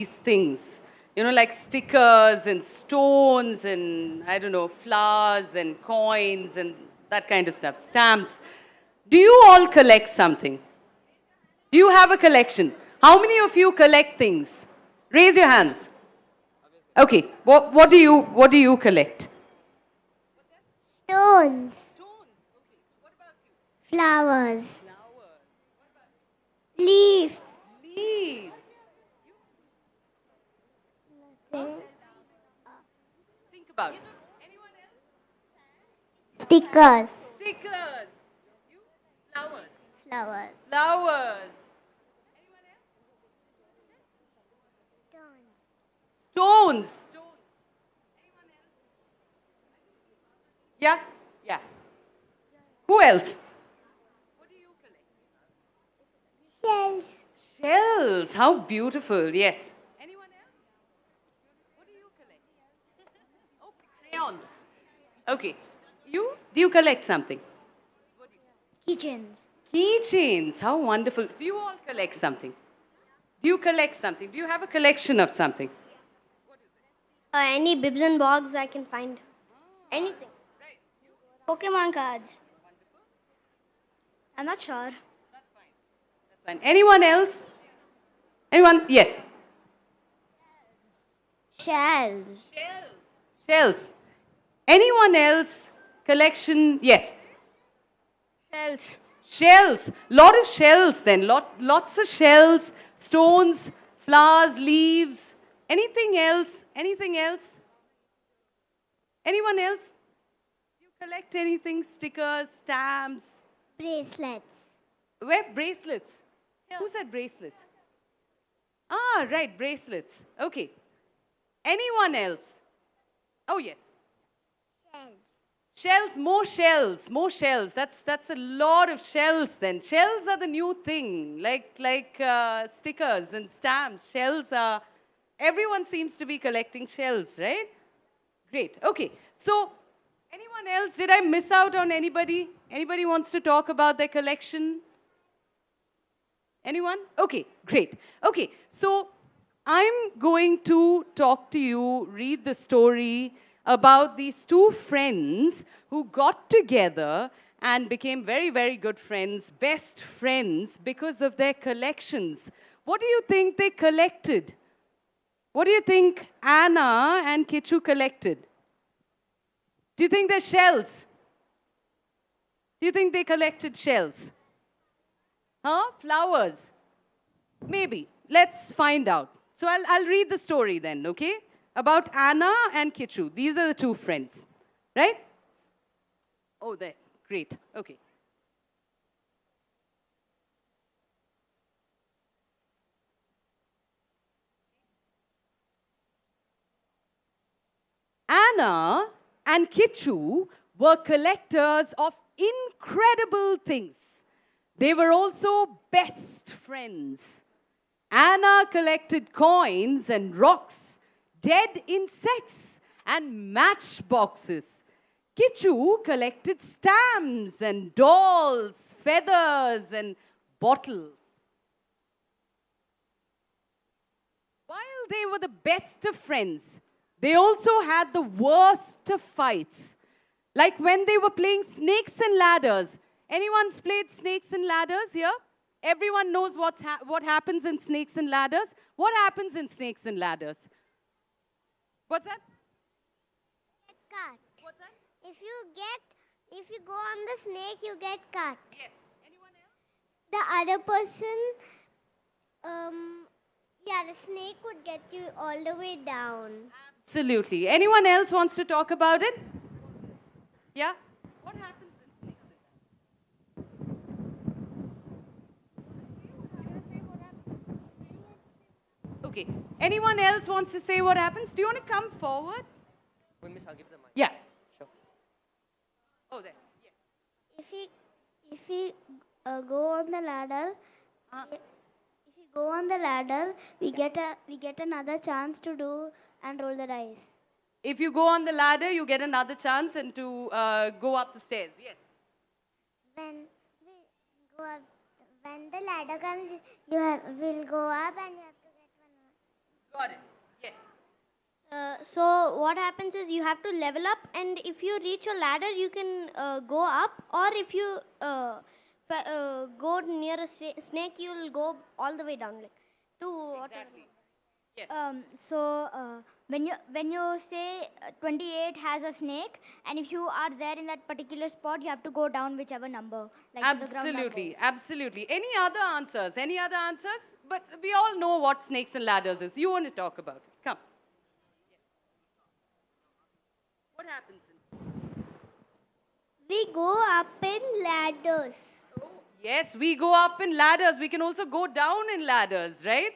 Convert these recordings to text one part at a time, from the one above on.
these things, like stickers and stones and, I don't know, flowers and coins and that kind of stuff, stamps. Do you all collect something? Do you have a collection? How many of you collect things? Raise your hands. Okay, what do you collect? Stones, flowers, leaves, Leaves. Think about it. Anyone else? stickers, Stickers. You? Flowers. flowers, Flowers. stones, Stones. Yeah? Yeah. Who else? shells, Shells. How beautiful. Yes. Anyone else? What do you collect? Oh, crayons. Okay. You? Do you collect something? kitchens, Keychains. How wonderful. Do you all collect something? Do you collect something? Do you have a collection of something? any bibs and bobs I can find. Anything. Pokemon cards. I'm not sure. That's fine. Anyone else? Anyone? Yes. Shells, Shells. Anyone else? Collection? Yes. shells, Shells. Lot of shells then. Lots of shells, stones, flowers, leaves. Anything else? Anything else? Anyone else? Do you collect anything? Stickers, stamps? bracelets, Where? Bracelets. Who said bracelets? Ah, right, bracelets. Okay. Anyone else? Oh, yes. shells, Shells, more shells, more shells. That's a lot of shells then. Shells are the new thing, like stickers and stamps. Shells are. Everyone seems to be collecting shells, right? Great. Okay. So, anyone else? Did I miss out on anybody? Anybody wants to talk about their collection? Anyone? Okay, great. Okay, so I'm going to talk to you, read the story about these two friends who got together and became very, very good friends, best friends, because of their collections. What do you think they collected? What do you think Anna and Kichu collected? Do you think they're shells? Do you think they collected shells? Huh? Flowers? Maybe. Let's find out. So I'll read the story then, okay? About Anna and Kichu. These are the two friends, right? Oh, there. Great. Okay. Anna and Kichu were collectors of incredible things. They were also best friends. Anna collected coins and rocks, dead insects, and matchboxes. Kichu collected stamps and dolls, feathers, and bottles. While they were the best of friends, they also had the worst of fights. Like when they were playing snakes and ladders. Anyone's played snakes and ladders here? Everyone knows what happens in snakes and ladders. What happens in snakes and ladders? What's that? cut. What's that? If you go on the snake, you get cut. Yes. Anyone else? The other person, yeah, the snake would get you all the way down. Absolutely. Anyone else wants to talk about it? Yeah? What happens in snakes and ladders? Okay. Anyone else wants to say what happens? Do you want to come forward? Wait, miss, I'll give the mic. Yeah. Sure. Oh, there. Yeah. If we go on the ladder, if we go on the ladder, we get another chance to do and roll the dice. If you go on the ladder, you get another chance and to go up the stairs. Yes. When we go up, when the ladder comes, will go up and you have to get one more. Got it. Yes. So what happens is you have to level up, and if you reach a ladder, you can go up, or if you go near a snake, you will go all the way down, like to whatever. Exactly. Yes. So when you say 28 has a snake, and if you are there in that particular spot, you have to go down whichever number, like to the ground Absolutely, number. absolutely. Any other answers? Any other answers? But we all know what snakes and ladders is. You want to talk about it? Come. What happens? We go up in ladders. Yes, we go up in ladders. We can also go down in ladders, right?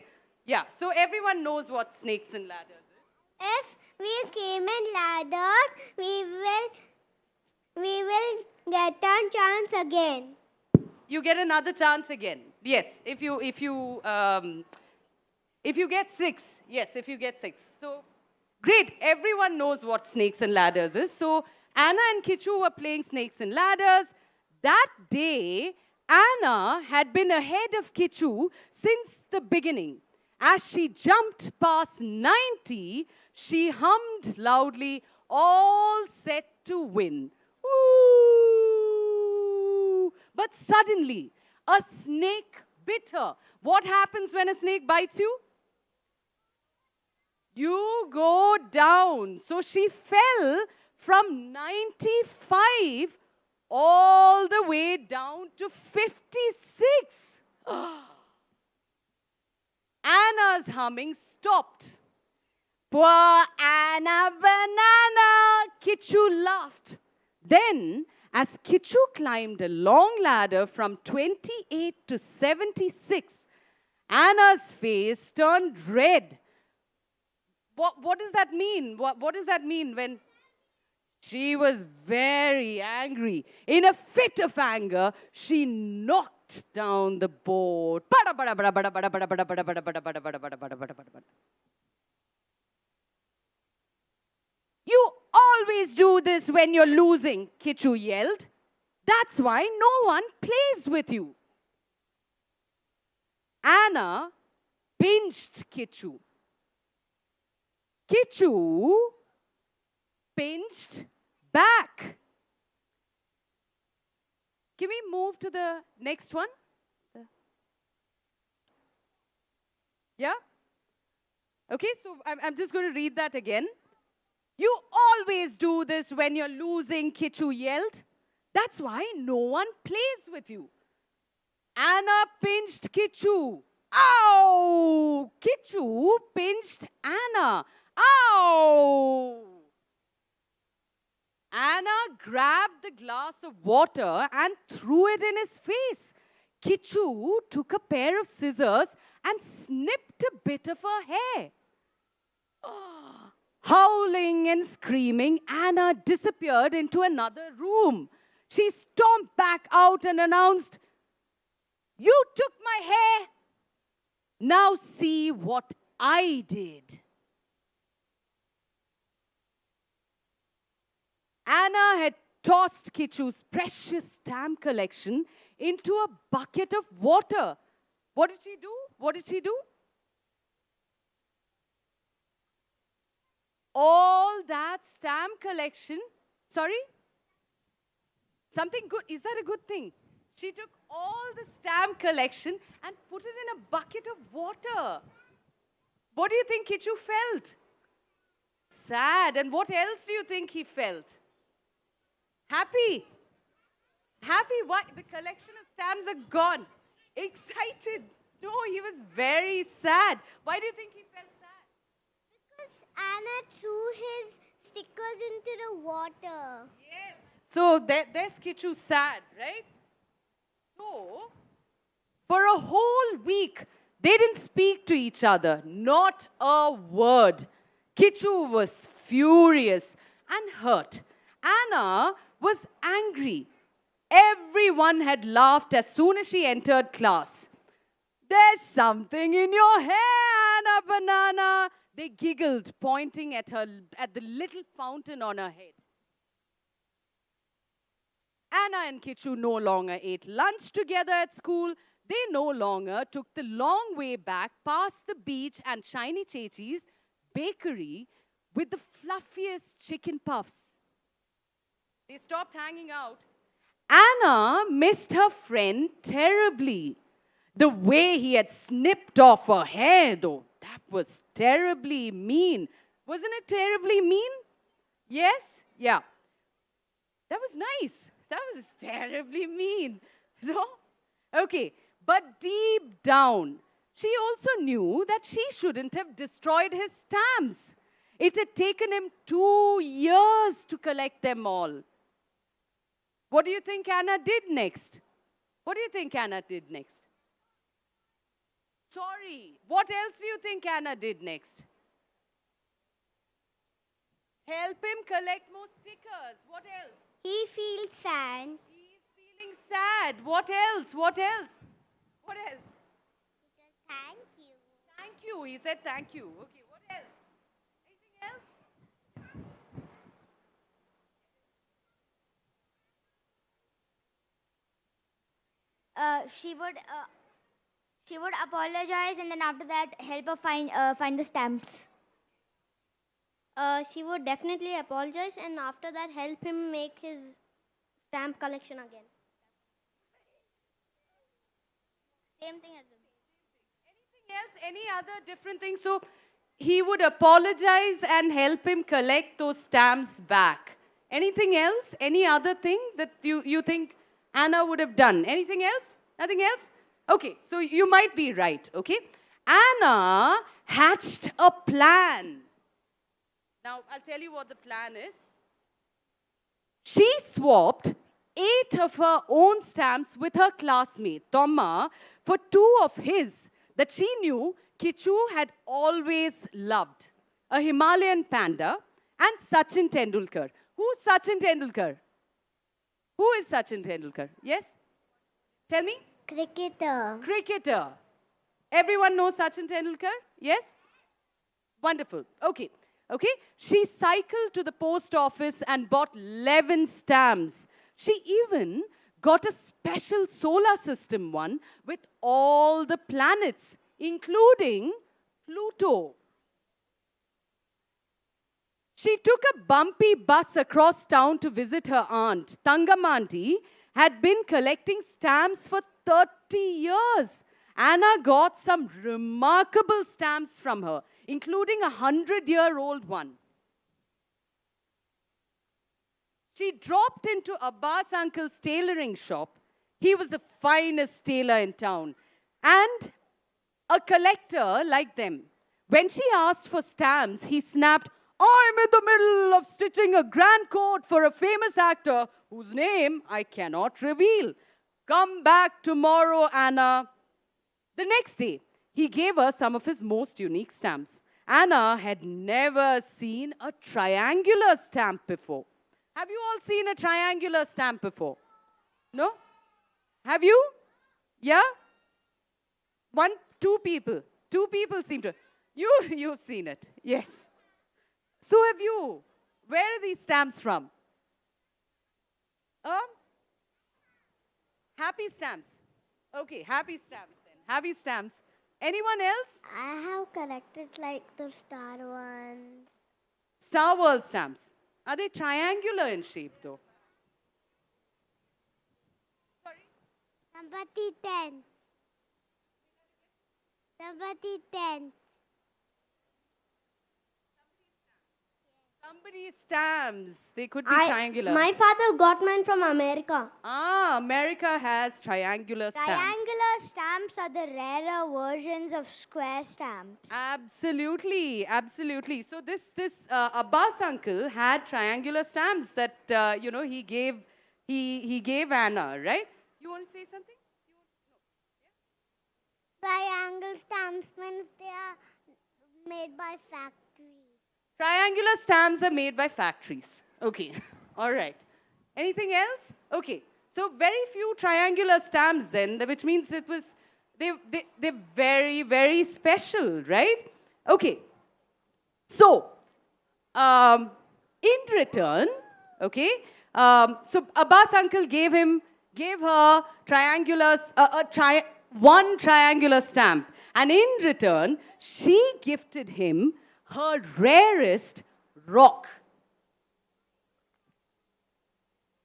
Yeah. So everyone knows what snakes and ladders is. If we came in ladders, we will get a chance again. You get another chance again. Yes. If you get six, yes, if you get six. So, great. Everyone knows what snakes and ladders is. So, Anna and Kichu were playing snakes and ladders. That day, Anna had been ahead of Kichu since the beginning. As she jumped past 90, she hummed loudly, all set to win. Ooh! But suddenly, a snake bit her. What happens when a snake bites you? You go down. So she fell from 95 all the way down to 56. Anna's humming stopped. Poor Anna Banana, Kichu laughed. Then, as Kichu climbed a long ladder from 28 to 76, Anna's face turned red. What does that mean? What does that mean when she was very angry? In a fit of anger, she knocked down the board. You always do this when you're losing, Kichu yelled. That's why no one plays with you. Anna pinched Kichu. Kichu pinched back. Can we move to the next one? Yeah? Okay, so I'm just going to read that again. You always do this when you're losing, Kichu yelled. That's why no one plays with you. Anna pinched Kichu. Ow! Kichu pinched Anna. Ow! Anna grabbed the glass of water and threw it in his face. Kichu took a pair of scissors and snipped a bit of her hair. Howling and screaming, Anna disappeared into another room. She stomped back out and announced, "You took my hair. Now see what I did." Anna had tossed Kichu's precious stamp collection into a bucket of water. What did she do? What did she do? All that stamp collection. Sorry? Something good. Is that a good thing? She took all the stamp collection and put it in a bucket of water. What do you think Kichu felt? Sad. And what else do you think he felt? Happy. Happy. What? The collection of stamps are gone. Excited. No, he was very sad. Why do you think he felt sad? Because Anna threw his stickers into the water. Yes. So there's Kichu sad, right? So, for a whole week, they didn't speak to each other. Not a word. Kichu was furious and hurt. Anna was angry. Everyone had laughed as soon as she entered class. "There's something in your hair, Anna Banana." They giggled, pointing at the little fountain on her head. Anna and Kichu no longer ate lunch together at school. They no longer took the long way back past the beach and Shiny Chechi's bakery with the fluffiest chicken puffs. They stopped hanging out. Anna missed her friend terribly. The way he had snipped off her hair, though, that was terribly mean. Wasn't it terribly mean? Yes? Yeah. That was nice. That was terribly mean. No? Okay. But deep down, she also knew that she shouldn't have destroyed his stamps. It had taken him 2 years to collect them all. What do you think Anna did next? What do you think Anna did next? Sorry. What else do you think Anna did next? Help him collect more stickers. What else? He feels sad. He's feeling sad. What else? What else? What else? Thank you. Thank you. He said thank you. Okay, what else? Anything else? She would apologize and then after that help her find the stamps. She would definitely apologize and after that help him make his stamp collection again. Same thing as him. Anything else? Any other different things? So he would apologize and help him collect those stamps back. Anything else? Any other thing that you think Anna would have done? Anything else? Nothing else? Okay, so you might be right, okay? Anna hatched a plan. Now, I'll tell you what the plan is. She swapped 8 of her own stamps with her classmate, Tomma, for 2 of his that she knew Kichu had always loved. A Himalayan panda and Sachin Tendulkar. Who's Sachin Tendulkar? Who is Sachin Tendulkar? Yes? Tell me. Cricketer. Cricketer. Everyone knows Sachin Tendulkar? Yes? Wonderful. Okay. Okay. She cycled to the post office and bought 11 stamps. She even got a special solar system one with all the planets, including Pluto. She took a bumpy bus across town to visit her aunt. Tangamanti had been collecting stamps for 30 years. Anna got some remarkable stamps from her, including a 100-year-old one. She dropped into Abbas uncle's tailoring shop. He was the finest tailor in town and a collector like them. When she asked for stamps, he snapped, "I'm in the middle of stitching a grand coat for a famous actor whose name I cannot reveal. Come back tomorrow, Anna." The next day, he gave her some of his most unique stamps. Anna had never seen a triangular stamp before. Have you all seen a triangular stamp before? No? Have you? Yeah? 2 people. 2 people seem to. You've seen it. Yes. So have you. Where are these stamps from? Happy stamps. Okay, happy stamps then. Happy stamps. Anyone else? I have collected like the star ones. Star World stamps. Are they triangular in shape though? Sorry? Number 10. Number 10. Somebody's stamps. They could be triangular. My father got mine from America. Ah, America has triangular stamps. Triangular stamps are the rarer versions of square stamps. Absolutely, absolutely. So this Abbas uncle had triangular stamps that he gave Anna, right? You want to say something? Triangle stamps means they are made by factories. Triangular stamps are made by factories. Okay, all right. Anything else? Okay, so very few triangular stamps then, which means they're very, very special, right? Okay, so in return, okay, so Abbas uncle gave her triangular, one triangular stamp. And in return, she gifted him her rarest rock.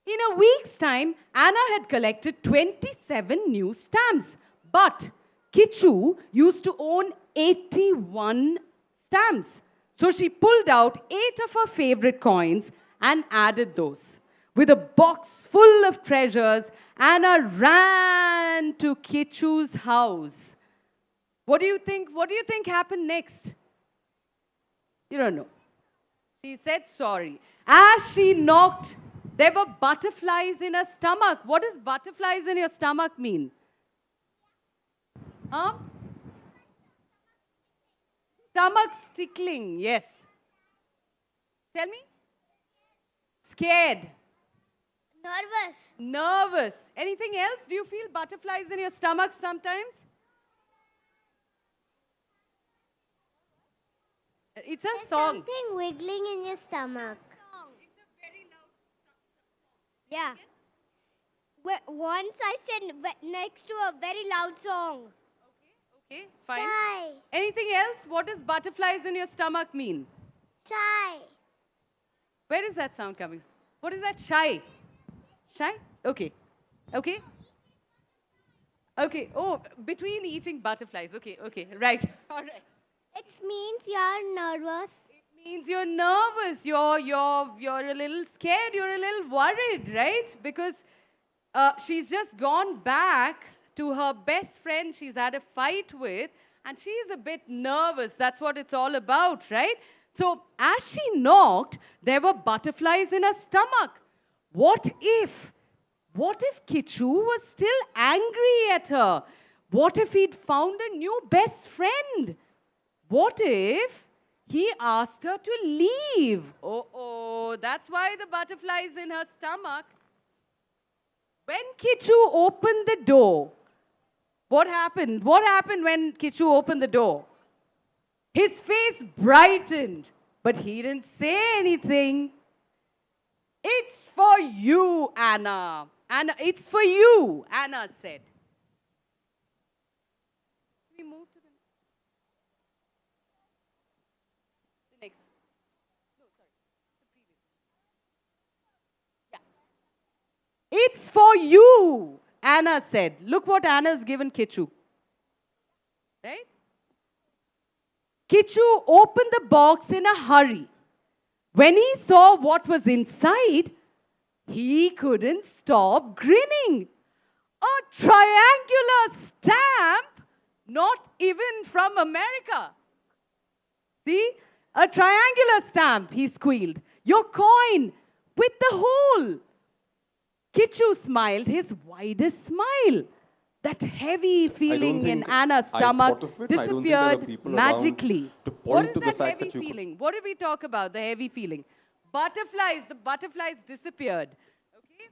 In a week's time, Anna had collected 27 new stamps. But Kichu used to own 81 stamps. So she pulled out 8 of her favorite coins and added those. With a box full of treasures, Anna ran to Kichu's house. What do you think? What do you think happened next? You don't know. She said sorry. As she knocked, there were butterflies in her stomach. What does butterflies in your stomach mean? Huh? Stomach tickling, yes. Tell me. Scared. Nervous. Nervous. Anything else? Do you feel butterflies in your stomach sometimes? It's a song. Something wiggling in your stomach. Yeah. Once I said next to a very loud song. Okay, fine. Shy. Anything else? What does butterflies in your stomach mean? Shy. Where is that sound coming? What is that? Shy. Shy? Okay. Okay. Okay. Oh, between eating butterflies. Okay, okay. Right. All right. It means you're nervous. It means you're nervous. You're a little scared. You're a little worried, right? Because she's just gone back to her best friend she's had a fight with, and she's a bit nervous. That's what it's all about, right? So as she knocked, there were butterflies in her stomach. What if Kichu was still angry at her? What if he'd found a new best friend? What if he asked her to leave? Oh, that's why the butterflies in her stomach. When Kichu opened the door, what happened? What happened when Kichu opened the door? His face brightened, but he didn't say anything. It's for you, Anna. Anna, it's for you, Anna said. We move to the next. No, sorry. The previous. Yeah. It's for you, Anna said. Look what Anna's given Kichu. Right? Kichu opened the box in a hurry. When he saw what was inside, he couldn't stop grinning. A triangular stamp, not even from America. See? A triangular stamp, he squealed. Your coin with the hole. Kichu smiled his widest smile. That heavy feeling in Anna's stomach disappeared magically. What is that heavy feeling? What did we talk about, the heavy feeling? Butterflies, the butterflies disappeared. Okay?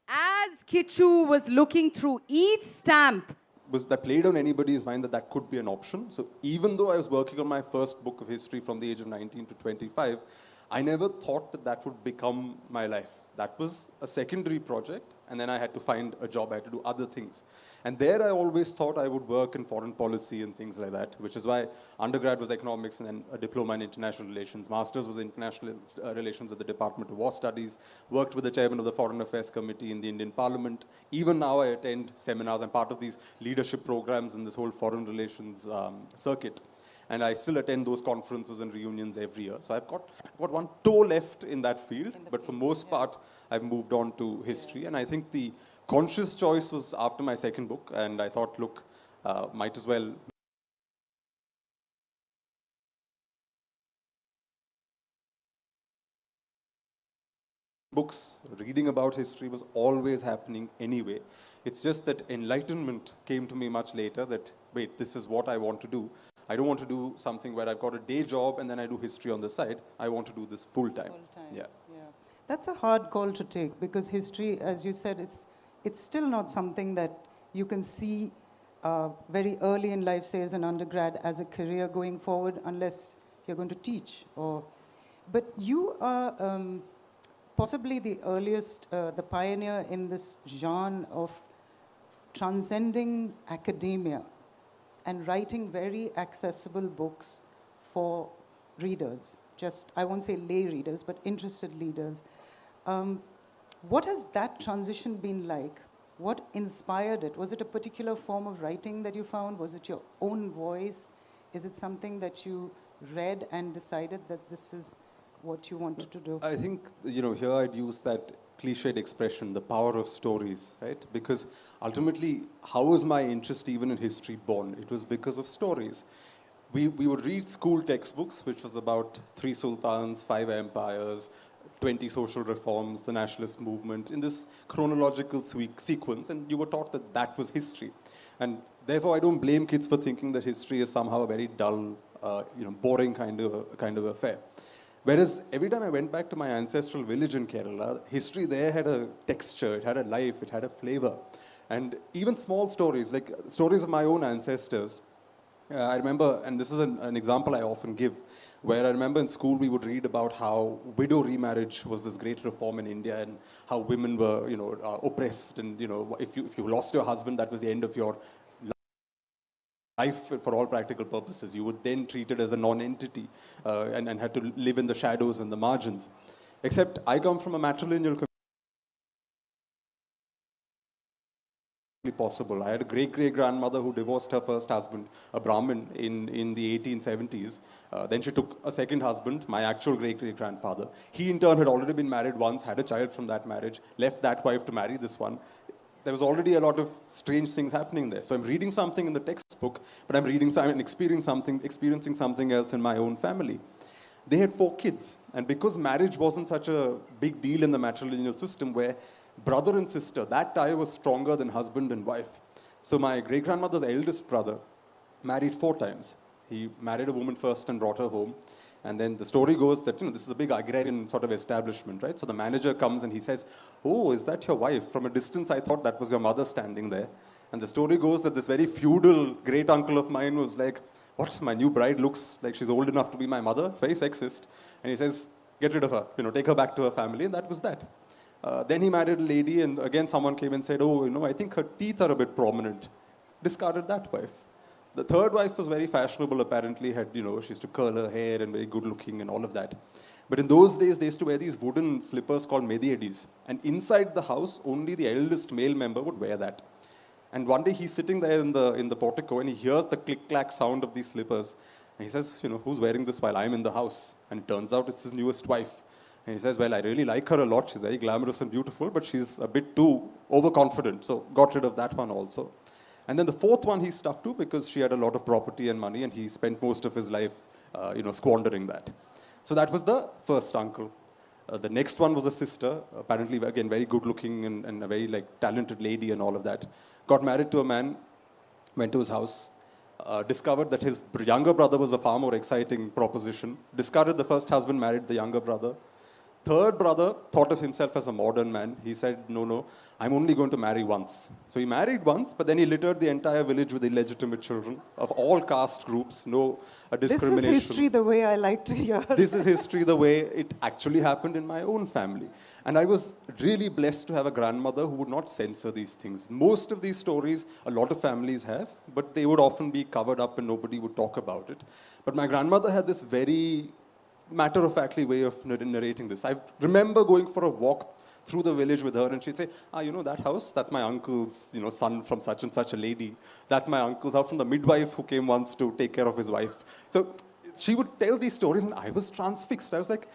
As Kichu was looking through each stamp, that played on anybody's mind that could be an option. So even though I was working on my first book of history from the age of 19 to 25, I never thought that would become my life. That was a secondary project, and then I had to find a job. I had to do other things. And there I always thought I would work in foreign policy and things like that, which is why undergrad was economics and then a diploma in international relations. Master's was international relations at the Department of War Studies. Worked with the chairman of the Foreign Affairs Committee in the Indian Parliament. Even now I attend seminars. I'm part of these leadership programs in this whole foreign relations circuit. And I still attend those conferences and reunions every year. So I've got one toe left in that field, but for most part, I've moved on to history. And I think the conscious choice was after my second book, and I thought, look, might as well books, reading about history was always happening anyway. It's just that enlightenment came to me much later that, wait, this is what I want to do. I don't want to do something where I've got a day job and then I do history on the side. I want to do this full time. Yeah. That's a hard call to take because history, as you said, it's still not something that you can see very early in life, say as an undergrad, as a career going forward, unless you're going to teach. But you are possibly the earliest, the pioneer in this genre of transcending academia and writing very accessible books for readers, just, I won't say lay readers, but interested readers. What has that transition been like? What inspired it? Was it a particular form of writing that you found? Was it your own voice? Is it something that you read and decided that this is what you wanted to do? I think, here I'd use that cliched expression, the power of stories, right? Because ultimately, how was my interest even in history born? It was because of stories. We would read school textbooks, which was about 3 sultans, 5 empires, 20 social reforms, the nationalist movement, in this chronological sequence, and you were taught that that was history. And therefore, I don't blame kids for thinking that history is somehow a very dull, boring kind of affair. Whereas every time I went back to my ancestral village in Kerala, history there had a texture, it had a life, it had a flavor. And even small stories, like stories of my own ancestors, I remember, and this is an example I often give, where I remember in school we would read about how widow remarriage was this great reform in India and how women were, oppressed, and, if you lost your husband, that was the end of your life for all practical purposes. You were then treated as a non-entity and had to live in the shadows and the margins. Except I come from a matrilineal community. Possible. I had a great-great-grandmother who divorced her first husband, a Brahmin, in the 1870s. Then she took a second husband, my actual great-great-grandfather. He, in turn, had already been married once, had a child from that marriage, left that wife to marry this one. There was already a lot of strange things happening there. So I'm reading something in the textbook, but I'm experiencing something else in my own family. They had 4 kids, and because marriage wasn't such a big deal in the matrilineal system, where brother and sister, that tie was stronger than husband and wife. So my great-grandmother's eldest brother married 4 times. He married a woman first and brought her home. And then the story goes that, this is a big agrarian sort of establishment, right? So the manager comes and he says, "Oh, is that your wife? From a distance, I thought that was your mother standing there." And the story goes that this very feudal great uncle of mine was like, "What? My new bride looks like she's old enough to be my mother?" It's very sexist. And he says, "Get rid of her, take her back to her family." And that was that. Then he married a lady, and again someone came and said, "Oh, I think her teeth are a bit prominent." Discarded that wife. The third wife was very fashionable, apparently, she used to curl her hair and very good looking and all of that. But in those days, they used to wear these wooden slippers called mediadis. And inside the house, only the eldest male member would wear that. And one day he's sitting there in the portico and he hears the click-clack sound of these slippers. And he says, "Who's wearing this while I'm in the house?" And it turns out it's his newest wife. And he says, "Well, I really like her a lot. She's very glamorous and beautiful, but she's a bit too overconfident." So got rid of that one also. And then the fourth one he stuck to because she had a lot of property and money, and he spent most of his life, squandering that. So that was the first uncle. The next one was a sister, apparently, again, very good looking and a very talented lady and all of that. Got married to a man, went to his house, discovered that his younger brother was a far more exciting proposition, discarded the first husband, married the younger brother. Third brother thought of himself as a modern man. He said, no, I'm only going to marry once. So he married once, but then he littered the entire village with illegitimate children of all caste groups, no discrimination. This is history the way I like to hear. This is history the way it actually happened in my own family. And I was really blessed to have a grandmother who would not censor these things. Most of these stories, a lot of families have, but they would often be covered up and nobody would talk about it. But my grandmother had this very matter-of-factly way of narrating this. I remember going for a walk through the village with her, and she'd say, that house, that's my uncle's, son from such and such a lady. That's my uncle's house from the midwife who came once to take care of his wife. So she would tell these stories, and I was transfixed. I was like,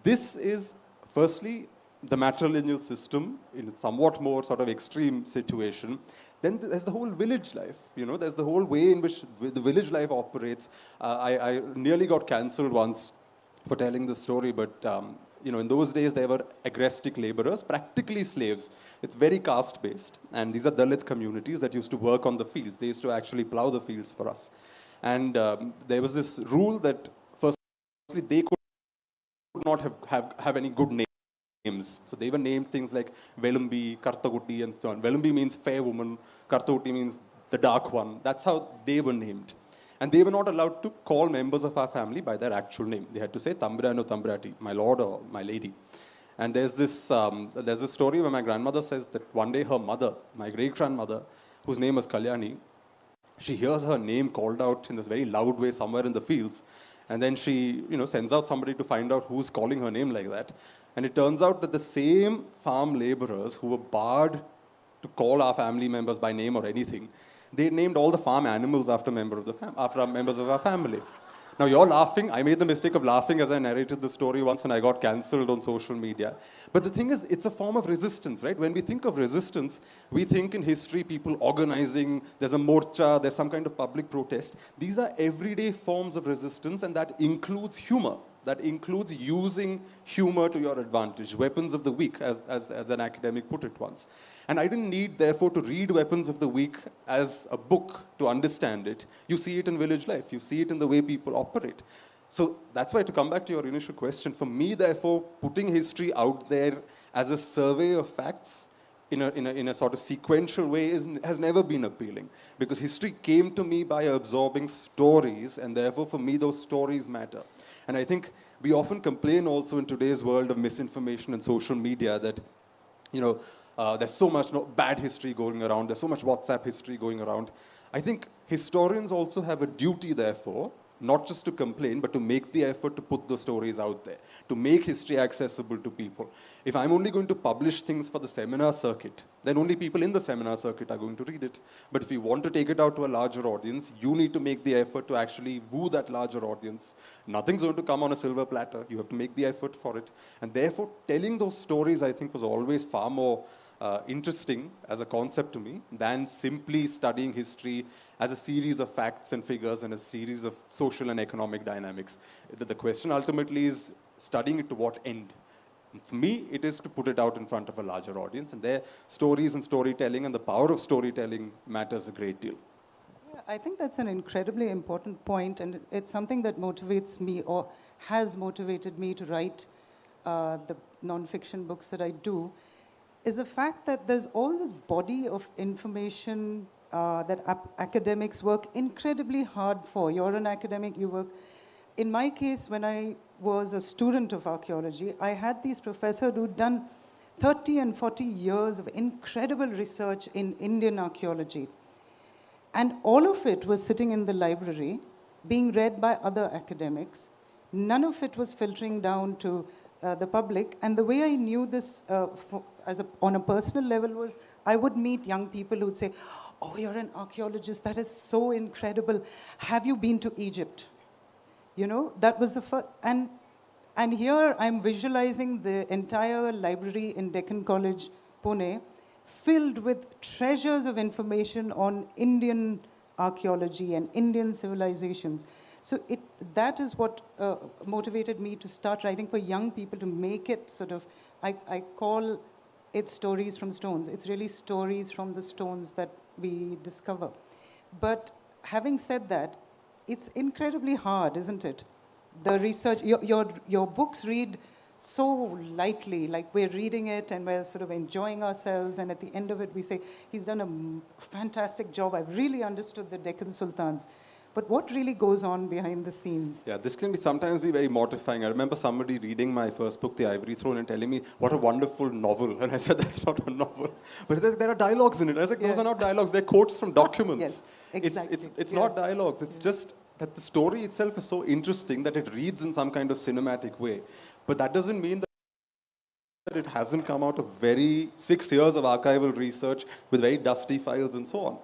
this is, firstly, the matrilineal system in a somewhat more sort of extreme situation. Then there's the whole village life, there's the whole way in which the village life operates. I nearly got cancelled once for telling this story, but in those days there were agrestic laborers, practically slaves. It's very caste-based, and these are Dalit communities that used to work on the fields. They used to actually plow the fields for us. And there was this rule that, firstly, they could not have any good names. So they were named things like Velumbi, Kartagutti, and so on. Velumbi means fair woman, Kartagutti means the dark one. That's how they were named. And they were not allowed to call members of our family by their actual name. They had to say Tambrano Tambrati, my lord or my lady. And there's this story where my grandmother says that one day her mother, my great-grandmother, whose name was Kalyani. She hears her name called out in this very loud way somewhere in the fields, and then she, sends out somebody to find out who's calling her name like that. And it turns out that the same farm laborers who were barred to call our family members by name or anything, they named all the farm animals after members of our family. Now you're laughing. I made the mistake of laughing as I narrated the story once and I got cancelled on social media. But the thing is, it's a form of resistance, right? When we think of resistance, we think in history people organizing, there's a morcha, there's some kind of public protest. These are everyday forms of resistance, and that includes humor. That includes using humor to your advantage. Weapons of the weak, as an academic put it once. And I didn't need, therefore, to read Weapons of the Weak as a book to understand it. You see it in village life. You see it in the way people operate. So that's why, to come back to your initial question, for me, therefore, putting history out there as a survey of facts in a sort of sequential way has never been appealing. Because history came to me by absorbing stories, and therefore, for me, those stories matter. And I think we often complain also in today's world of misinformation and social media that, there's so much bad history going around, there's so much WhatsApp history going around. I think historians also have a duty, therefore, not just to complain, but to make the effort to put those stories out there, to make history accessible to people. If I'm only going to publish things for the seminar circuit, then only people in the seminar circuit are going to read it. But if you want to take it out to a larger audience, you need to make the effort to actually woo that larger audience. Nothing's going to come on a silver platter. You have to make the effort for it. And therefore, telling those stories, I think, was always far more interesting as a concept to me than simply studying history as a series of facts and figures and a series of social and economic dynamics. The question ultimately is studying it to what end? For me, it is to put it out in front of a larger audience, and their stories and storytelling and the power of storytelling matters a great deal. Yeah, I think that's an incredibly important point, and it's something that motivates me or has motivated me to write the non-fiction books that I do, is the fact that there's all this body of information that academics work incredibly hard for. You're an academic, you work. In my case, when I was a student of archaeology, I had these professors who'd done 30 and 40 years of incredible research in Indian archaeology. And all of it was sitting in the library, being read by other academics. None of it was filtering down to the public. And the way I knew this on a personal level was I would meet young people who would say, "Oh, you're an archaeologist, that is so incredible. Have you been to Egypt?" That was the first. And here I'm visualizing the entire library in Deccan College, Pune, filled with treasures of information on Indian archaeology and Indian civilizations. So that is what motivated me to start writing for young people, to make it sort of, I call it stories from stones. It's really stories from the stones that we discover. But having said that, it's incredibly hard, isn't it? The research, your books read so lightly, like we're reading it and we're sort of enjoying ourselves, and at the end of it we say, he's done a fantastic job, I've really understood the Deccan Sultans. But what really goes on behind the scenes? Yeah, this can sometimes be very mortifying. I remember somebody reading my first book, The Ivory Throne, and telling me, what a wonderful novel. And I said, that's not a novel. But there are dialogues in it. I was like, those are not dialogues, they're quotes from documents. Yes, exactly. It's not dialogues, it's just that the story itself is so interesting that it reads in some kind of cinematic way. But that doesn't mean that it hasn't come out of 6 years of archival research with very dusty files and so on.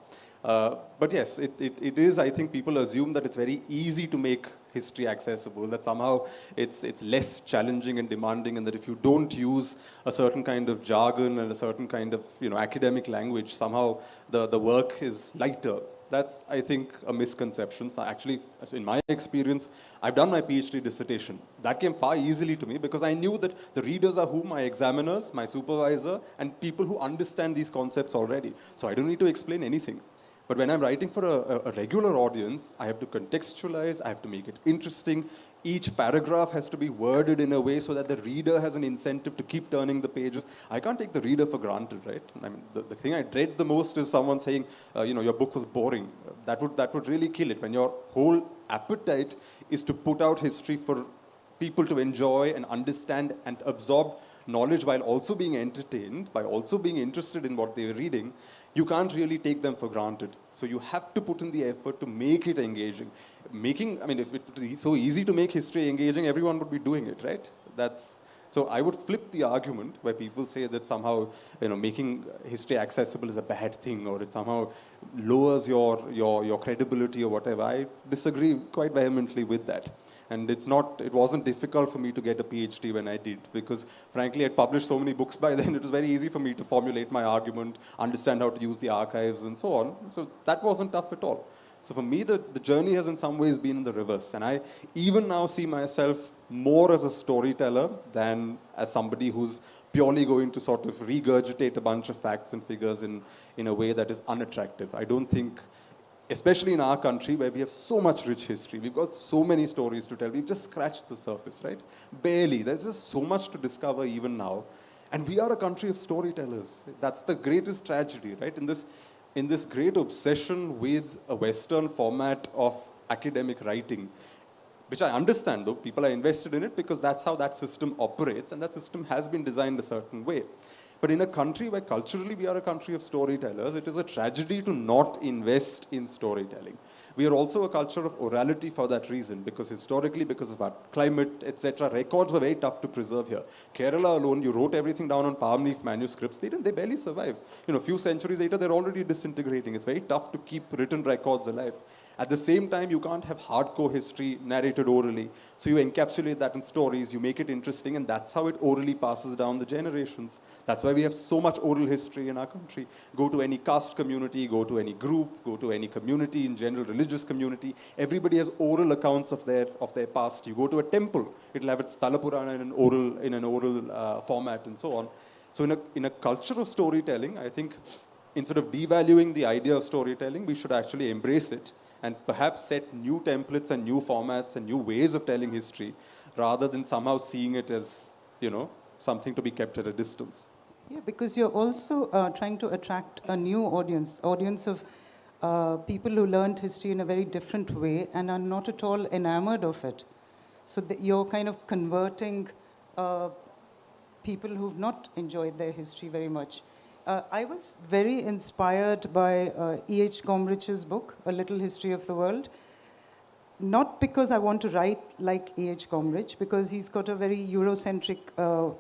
But yes, it is, I think people assume that it's very easy to make history accessible, that somehow it's less challenging and demanding, and that if you don't use a certain kind of jargon and a certain kind of academic language, somehow the work is lighter. That's, I think, a misconception. So actually, in my experience, I've done my PhD dissertation. That came far easily to me because I knew that the readers are who? My examiners, my supervisor, and people who understand these concepts already. So I don't need to explain anything. But when I'm writing for a regular audience, I have to contextualize, I have to make it interesting. Each paragraph has to be worded in a way so that the reader has an incentive to keep turning the pages. I can't take the reader for granted, right? I mean, the thing I dread the most is someone saying, your book was boring. That would really kill it. When your whole appetite is to put out history for people to enjoy and understand and absorb knowledge while also being entertained, by also being interested in what they're reading, you can't really take them for granted. So you have to put in the effort to make it engaging. I mean, if it was so easy to make history engaging, everyone would be doing it, right? So I would flip the argument where people say that somehow, making history accessible is a bad thing, or it somehow lowers your credibility or whatever. I disagree quite vehemently with that. And it wasn't difficult for me to get a PhD when I did, because frankly, I'd published so many books by then, it was very easy for me to formulate my argument, understand how to use the archives and so on. So that wasn't tough at all. So for me, the journey has in some ways been in the reverse. And I even now see myself more as a storyteller than as somebody who's purely going to sort of regurgitate a bunch of facts and figures in a way that is unattractive. I don't think, especially in our country where we have so much rich history, we've got so many stories to tell, we've just scratched the surface, right? Barely. There's just so much to discover even now. And we are a country of storytellers. That's the greatest tragedy, right? In this great obsession with a Western format of academic writing, which I understand though, people are invested in it because that's how that system operates, and that system has been designed a certain way. But in a country where culturally we are a country of storytellers, it is a tragedy to not invest in storytelling. We are also a culture of orality for that reason, because historically, because of our climate, etc., records were very tough to preserve here. Kerala alone, you wrote everything down on palm leaf manuscripts, they barely survive. A few centuries later, they're already disintegrating. It's very tough to keep written records alive. At the same time, you can't have hardcore history narrated orally. So you encapsulate that in stories, you make it interesting, and that's how it orally passes down the generations. That's why we have so much oral history in our country. Go to any caste community, go to any group, go to any community, in general religious community, everybody has oral accounts of their past. You go to a temple, it'll have its Talapurana in an oral format and so on. So in a culture of storytelling, I think instead of devaluing the idea of storytelling, we should actually embrace it and perhaps set new templates and new formats and new ways of telling history, rather than somehow seeing it as, something to be kept at a distance. Yeah, because you're also trying to attract a new audience of people who learned history in a very different way and are not at all enamored of it. So you're kind of converting people who've not enjoyed their history very much. I was very inspired by E.H. Gombrich's book, A Little History of the World. Not because I want to write like E.H. Gombrich, because he's got a very Eurocentric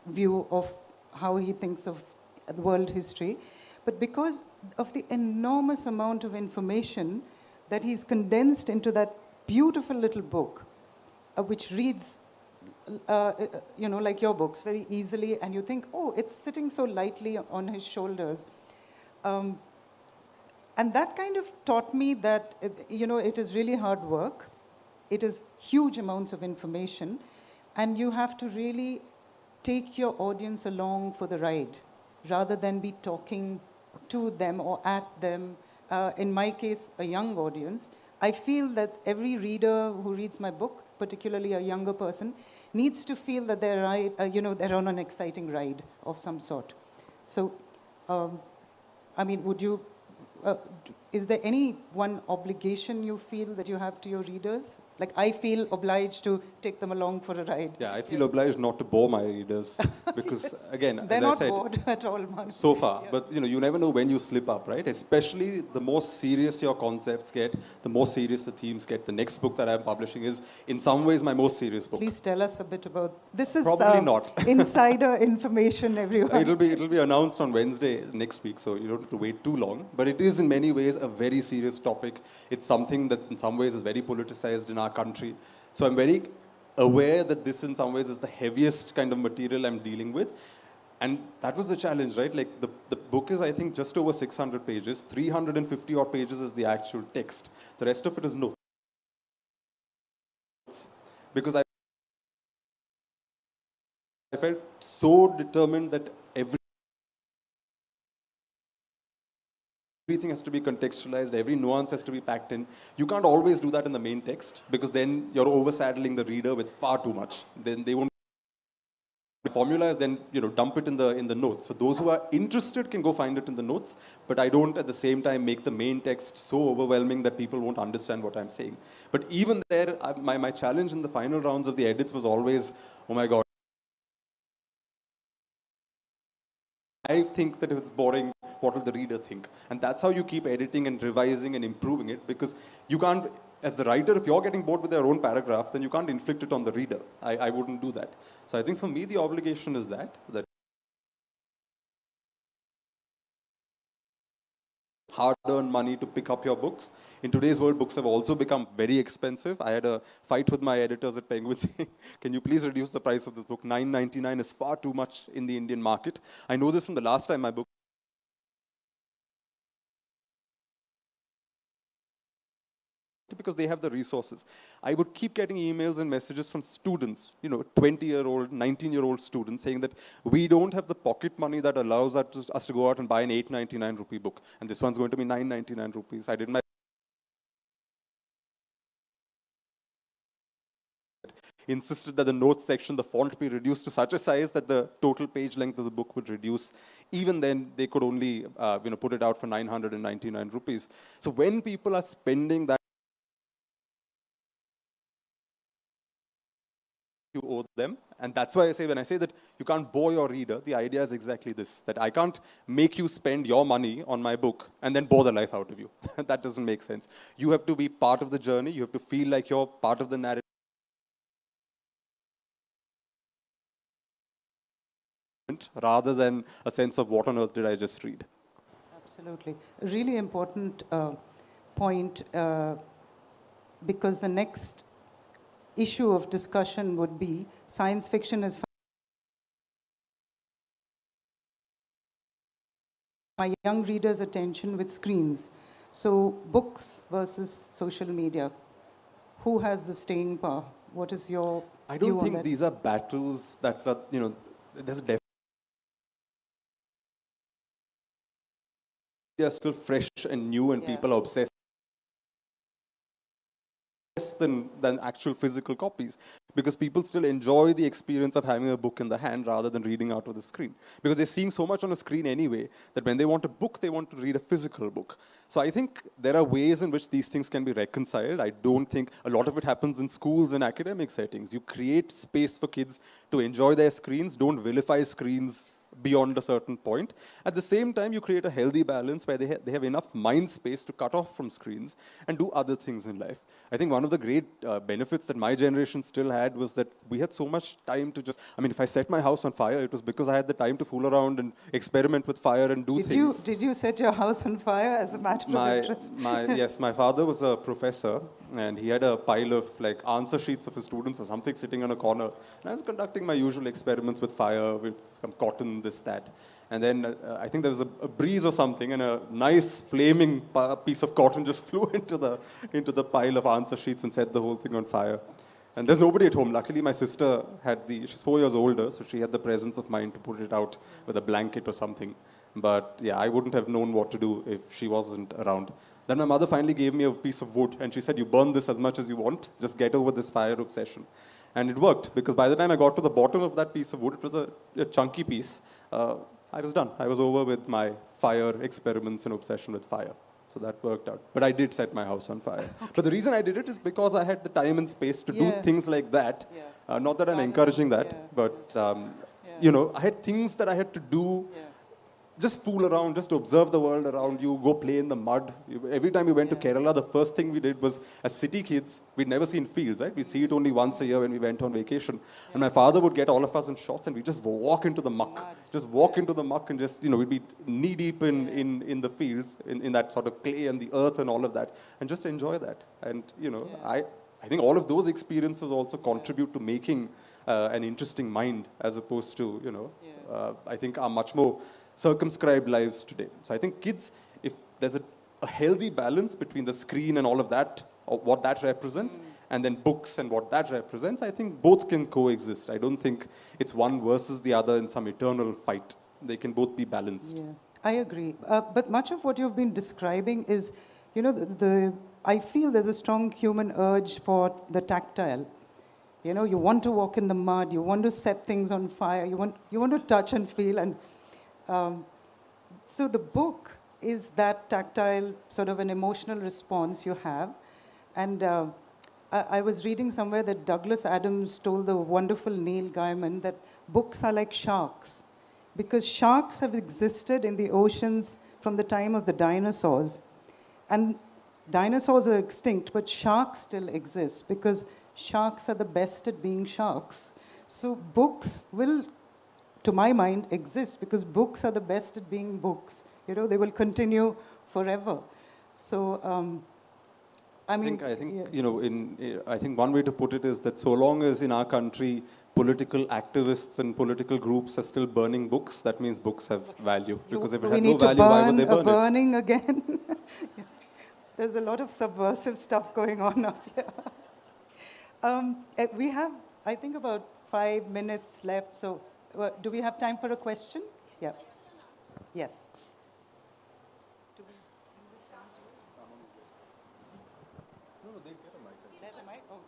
view of how he thinks of world history, but because of the enormous amount of information that he's condensed into that beautiful little book, which reads like your books, very easily, and you think, oh, it's sitting so lightly on his shoulders. And that kind of taught me that, it is really hard work. It is huge amounts of information, and you have to really take your audience along for the ride, rather than be talking to them or at them. In my case, a young audience. I feel that every reader who reads my book, particularly a younger person, needs to feel that they're on an exciting ride of some sort. So, would you? Is there any one obligation you feel that you have to your readers? Like, I feel obliged to take them along for a ride. Yeah, I feel obliged not to bore my readers because, yes. Again, they're as not I said, bored at all, man. So far, yeah. But you never know when you slip up, right? Especially the more serious your concepts get, the more serious the themes get. The next book that I'm publishing is, in some ways, my most serious book. Please tell us a bit about this. Is probably not insider information, everyone. It'll be announced on Wednesday next week, so you don't have to wait too long. But it is in many ways a very serious topic. It's something that in some ways is very politicized in our country. So I'm very aware that this in some ways is the heaviest kind of material I'm dealing with. And that was the challenge, right? Like the book is, I think, just over 600 pages. 350 odd pages is the actual text. The rest of it is notes. Because I felt so determined that everything has to be contextualized, every nuance has to be packed in. You can't always do that in the main text, because then you're oversaddling the reader with far too much. Then they won't formulas, then dump it in the notes. So those who are interested can go find it in the notes, but I don't at the same time make the main text so overwhelming that people won't understand what I'm saying. But even there, my challenge in the final rounds of the edits was always, oh my God, I think that if it's boring, what will the reader think? And that's how you keep editing and revising and improving it, because you can't, as the writer, if you're getting bored with your own paragraph, then you can't inflict it on the reader. I wouldn't do that. So I think for me, the obligation is that hard-earned money to pick up your books. In today's world, books have also become very expensive. I had a fight with my editors at Penguin saying, can you please reduce the price of this book? $9.99 is far too much in the Indian market. I know this from the last time my book, because they have the resources. I would keep getting emails and messages from students, 20-year-old, 19-year-old students saying that we don't have the pocket money that allows us to go out and buy an 899 rupee book. And this one's going to be 999 rupees. I did my insisted that the notes section, the font be reduced to such a size that the total page length of the book would reduce. Even then, they could only put it out for 999 rupees. So when people are spending that, you owe them. And that's why I say, when I say that you can't bore your reader, the idea is exactly this, that I can't make you spend your money on my book and then bore the life out of you. That doesn't make sense. You have to be part of the journey. You have to feel like you're part of the narrative, rather than a sense of what on earth did I just read. Absolutely. A really important point, because the next issue of discussion would be science fiction is my young readers' attention with screens. So books versus social media. Who has the staying power? What is your I view don't on think that? these are battles that are, there's a they are still fresh and new, and people are obsessed than actual physical copies, because people still enjoy the experience of having a book in the hand rather than reading out of the screen, because they're seeing so much on a screen anyway that when they want a book, they want to read a physical book. So I think there are ways in which these things can be reconciled. I don't think a lot of it happens in schools and academic settings. You create space for kids to enjoy their screens, don't vilify screens beyond a certain point. At the same time, you create a healthy balance where they have enough mind space to cut off from screens and do other things in life. I think one of the great benefits that my generation still had was that we had so much time to just, if I set my house on fire, it was because I had the time to fool around and experiment with fire and do things. Did you set your house on fire as a matter of interest? Yes, my father was a professor, and he had a pile of answer sheets of his students or something sitting on a corner. And I was conducting my usual experiments with fire, with some cotton, this, that. And then I think there was a breeze or something, and a nice flaming piece of cotton just flew into the pile of answer sheets and set the whole thing on fire. And there's nobody at home. Luckily, my sister she's 4 years older, so she had the presence of mind to put it out with a blanket or something. But yeah, I wouldn't have known what to do if she wasn't around. Then my mother finally gave me a piece of wood, and she said, you burn this as much as you want, just get over this fire obsession. And it worked, because by the time I got to the bottom of that piece of wood, it was a chunky piece, I was done. I was over with my fire experiments and obsession with fire. So that worked out. But I did set my house on fire. Okay. But the reason I did it is because I had the time and space to do things like that. Yeah. Not that I'm encouraging that, but I had things that I had to do. Just fool around, just observe the world around you, go play in the mud. Every time we went to Kerala, the first thing we did was, as city kids, we'd never seen fields, right? We'd see it only once a year when we went on vacation. And my father would get all of us in shots, and we'd just walk into the muck. Just walk into the muck, and just, we'd be knee deep in the fields, in that sort of clay and the earth and all of that, and just enjoy that. And, I think all of those experiences also contribute to making an interesting mind, as opposed to, I think are much more circumscribed lives today. So I think kids, if there's a healthy balance between the screen and all of that, or what that represents, and then books and what that represents, I think both can coexist. I don't think it's one versus the other in some eternal fight. They can both be balanced. Yeah, I agree. But much of what you've been describing is, I feel there's a strong human urge for the tactile. You want to walk in the mud, you want to set things on fire, you want to touch and feel, and so the book is that tactile sort of an emotional response you have. And I was reading somewhere that Douglas Adams told the wonderful Neil Gaiman that books are like sharks. because sharks have existed in the oceans from the time of the dinosaurs. And dinosaurs are extinct, but sharks still exist because sharks are the best at being sharks. So books will, to my mind, exist because books are the best at being books. You know, they will continue forever. So, I mean, I think yeah. you know, I think one way to put it is that so long as in our country political activists and political groups are still burning books, that means books have value. Because if it we had no need to value, why would they burn burn it? burning again. Yeah. There's a lot of subversive stuff going on up here. We have, I think, about 5 minutes left. So, do we have time for a question? Yeah. Yes. There's a mic. Oh.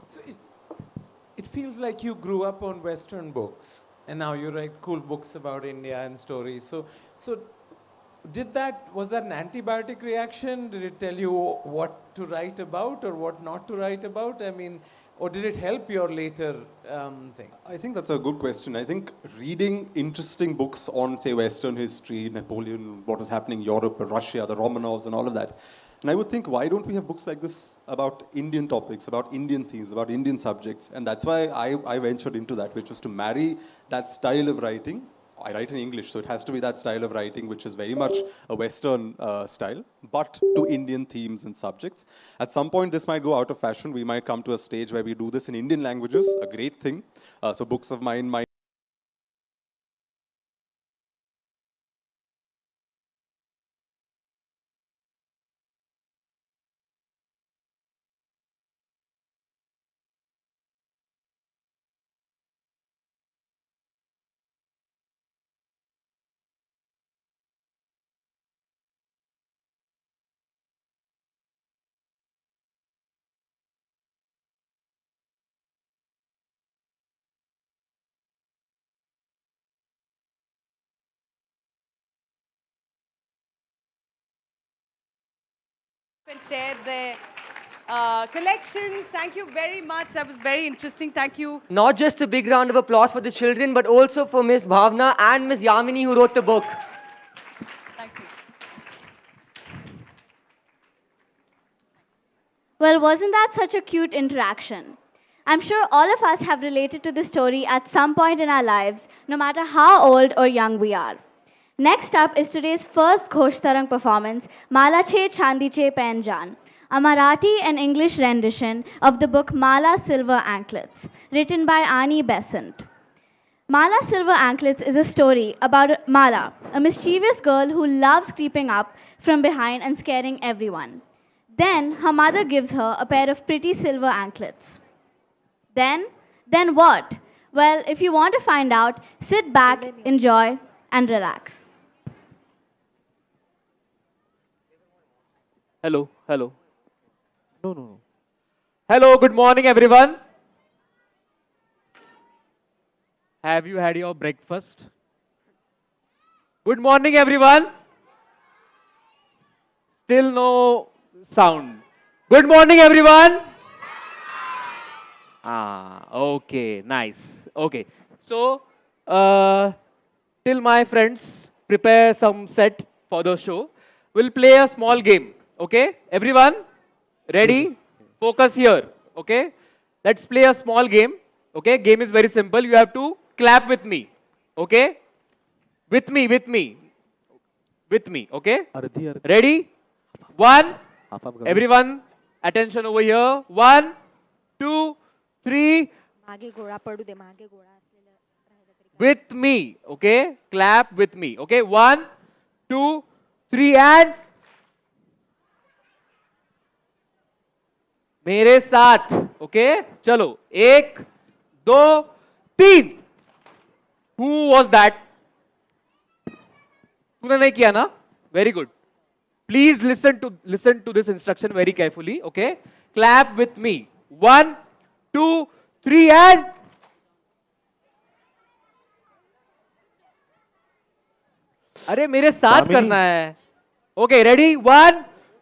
So it feels like you grew up on Western books, and now you write cool books about India and stories. So was that an antibiotic reaction? Did it tell you what to write about or what not to write about? I mean, or did it help your later thing? I think that's a good question. I think reading interesting books on, say, Western history, Napoleon, what was happening in Europe, Russia, the Romanovs, and all of that. And I would think, why don't we have books like this about Indian topics, about Indian themes, about Indian subjects? And that's why I ventured into that, which was to marry that style of writing. I write in English, so it has to be that style of writing, which is very much a Western style, but to Indian themes and subjects. At some point, this might go out of fashion. We might come to a stage where we do this in Indian languages, a great thing. So books of mine might And shared their collections. Thank you very much. That was very interesting. Thank you. Not just a big round of applause for the children, but also for Miss Bhavna and Miss Yamini who wrote the book. Thank you. Well, wasn't that such a cute interaction? I'm sure all of us have related to this story at some point in our lives, no matter how old or young we are. Next up is today's first Ghosh Tarang performance, Mala Che Chandi Che Penjan, a Marathi and English rendition of the book Mala Silver Anklets, written by Ani Besant. Mala Silver Anklets is a story about Mala, a mischievous girl who loves creeping up from behind and scaring everyone. Then her mother gives her a pair of pretty silver anklets. Then what? Well, if you want to find out, sit back, enjoy, and relax. Hello, hello. No. Hello, good morning, everyone. Have you had your breakfast? Good morning, everyone. Still no sound. Good morning, everyone. Okay, nice. Okay, so till my friends prepare some set for the show, we'll play a small game. Okay, everyone, ready? Focus here. Okay, let's play a small game. Okay, game is very simple. You have to clap with me. Okay, with me. Okay, ready? One. Everyone, attention over here. 1, 2, 3. With me. Okay, clap with me. Okay, 1, 2, 3 and मेरे साथ. Okay, चलो 1, 2, 3. Who was that? तूने नहीं किया ना? Very good. Please listen to this instruction very carefully. Okay, clap with me. 1, 2, 3 and अरे मेरे साथ करना है. Okay, ready? 1,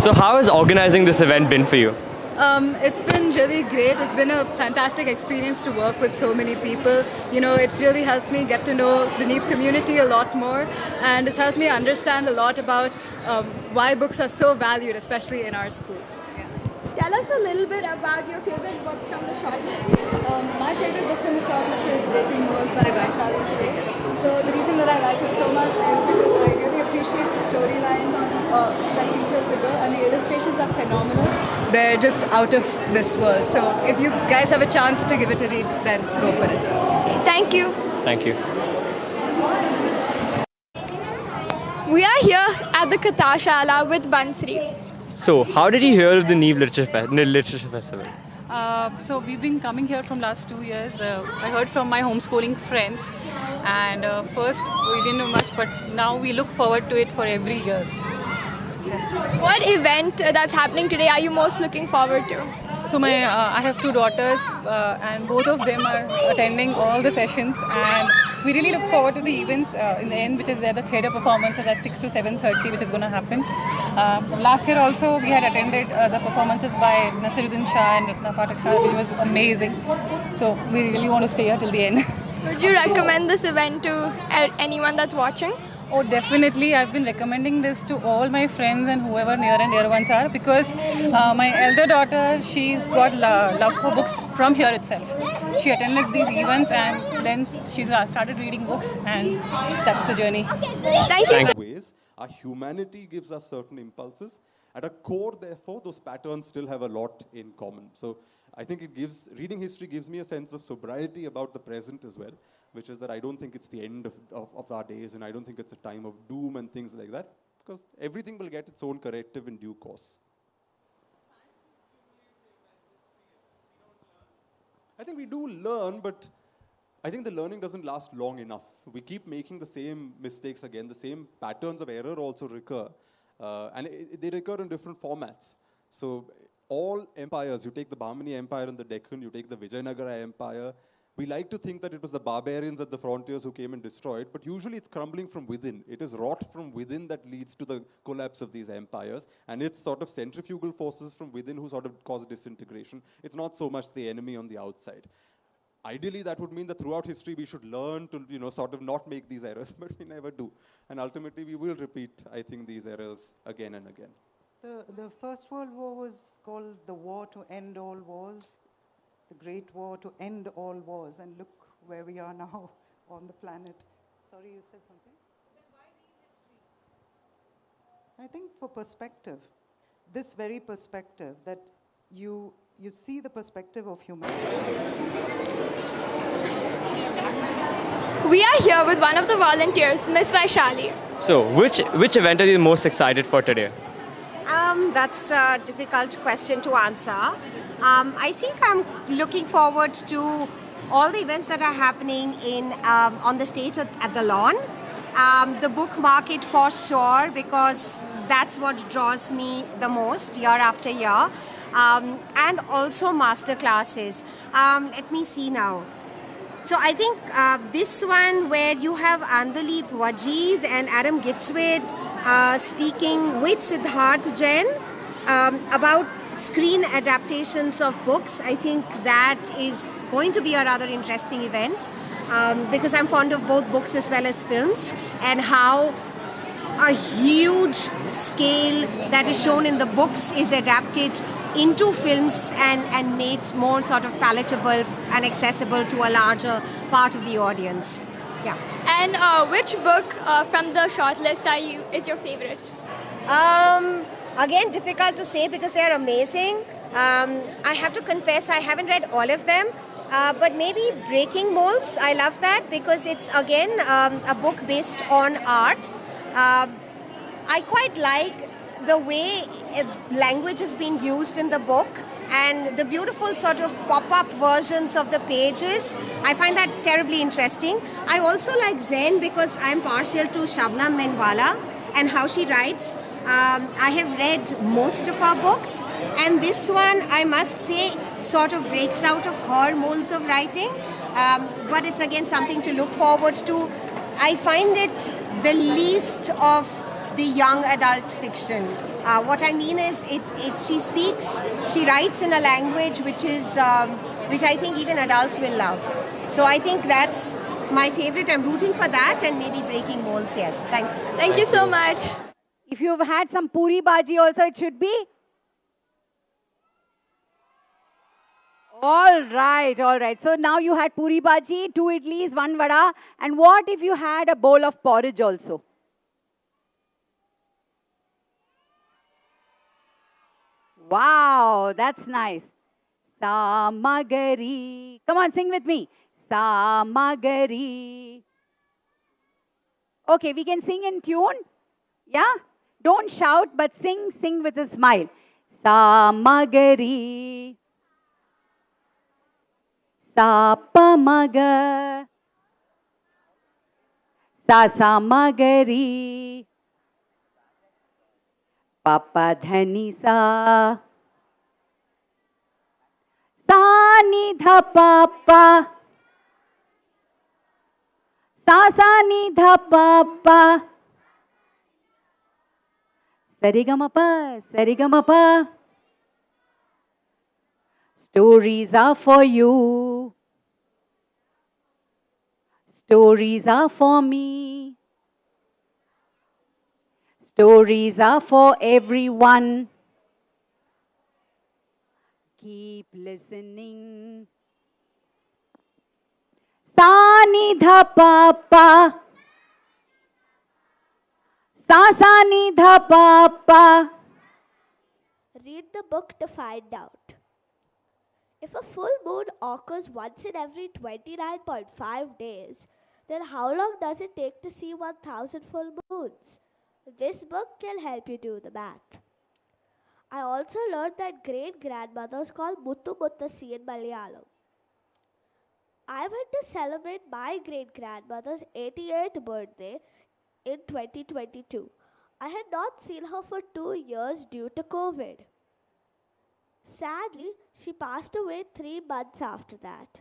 So how has organizing this event been for you? It's been really great. It's been a fantastic experience to work with so many people. You know, it's really helped me get to know the Neev community a lot more, and it's helped me understand a lot about why books are so valued, especially in our school. Tell us a little bit about your favorite book from the shortlist. My favorite book from the shortlist is Breaking Walls by Vaishali Sheikh. So the reason that I like it so much is because I really appreciate the storyline that features the girl, and the illustrations are phenomenal. They're just out of this world. So if you guys have a chance to give it a read, then go for it. Thank you. Thank you. We are here at the Kathashala with Bansri. So how did you hear of the Neev Literature Festival? So we've been coming here from last 2 years. I heard from my homeschooling friends, and first we didn't know much, but now we look forward to it for every year. What event that's happening today are you most looking forward to? So I have 2 daughters, and both of them are attending all the sessions, and we really look forward to the events in the end, which is the theatre performances at 6 to 7:30, which is going to happen. Last year also we had attended the performances by Nasiruddin Shah and Ratna Pathak Shah, which was amazing. So we really want to stay here till the end. Would you recommend this event to anyone that's watching? Oh, definitely. I've been recommending this to all my friends and whoever near and dear ones are, because my elder daughter, she's got love for books from here itself. She attended these events and then she's started reading books, and that's the journey. Thank you. Ways, our humanity gives us certain impulses. At a core, therefore, those patterns still have a lot in common. So I think reading history gives me a sense of sobriety about the present as well, which is that I don't think it's the end of our days, and I don't think it's a time of doom and things like that, because everything will get its own corrective in due course. I think we do learn, but I think the learning doesn't last long enough. We keep making the same mistakes again. The same patterns of error also recur, and they recur in different formats. So all empires, you take the Bahmani Empire in the Deccan, you take the Vijayanagara Empire, we like to think that it was the barbarians at the frontiers who came and destroyed, but usually it's crumbling from within. It is rot from within that leads to the collapse of these empires, and it's sort of centrifugal forces from within who sort of cause disintegration. It's not so much the enemy on the outside. Ideally, that would mean that throughout history we should learn to, sort of not make these errors, but we never do. And ultimately, we will repeat, I think, these errors again and again. The First World War was called the war to end all wars. The Great War to end all wars, and look where we are now on the planet. Sorry, you said something? Then why read history? I think for perspective, this very perspective, that you see the perspective of humanity. We are here with one of the volunteers, Miss Vaishali. So which event are you most excited for today? That's a difficult question to answer. I think I'm looking forward to all the events that are happening on the stage at the lawn. The book market for sure, because that's what draws me the most year after year. And also master classes. Let me see now. So I think this one where you have Andaleep Wajid and Adam Gitzwit speaking with Siddharth Jain about screen adaptations of books, I think that is going to be a rather interesting event because I'm fond of both books as well as films, and how a huge scale that is shown in the books is adapted into films and made more sort of palatable and accessible to a larger part of the audience. Yeah. And which book from the shortlist is your favorite? Again, difficult to say because they're amazing. I have to confess I haven't read all of them, but maybe Breaking Molds, I love that because it's again a book based on art. I quite like the way language has been used in the book and the beautiful sort of pop-up versions of the pages. I find that terribly interesting. I also like Zen because I'm partial to Shabnam Menwala and how she writes. I have read most of her books, and this one, I must say, sort of breaks out of her molds of writing, but it's again something to look forward to. I find it the least of the young adult fiction. What I mean is, she speaks, she writes in a language which I think even adults will love. So I think that's my favorite. I'm rooting for that and maybe breaking molds. Yes, thanks. Thank you so much. If you've had some puri bhaji also, it should be. All right, all right. So now you had puri bhaji, 2 idlis, 1 vada. And what if you had a bowl of porridge also? Wow, that's nice. Samagari. Come on, sing with me. Samagari. Okay, we can sing in tune. Yeah? Don't shout, but sing with a smile. Samagari. Sapamaga. Sasamagari. Papa dhani sa. Sa ni dha papa. Sa ni dha papa. Sarigamapa, sarigamapa. Stories are for you. Stories are for me. Stories are for everyone. Keep listening. Sa ni dha papa. Sa ni dha papa. Read the book to find out. If a full moon occurs once in every 29.5 days, then how long does it take to see 1,000 full moons? This book can help you do the math. I also learned that great-grandmothers call Muttu Muttasi in Malayalam. I went to celebrate my great-grandmother's 88th birthday in 2022. I had not seen her for 2 years due to COVID. Sadly, she passed away 3 months after that.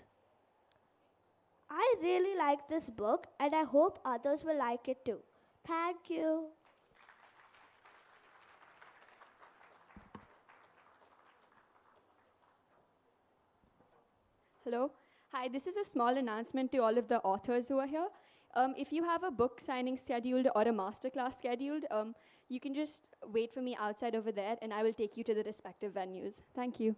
I really like this book and I hope others will like it too. Thank you. Hello. Hi, this is a small announcement to all of the authors who are here. If you have a book signing scheduled or a masterclass scheduled, you can just wait for me outside over there and I will take you to the respective venues. Thank you.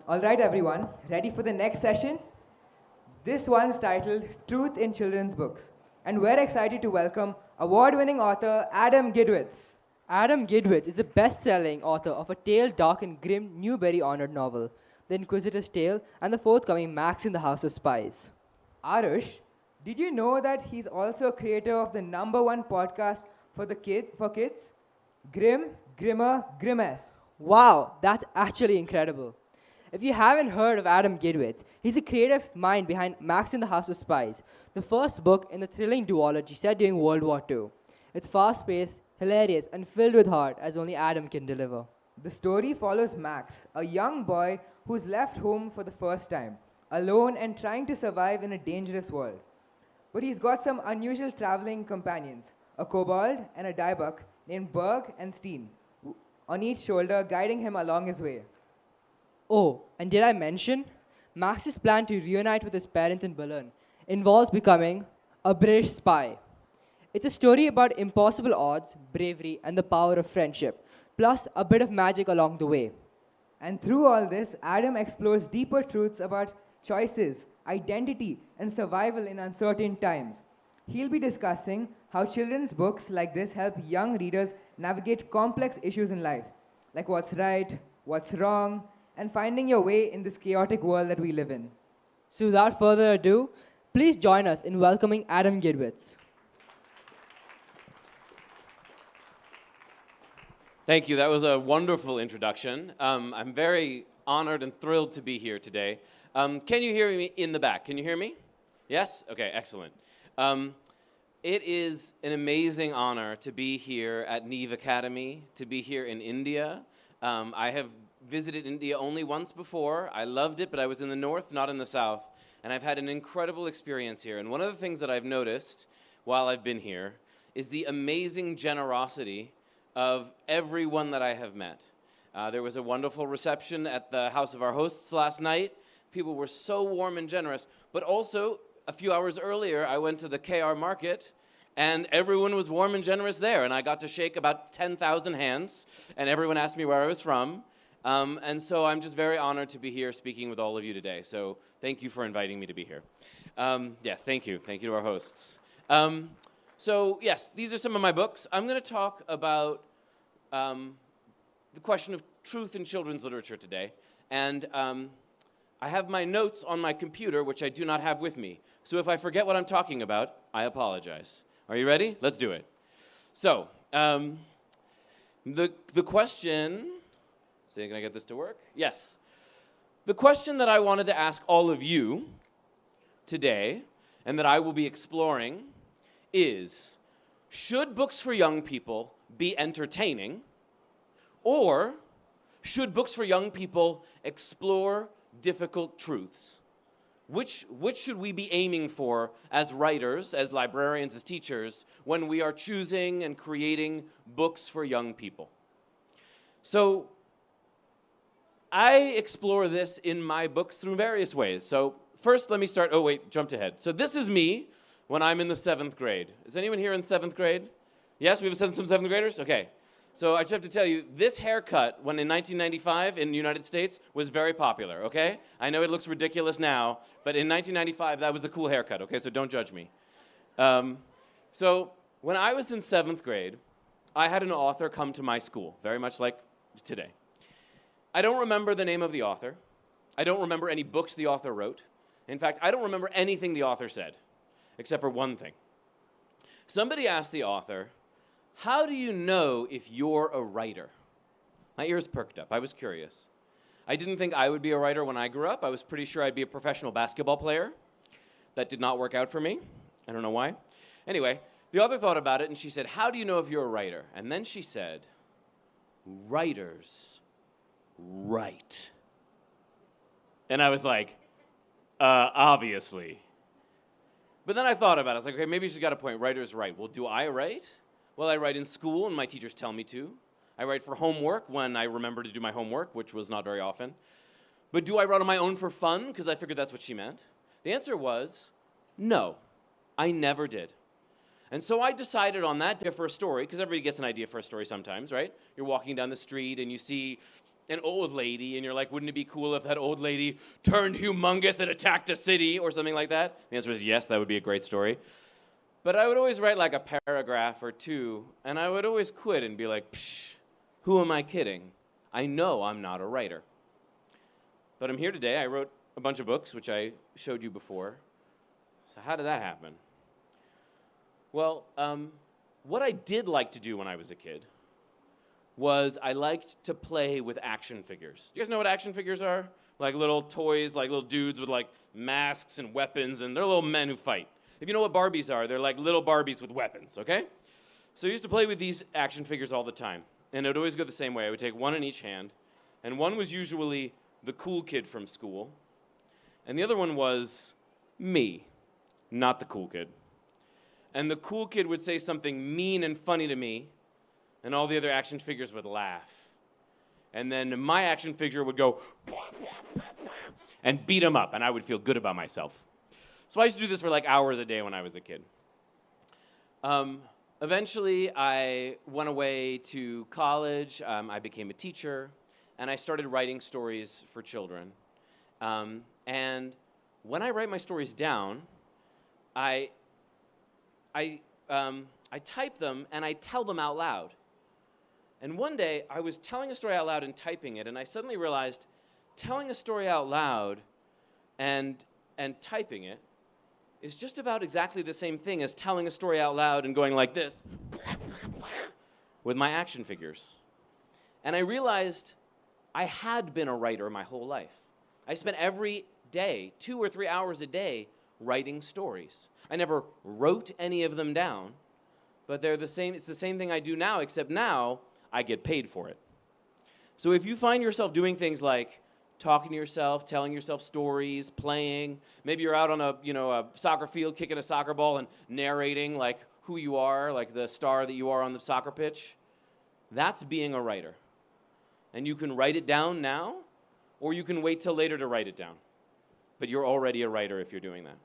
All right, everyone, ready for the next session? This one's titled Truth in Children's Books. And we're excited to welcome award-winning author Adam Gidwitz. Adam Gidwitz is the best-selling author of a tale dark and grim Newbery-honored novel, The Inquisitor's Tale, and the forthcoming Max in the House of Spies. Arush, did you know that he's also creator of the #1 podcast for kids, Grim, Grimmer, grimace. Wow, that's actually incredible. If you haven't heard of Adam Gidwitz, he's the creative mind behind Max in the House of Spies, the first book in the thrilling duology set during World War II. It's fast-paced, hilarious, and filled with heart as only Adam can deliver. The story follows Max, a young boy who's left home for the first time, alone and trying to survive in a dangerous world. But he's got some unusual traveling companions, a kobold and a diebuck named Berg and Steen, on each shoulder guiding him along his way. Oh, and did I mention? Max's plan to reunite with his parents in Berlin involves becoming a British spy. It's a story about impossible odds, bravery, and the power of friendship, plus a bit of magic along the way. And through all this, Adam explores deeper truths about choices, identity, and survival in uncertain times. He'll be discussing how children's books like this help young readers navigate complex issues in life, like what's right, what's wrong, and finding your way in this chaotic world that we live in. So without further ado, please join us in welcoming Adam Gidwitz. Thank you. That was a wonderful introduction. I'm very honored and thrilled to be here today. Can you hear me in the back? Can you hear me? Yes? Okay, excellent. It is an amazing honor to be here at Neev Academy, to be here in India. I have visited India only once before. I loved it, but I was in the north, not in the south. And I've had an incredible experience here. And one of the things that I've noticed while I've been here is the amazing generosity of everyone that I have met. There was a wonderful reception at the house of our hosts last night. People were so warm and generous. But also, a few hours earlier, I went to the KR market, and everyone was warm and generous there. And I got to shake about 10,000 hands, and everyone asked me where I was from. And so I'm just very honored to be here speaking with all of you today. So thank you for inviting me to be here. Yes, thank you. Thank you to our hosts. So yes, these are some of my books. I'm going to talk about the question of truth in children's literature today. And I have my notes on my computer, which I do not have with me. So if I forget what I'm talking about, I apologize. Are you ready? Let's do it. So the question... Can I get this to work? Yes. The question that I wanted to ask all of you today, and that I will be exploring, is, should books for young people be entertaining, or should books for young people explore difficult truths? Which should we be aiming for as writers, as librarians, as teachers, when we are choosing and creating books for young people? So, I explore this in my books through various ways. So first, let me start. Oh, wait, jumped ahead. So this is me when I'm in the 7th grade. Is anyone here in 7th grade? Yes, we have some 7th graders? Okay. So I just have to tell you, this haircut, when in 1995 in the United States, was very popular, okay? I know it looks ridiculous now, but in 1995, that was a cool haircut, okay? So don't judge me. So when I was in 7th grade, I had an author come to my school, very much like today. I don't remember the name of the author. I don't remember any books the author wrote. In fact, I don't remember anything the author said, except for one thing. Somebody asked the author, how do you know if you're a writer? My ears perked up. I was curious. I didn't think I would be a writer when I grew up. I was pretty sure I'd be a professional basketball player. That did not work out for me. I don't know why. Anyway, the author thought about it, and she said, how do you know if you're a writer? And then she said, writers write. And I was like, obviously. But then I thought about it. I was like, okay, maybe she's got a point. Writers write. Well, do I write? Well, I write in school, and my teachers tell me to. I write for homework when I remember to do my homework, which was not very often. But do I write on my own for fun? Because I figured that's what she meant. The answer was, no, I never did. And so I decided on that day for a story, because everybody gets an idea for a story sometimes, right? You're walking down the street, and you see an old lady, and you're like, wouldn't it be cool if that old lady turned humongous and attacked a city or something like that? The answer is yes, that would be a great story. But I would always write like a paragraph or two, and I would always quit and be like, psh, who am I kidding? I know I'm not a writer. But I'm here today. I wrote a bunch of books, which I showed you before. So how did that happen? Well, what I did like to do when I was a kid was I liked to play with action figures. Do you guys know what action figures are? Like little toys, like little dudes with like masks and weapons, and they're little men who fight. If you know what Barbies are, they're like little Barbies with weapons, okay? So I used to play with these action figures all the time, and it would always go the same way. I would take one in each hand, and one was usually the cool kid from school, and the other one was me, not the cool kid. And the cool kid would say something mean and funny to me, and all the other action figures would laugh. And then my action figure would go and beat him up, and I would feel good about myself. So I used to do this for like hours a day when I was a kid. Eventually, I went away to college. I became a teacher, and I started writing stories for children. And when I write my stories down, I type them and I tell them out loud. And one day, I was telling a story out loud and typing it, and I suddenly realized telling a story out loud and typing it is just about exactly the same thing as telling a story out loud and going like this with my action figures. And I realized I had been a writer my whole life. I spent every day, 2 or 3 hours a day, writing stories. I never wrote any of them down, but they're the same. It's the same thing I do now, except now I get paid for it. So if you find yourself doing things like talking to yourself, telling yourself stories, playing, maybe you're out on a soccer field kicking a soccer ball and narrating like who you are, like the star that you are on the soccer pitch, that's being a writer. And you can write it down now, or you can wait till later to write it down. But you're already a writer if you're doing that.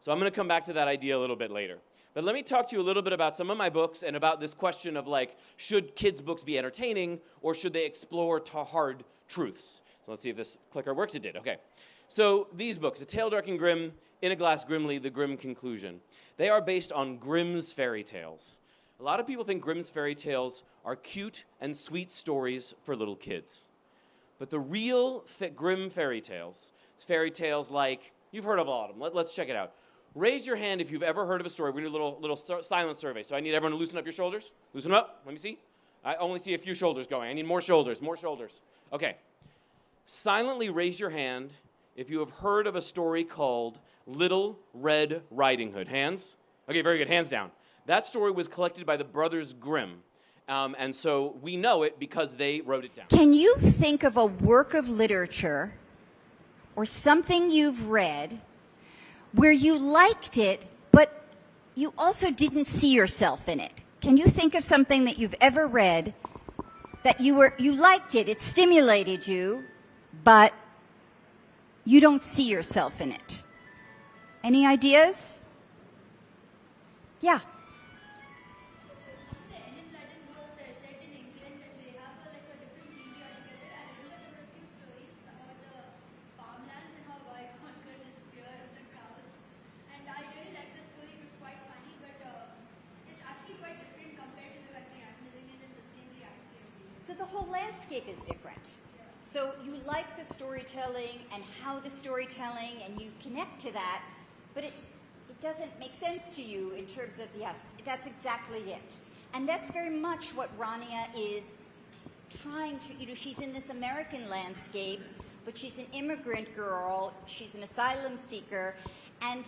So I'm going to come back to that idea a little bit later. But let me talk to you a little bit about some of my books and about this question of like, should kids' books be entertaining or should they explore hard truths? So let's see if this clicker works. It did. Okay. So these books, A Tale Dark and Grim, In a Glass Grimly, The Grim Conclusion. They are based on Grimm's fairy tales. A lot of people think Grimm's fairy tales are cute and sweet stories for little kids. But the real Grimm fairy tales like, you've heard of a lot of them. Let's check it out. Raise your hand if you've ever heard of a story. We're going to do a little silent survey. So I need everyone to loosen up your shoulders. Loosen them up. Let me see. I only see a few shoulders going. I need more shoulders, more shoulders. Okay. Silently raise your hand if you have heard of a story called Little Red Riding Hood. Hands? Okay, very good. Hands down. That story was collected by the Brothers Grimm. And so we know it because they wrote it down. Can you think of a work of literature or something you've read where you liked it, but you also didn't see yourself in it? Can you think of something that you've ever read that you liked it, it stimulated you, but you don't see yourself in it? Any ideas? Yeah. So the whole landscape is different. So you like the storytelling and how the storytelling, and you connect to that, but it doesn't make sense to you in terms of, yes, that's exactly it. And that's very much what Rania is trying to, she's in this American landscape, but she's an immigrant girl, she's an asylum seeker, and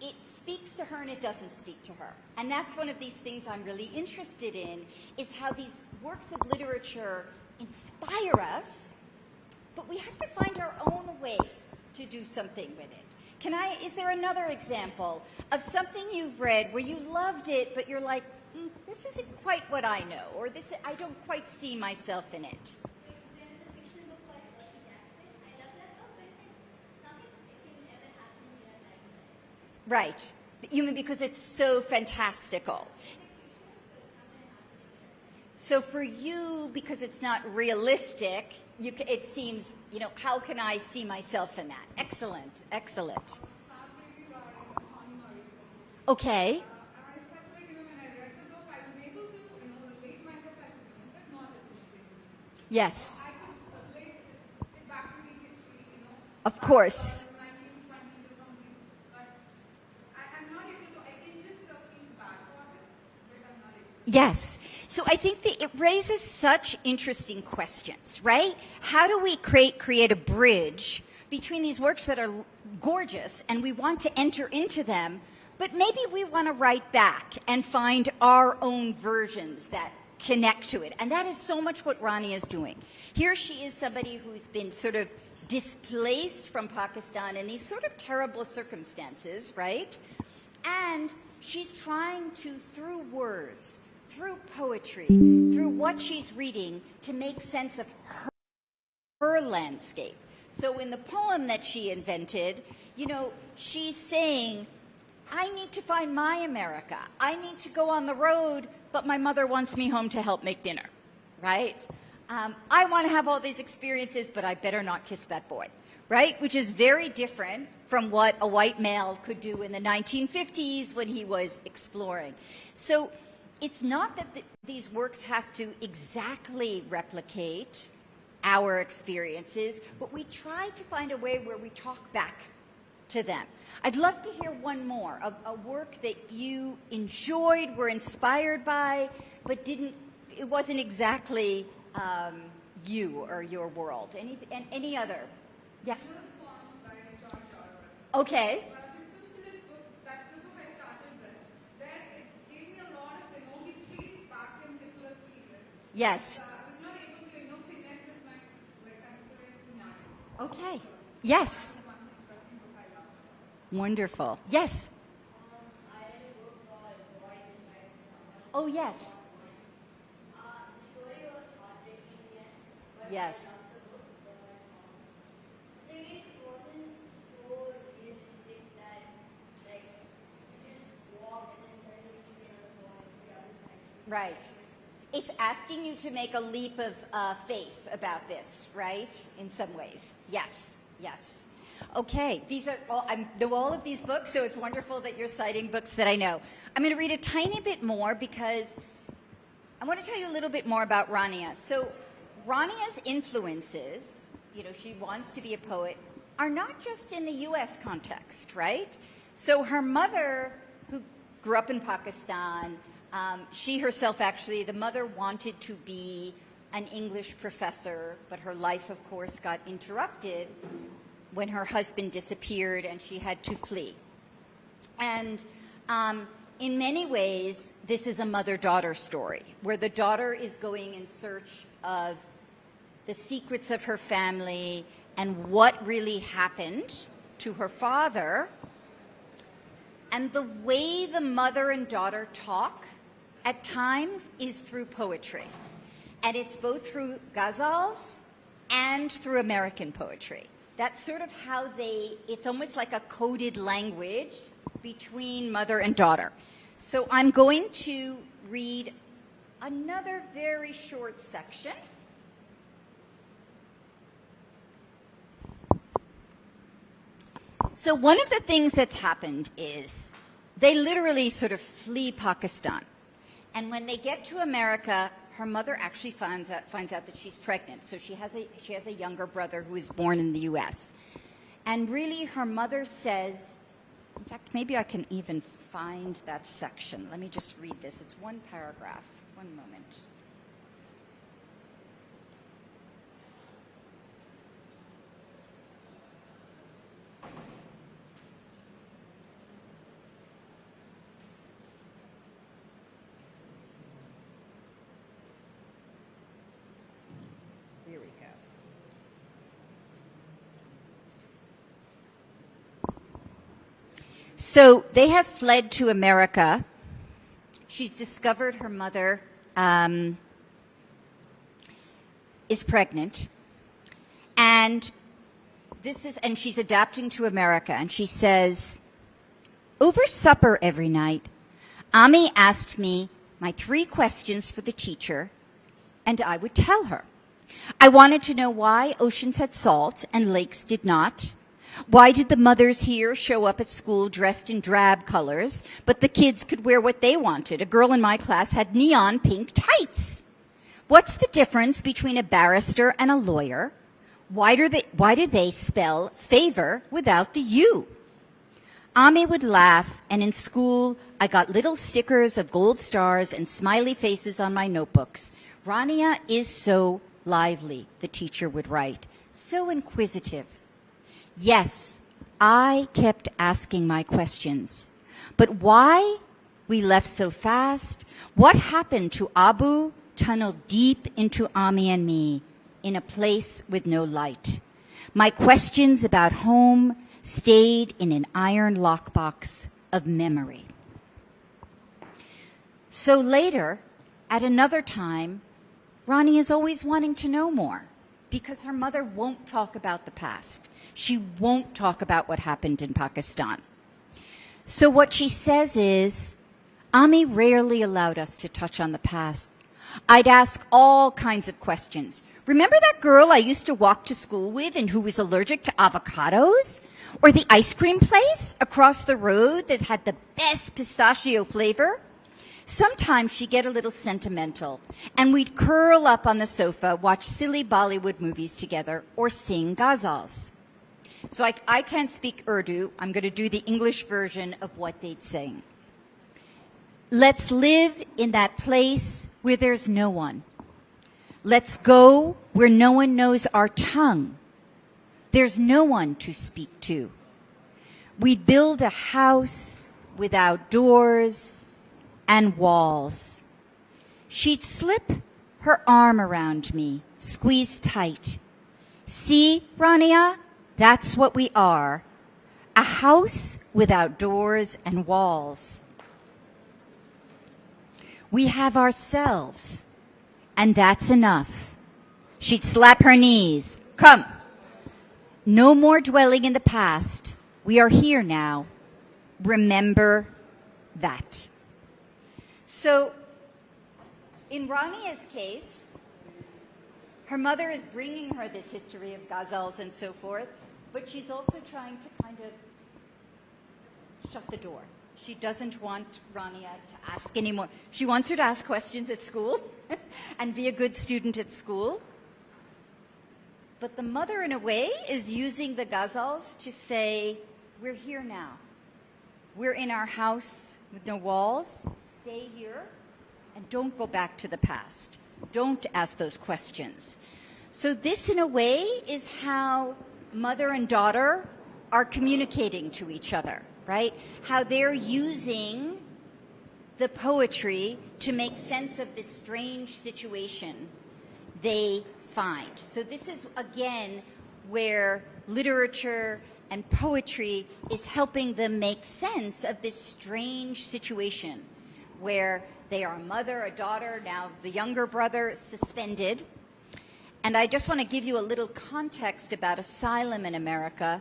it speaks to her and it doesn't speak to her. And that's one of these things I'm really interested in, is how these works of literature inspire us, but we have to find our own way to do something with it. Is there another example of something you've read where you loved it, but you're like, this isn't quite what I know, or I don't quite see myself in it? Right. You mean because it's so fantastical? So for you, because it's not realistic, it seems, how can I see myself in that? Excellent, excellent. Okay. Yes. Of course. Yes. So I think that it raises such interesting questions, right? How do we create a bridge between these works that are gorgeous and we want to enter into them, but maybe we want to write back and find our own versions that connect to it. And that is so much what Rania is doing. Here she is, somebody who's been sort of displaced from Pakistan in these sort of terrible circumstances, right? And she's trying to, through words, through poetry, through what she's reading, to make sense of her landscape. So in the poem that she invented, you know, she's saying, I need to find my America. I need to go on the road, but my mother wants me home to help make dinner, right? I want to have all these experiences, but I better not kiss that boy, right? Which is very different from what a white male could do in the 1950s when he was exploring. So it's not that these works have to exactly replicate our experiences, but we try to find a way where we talk back to them. I'd love to hear one more, a work that you enjoyed, were inspired by, but it wasn't exactly you or your world. Any other? Yes? Okay. Yes. Okay. Yes. Wonderful. Yes. Oh, yes. Yes. Right. It's asking you to make a leap of faith about this, right? In some ways. Yes. Yes. Okay. These are I know all of these books, so it's wonderful that you're citing books that I know. I'm going to read a tiny bit more because I want to tell you a little bit more about Rania. So Rania's influences, you know, she wants to be a poet, are not just in the U.S. context, right? So her mother, who grew up in Pakistan, she herself actually, the mother wanted to be an English professor, but her life, of course, got interrupted when her husband disappeared and she had to flee. And in many ways, this is a mother-daughter story, where the daughter is going in search of the secrets of her family and what really happened to her father. And the way the mother and daughter talk at times is through poetry. And it's both through ghazals and through American poetry. That's sort of how it's almost like a coded language between mother and daughter. So I'm going to read another very short section. So one of the things that's happened is they literally sort of flee Pakistan. And when they get to America, her mother actually finds out that she's pregnant. So she has a younger brother who is born in the U.S. And really her mother says, in fact, maybe I can even find that section. Let me just read this. It's one paragraph. One moment. Here we go. So they have fled to America. She's discovered her mother is pregnant. And she's adapting to America. And she says, over supper every night, Ami asked me my 3 questions for the teacher, and I would tell her. I wanted to know why oceans had salt and lakes did not. Why did the mothers here show up at school dressed in drab colors, but the kids could wear what they wanted? A girl in my class had neon pink tights. What's the difference between a barrister and a lawyer? Why do they spell favor without the U? Ami would laugh, and in school, I got little stickers of gold stars and smiley faces on my notebooks. Rania is so lively, the teacher would write, so inquisitive. Yes, I kept asking my questions. But why we left so fast? What happened to Abu tunneled deep into Ami and me in a place with no light? My questions about home stayed in an iron lockbox of memory. So later, at another time, Ronnie is always wanting to know more because her mother won't talk about the past. She won't talk about what happened in Pakistan. So what she says is, Ami rarely allowed us to touch on the past. I'd ask all kinds of questions. Remember that girl I used to walk to school with and who was allergic to avocados? Or the ice cream place across the road that had the best pistachio flavor? Sometimes she'd get a little sentimental, and we'd curl up on the sofa, watch silly Bollywood movies together, or sing ghazals. So I can't speak Urdu. I'm going to do the English version of what they'd sing. Let's live in that place where there's no one. Let's go where no one knows our tongue. There's no one to speak to. We'd build a house without doors and walls. She'd slip her arm around me, squeeze tight. See, Rania, that's what we are. A house without doors and walls. We have ourselves, and that's enough. She'd slap her knees. Come. No more dwelling in the past. We are here now. Remember that. So, in Rania's case, her mother is bringing her this history of ghazals and so forth, but she's also trying to kind of shut the door. She doesn't want Rania to ask anymore. She wants her to ask questions at school and be a good student at school. But the mother, in a way, is using the ghazals to say, we're here now. We're in our house with no walls. Stay here and don't go back to the past. Don't ask those questions. So this, in a way, is how mother and daughter are communicating to each other, right? How they're using the poetry to make sense of this strange situation they find. So this is, again, where literature and poetry is helping them make sense of this strange situation where they are a mother, a daughter, now the younger brother suspended. And I just want to give you a little context about asylum in America.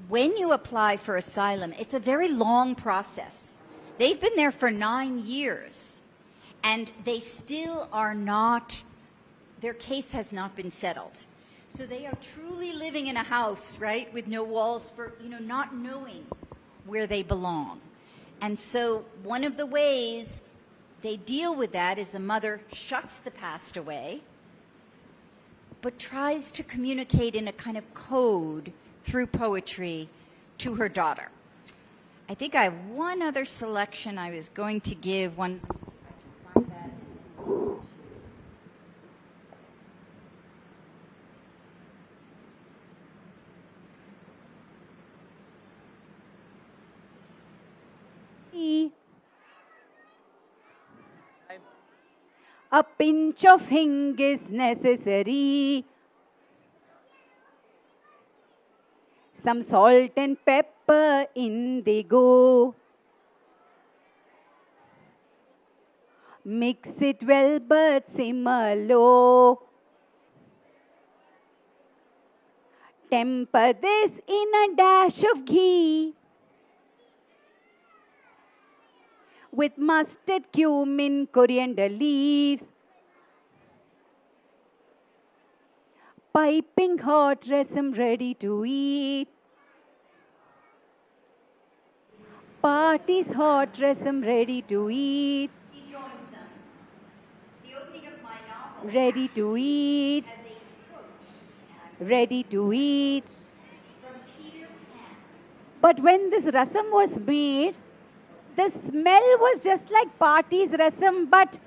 When you apply for asylum, it's a very long process. They've been there for 9 years, and they still are not, their case has not been settled. So they are truly living in a house, right, with no walls for, not knowing where they belong. And so one of the ways they deal with that is the mother shuts the past away, but tries to communicate in a kind of code through poetry to her daughter. I think I have one other selection I was going to give. One. Let's see if I can find that. A pinch of hing is necessary. Some salt and pepper indigo. Mix it well but simmer low. Temper this in a dash of ghee. With mustard, cumin, coriander leaves. Piping hot rasam ready to eat. Party's hot rasam ready to eat. He joins them. The opening of my novel. Ready to eat. As a quote. Ready to eat. From Peter Pan. But when this rasam was made, the smell was just like Party's rasam, but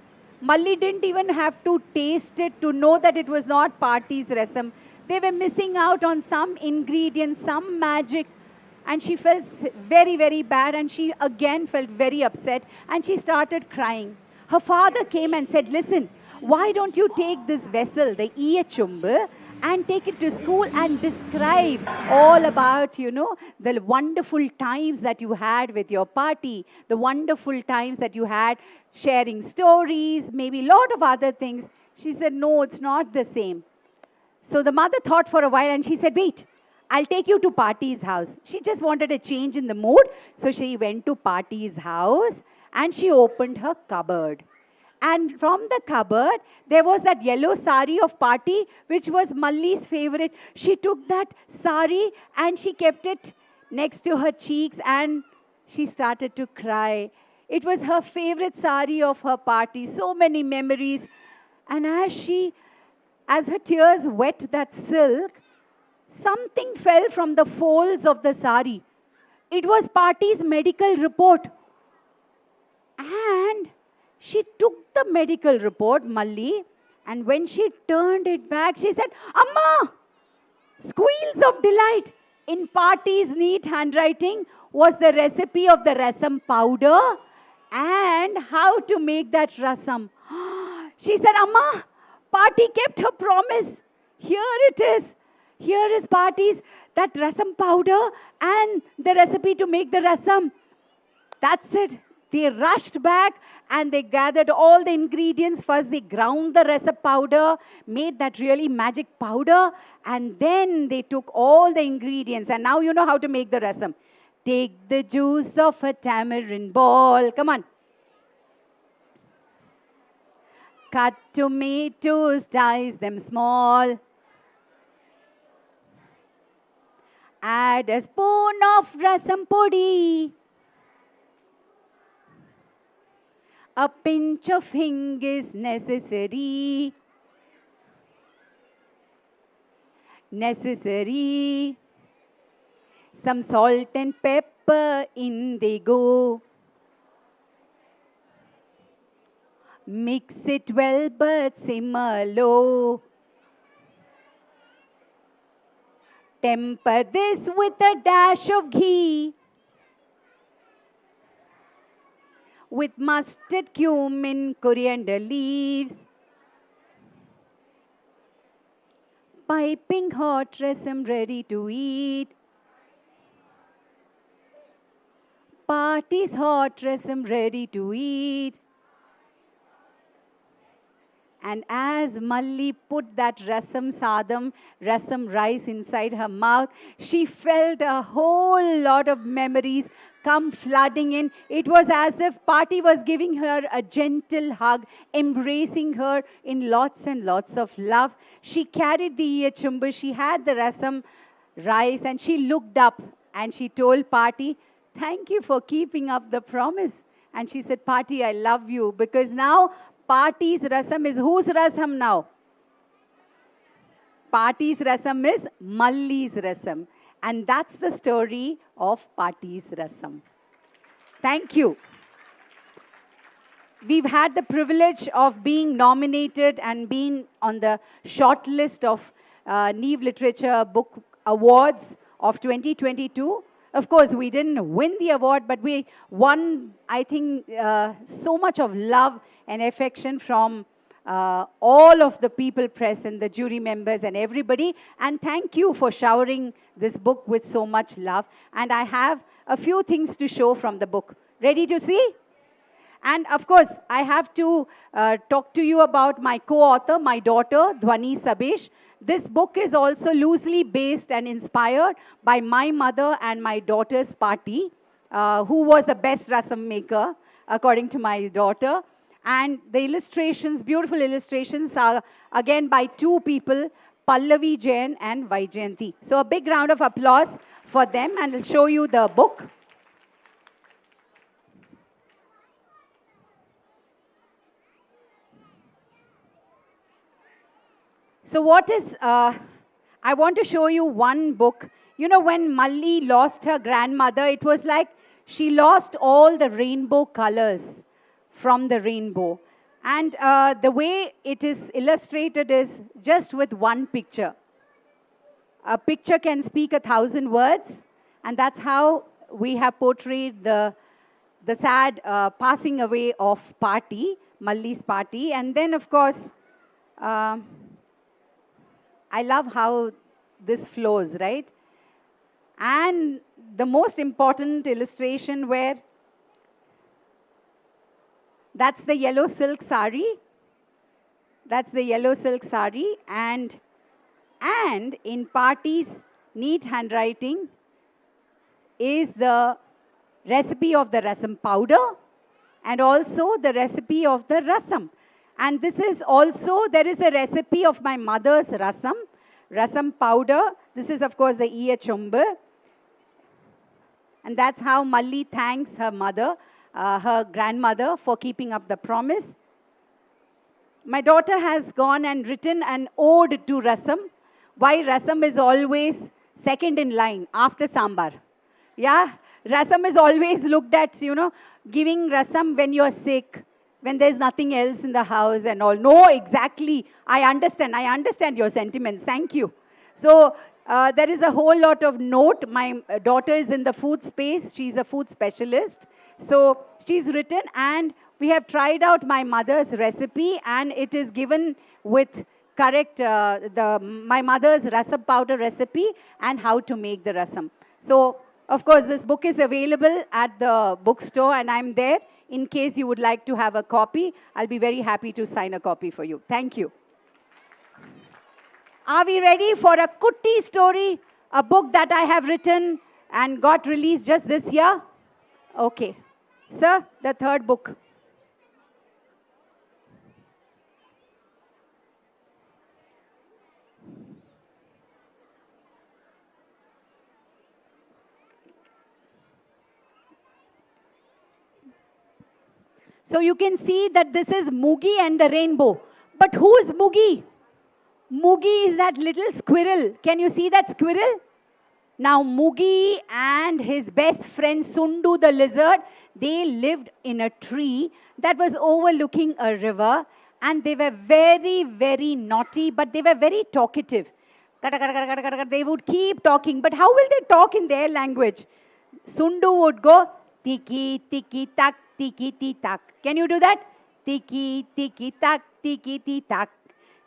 Malli didn't even have to taste it to know that it was not Party's rasam. They were missing out on some ingredient, some magic, and she felt very, very bad, and she again felt very upset, and she started crying. Her father came and said, listen, why don't you take this vessel, the Iyachumbu, and take it to school and describe all about, the wonderful times that you had with your party, the wonderful times that you had sharing stories, maybe a lot of other things. She said, no, it's not the same. So the mother thought for a while and she said, wait, I'll take you to Party's house. She just wanted a change in the mood. So she went to Party's house and she opened her cupboard. And from the cupboard, there was that yellow sari of Party, which was Malli's favorite. She took that sari and she kept it next to her cheeks and she started to cry. It was her favorite sari of her party. So many memories. And as her tears wet that silk, something fell from the folds of the sari. It was Party's medical report. And she took the medical report, Malli, and when she turned it back, she said, Amma! Squeals of delight. In Party's neat handwriting was the recipe of the rasam powder and how to make that rasam. She said, Amma, Party kept her promise. Here it is. Here is Party's, that rasam powder and the recipe to make the rasam. That's it. They rushed back and they gathered all the ingredients. First, they ground the rasam powder, made that really magic powder, and then they took all the ingredients. And now you know how to make the rasam. Take the juice of a tamarind ball. Come on. Cut tomatoes, dice them small. Add a spoon of rasam podi. A pinch of hing is necessary. Necessary. Some salt and pepper in they go. Mix it well but simmer low. Temper this with a dash of ghee. With mustard, cumin, coriander leaves. Piping hot rasam ready to eat. Party's hot rasam ready to eat. And as Malli put that rasam sadam, rasam rice inside her mouth, she felt a whole lot of memories come flooding in. It was as if Party was giving her a gentle hug, embracing her in lots and lots of love. She carried the iyachumbu, she had the rasam rice, and she looked up and she told Party, thank you for keeping up the promise. And she said, Party, I love you, because now Party's rasam is whose rasam now? Party's rasam is Malli's rasam. And that's the story of Party's rasam. Thank you. We've had the privilege of being nominated and being on the short list of Neev Literature Book Awards of 2022. Of course, we didn't win the award, but we won, I think, so much of love and affection from all of the people present, the jury members and everybody. And thank you for showering this book with so much love. And I have a few things to show from the book. Ready to see? And of course, I have to talk to you about my co-author, my daughter, Dhwani Sabesh. This book is also loosely based and inspired by my mother and my daughter's party, who was the best rasam maker, according to my daughter. And the illustrations, beautiful illustrations, are again by two people, Pallavi Jain and Vaijayanti. So a big round of applause for them, and I'll show you the book. So what is, I want to show you one book. You know, when Malli lost her grandmother, it was like she lost all the rainbow colors from the rainbow. And the way it is illustrated is just with one picture. A picture can speak 1,000 words, and that's how we have portrayed the sad passing away of Party, Malli's Party. And then, of course, I love how this flows, right? And the most important illustration where that's the yellow silk sari. That's the yellow silk sari. And in Party's neat handwriting is the recipe of the rasam powder and also the recipe of the rasam. And this is also, there is a recipe of my mother's rasam powder. This is, of course, the Iya Chumbu. And that's how Malli thanks her mother, her grandmother, for keeping up the promise. My daughter has gone and written an ode to rasam. Why rasam is always second in line after sambar. Yeah, rasam is always looked at, you know, giving rasam when you're sick, when there's nothing else in the house and all. No, exactly. I understand your sentiments. Thank you. So there is a whole lot of note. My daughter is in the food space. She's a food specialist. So she's written, and we have tried out my mother's recipe, and it is given with correct my mother's rasam powder recipe and how to make the rasam. So, of course, this book is available at the bookstore, and I'm there. In case you would like to have a copy, I'll be very happy to sign a copy for you. Thank you. Are we ready for a Kutti story, a book that I have written and got released just this year? Okay. Sir, the third book. So you can see that this is Moogie and the rainbow. But who is Moogie? Moogie is that little squirrel. Can you see that squirrel? Now Moogie and his best friend Sundu the lizard, they lived in a tree that was overlooking a river, and they were very, very naughty, but they were very talkative. They would keep talking, but how will they talk in their language? Sundu would go, tiki, tiki, tak, tiki, ti, tak. Can you do that? Tiki, tiki, tak, tiki, ti, tak.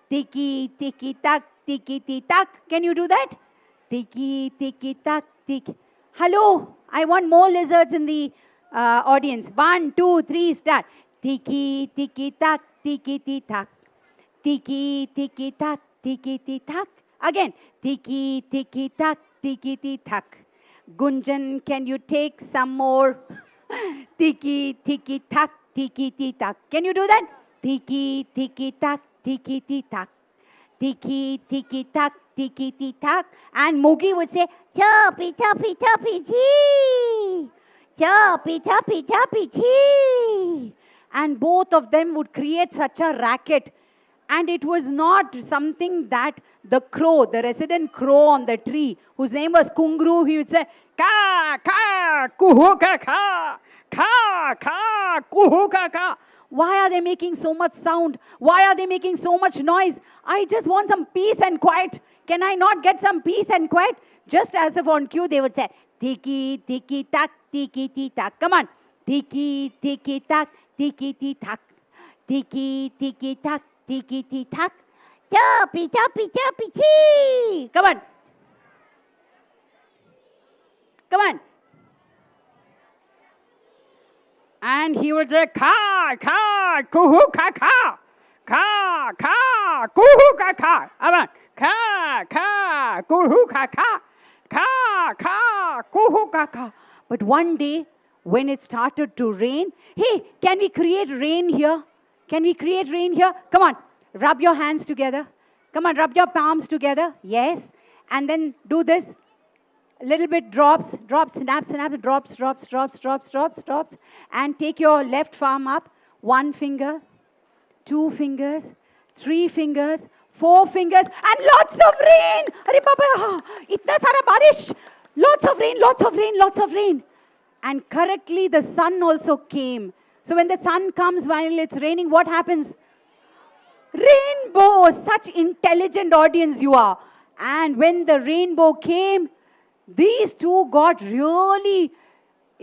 Tiki, tiki, tak, tiki, ti, tak. Can you do that? Tiki, tiki, tak, tiki. Hello, I want more lizards in the audience. 1, 2, 3, start. Tiki, tiki, tak, tiki, ti, tak. Tiki, tiki, tak, tiki, ti, tak. Again. Tiki, tiki, tak, tiki, ti, tak. Gunjan, can you take some more? Tiki, tiki, tak, tiki, ti, tak. Can you do that? Tiki, tiki, tak, tiki, ti, tak. Tiki, tiki, tak, tiki, ti, tak. And Moogie would say, choppy, choppy, choppy, chee. Choppy, choppy, choppy, chee. And both of them would create such a racket. And it was not something that the crow, the resident crow on the tree, whose name was Kungru, he would say, ka, ka, kuhu, ka, ka, ka, ka, kuhu, ka, ka. Why are they making so much sound? Why are they making so much noise? I just want some peace and quiet. Can I not get some peace and quiet? Just as if on cue, they would say, tiki, tiki, tak, tiki, ti, tak. Come on. Tiki, tiki, tak, tiki, ti, tak. Tiki, tiki, tak, tiki, ti, tak. Choppy, choppy, choppy, chee. Come on. Come on. And he would say, ka, ka, kuhu, ka, ka. Ka, ka, kuhu, ka, ka. Come on. Ka, ka, kuhu, ka, ka. Ka, ka, kuhu, ka, ka. But one day, when it started to rain, hey, can we create rain here? Can we create rain here? Come on, rub your hands together. Come on, rub your palms together. Yes. And then do this. Little bit drops, snap, drops. And take your left palm up. 1 finger, 2 fingers, 3 fingers, 4 fingers, and lots of rain. Arey Baba, itna sara barish. Lots of rain, lots of rain, lots of rain. And correctly, the sun also came. So when the sun comes while it's raining, what happens? Rainbow, such intelligent audience you are. And when the rainbow came, these two got really,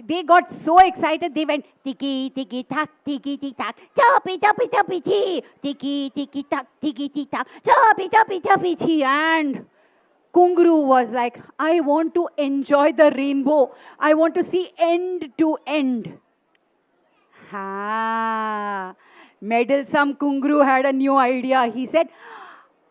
they got so excited, they went tiki tiki tak, tiki tiki tak, choppy choppy choppy tea, tiki tiki tak, tiki tiki tak, choppy choppy choppy tea. And Kunguru was like, I want to enjoy the rainbow. I want to see end to end. Ha! Meddlesome Kunguru had a new idea. He said,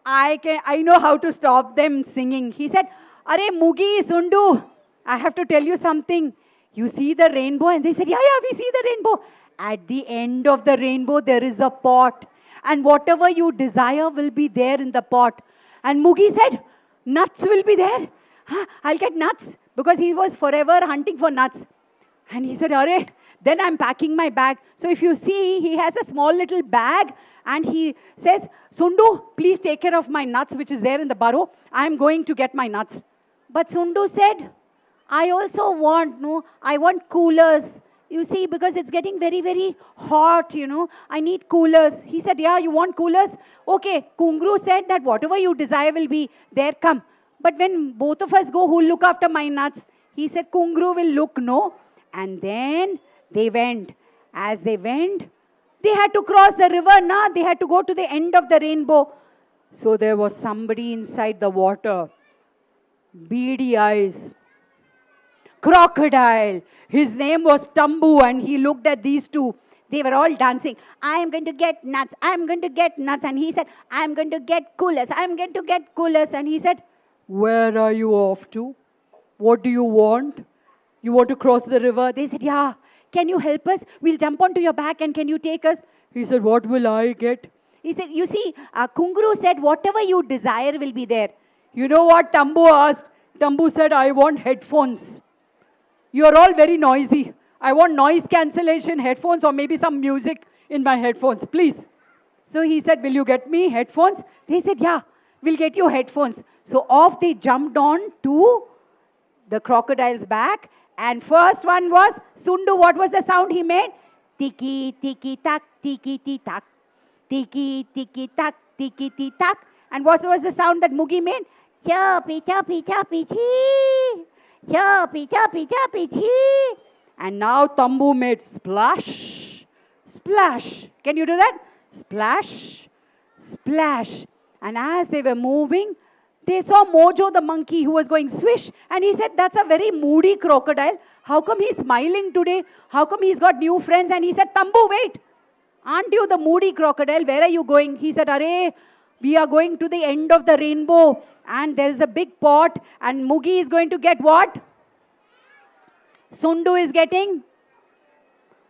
I know how to stop them singing. He said, Are Mugi, Sundu, I have to tell you something. You see the rainbow? And they said, yeah, we see the rainbow. At the end of the rainbow, there is a pot. And whatever you desire will be there in the pot. And Mugi said, nuts will be there. Huh, I'll get nuts. Because he was forever hunting for nuts. And he said, Arey, then I'm packing my bag. So if you see, he has a small little bag. And he says, Sundu, please take care of my nuts, which is there in the burrow. I'm going to get my nuts. But Sundu said, I also want, I want coolers. You see, because it's getting very, very hot, I need coolers. He said, yeah, you want coolers? Okay, Kunguru said that whatever you desire will be there, come. But when both of us go, who'll look after my nuts? He said, Kunguru will look, no. And then they went. As they went, they had to cross the river, na? They had to go to the end of the rainbow. So there was somebody inside the water. Beady eyes. Crocodile. His name was Tambu, and he looked at these two. They were all dancing. I am going to get nuts. I am going to get nuts. And he said, I am going to get coolers. I am going to get coolers. And he said, where are you off to? What do you want? You want to cross the river? They said, yeah. Can you help us? We'll jump onto your back and can you take us? He said, what will I get? He said, you see, Kunguru said, whatever you desire will be there. You know what Tambu asked? Tambu said, I want headphones. You are all very noisy. I want noise cancellation headphones or maybe some music in my headphones, please. So he said, will you get me headphones? They said, yeah, we'll get you headphones. So off they jumped on to the crocodile's back. And first one was, Sundu, what was the sound he made? Tiki, tiki, tak, tiki, tiki, tak. Tiki, tiki, tak, tiki, tiki, tak. And what was the sound that Mugi made? Choppy, choppy, choppy, chee. Choppy, choppy, choppy, chee. And now Tambu made splash, splash. Can you do that? Splash, splash. And as they were moving, they saw Mojo the monkey who was going swish. And he said, that's a very moody crocodile. How come he's smiling today? How come he's got new friends? And he said, Tambu, wait. Aren't you the moody crocodile? Where are you going? He said, Arey, we are going to the end of the rainbow. And there is a big pot. And Mugi is going to get what? Sundu is getting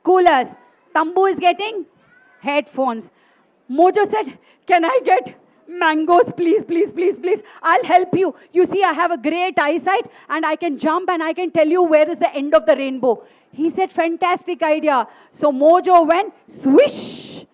coolers. Tambu is getting headphones. Mojo said, can I get mangoes, please, please, please, please. I'll help you. You see, I have a great eyesight and I can jump and I can tell you where is the end of the rainbow. He said, fantastic idea. So Mojo went swish,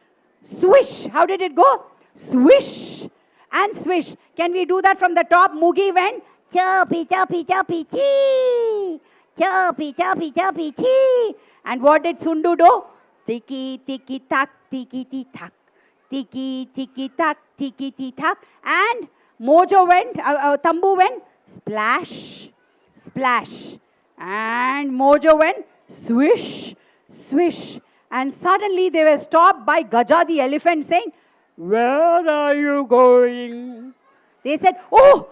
swish. How did it go? Swish and swish. Can we do that from the top? Mugi went choppy, choppy, choppy, chee. Choppy, choppy, choppy, chee. And what did Sundu do? Tiki, tiki, tak, tiki, tiki, tak. Tiki, tiki, tak, tiki, tiki, tak. And Mojo went, Tambu went, splash, splash. And Mojo went, swish, swish. And suddenly they were stopped by Gaja the elephant saying, where are you going? They said, oh,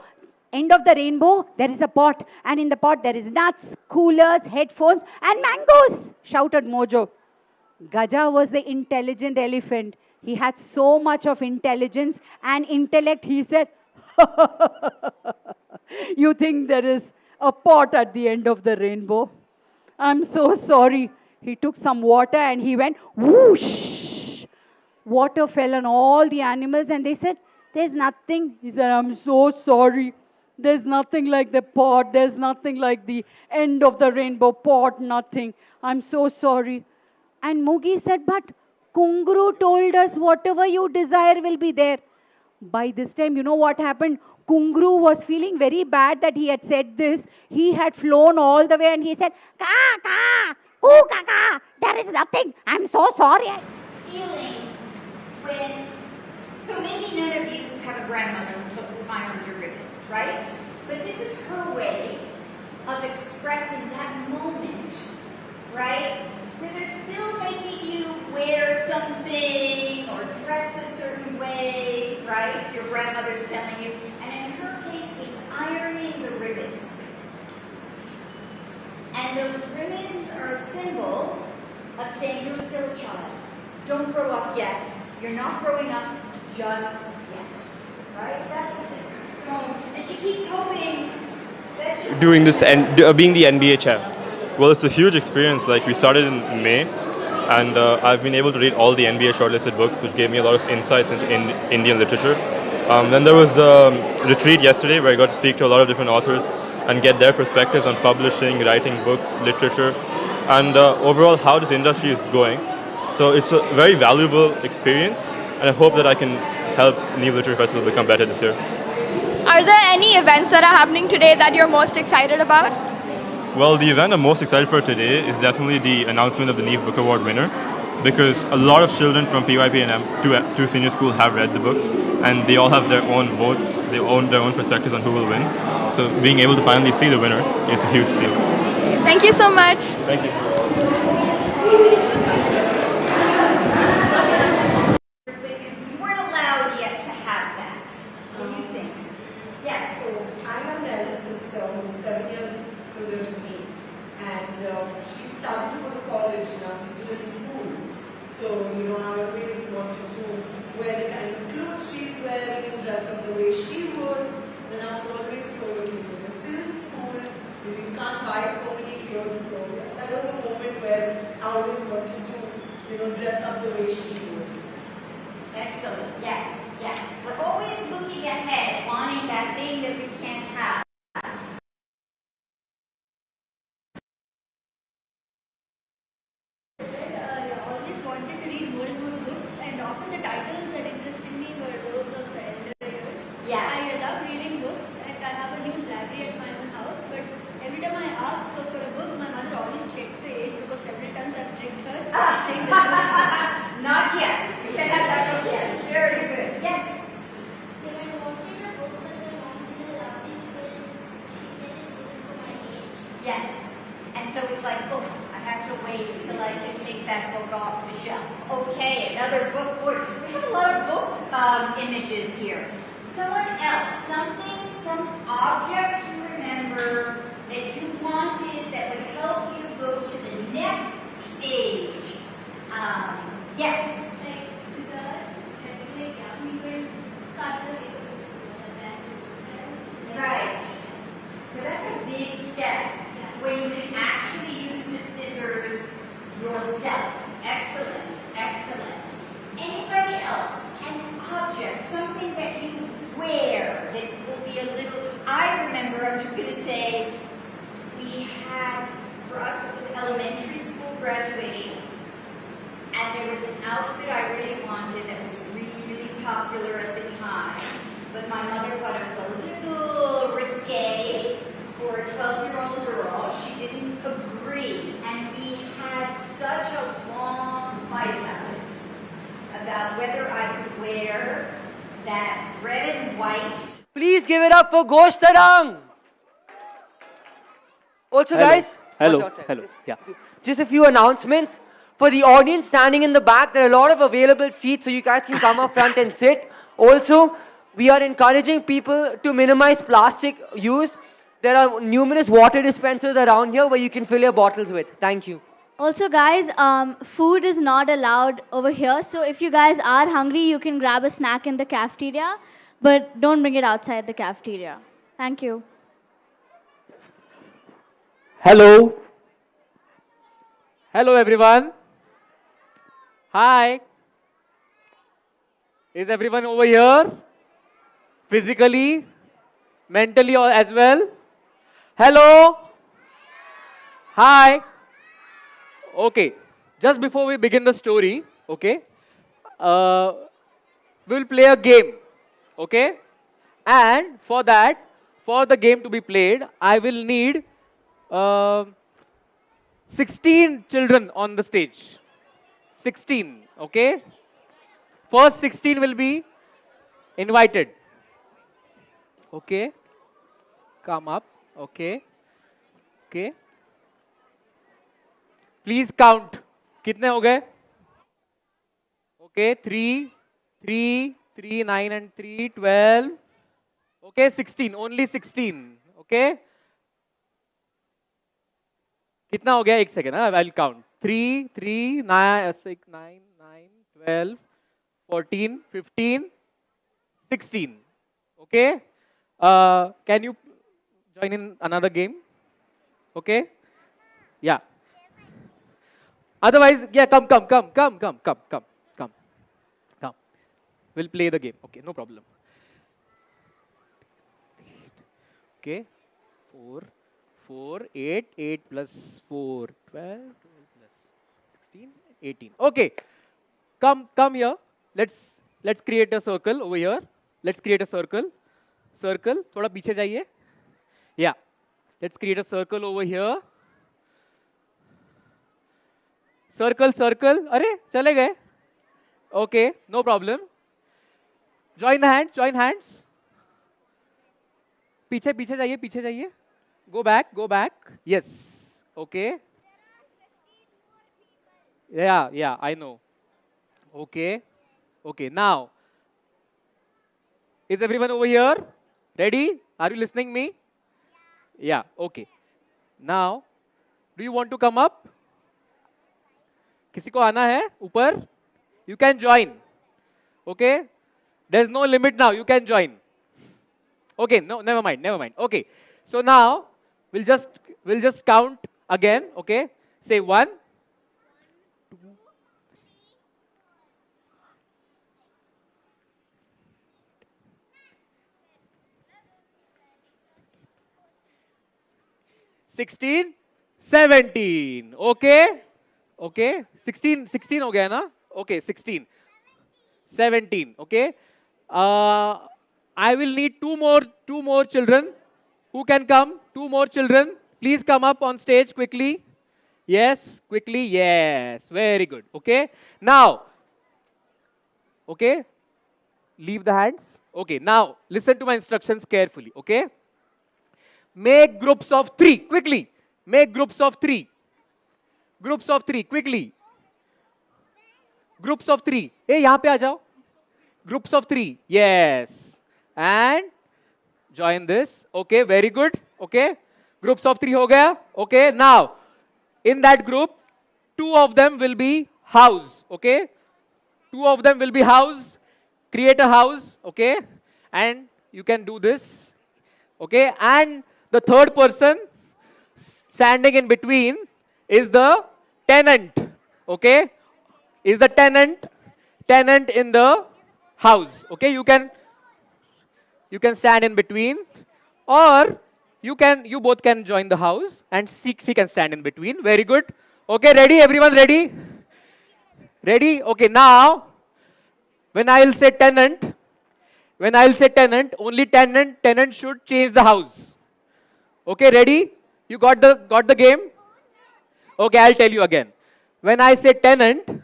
end of the rainbow, there is a pot. And in the pot there is nuts, coolers, headphones and mangoes, shouted Mojo. Gaja was the intelligent elephant. He had so much of intelligence and intellect, he said, you think there is a pot at the end of the rainbow? I'm so sorry. He took some water and he went whoosh. Water fell on all the animals and they said, there's nothing. He said, I'm so sorry. There's nothing like the pot. There's nothing like the end of the rainbow pot, nothing. I'm so sorry. And Mugi said, but Kunguru told us whatever you desire will be there. By this time, you know what happened? Kungru was feeling very bad that he had said this. He had flown all the way and he said, Ka, ka, koo, ka, ka, there is nothing. I'm so sorry. Feeling when, so maybe none of you have a grandmother who took ironed your ribbons, right? But this is her way of expressing that moment, right? Where they're still making you wear something or dress a certain way, right? Your grandmother's telling you. And in her case, it's ironing the ribbons. And those ribbons are a symbol of saying you're still a child. Don't grow up yet. You're not growing up just yet, right? That's what this poem, and she keeps hoping that she Doing this and being the NBA chair. Well, it's a huge experience. Like, we started in May, and I've been able to read all the NBA shortlisted books, which gave me a lot of insights into Indian literature. Then there was a retreat yesterday where I got to speak to a lot of different authors and get their perspectives on publishing, writing books, literature, and overall how this industry is going. So it's a very valuable experience, and I hope that I can help Neev Literary Festival become better this year. Are there any events that are happening today that you're most excited about? Well, the event I'm most excited for today is definitely the announcement of the Neev Book Award winner, because a lot of children from PYP&M to senior school have read the books, and they all have their own votes, they own their own perspectives on who will win. So being able to finally see the winner, it's a huge deal. Thank you so much. Thank you. You weren't allowed yet to have that. What do you think? Yes. So I have an elder sister who's 7 years older than me, and she started to go to college and I'm still in school. So, I always wanted to wear the kind of clothes she's wearing, dress up the way she would. Then I was always told, you're still in school, you can't buy so many clothes. So that was a moment where I always wanted to, dress up the way she would. Excellent. Yes, yes. We're always looking ahead, wanting that thing that we can't have. I always wanted to read more and more books, and often the titles that interested me were those of the elder years. Yes. I love reading books, and I have a huge library at my own house, but every time I ask for a book, my mother always checks the age because several times I've tricked her. saying that Not yet. You can have that book yet. Very good. Yes. I wanted a book, but my mom didn't allow me because she said it wasn't for my age. Yes. And so it's like, oh, I have to wait till I can take that book off the shelf. Okay, another book order. We have a lot of book images here. Someone else, some object you remember that you wanted that would help you go to the next stage. Yes. Like scissors, like we could cut the paper with scissors. Right. So that's a big step where you can actually use the scissors yourself. Excellent, excellent. Anybody else? An object, something that you wear that will be a little. I remember, I'm just going to say, we had, for us, it was elementary school graduation. And there was an outfit I really wanted that was really popular at the time. But my mother thought it was a little risque for a 12-year-old girl. She didn't agree. And we had such a long fight about whether I could wear that red and white. Please give it up for Goshtarang. Also, Hello. guys, Hello. watch outside, Hello. please. Yeah. Just a few announcements. For the audience standing in the back, there are a lot of available seats, so you guys can come up front and sit. Also, we are encouraging people to minimize plastic use. There are numerous water dispensers around here where you can fill your bottles with. Thank you. Also, guys, food is not allowed over here. So if you guys are hungry, you can grab a snack in the cafeteria, but don't bring it outside the cafeteria. Thank you. Hello. Hello, everyone. Hi. Is everyone over here? Physically, mentally, or as well? Hello. Hi. Okay. Just before we begin the story, okay, we'll play a game. Okay? And for that, for the game to be played, I will need uh, 16 children on the stage. 16, okay? First 16 will be invited. Okay? Come up. Okay? Okay? Please count. कितने हो गए? Okay, 3, 3, 3, 9 and 3, 12. Okay, 16, only 16. Okay? कितना हो गया? एक second, I'll count. 3, 3, 9, 6, 9, 9, 12, 14, 15, 16. Okay? Can you join in another game? Okay? Yeah. Otherwise, yeah, come. We'll play the game. Okay, no problem. Okay. 4, 8, 8 plus 4, 12, 12 plus 16, 18. Okay. Come here. Let's create a circle over here. Let's create a circle. Circle. थोड़ा पीछे जाइए. Yeah. Let's create a circle over here. Circle. अरे चले गए. Okay, no problem. Join the hands. Join hands. पीछे जाइए. Go back. Yes. Okay. Yeah, I know. Okay. Now, is everyone over here? Ready? Are you listening me? Yeah, okay. Now, do you want to come up? किसी को आना है ऊपर? You can join. Okay? There's no limit now. You can join. Okay, no, never mind. Okay. So now we'll just count again. Okay? Say 1, 2, 16, 17. Okay? 16 हो गया ना? Okay, 16. 17. Okay? I will need two more children. Who can come? 2 more children. Please come up on stage quickly. Yes, quickly. Yes, very good. Okay? Now, okay? Leave the hands. Okay, now listen to my instructions carefully. Okay? Make groups of 3 quickly. Make groups of 3. Groups of 3 quickly. Groups of 3. Hey, यहाँ पे आ जाओ. Groups of 3. Yes. And join this. Okay, very good. Okay. Groups of 3 हो गया. Okay. Now, in that group, 2 of them will be house. Okay. 2 of them will be house. Create a house. Okay. And you can do this. Okay. And the third person standing in between is the tenant. Okay. Is the tenant in the house. Okay. You can stand in between, or you both can join the house and she can stand in between. Very good. Okay, ready? Everyone ready? Ready? Okay, now when I will say tenant, only tenant should change the house. Okay, ready? You got the game? Okay, I'll tell you again. When I say tenant,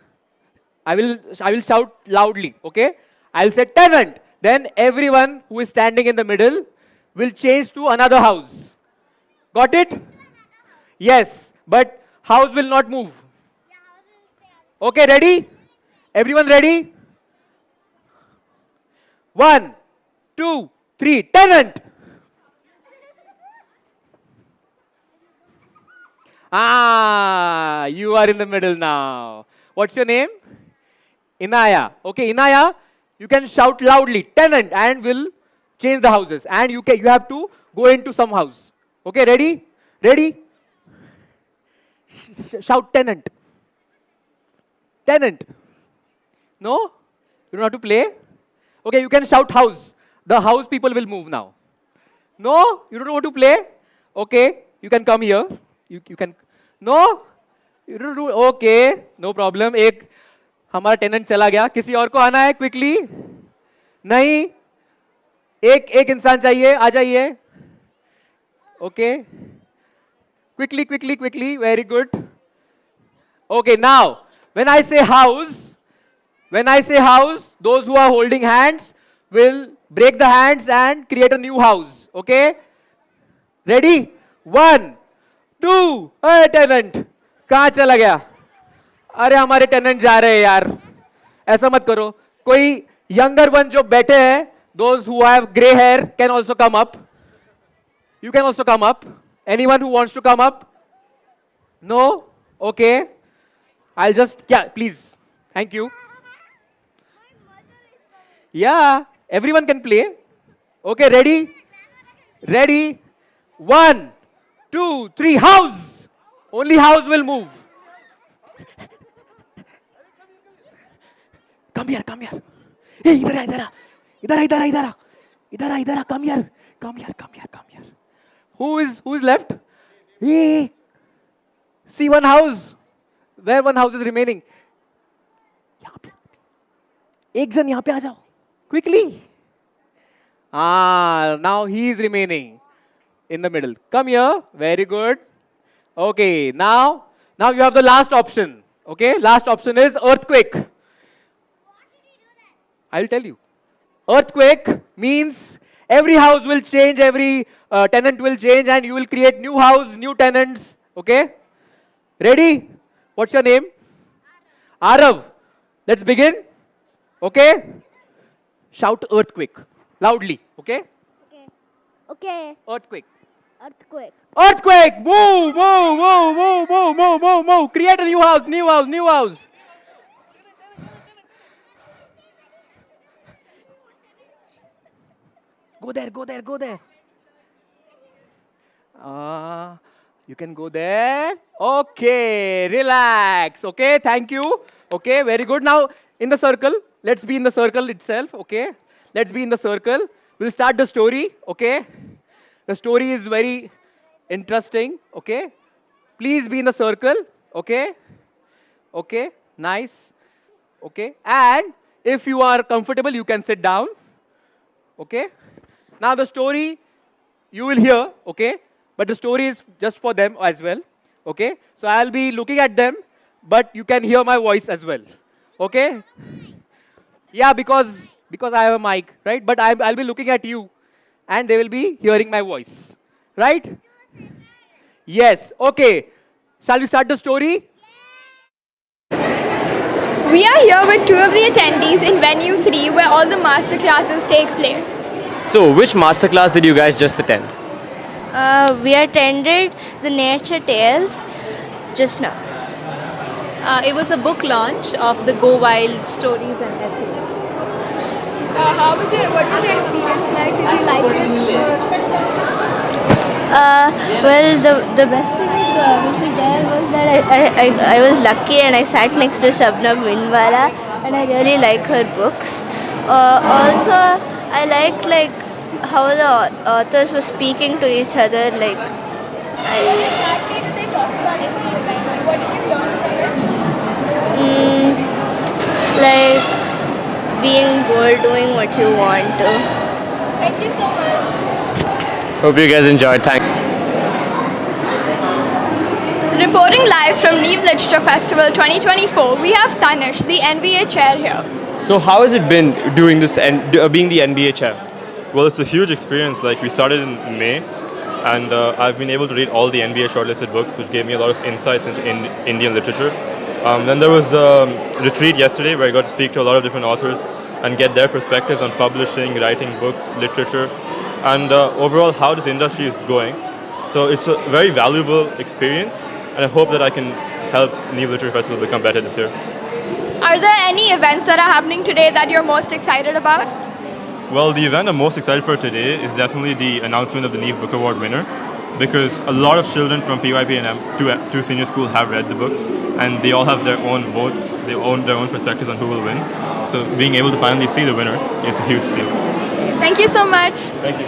I will shout loudly. Okay, I'll say tenant. Then everyone who is standing in the middle will change to another house. Got it? Yes, but house will not move. Okay, ready? Everyone ready? 1, 2, 3, tenant. You are in the middle now. What's your name? Inaya. Okay, Inaya, you can shout loudly, tenant, and will change the houses. And you have to go into some house. Okay, ready? Ready? Shout tenant. Tenant. No? You don't have to play? Okay, you can shout house. The house people will move now. No? You don't know how to play? Okay, you can come here. You can. No? You don't do. Okay, no problem. एक हमारा tenant चला गया. किसी और को आना है quickly? नहीं? एक इंसान चाहिए, आ जाइए. Okay. Quickly. Very good. Okay, now, when I say house, those who are holding hands will break the hands and create a new house. Okay? Ready? 1, 2, hey tenant. कहाँ चला गया? अरे हमारे tenant जा रहे हैं यार. ऐसा मत करो. कोई younger one जो बैठे हैं, those who have grey hair can also come up. You can also come up. Anyone who wants to come up? No? Okay. I'll just, yeah, please. Thank you. Yeah, everyone can play. Okay, ready? Ready? 1, 2, 3, house. Only house will move. Come here. Hey, idhar, come here. Who is left? Hey, see one house. Where one house is remaining? एक जन यहाँ पे आ जाओ. Quickly. Now he is remaining in the middle. Come here. Very good. Okay, now you have the last option. Okay, last option is earthquake. I'll tell you. Earthquake means every house will change, every tenant will change, and you will create new house, new tenants. Okay? Ready? What's your name? Arav. Let's begin. Okay? Shout earthquake loudly. Okay? Okay. Earthquake. Earthquake. Earthquake! Move! Create a new house. Go there. You can go there. Okay, relax. Okay, thank you. Okay, very good. Now, in the circle, let's be in the circle itself. Okay, let's be in the circle. We'll start the story. Okay, the story is very interesting. Okay, please be in the circle. Okay, nice. Okay, and if you are comfortable, you can sit down. Okay, now the story you will hear. Okay, but the story is just for them as well. Okay, so I'll be looking at them, but you can hear my voice as well. Okay, yeah, because I have a mic, right? But I'll be looking at you, and they will be hearing my voice, right? Yes. Okay, shall we start the story? We are here with two of the attendees in venue 3 where all the master classes take place. So, which masterclass did you guys just attend? We attended the Nature Tales just now. It was a book launch of the Go Wild stories and essays. What was your experience like? Did you like it? Well, the best thing with me there was that I was lucky and I sat next to Shabnam Minwala and I really like her books. Also, I liked how the authors were speaking to each other. What exactly did they talk about in the event? What did you learn from it? Being bored, doing what you want to. Thank you so much. Hope you guys enjoyed. Thank you. Reporting live from Neev Literature Festival 2024, we have Tanish, the NBA chair here. So, how has it been doing this and being the NBA chair? Well, it's a huge experience. We started in May, and I've been able to read all the NBA shortlisted books, which gave me a lot of insights into Indian literature. Then there was a retreat yesterday where I got to speak to a lot of different authors and get their perspectives on publishing, writing books, literature, and overall how this industry is going. So it's a very valuable experience, and I hope that I can help Neev Literature Festival become better this year. Are there any events that are happening today that you're most excited about? Well, the event I'm most excited for today is definitely the announcement of the Neev Book Award winner, because a lot of children from PYP&M to senior school have read the books, and they all have their own votes, they own their own perspectives on who will win. So being able to finally see the winner, it's a huge deal. Thank you so much. Thank you.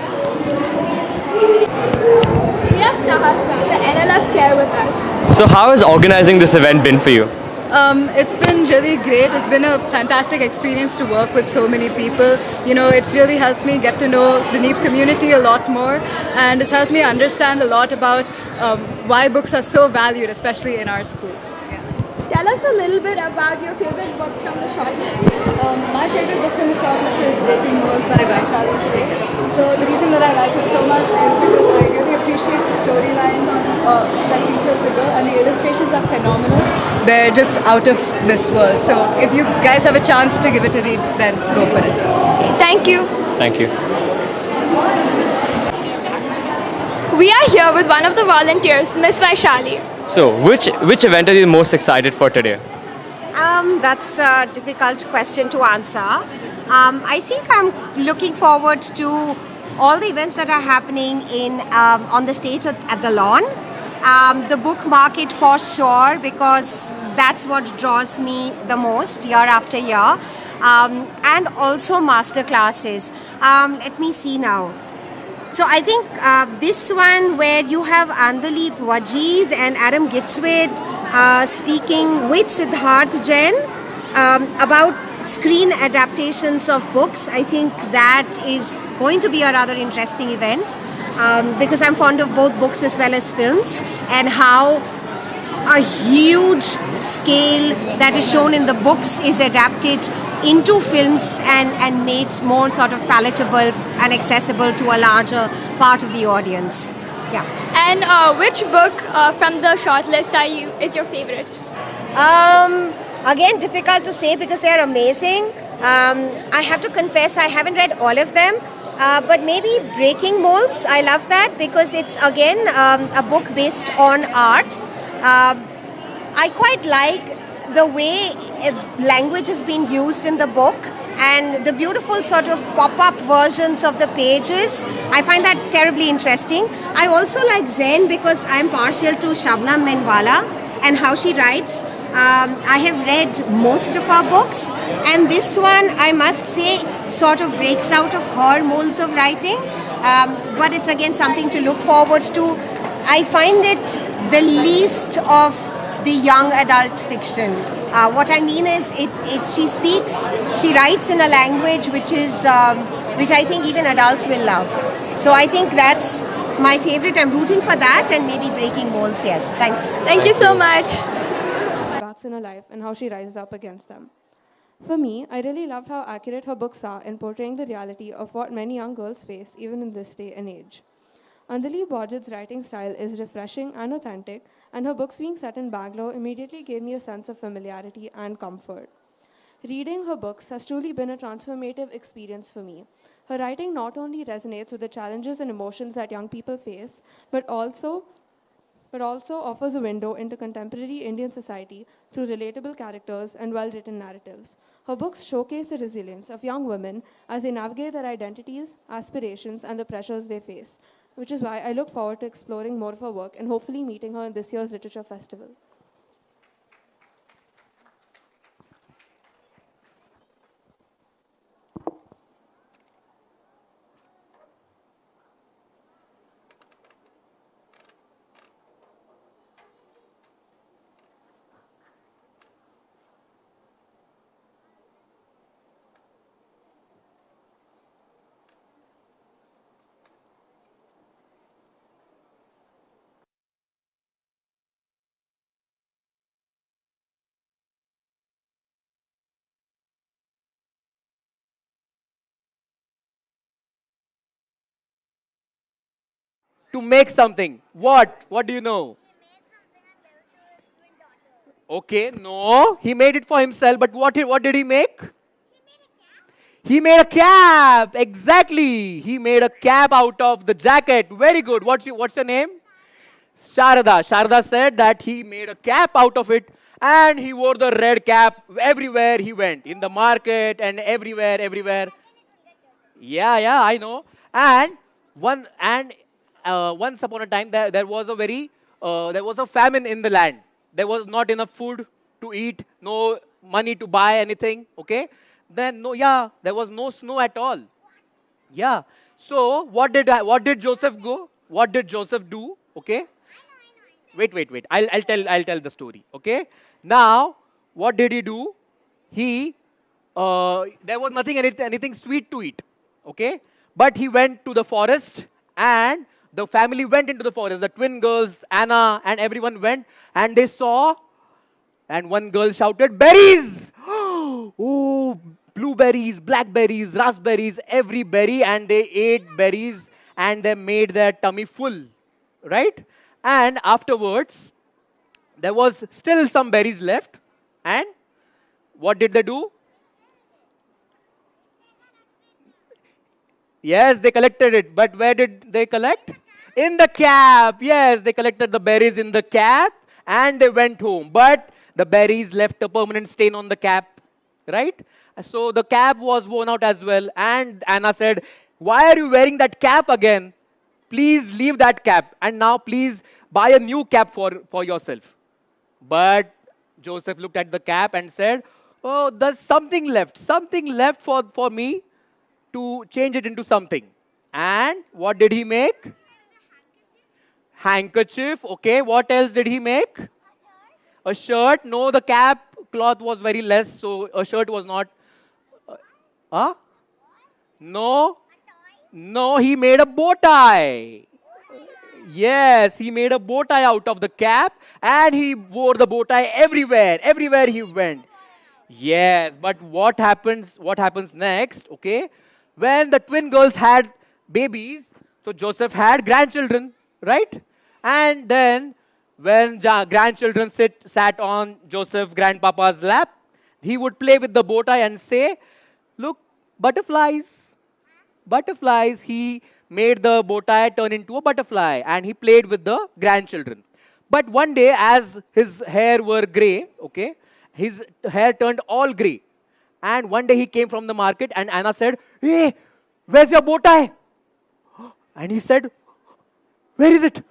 We have Sahasra, the NLF chair with us. So, how has organizing this event been for you? It's been really great. It's been a fantastic experience to work with so many people. You know, it's really helped me get to know the Neev community a lot more, and it's helped me understand a lot about why books are so valued, especially in our school. Tell us a little bit about your favorite book from the shortlist. My favorite book from the shortlist is Breaking Walls by Vaishali Sheikh. So the reason that I like it so much is because I really appreciate the storyline that features the girl, and the illustrations are phenomenal. They're just out of this world. So if you guys have a chance to give it a read, then go for it. Thank you. Thank you. We are here with one of the volunteers, Miss Vaishali. So, which event are you most excited for today? That's a difficult question to answer. I think I'm looking forward to all the events that are happening in on the stage at the lawn. The book market for sure, because that's what draws me the most year after year. And also master classes. Let me see now. So I think this one where you have Andalip Wajid and Adam Gitzwit speaking with Siddharth Jain about screen adaptations of books, I think that is going to be a rather interesting event because I'm fond of both books as well as films, and how a huge scale that is shown in the books is adapted into films and made more sort of palatable and accessible to a larger part of the audience. Yeah. And which book from the shortlist is your favorite? Again, difficult to say because they're amazing. I have to confess I haven't read all of them. But maybe Breaking Molds, I love that because it's again a book based on art. I quite like the way language is being used in the book and the beautiful sort of pop-up versions of the pages. I find that terribly interesting. I also like Zen because I'm partial to Shabnam Menwala and how she writes. I have read most of her books, and this one, I must say, sort of breaks out of her molds of writing, but it's again something to look forward to. I find it the least of the young adult fiction. What I mean is, she writes in a language which I think even adults will love. So I think that's my favorite. I'm rooting for that, and maybe Breaking Molds. Yes, thanks. Thank you so much. In her life and how she rises up against them. For me, I really loved how accurate her books are in portraying the reality of what many young girls face even in this day and age. Andali Bajid's writing style is refreshing and authentic, and her books being set in Bangalore immediately gave me a sense of familiarity and comfort. Reading her books has truly been a transformative experience for me. Her writing not only resonates with the challenges and emotions that young people face, but also offers a window into contemporary Indian society through relatable characters and well-written narratives. Her books showcase the resilience of young women as they navigate their identities, aspirations, and the pressures they face, which is why I look forward to exploring more of her work and hopefully meeting her in this year's Literature Festival. To make something. What? What do you know? Okay, no. He made it for himself, but what did he make? He made a cap. Exactly. He made a cap out of the jacket. Very good. What's your name? Sharada. Sharada said that he made a cap out of it and he wore the red cap everywhere he went. In the market and everywhere. Yeah, I know. And once upon a time there was a famine in the land. There was not enough food to eat, no money to buy anything. Okay, then there was no snow at all. Yeah. So what did Joseph go? What did Joseph do? Okay. Wait. I'll tell the story. Okay. Now what did he do? He, there was anything sweet to eat, okay? But he went to the forest, and the family went into the forest. The twin girls, Anna and everyone went, and they saw, and one girl shouted, berries! Oh, blueberries, blackberries, raspberries, every berry, and they ate berries, and they made their tummy full, right? And afterwards, there was still some berries left, and what did they do? Yes, they collected it. But where did they collect? In the cap. Yes, they collected the berries in the cap and they went home. But the berries left a permanent stain on the cap, right? So the cap was worn out as well. And Anna said, why are you wearing that cap again? Please leave that cap. And now please buy a new cap for yourself. But Joseph looked at the cap and said, oh, there's something left for me to change it into something. And what did he make? Handkerchief. Okay, what else did he make? A shirt. No, the cap cloth was very less, so a shirt was not. Huh? No. No, he made a bow tie. Yes, he made a bow tie out of the cap and he wore the bow tie everywhere he went. Yes, but what happens next, okay? When the twin girls had babies, so Joseph had grandchildren, right? And then when grandchildren sat on Joseph grandpapa's lap, he would play with the bow tie and say, look, butterflies, butterflies. He made the bow tie turn into a butterfly and he played with the grandchildren. But one day, as his hair were grey, okay, his hair turned all grey. And one day he came from the market and Anna said, hey, where's your bow tie? And he said, where is it?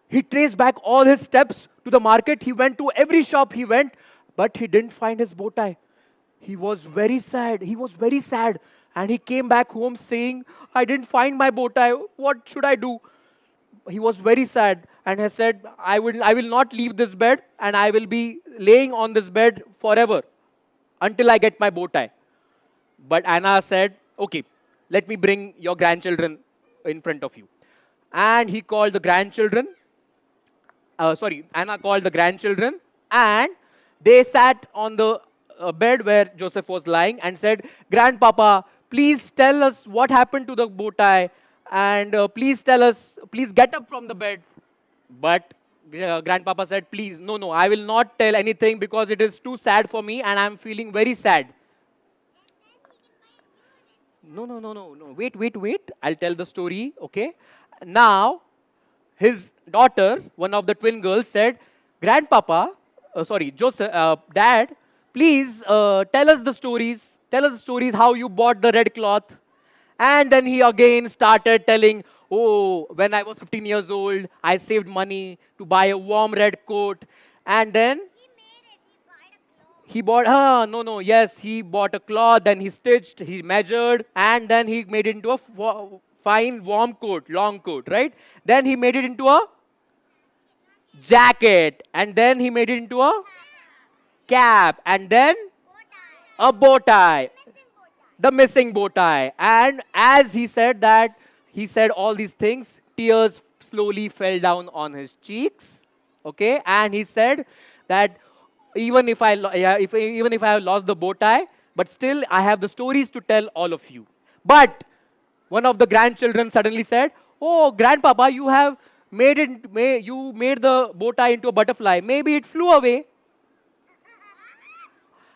He traced back all his steps to the market. He went to every shop he went, but he didn't find his bow tie. He was very sad. He was very sad. And he came back home saying, I didn't find my bow tie. What should I do? He was very sad and he said, I will not leave this bed and I will be laying on this bed forever until I get my bow tie. But Anna said, okay, let me bring your grandchildren in front of you. And he called the grandchildren. Anna called the grandchildren and they sat on the bed where Joseph was lying and said, Grandpapa, please tell us what happened to the bow tie and please tell us, please get up from the bed. But Grandpapa said, please, no, I will not tell anything because it is too sad for me and I am feeling very sad. No. Wait. I'll tell the story, okay? Now, his daughter, one of the twin girls, said, Joseph, Dad, please tell us the stories. Tell us the stories how you bought the red cloth. And then he again started telling, oh, when I was 15 years old, I saved money to buy a warm red coat. And then he bought, he bought a cloth, then he stitched, he measured, and then he made it into a fine warm coat, long coat, right? Then he made it into a jacket, and then he made it into a cap, and then a bow tie, the missing bow tie. And as he said all these things, tears slowly fell down on his cheeks, okay? And he said that even if I have lost the bow tie, but still I have the stories to tell all of you. But one of the grandchildren suddenly said, oh, Grandpapa, you made the bow tie into a butterfly. Maybe it flew away.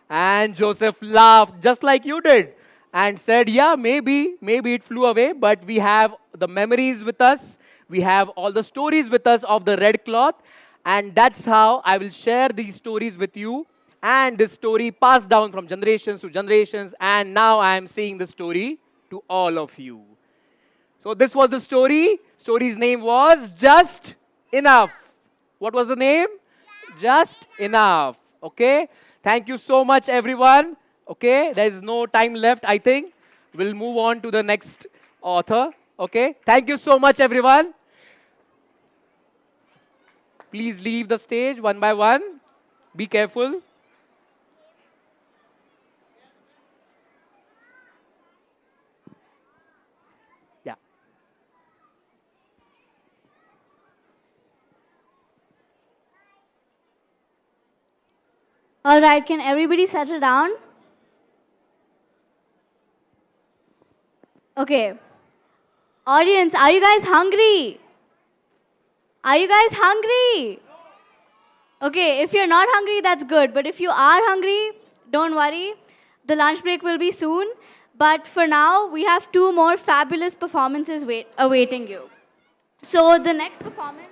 And Joseph laughed just like you did and said, yeah, maybe it flew away, but we have the memories with us. We have all the stories with us of the red cloth. And that's how I will share these stories with you. And this story passed down from generations to generations. And now I am saying the story to all of you. So this was the story. Story's name was Just Enough. What was the name? Just Enough. Okay. Thank you so much, everyone. Okay. There is no time left, I think. We'll move on to the next author. Okay. Thank you so much, everyone. Please leave the stage one by one. Be careful. All right, can everybody settle down? Okay. Audience, are you guys hungry? Are you guys hungry? Okay, if you're not hungry, that's good. But if you are hungry, don't worry. The lunch break will be soon. But for now, we have two more fabulous performances awaiting you. So the next performance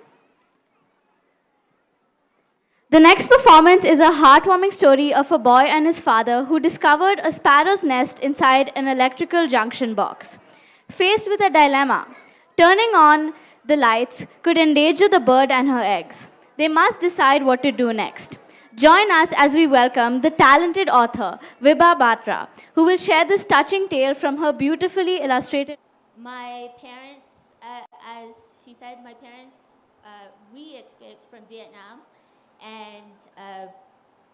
is a heartwarming story of a boy and his father who discovered a sparrow's nest inside an electrical junction box. Faced with a dilemma, turning on the lights could endanger the bird and her eggs. They must decide what to do next. Join us as we welcome the talented author, Vibha Batra, who will share this touching tale from her beautifully illustrated. My parents, as she said, my parents, we escaped from Vietnam and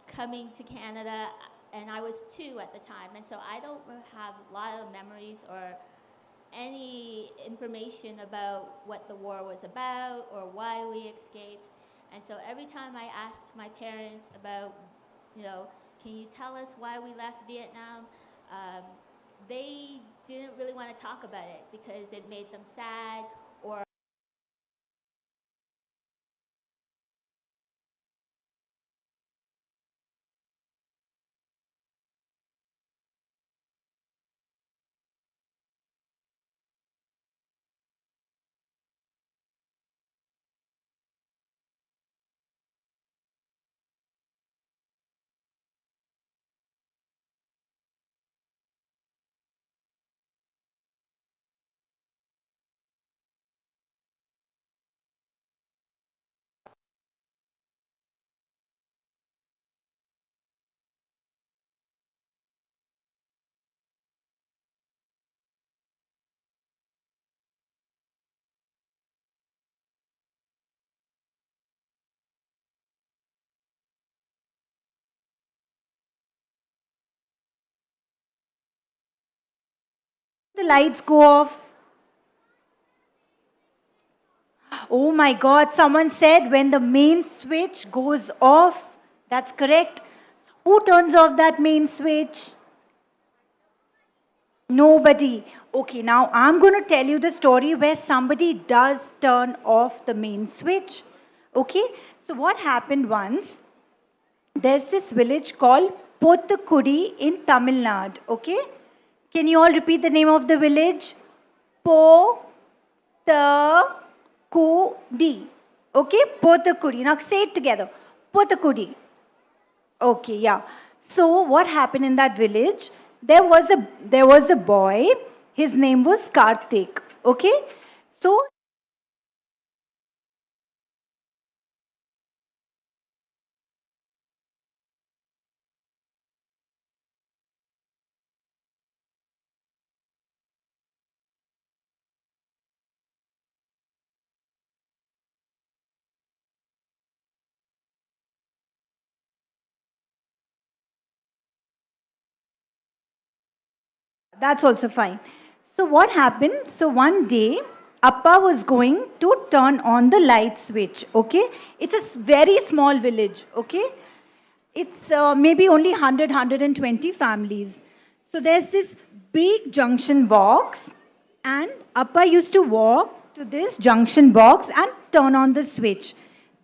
coming to Canada, and I was 2 at the time, and so I don't have a lot of memories or any information about what the war was about or why we escaped. And so every time I asked my parents about, can you tell us why we left Vietnam? They didn't really want to talk about it because it made them sad or the lights go off. Oh my God, someone said when the main switch goes off. That's correct. Who turns off that main switch? Nobody. Okay, now I'm going to tell you the story where somebody does turn off the main switch. Okay, so what happened once? There's this village called Pothukudi in Tamil Nadu. Okay, can you all repeat the name of the village? Pothukudi. Okay, Pothukudi. Now say it together. Pothukudi. Okay, yeah. So what happened in that village? There was a boy. His name was Karthik. Okay, so that's also fine. So what happened? So one day, Appa was going to turn on the light switch. Okay, it's a very small village. Okay, it's maybe only 120 families. So there's this big junction box, and Appa used to walk to this junction box and turn on the switch.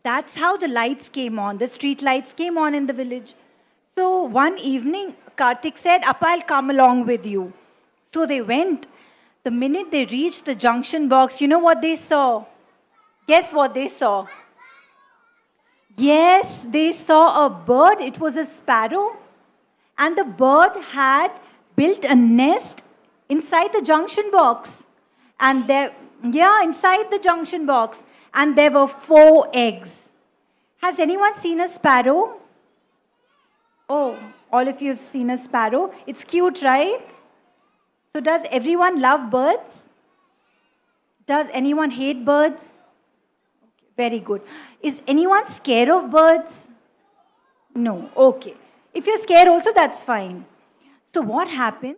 That's how the lights came on. The street lights came on in the village. So one evening, Karthik said, Appa, I'll come along with you. So they went. The minute they reached the junction box, you know what they saw? Guess what they saw? Yes, they saw a bird. It was a sparrow. And the bird had built a nest inside the junction box. And there, yeah, inside the junction box. And there were 4 eggs. Has anyone seen a sparrow? Oh, all of you have seen a sparrow. It's cute, right? So does everyone love birds? Does anyone hate birds? Okay, very good. Is anyone scared of birds? No. Okay. If you're scared also, that's fine. So what happened?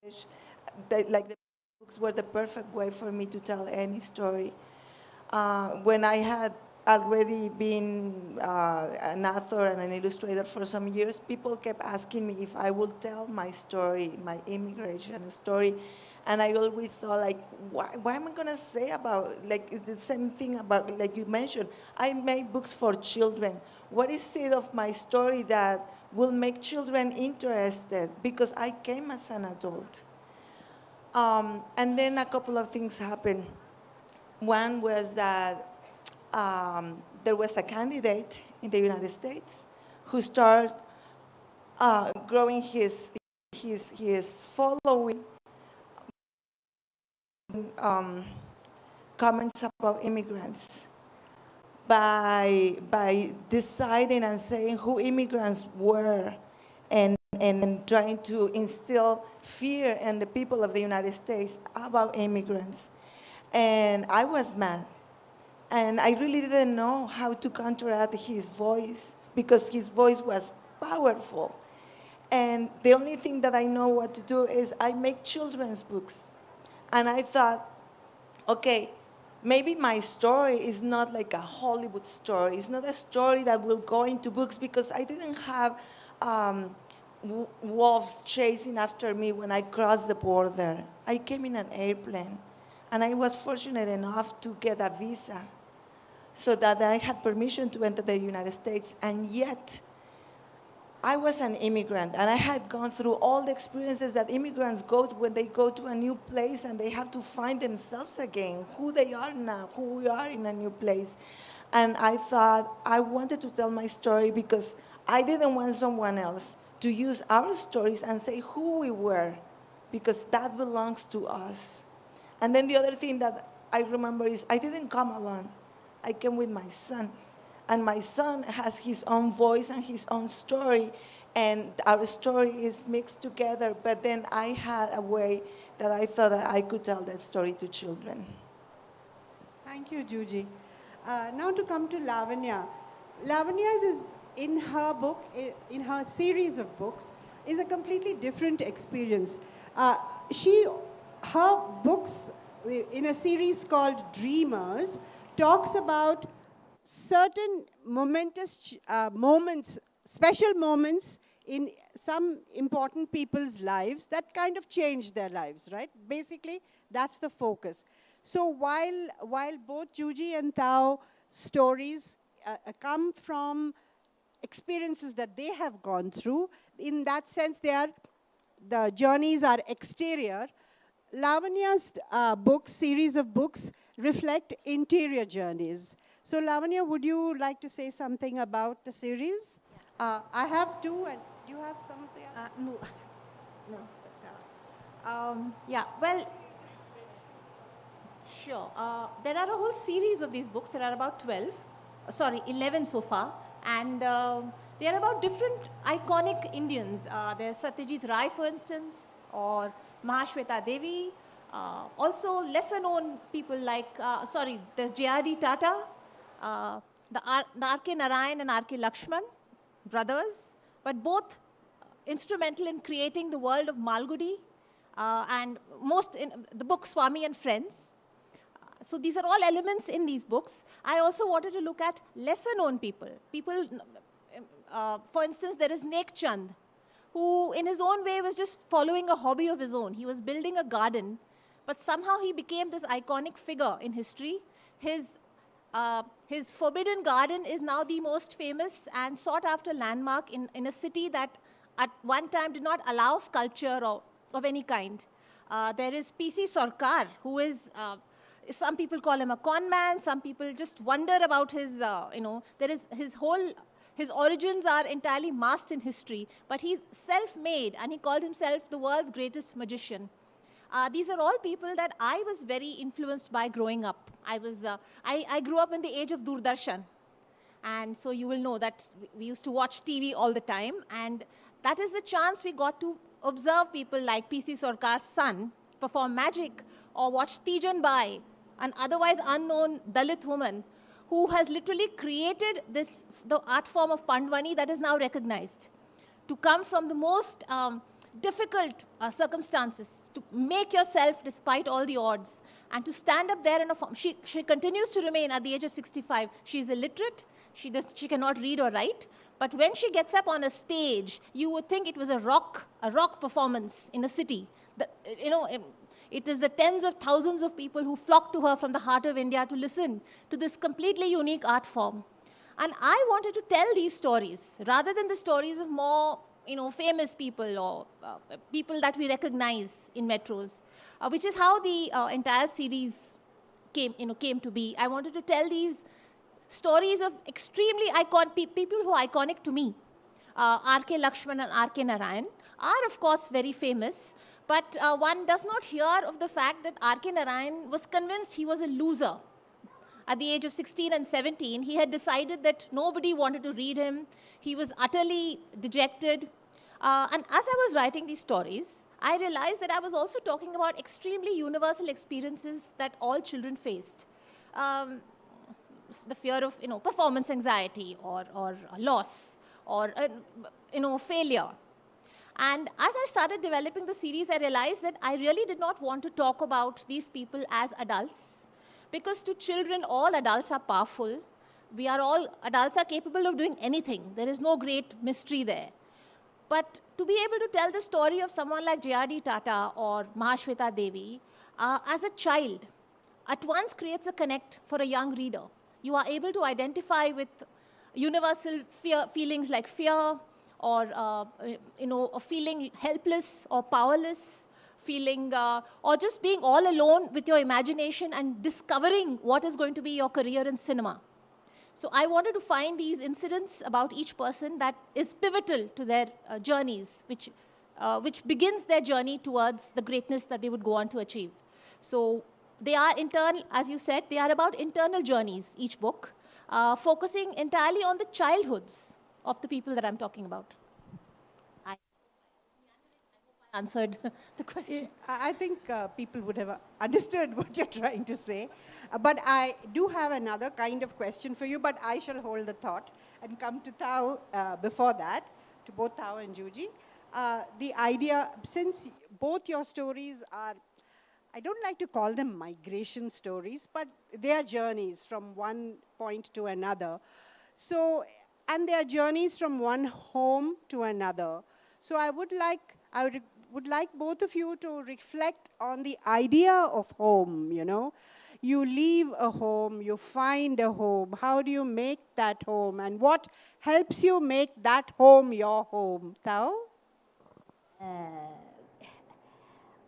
like the books were the perfect way for me to tell any story. When I had already been an author and an illustrator for some years, people kept asking me if I would tell my story, my immigration story. And I always thought, like, why am I going to say about, like, it's the same thing about, like you mentioned, I make books for children. What is it of my story that will make children interested? Because I came as an adult. And then a couple of things happened. One was that there was a candidate in the United States who started growing his following comments about immigrants by deciding and saying who immigrants were and trying to instill fear in the people of the United States about immigrants. And I was mad. And I really didn't know how to counteract his voice because his voice was powerful. And the only thing that I know what to do is I make children's books. And I thought, okay, maybe my story is not like a Hollywood story. It's not a story that will go into books because I didn't have wolves chasing after me when I crossed the border. I came in an airplane, and I was fortunate enough to get a visa so that I had permission to enter the United States. And yet, I was an immigrant, and I had gone through all the experiences that immigrants go to when they go to a new place and they have to find themselves again, who they are now, who we are in a new place. And I thought I wanted to tell my story because I didn't want someone else to use our stories and say who we were, because that belongs to us. And then the other thing that I remember is I didn't come alone. I came with my son. And my son has his own voice and his own story, and our story is mixed together, but then I had a way that I thought that I could tell that story to children. Thank you, Juji. Now to come to Lavanya. Lavanya's is, in her book, in her series of books, is a completely different experience. Her books, in a series called Dreamers, talks about certain momentous moments, special moments in some important people's lives that kind of changed their lives, right? Basically, that's the focus. So while both Juji and Tao stories come from experiences that they have gone through, in that sense, the journeys are exterior. Lavanya's series of books reflect interior journeys. So Lavanya, would you like to say something about the series? I have two, and you have something? No. Yeah, well, sure. There are a whole series of these books. There are about 11 so far. And they are about different iconic Indians. There's Satyajit Ray, for instance, or Mahashweta Devi. Also lesser known people like, there's J.R.D. Tata, the R.K. Narayan and R.K. Lakshman, brothers, but both instrumental in creating the world of Malgudi, and most in the book Swami and Friends. So these are all elements in these books. I also wanted to look at lesser known people. For instance, there is Nek Chand, who in his own way was just following a hobby of his own. He was building a garden, but somehow he became this iconic figure in history. His forbidden garden is now the most famous and sought after landmark in a city that at one time did not allow sculpture of any kind. There is P.C. Sarkar, who is, some people call him a con man, some people just wonder about his, there is his origins are entirely masked in history, but he's self-made and he called himself the world's greatest magician. These are all people that I was very influenced by growing up. I grew up in the age of Doordarshan. And so you will know that we used to watch TV all the time. And that is the chance we got to observe people like P.C. Sarkar's son perform magic, or watch Tijan Bai, an otherwise unknown Dalit woman who has literally created the art form of Pandwani that is now recognized. To come from the most difficult circumstances, to make yourself despite all the odds, and to stand up there in a form. She continues to remain at the age of 65. She is illiterate. She cannot read or write. But when she gets up on a stage, you would think it was a rock performance in a city. It is the tens of thousands of people who flock to her from the heart of India to listen to this completely unique art form. And I wanted to tell these stories rather than the stories of more, famous people or people that we recognize in metros, which is how the entire series came to be. I wanted to tell these stories of extremely people who are iconic to me. R.K. Lakshman and R.K. Narayan are, of course, very famous, but one does not hear of the fact that R.K. Narayan was convinced he was a loser. At the age of 16 and 17, he had decided that nobody wanted to read him. He was utterly dejected. And as I was writing these stories, I realized that I was also talking about extremely universal experiences that all children faced. The fear of, performance anxiety or loss or, failure. And as I started developing the series, I realized that I really did not want to talk about these people as adults, because to children, all adults are powerful. Adults are capable of doing anything. There is no great mystery there. But to be able to tell the story of someone like J.R.D. Tata or Mahashweta Devi as a child, at once creates a connect for a young reader. You are able to identify with universal feelings like fear, or feeling helpless or powerless, feeling or just being all alone with your imagination and discovering what is going to be your career in cinema. So I wanted to find these incidents about each person that is pivotal to their journeys, which begins their journey towards the greatness that they would go on to achieve. So they are internal, as you said, they are about internal journeys, each book, focusing entirely on the childhoods of the people that I'm talking about. I answered the question. I think people would have understood what you're trying to say. But I do have another kind of question for you, but I shall hold the thought and come to Tao before that, to both Tao and Juji. The idea, since both your stories are, I don't like to call them migration stories, but they are journeys from one point to another. So, and they are journeys from one home to another. So I would like both of you to reflect on the idea of home, You leave a home, you find a home. How do you make that home? And what helps you make that home your home? Tao?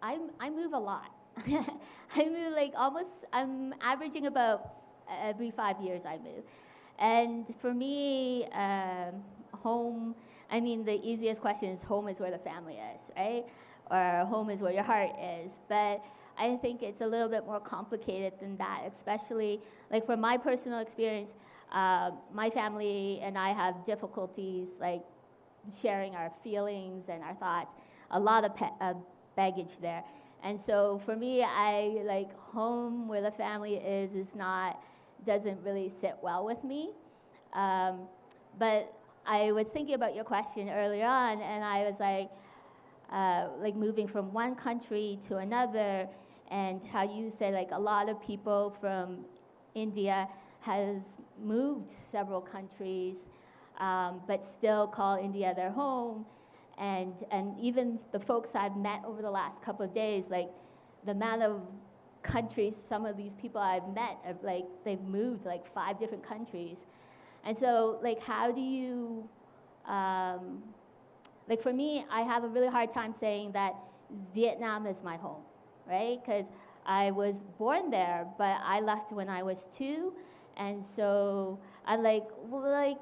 I move a lot. I move I'm averaging about every 5 years I move. And for me, home, the easiest question is home is where the family is, right? Or home is where your heart is. But I think it's a little bit more complicated than that, especially like from my personal experience, my family and I have difficulties like sharing our feelings and our thoughts, a lot of baggage there. And so for me, I like home where the family is doesn't really sit well with me. But I was thinking about your question earlier on, and I was like moving from one country to another, and how you say like a lot of people from India has moved several countries, but still call India their home. And even the folks I've met over the last couple of days, like the amount of countries some of these people I've met, they've moved like 5 different countries. And so like how do you, like for me, I have a really hard time saying that Vietnam is my home, right? Because I was born there, but I left when I was 2. And so I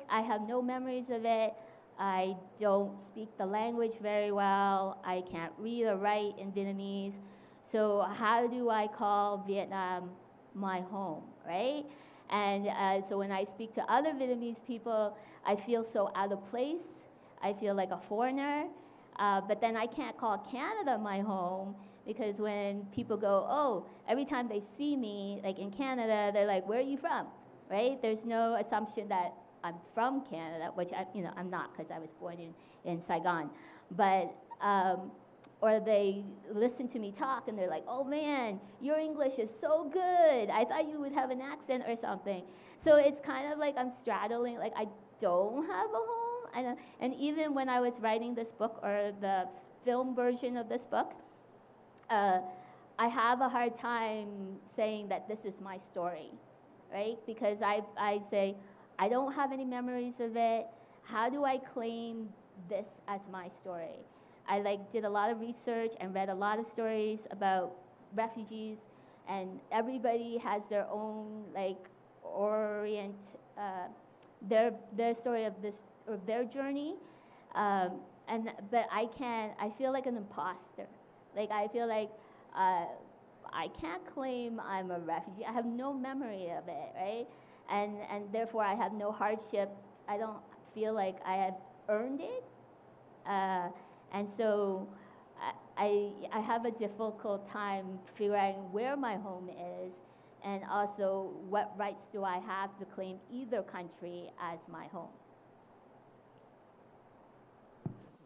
I have no memories of it. I don't speak the language very well. I can't read or write in Vietnamese. So how do I call Vietnam my home, right? And so when I speak to other Vietnamese people, I feel so out of place. I feel like a foreigner. But then I can't call Canada my home, because when people go, oh, every time they see me, like in Canada, they're like, where are you from, right? There's no assumption that I'm from Canada, which I'm not, because I was born in Saigon. But Um, or they listen to me talk and they're like, oh man, your English is so good. I thought you would have an accent or something. So it's kind of like I'm straddling, like I don't have a home. And even when I was writing this book or the film version of this book, I have a hard time saying that this is my story, right? Because I say, I don't have any memories of it. How do I claim this as my story? I did a lot of research and read a lot of stories about refugees, and everybody has their own orient their story of their journey, but I feel like an imposter. I feel like I can't claim I'm a refugee. I have no memory of it, right? And therefore I have no hardship. I don't feel like I have earned it. And so I have a difficult time figuring where my home is, and also what rights do I have to claim either country as my home.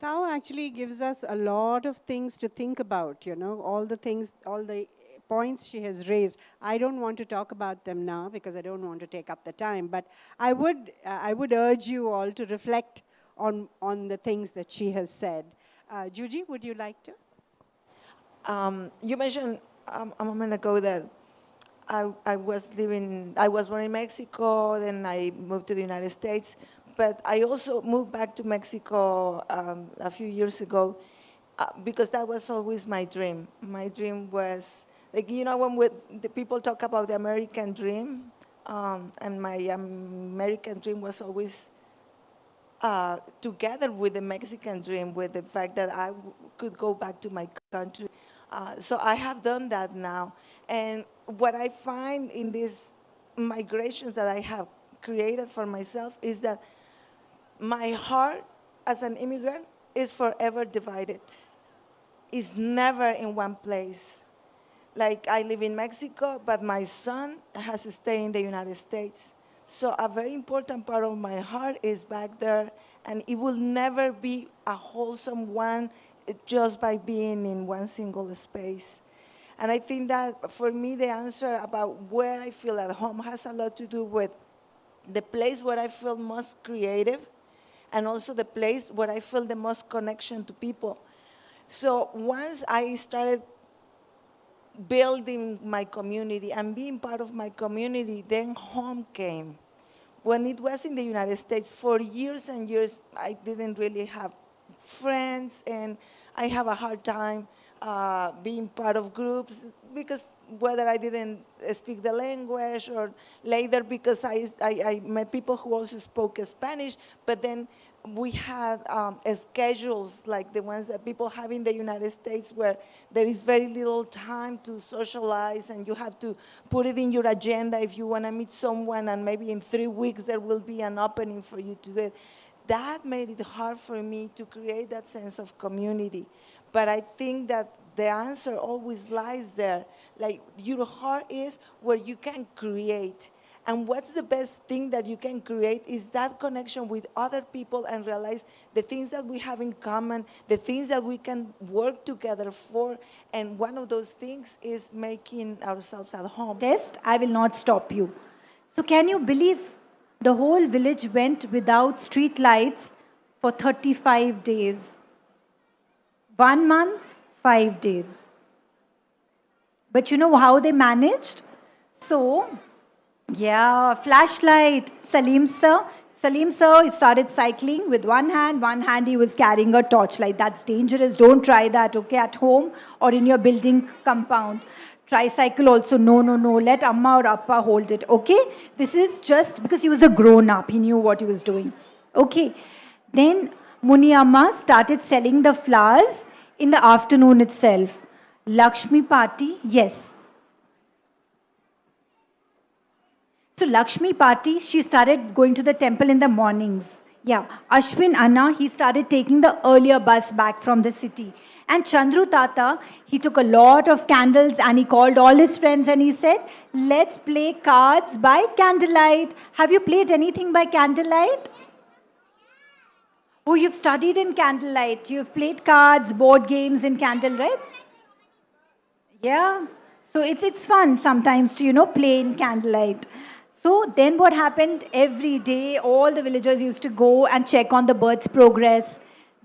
Tao actually gives us a lot of things to think about, all the things, all the points she has raised. I don't want to talk about them now because I don't want to take up the time, but I would urge you all to reflect on the things that she has said. Juji, would you like to? You mentioned a moment ago that I was born in Mexico, then I moved to the United States, but I also moved back to Mexico a few years ago because that was always my dream. My dream was, when the people talk about the American dream, and my American dream was always together with the Mexican dream, with the fact that I could go back to my country. So I have done that now. And what I find in these migrations that I have created for myself is that my heart as an immigrant is forever divided. It's never in one place. Like I live in Mexico, but my son has to stay in the United States. So a very important part of my heart is back there, and it will never be a wholesome one just by being in one single space. And I think that for me, the answer about where I feel at home has a lot to do with the place where I feel most creative and also the place where I feel the most connection to people. So once I started building my community and being part of my community, then home came. When it was in the United States, for years and years, I didn't really have friends, and I have a hard time being part of groups because whether I didn't speak the language or later because I met people who also spoke Spanish, but then we had schedules like the ones that people have in the United States where there is very little time to socialize and you have to put it in your agenda if you want to meet someone, and maybe in 3 weeks there will be an opening for you to do it. That made it hard for me to create that sense of community. But I think that the answer always lies there. Like your heart is where you can create. And what's the best thing that you can create is that connection with other people and realize the things that we have in common, the things that we can work together for. And one of those things is making ourselves at home. Test, I will not stop you. So can you believe the whole village went without street lights for 35 days? 1 month, 5 days. But you know how they managed? So, yeah, flashlight. Salim sir, he started cycling with one hand he was carrying a torchlight. That's dangerous. Don't try that, okay, at home or in your building compound. Tricycle also, no. Let Amma or Appa hold it, okay? This is just because he was a grown-up. He knew what he was doing. Okay. Then Muni Amma started selling the flowers in the afternoon itself. Lakshmi Party, yes. So Lakshmi Party, she started going to the temple in the mornings. Yeah. Ashwin Anna, he started taking the earlier bus back from the city. And Chandru Tata, he took a lot of candles and he called all his friends and he said, let's play cards by candlelight. Have you played anything by candlelight? Oh, you've studied in candlelight. You've played cards, board games in candle, right? Yeah. So it's fun sometimes to, play in candlelight. So then what happened every day, all the villagers used to go and check on the birds' progress.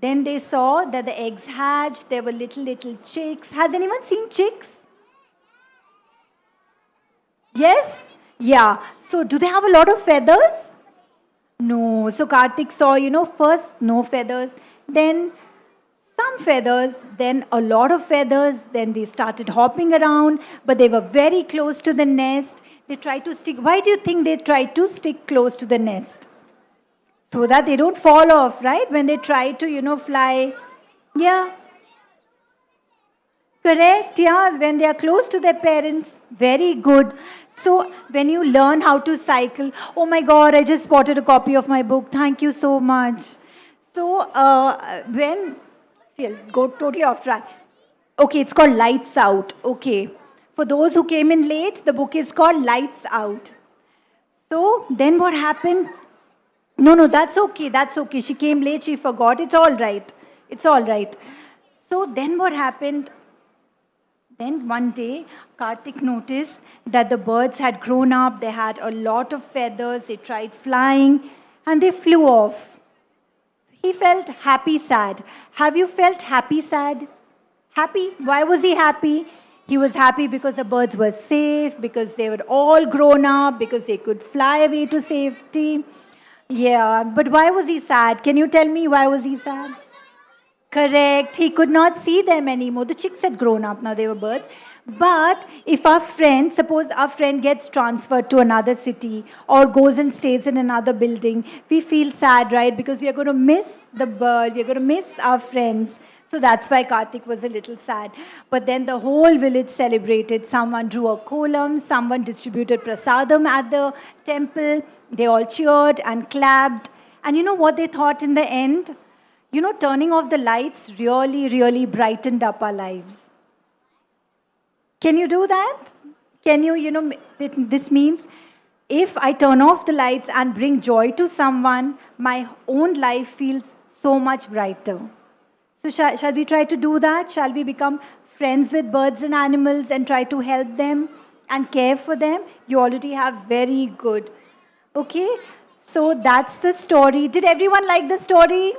Then they saw that the eggs hatched, there were little chicks. Has anyone seen chicks? Yes? Yeah. So do they have a lot of feathers? No. So Karthik saw, first no feathers, then some feathers, then a lot of feathers, then they started hopping around, but they were very close to the nest. They tried to stick. Why do you think they tried to stick close to the nest? So that they don't fall off, right? When they try to, fly. Yeah. Correct, yeah. When they are close to their parents, very good. So when you learn how to cycle, oh my God, I just spotted a copy of my book. Thank you so much. So see, I'll go totally off track. Okay, it's called Lights Out. Okay. For those who came in late, the book is called Lights Out. So then what happened? No, that's okay. That's okay. She came late. She forgot. It's all right. It's all right. So then what happened? Then one day, Karthik noticed that the birds had grown up. They had a lot of feathers. They tried flying and they flew off. He felt happy, sad. Have you felt happy, sad? Happy? Why was he happy? He was happy because the birds were safe, because they were all grown up, because they could fly away to safety. Yeah, but why was he sad? Can you tell me why was he sad? Correct. He could not see them anymore. The chicks had grown up, now they were birds. But if suppose our friend gets transferred to another city or goes and stays in another building, we feel sad, right? Because we are going to miss the bird, we are going to miss our friends. So that's why Karthik was a little sad. But then the whole village celebrated. Someone drew a kolam, someone distributed prasadam at the temple. They all cheered and clapped. And you know what they thought in the end? Turning off the lights really, really brightened up our lives. Can you do that? Can you, this means if I turn off the lights and bring joy to someone, my own life feels so much brighter. So shall we try to do that? Shall we become friends with birds and animals and try to help them and care for them? You already have very good. Okay, so that's the story. Did everyone like the story?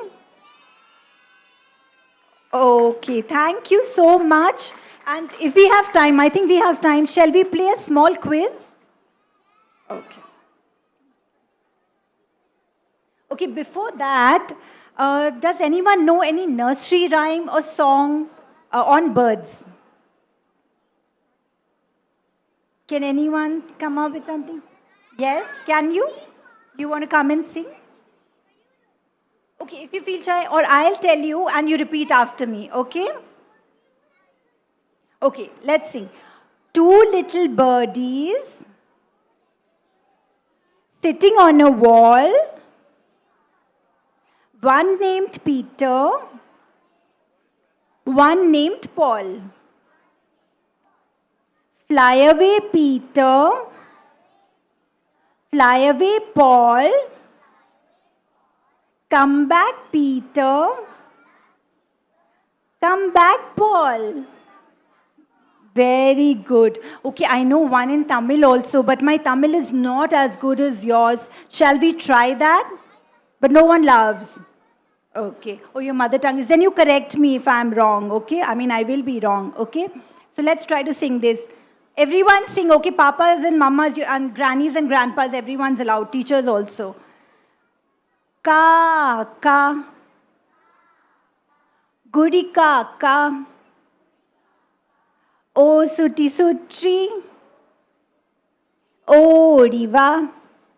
Okay, thank you so much. And if we have time, I think we have time, shall we play a small quiz? Okay. Okay, before that, does anyone know any nursery rhyme or song on birds? Can anyone come up with something? Yes, can you? You want to come and sing? Okay, if you feel shy, or I'll tell you and you repeat after me, okay? Okay, let's sing. Two little birdies sitting on a wall, one named Peter, one named Paul. Fly away, Peter. Fly away, Paul. Come back, Peter. Come back, Paul. Very good. Okay, I know one in Tamil also, but my Tamil is not as good as yours. Shall we try that? But no one loves. Okay. Oh, your mother tongue is. Then you correct me if I'm wrong, okay? I mean, I will be wrong, okay? So let's try to sing this. Everyone sing, okay? Papas and mamas and grannies and grandpas, everyone's allowed. Teachers also. Ka, ka. Gudi ka, ka. O suti sutri. O riva.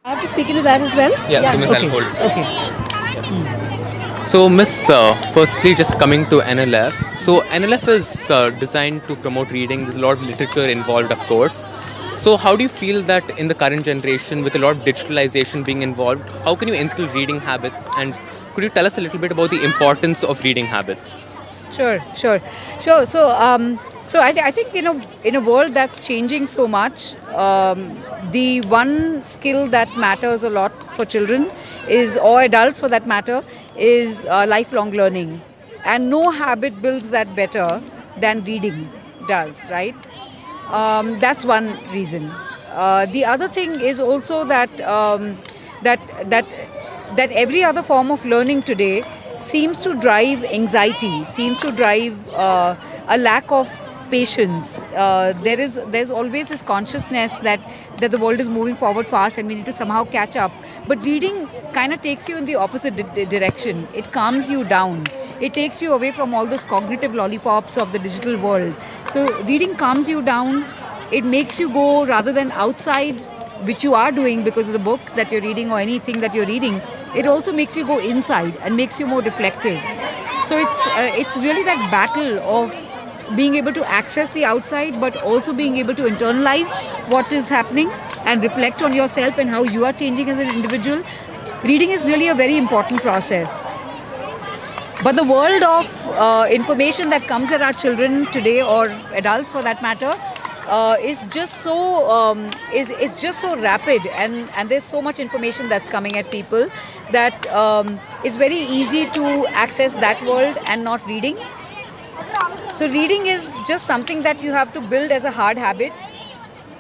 I have to speak into that as well? Yeah, so Miss, okay. I'll hold it. Okay. So Miss, firstly just coming to NLF. So NLF is designed to promote reading. There's a lot of literature involved, of course. So how do you feel that in the current generation, with a lot of digitalization being involved, how can you instill reading habits? And could you tell us a little bit about the importance of reading habits? Sure. So I think, in a world that's changing so much, the one skill that matters a lot for children or adults for that matter, is lifelong learning. And no habit builds that better than reading does, right? That's one reason. The other thing is also that that that every other form of learning today seems to drive anxiety, seems to drive a lack of patience. There's always this consciousness that the world is moving forward fast and we need to somehow catch up. But reading kind of takes you in the opposite direction. It calms you down. It takes you away from all those cognitive lollipops of the digital world. So reading calms you down. It makes you go rather than outside, which you are doing because of the book that you're reading or anything that you're reading. It also makes you go inside and makes you more reflective. So it's really that battle of being able to access the outside, but also being able to internalize what is happening and reflect on yourself and how you are changing as an individual. Reading is really a very important process. But the world of information that comes at our children today, or adults for that matter, is just so is just so rapid, and there's so much information that's coming at people that it's very easy to access that world and not reading. So reading is just something that you have to build as a hard habit.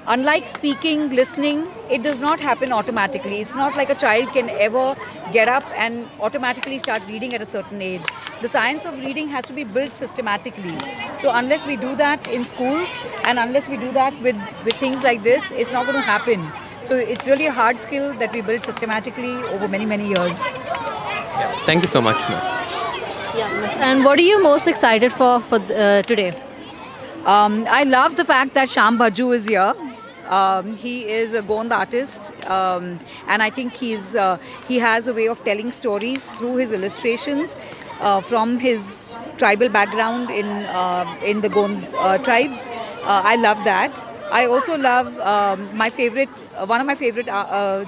Unlike speaking, listening, it does not happen automatically. It's not like a child can ever get up and automatically start reading at a certain age. The science of reading has to be built systematically. So unless we do that in schools and unless we do that with things like this, it's not going to happen. So it's really a hard skill that we build systematically over many, many years. Yeah. Thank you so much, Miss. Yeah, Miss. And what are you most excited for today? I love the fact that Sham Bhaju is here. He is a Gond artist, and I think he has a way of telling stories through his illustrations from his tribal background in the Gond tribes. I love that. I also love one of my favorite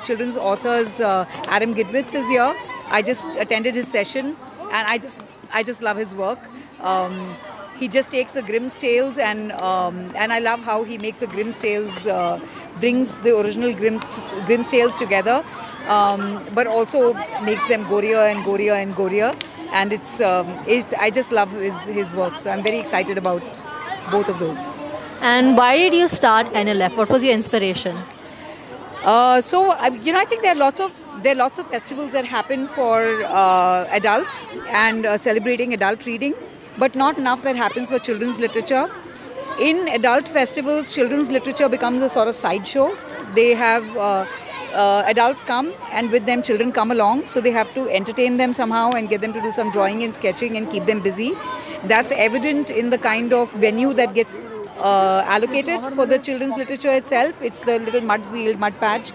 children's authors, Adam Gidwitz, is here. I just attended his session, and I just love his work. He just takes the Grimm's tales and I love how he makes the Grimm's tales, brings the original Grimm's tales together, but also makes them gorier and gorier and gorier. And I just love his work. So I'm very excited about both of those. And why did you start NLF? What was your inspiration? I think there are lots of festivals that happen for adults and celebrating adult reading, but not enough that happens for children's literature. In adult festivals, children's literature becomes a sort of sideshow. They have adults come, and with them children come along, so they have to entertain them somehow and get them to do some drawing and sketching and keep them busy. That's evident in the kind of venue that gets allocated for the children's literature itself. It's the little mud patch.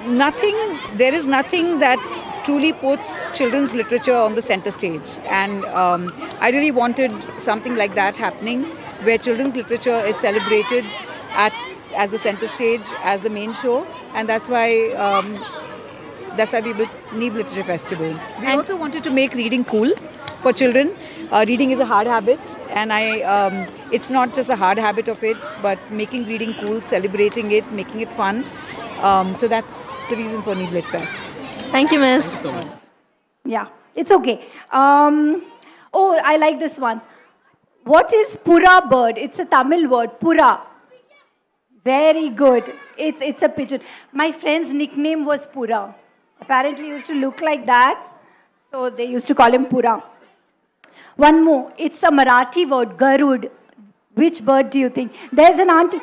There is nothing that truly puts children's literature on the center stage, and I really wanted something like that happening, where children's literature is celebrated as the center stage, as the main show, and that's why we built Neev Literature Festival. We also wanted to make reading cool for children. Reading is a hard habit, and it's not just the hard habit of it, but making reading cool, celebrating it, making it fun. So that's the reason for Neev Lit Fest. Thank you, Miss. Thank you so much. Yeah, it's okay. Oh, I like this one. What is Pura bird? It's a Tamil word, Pura. Very good. It's a pigeon. My friend's nickname was Pura. Apparently he used to look like that, so they used to call him Pura. One more. It's a Marathi word, Garud. Which bird do you think? There's an auntie.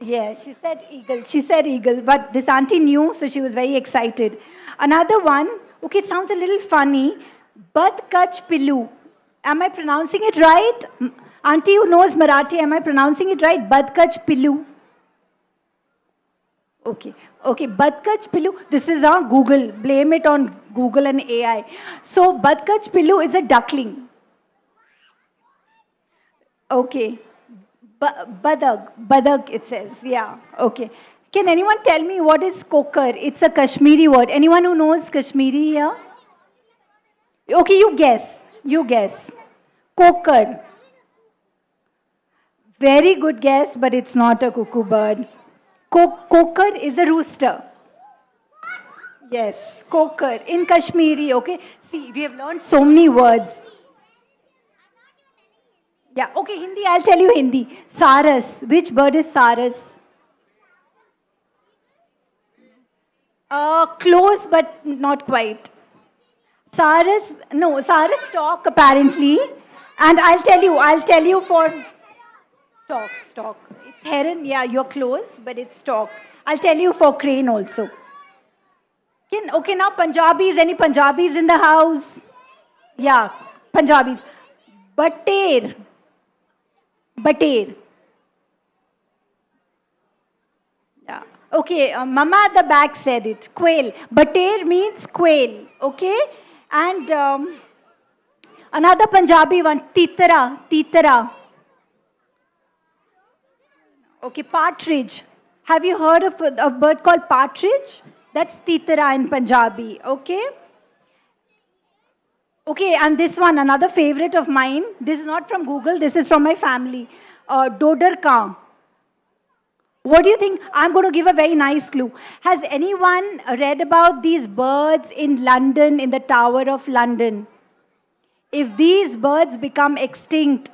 Yeah, she said eagle. She said eagle, but this auntie knew, so she was very excited. Another one, okay, it sounds a little funny. Badkach Pilu. Am I pronouncing it right? Auntie who knows Marathi, am I pronouncing it right? Badkach Pilu. Okay, Badkach Pilu. This is on Google. Blame it on Google and AI. So, Badkach Pilu is a duckling. Okay. Badak, it says. Yeah, okay. Can anyone tell me what is kokar? It's a Kashmiri word. Anyone who knows Kashmiri here? Okay, you guess. Kokar. Very good guess, but it's not a cuckoo bird. Kokar is a rooster. Yes, coker in Kashmiri. Okay. See, we have learned so many words. Yeah. Okay, Hindi. I'll tell you Hindi. Saras. Which bird is Saras? Close, but not quite. Saras. No, Saras stock apparently. And I'll tell you for stock, stock. It's heron. Yeah, you're close, but it's stock. I'll tell you for crane also. Okay, now Punjabis. Any Punjabis in the house? Yeah, Punjabis. Bater. Bater. Yeah. Okay, Mama at the back said it. Quail. Bater means quail. Okay? And another Punjabi one. Titara. Titara. Okay, partridge. Have you heard of a bird called partridge? That's titara in Punjabi. Okay? Okay, and this one, another favorite of mine. This is not from Google, this is from my family. Dodar. What do you think? I'm going to give a very nice clue. Has anyone read about these birds in London, in the Tower of London? If these birds become extinct,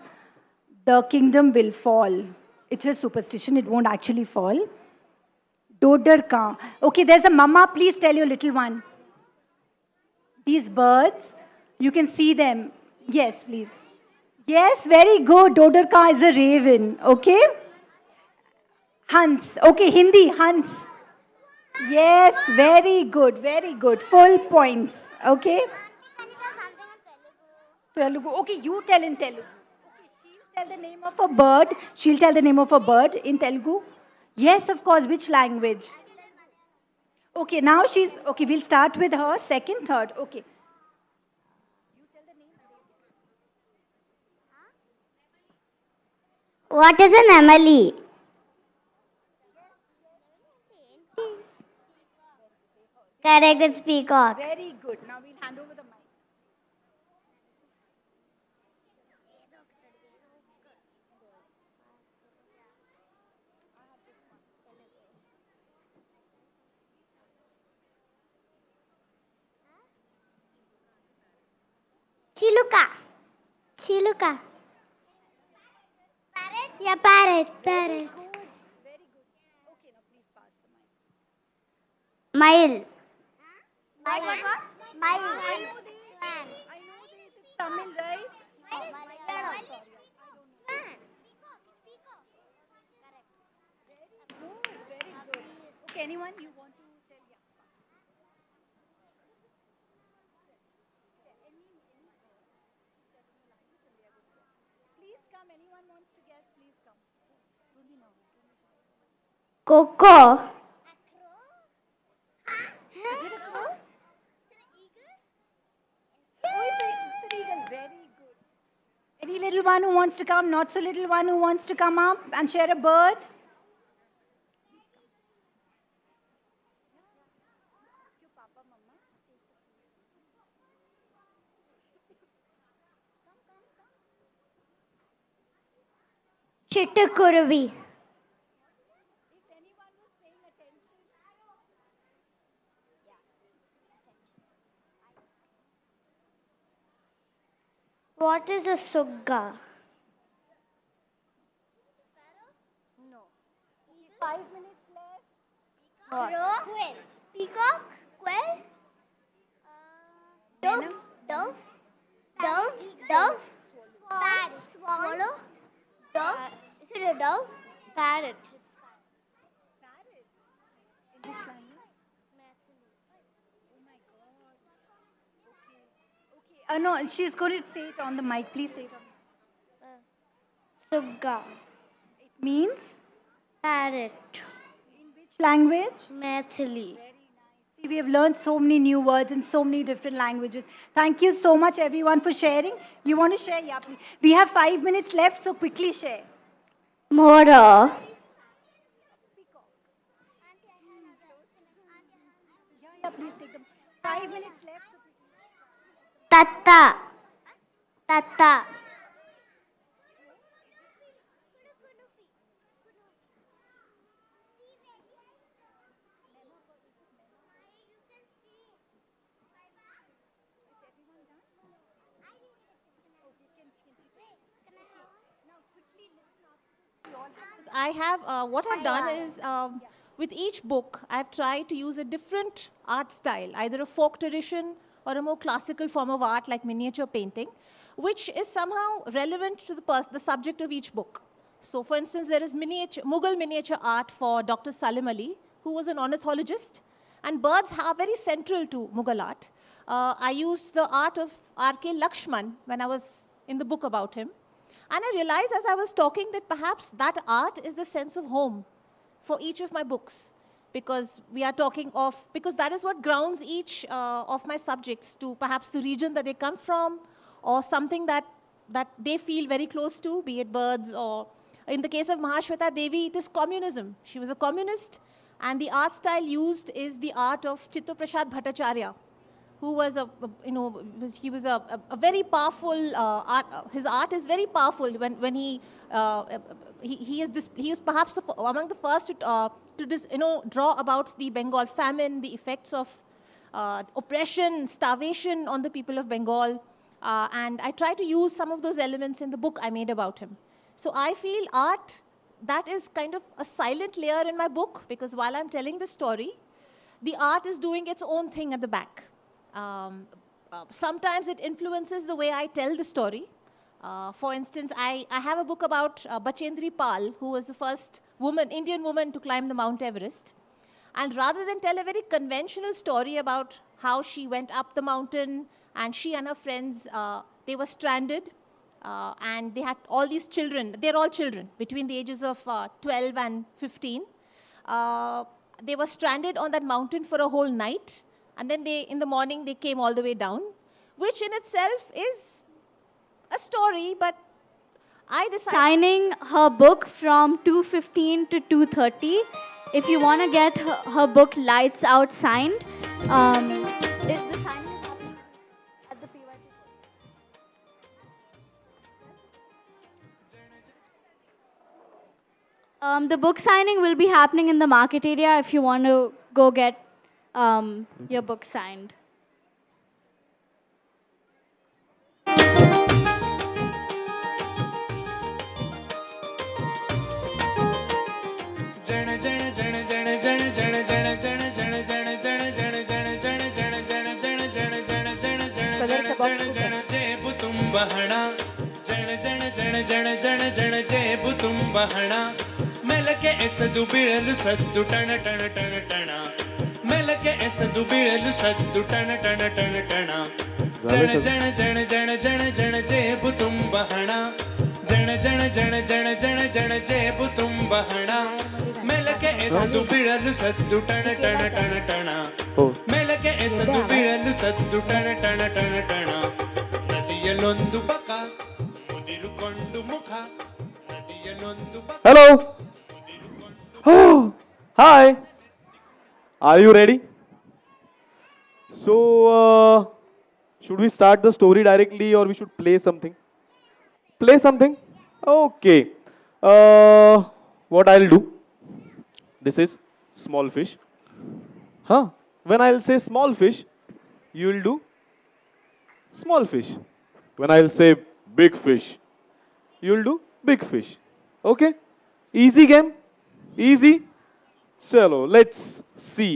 the kingdom will fall. It's a superstition, it won't actually fall. Dodar. Okay, there's a mama. Please tell your little one. These birds, you can see them. Yes, please. Yes, very good. Dodar is a raven. Okay? Hans. Okay, Hindi. Hans. Yes, very good. Very good. Full points. Okay? Telugu. Okay, you tell in Telugu. Okay, she'll tell the name of a bird. She'll tell the name of a bird in Telugu. Yes, of course. Which language? Okay, now she's. Okay, we'll start with her. Second, third. Okay. What is an Emily? Correct, it's peacock. Very good. Now we'll hand over the mic. Chiluka. Chiluka. Parrot? Yeah, parrot. Parrot. Mile. Mile. Mile. I know this. It's Tamil, right? Very good. Okay, anyone you want to tell? Yeah. Please come. Anyone wants to guess? Please come. Coco. Is it a crow? Oh, it's an eagle. Very good. Any little one who wants to come? Not so little one who wants to come up and share a bird? Chittukuruvi. What is a sugga? No. 5 minutes left. Crow? Quail. Peacock? Quail? Dove? Dove? Dove? Dove? Parrot. Swallow? Dove? Is it a dove? Parrot. In which language? Oh my God. Okay. No, she's going to say it on the mic. Please say it on Sugga. It means? Parrot. In which language? Mathili. See, we have learned so many new words in so many different languages. Thank you so much, everyone, for sharing. You want to share? Yeah, please. We have 5 minutes left, so quickly share. Mora. Yeah, please take them. 5 minutes left. Tata. Tata. I have, what I've done is, with each book, I've tried to use a different art style, either a folk tradition or a more classical form of art like miniature painting, which is somehow relevant to the subject of each book. So for instance, there is Mughal miniature art for Dr. Salim Ali, who was an ornithologist, and birds are very central to Mughal art. I used the art of R.K. Lakshman when I was in the book about him. And I realized as I was talking that perhaps that art is the sense of home for each of my books. Because we are talking of, because that is what grounds each of my subjects to perhaps the region that they come from, or something that they feel very close to, be it birds, or in the case of Mahashweta Devi, it is communism. She was a communist, and the art style used is the art of Chitta Prasad Bhattacharya, who was he was a very powerful art. His art is very powerful. When he is perhaps among the first to draw about the Bengal famine, the effects of oppression, starvation on the people of Bengal, and I try to use some of those elements in the book I made about him. So I feel art, that is kind of a silent layer in my book, because while I'm telling the story, the art is doing its own thing at the back. Sometimes it influences the way I tell the story. For instance, I have a book about Bachendri Pal, who was the first Indian woman to climb the Mount Everest. And rather than tell a very conventional story about how she went up the mountain and she and her friends, they were stranded, and they had all these children. They're all children between the ages of 12 and 15. They were stranded on that mountain for a whole night. And then in the morning, they came all the way down, which in itself is a story, but I decided... Signing her book from 2:15 to 2:30. If you want to get her book Lights Out signed, the signing is happening at the PYT. The book signing will be happening in the market area if you want to go get your book signed. ಮೆಲಕೆ ಎಸೆದು ಬೀಳಲು ಸದ್ದು ಟಣ ಟಣ ಟಣ ಟಣ ಮೆಲಕೆ ಎಸೆದು ಬೀಳಲು ಸದ್ದು ಟಣ ಟಣ ಟಣ ಟಣ ಜಣ ಜಣ ಜಣ ಜಣ ಜಣ ಜಣ ಜೇಬು ತುಂಬ ಹಣ ಜಣ ಜಣ ಜಣ ಜಣ ಜಣ ಜಣ ಜೇಬು ತುಂಬ ಹಣ ಮೆಲಕೆ ಎಸೆದು ಬೀಳಲು ಸದ್ದು ಟಣ ಟಣ ಟಣ ಟಣ ಮೆಲಕೆ ಎಸೆದು ಬೀಳಲು ಸದ್ದು ಟಣ ಟಣ ಟಣ ಟಣ ನದಿಯಲ್ಲೊಂದು ಬಕ ಮುದಿರುಕೊಂಡು ಮುಖ ನದಿಯಲ್ಲೊಂದು ಬಕ Hello. Oh, hi. Are you ready? So, should we start the story directly or we should play something? Play something? Okay. What I'll do? This is small fish. Huh? When I'll say small fish, you will do small fish. When I'll say big fish, you will do big fish. Okay? Easy game? Easy? Chalo, let's see.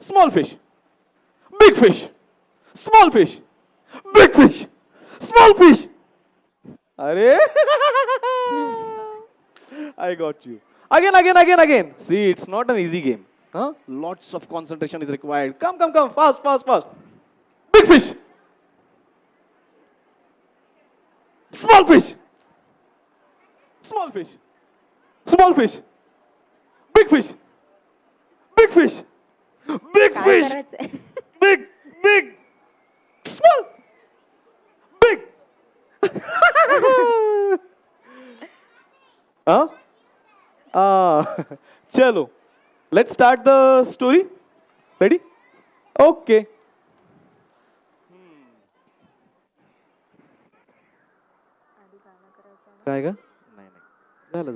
Small fish. Big fish. Small fish. Big fish. Small fish. Arey? I got you. Again. See, it's not an easy game. Huh? Lots of concentration is required. Come. Fast. Big fish. Small fish. Small fish. Small fish. Big fish. Big fish. Big fish. Big. Small. Big. Huh? Chalo. Let's start the story. Ready? Okay. गाएगा नहीं झालं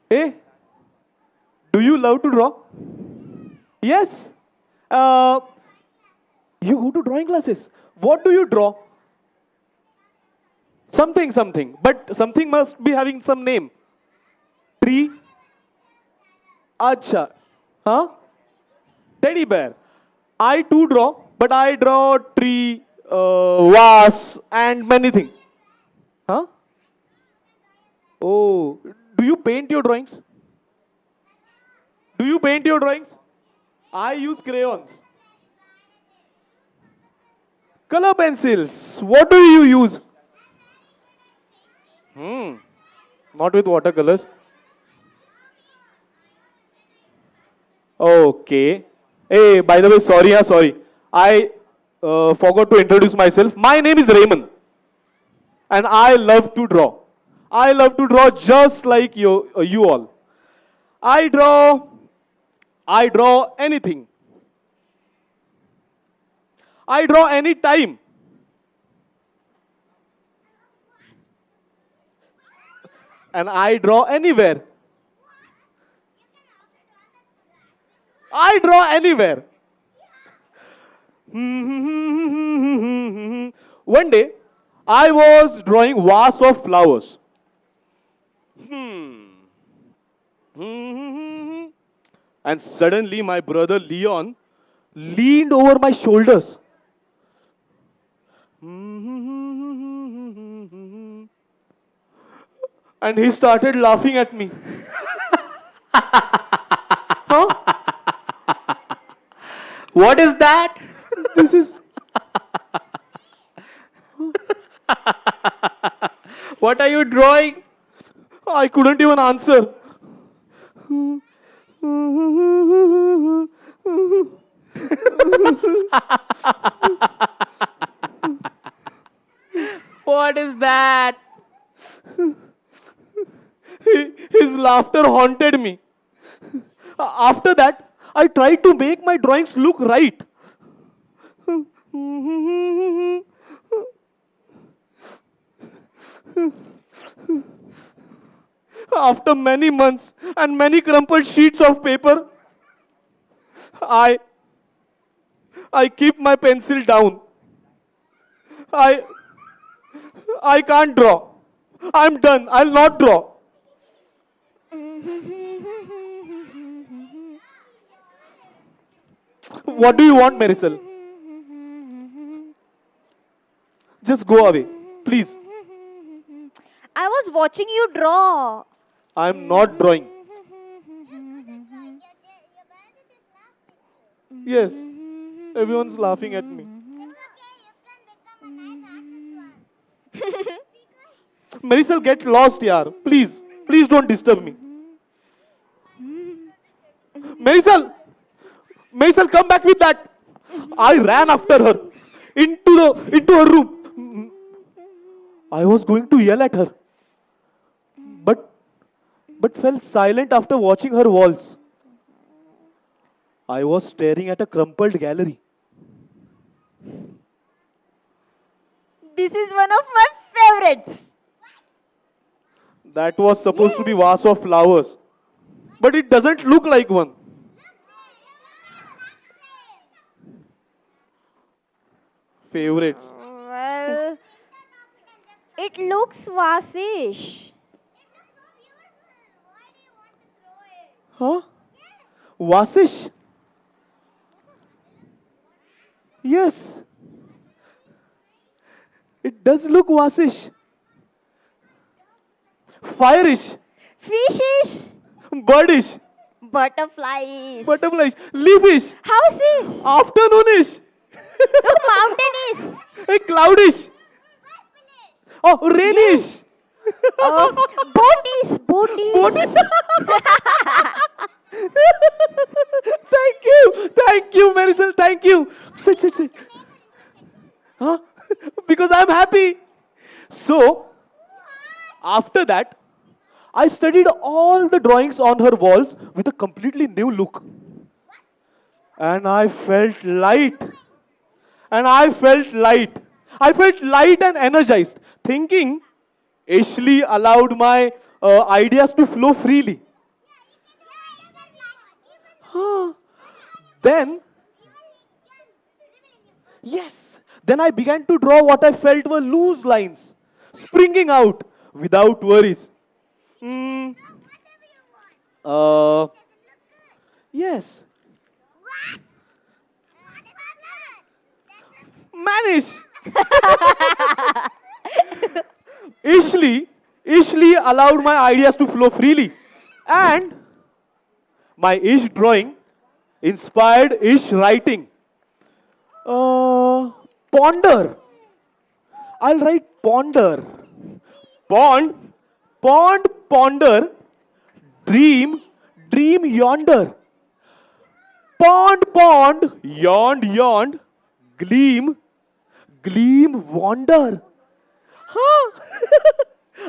Hey, do you love to draw? Yes. Uh, you go to drawing classes. What do you draw? Something, something. But something must be having some name. Tree. Acha. Huh? Teddy bear. I too draw, but I draw tree, vase, and many things. Huh? Oh, do you paint your drawings? Do you paint your drawings? I use crayons. Color pencils. What do you use? Not with watercolors. Okay. Hey, by the way, sorry, sorry. I forgot to introduce myself. My name is Raymond. And I love to draw. I love to draw just like you all. I draw anything. I draw any time. And I draw anywhere. I draw anywhere. One day, I was drawing vase of flowers. And suddenly my brother Leon leaned over my shoulders. And he started laughing at me. Huh? What is that? This is... What are you drawing? I couldn't even answer. What is that? His laughter haunted me. After that, I tried to make my drawings look right. After many months and many crumpled sheets of paper, I keep my pencil down. I can't draw. I'm done. I'll not draw. What do you want, Marisol? Just go away, please. I was watching you draw. I'm not drawing. Yes, everyone's laughing at me. Marisol, get lost, yaar. Please, please don't disturb me. Marisol, Marisol, come back with that. I ran after her into her room. I was going to yell at her, but fell silent after watching her walls. I was staring at a crumpled gallery. This is one of my favorites. That was supposed to be vase of flowers, but it doesn't look like one. Favorites. Well, it looks vasish. Huh? Vasish? Yes. It does look vasish. Fireish. Fishish. Birdish. Butterflies. Butterflies. Leafish. Houseish. Afternoonish. Mountainish. Hey, cloudish. Oh, rainish. Boatish. Boatish. Thank you, Marisol, thank you. Sit. Huh? Because I'm happy. So, after that, I studied all the drawings on her walls with a completely new look. And I felt light. I felt light and energized, thinking Ashley allowed my ideas to flow freely. Huh. Then, yes, then I began to draw what I felt were loose lines, springing out without worries. Mm, uh, yes, manage. Ishli allowed my ideas to flow freely. And my Ish drawing inspired Ish writing. Ponder. I'll write ponder. Pond, ponder. Dream, dream yonder. Pond, yawned. Gleam, wander. Huh?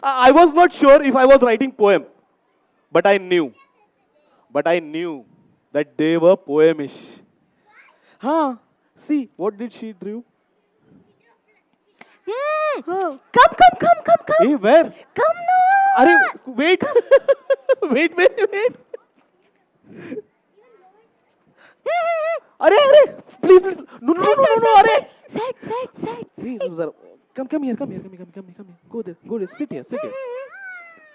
I was not sure if I was writing poem, but I knew. That they were poemish. Huh? See, what did she drew? Huh? Come. Hey, where? Come now. Arey, wait. wait. Arey, please. No, Arey. Sit. Please, Zara. Come here. Go there. Sit here.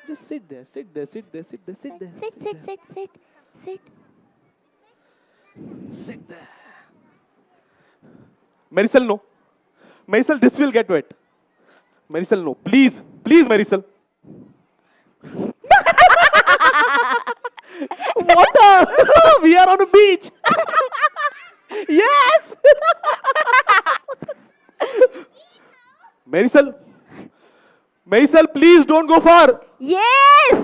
Just sit there. Sit. Sit there. Marisol, no. Marisol, this will get wet. Marisol, no. Please, Marisol. Water! We are on a beach. Yes! Marisol, please don't go far. Yes!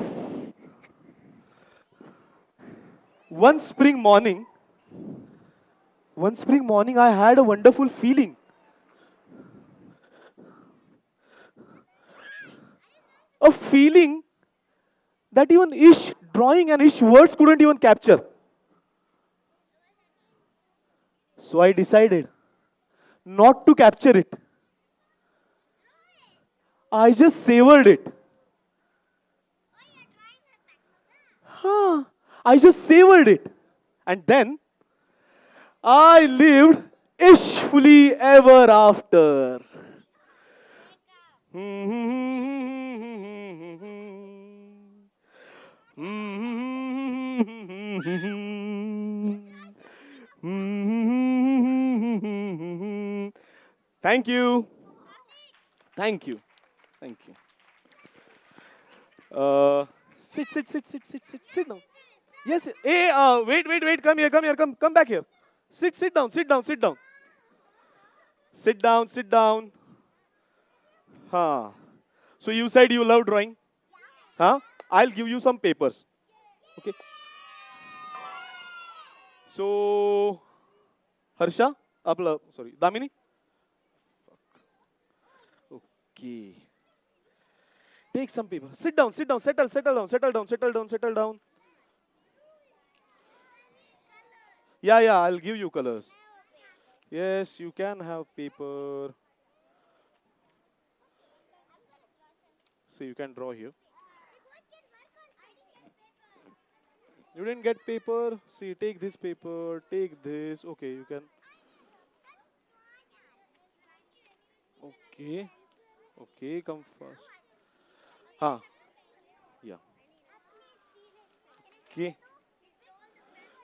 One spring morning, I had a wonderful feeling. A feeling that even Ish drawing and Ish words couldn't even capture. So I decided not to capture it. I just savored it. I just savored it. And then I lived ishfully ever after. Thank you. Sit down. Yes. Hey, wait. Come here. Come back here. Sit down. Sit down. Huh. So you said you love drawing? Huh? I'll give you some papers. Okay. So, Harsha, Damini. Okay. Take some paper. Sit down. Settle down. Yeah, I'll give you colors. Yes, you can have paper. So you can draw here. You didn't get paper? See, take this paper, take this. Okay, you can. Okay, come first. Yeah. Okay.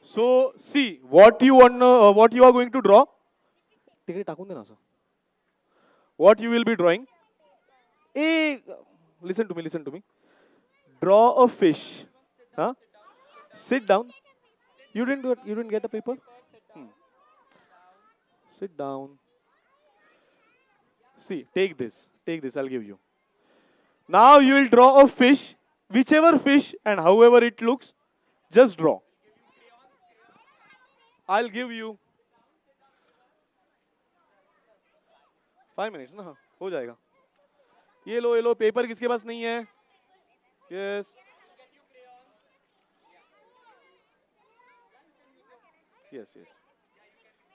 So, see, what you are going to draw? What you will be drawing? Listen to me. Draw a fish. Huh? Sit down. You didn't get a paper? Sit down. See, take this, I'll give you. Now you will draw a fish, whichever fish and however it looks, just draw. I'll give you 5 minutes ना हो जाएगा ये लो paper किसके पास नहीं है yes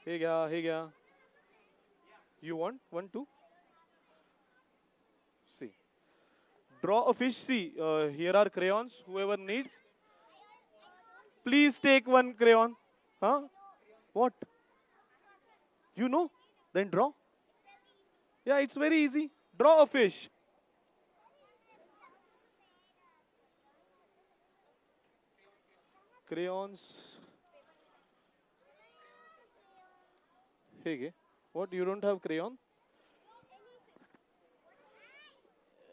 हे गया you want 1 2 see draw a fish see here are crayons whoever needs Please take one crayon. Huh? What? You know? Then draw. Yeah, it's very easy. Draw a fish. Crayons. Hey, what? You don't have crayon?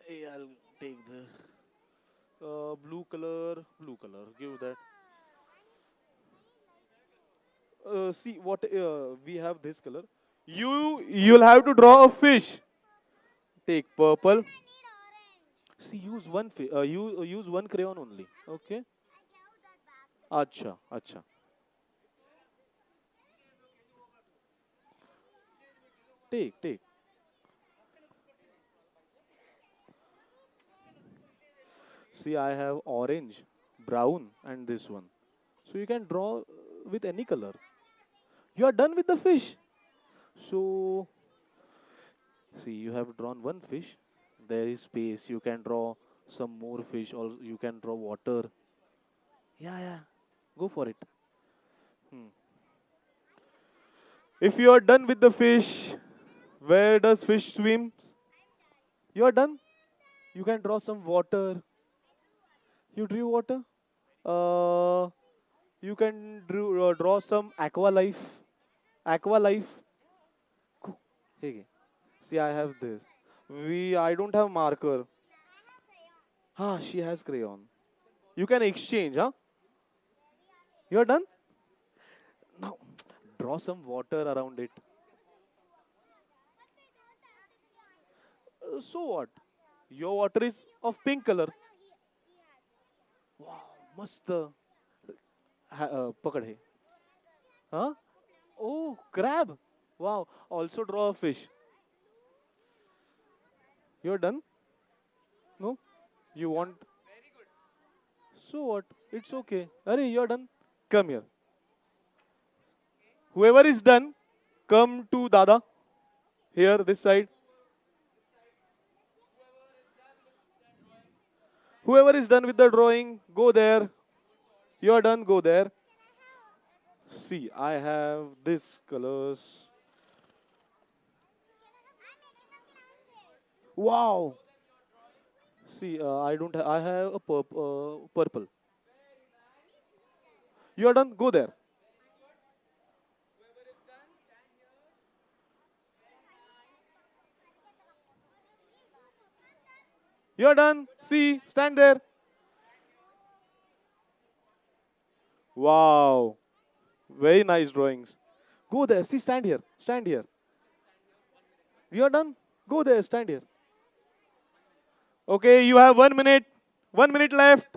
Hey, I'll take the blue color. Blue color. Give that. See what we have this color. You'll have to draw a fish. Take purple. See, use one crayon only. Okay. Acha, acha. Take. See, I have orange, brown, and this one. So you can draw with any color. You are done with the fish. So, see, you have drawn one fish. There is space. You can draw some more fish, or you can draw water. Yeah. Go for it. Hmm. If you are done with the fish, where does fish swim? You are done. You can draw some water. You drew water. You can draw some aqua life. Aqua life. Hey, see, I have this. I don't have marker. She has crayon. You can exchange, huh? You are done? Now, draw some water around it. So what? Your water is of pink color. Wow, mast. Pakad hai. Huh? Oh, crab. Wow. Also draw a fish. You're done? No? You want? So what? It's okay. Arey, you're done. Come here. Whoever is done, come to Dada. Here, this side. Whoever is done with the drawing, go there. You're done, go there. See, I have this colors. Wow. See, I don't have, I have a purple. You're done, go there. You're done. See, stand there. Wow. Very nice drawings. Go there. See, stand here. Stand here. You're done. Go there. Stand here. Okay, you have 1 minute. 1 minute left.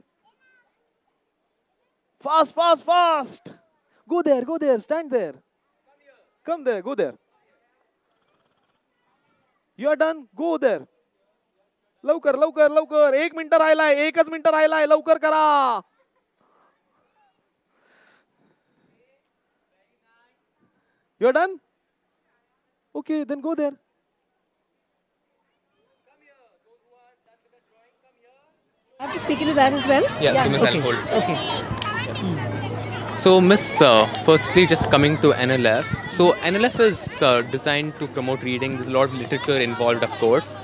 Fast, fast, fast. Go there. Go there. Stand there. Come there. Go there. You're done. Go there. लवकर लवकर लवकर 1 minute राहिलाय 1च minute राहिलाय लवकर करा You're done? Okay, then go there. I have to speak into that as well? Yeah. So Miss, Okay. I'll hold it. Okay. So Miss, firstly just coming to NLF. So NLF is designed to promote reading. There's a lot of literature involved, of course.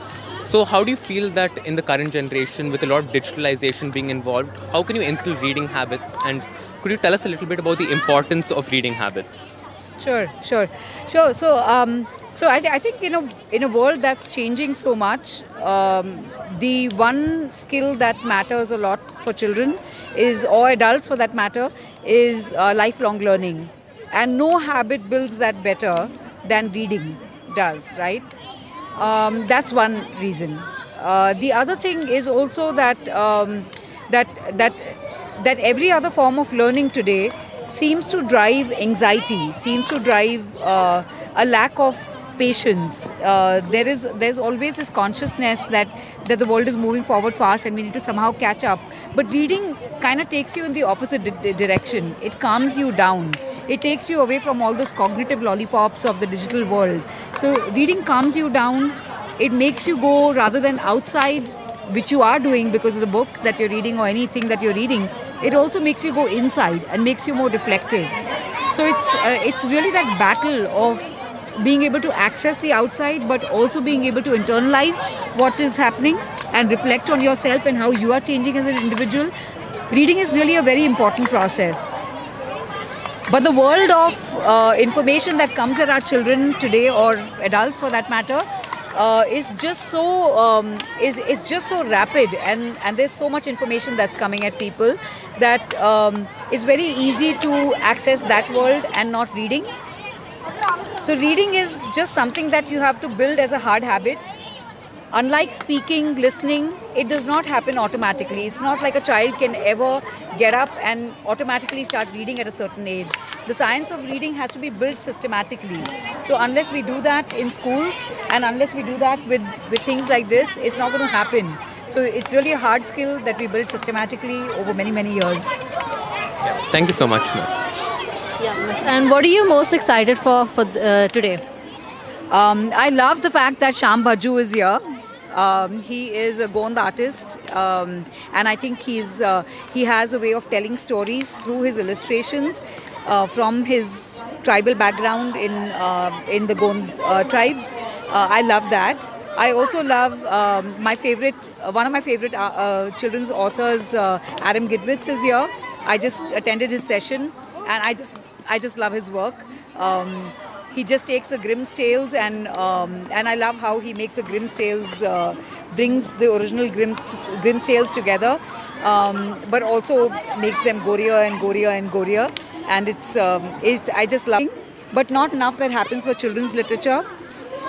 So how do you feel that in the current generation, with a lot of digitalization being involved, how can you instill reading habits? And could you tell us a little bit about the importance of reading habits? Sure. So I think, in a world that's changing so much, the one skill that matters a lot for children is, or adults for that matter, is lifelong learning. And no habit builds that better than reading does, right? That's one reason. The other thing is also that that every other form of learning today seems to drive anxiety, seems to drive a lack of patience. There's always this consciousness that the world is moving forward fast and we need to somehow catch up. But reading kind of takes you in the opposite direction. It calms you down. It takes you away from all those cognitive lollipops of the digital world. So reading calms you down. It makes you go, rather than outside, which you are doing because of the book that you're reading or anything that you're reading, it also makes you go inside and makes you more reflective. So it's really that battle of being able to access the outside, but also being able to internalize what is happening and reflect on yourself and how you are changing as an individual. Reading is really a very important process. But the world of information that comes at our children today, or adults for that matter, is just so rapid, and there's so much information that's coming at people that it's very easy to access that world and not reading. So reading is just something that you have to build as a hard habit. Unlike speaking, listening, it does not happen automatically. It's not like a child can ever get up and automatically start reading at a certain age. The science of reading has to be built systematically. So unless we do that in schools and unless we do that with things like this, it's not going to happen. So it's really a hard skill that we build systematically over many, many years. Yeah. Thank you so much, Miss. Yeah, Miss. And what are you most excited for today? I love the fact that Sham Bhaju is here. He is a Gond artist, and I think he has a way of telling stories through his illustrations from his tribal background in the Gond tribes. I love that. I also love one of my favorite children's authors, Adam Gidwitz, is here. I just attended his session, and I just love his work. He just takes the Grimm's tales and I love how he makes the Grimm's tales, brings the original Grimm's tales together, but also makes them gorier and gorier and gorier. And I just love it. But not enough that happens for children's literature.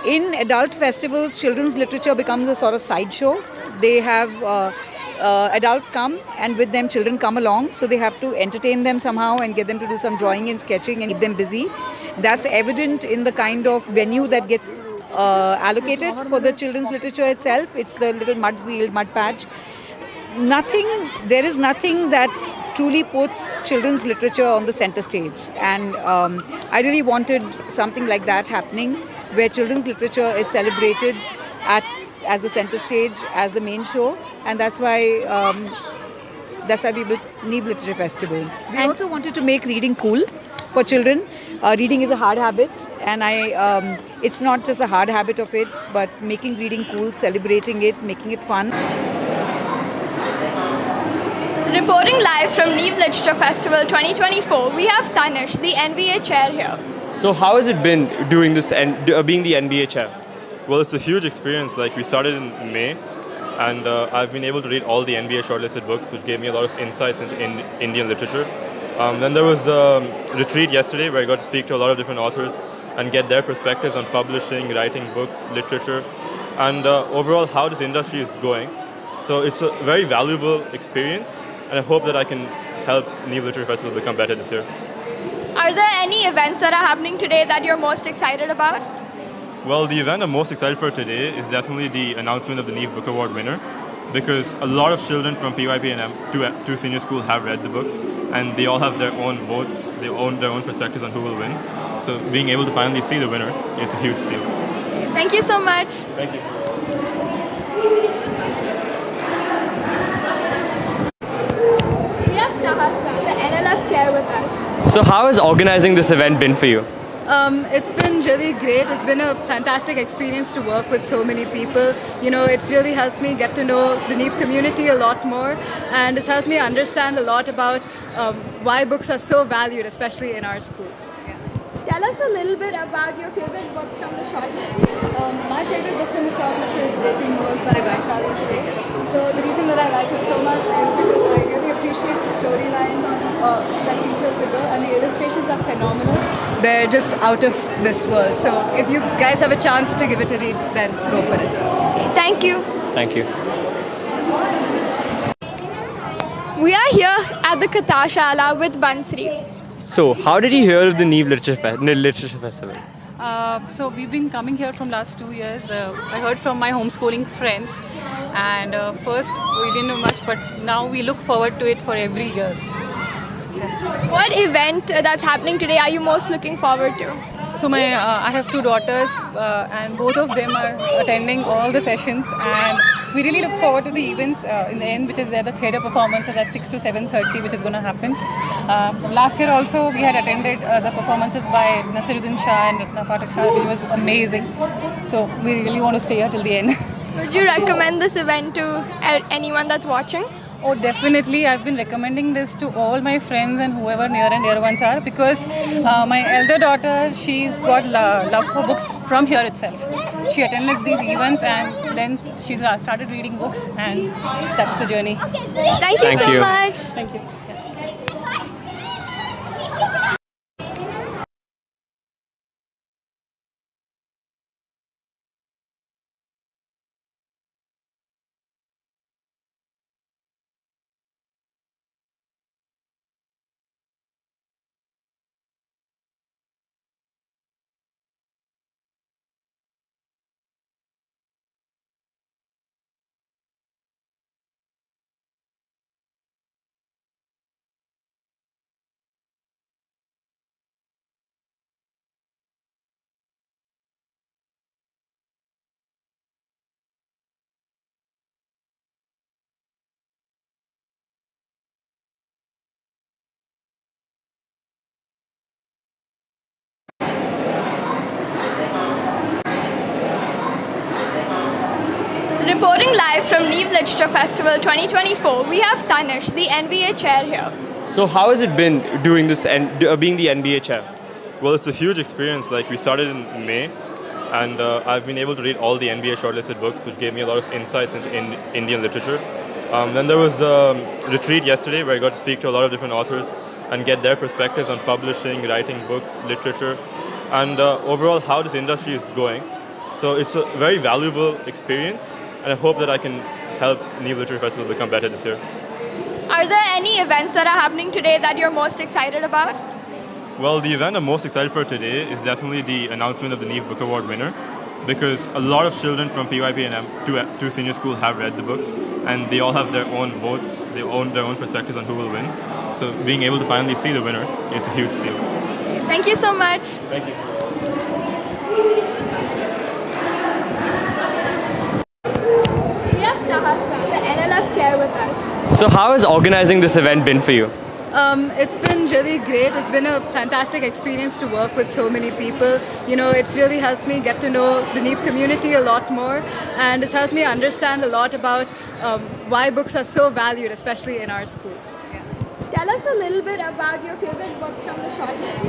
In adult festivals, children's literature becomes a sort of sideshow. They have adults come, and with them children come along, so they have to entertain them somehow and get them to do some drawing and sketching and keep them busy. That's evident in the kind of venue that gets allocated for the children's literature itself. It's the little mud patch. There is nothing that truly puts children's literature on the center stage, and I really wanted something like that happening, where children's literature is celebrated as the center stage, as the main show, and that's why we built Neev Literature Festival. We also wanted to make reading cool for children. Reading is a hard habit, and it's not just the hard habit of it, but making reading cool, celebrating it, making it fun. Reporting live from Neev Literature Festival 2024, we have Tanish, the NBA chair here. So how has it been doing this and being the NBA chair? Well, it's a huge experience. Like, we started in May, and I've been able to read all the NBA shortlisted books, which gave me a lot of insights into Indian literature. Then there was a retreat yesterday where I got to speak to a lot of different authors and get their perspectives on publishing, writing books, literature, and overall how this industry is going. So it's a very valuable experience, and I hope that I can help Neev Literature Festival become better this year. Are there any events that are happening today that you're most excited about? Well, the event I'm most excited for today is definitely the announcement of the Neev Book Award winner, because a lot of children from PYP&M to senior school have read the books, and they all have their own votes, their own perspectives on who will win. So being able to finally see the winner, it's a huge deal. Thank you so much. Thank you. We have Sahasra, the NLF chair with us. So how has organizing this event been for you? It's been really great. It's been a fantastic experience to work with so many people. You know, it's really helped me get to know the Neev community a lot more, and it's helped me understand a lot about why books are so valued, especially in our school. Tell us a little bit about your favorite book from the shortlist. My favorite book from the shortlist is Breaking Walls by Vaishali Shray. So the reason that I like it so much is because I really appreciate the storyline that features the girl, and the illustrations are phenomenal. They're just out of this world. So if you guys have a chance to give it a read, then go for it. Thank you. Thank you. We are here at the Kathashala with Bansri. So how did you hear of the Neev Literature Festival? So we've been coming here from last 2 years. I heard from my homeschooling friends, and first we didn't know much, but now we look forward to it for every year. What event that's happening today are you most looking forward to? So I have two daughters, and both of them are attending all the sessions, and we really look forward to the events in the end, which is the theatre performances at 6 to 7:30, which is going to happen. Last year also we had attended the performances by Nasiruddin Shah and Ratna Patak Shah, which was amazing. So we really want to stay here till the end. Would you recommend this event to anyone that's watching? Oh, definitely. I've been recommending this to all my friends and whoever near and dear ones are, because my elder daughter, she's got love for books from here itself. She attended these events and then she's started reading books, and that's the journey. Thank you so much. Thank you. Reporting live from Neev Literature Festival 2024, we have Tanish, the NBA chair here. So how has it been doing this and being the NBA chair? Well, it's a huge experience. Like, we started in May, and I've been able to read all the NBA shortlisted books, which gave me a lot of insights into Indian literature. Then there was a retreat yesterday where I got to speak to a lot of different authors and get their perspectives on publishing, writing books, literature, and overall how this industry is going. So it's a very valuable experience, and I hope that I can help Neev Literature Festival become better this year. Are there any events that are happening today that you're most excited about? Well, the event I'm most excited for today is definitely the announcement of the Neev Book Award winner, because a lot of children from PYP and to senior school have read the books, and they all have their own votes, their own perspectives on who will win. So being able to finally see the winner, it's a huge deal. Thank you so much. Thank you. We have Sahasra, the NLF chair with us. So how has organizing this event been for you? It's been really great. It's been a fantastic experience to work with so many people. You know, it's really helped me get to know the Neev community a lot more, and it's helped me understand a lot about why books are so valued, especially in our school. Tell us a little bit about your favorite book from the shortlist.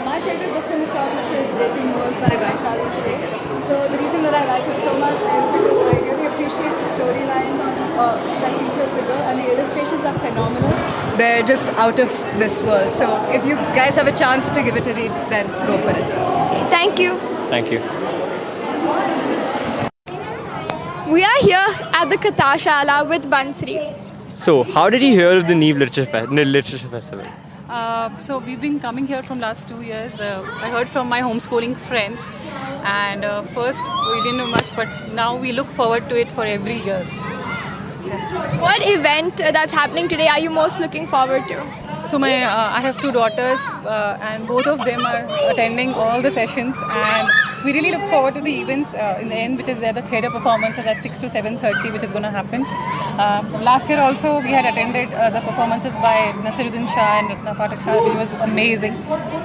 My favorite book from the shortlist is Breaking Walls by Vaishali Shre. So the reason that I like it so much is because I really appreciate the storyline that features the girl, and the illustrations are phenomenal. They're just out of this world. So if you guys have a chance to give it a read, then go for it. Thank you. Thank you. We are here at the Kathashala with Bansri. So how did you hear of the Neev Literature Festival? So we've been coming here from last 2 years. I heard from my homeschooling friends, and first we didn't know much, but now we look forward to it for every year. What event that's happening today are you most looking forward to? So I have two daughters, and both of them are attending all the sessions, and we really look forward to the events in the end, which is the theatre performances at 6 to 7:30, which is going to happen. Last year also we had attended the performances by Nasiruddin Shah and Ratna Patak Shah, which was amazing.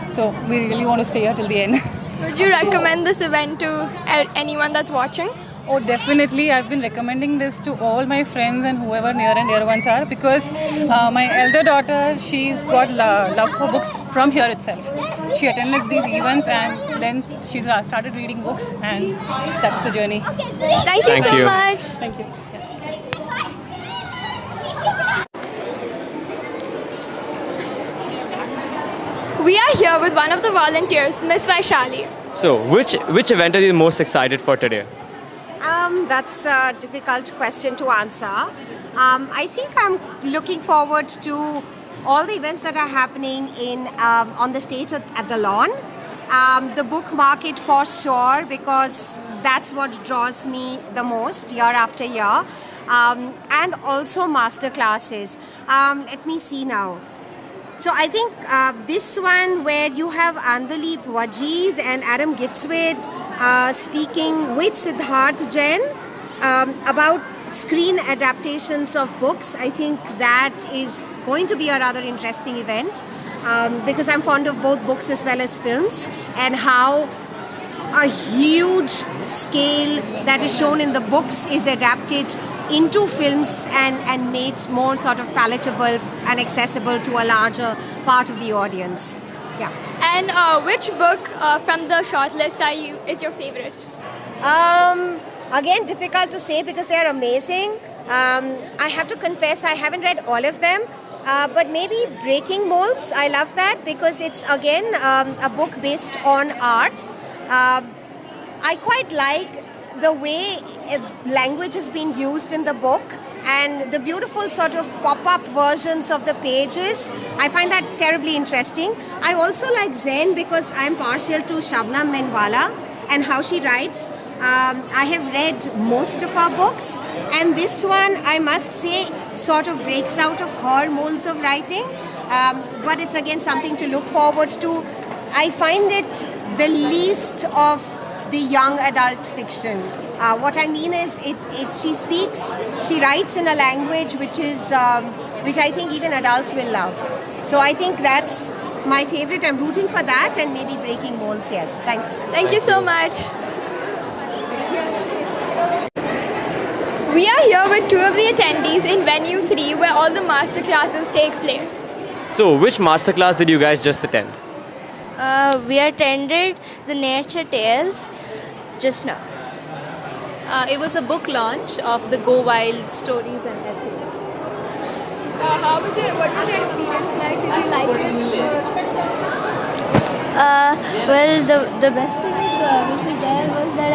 So we really want to stay here till the end. Would you recommend this event to anyone that's watching? Oh, definitely. I've been recommending this to all my friends and whoever near and dear ones are, because my elder daughter, she's got love for books from here itself. She attended these events and then she's started reading books, and that's the journey. Thank you so much. Thank you. We are here with one of the volunteers, Miss Vaishali. So which event are you most excited for today? That's a difficult question to answer. I think I'm looking forward to all the events that are happening on the stage at the lawn. The book market for sure, because that's what draws me the most year after year. And also master classes. Let me see now. So I think this one where you have Andalip Wajid and Adam Gitzwade speaking with Siddharth Jain about screen adaptations of books, I think that is going to be a rather interesting event because I'm fond of both books as well as films, and how a huge scale that is shown in the books is adapted into films and made more sort of palatable and accessible to a larger part of the audience. Yeah. And which book from the shortlist is your favorite? Again, difficult to say because they're amazing. I have to confess I haven't read all of them. But maybe Breaking Molds, I love that because it's again a book based on art. I quite like the way language has been used in the book and the beautiful sort of pop-up versions of the pages. I find that terribly interesting. I also like Zen because I'm partial to Shabnam Menwala and how she writes. I have read most of her books, and this one, I must say, sort of breaks out of her molds of writing, but it's again something to look forward to. I find it the least of the young adult fiction. What I mean is, she writes in a language which I think even adults will love. So I think that's my favorite. I'm rooting for that, and maybe Breaking Molds. Yes, thanks. Thank you so much. We are here with two of the attendees in Venue 3 where all the masterclasses take place. So, which masterclass did you guys just attend? We attended the Nature Tales just now. It was a book launch of the Go Wild stories and essays. How was it? What was your experience like? Did you like it? Well, the best thing with me there was that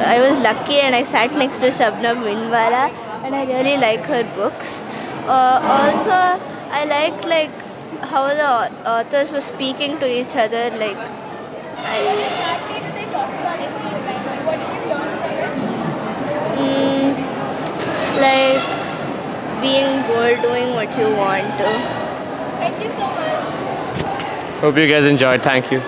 I was lucky and I sat next to Shabnam Minwala and I really like her books. Also, I liked how the authors were speaking to each other. What exactly did they talk about in the event? What did you learn from it? Being bored, doing what you want to. Thank you so much. Hope you guys enjoyed. Thank you.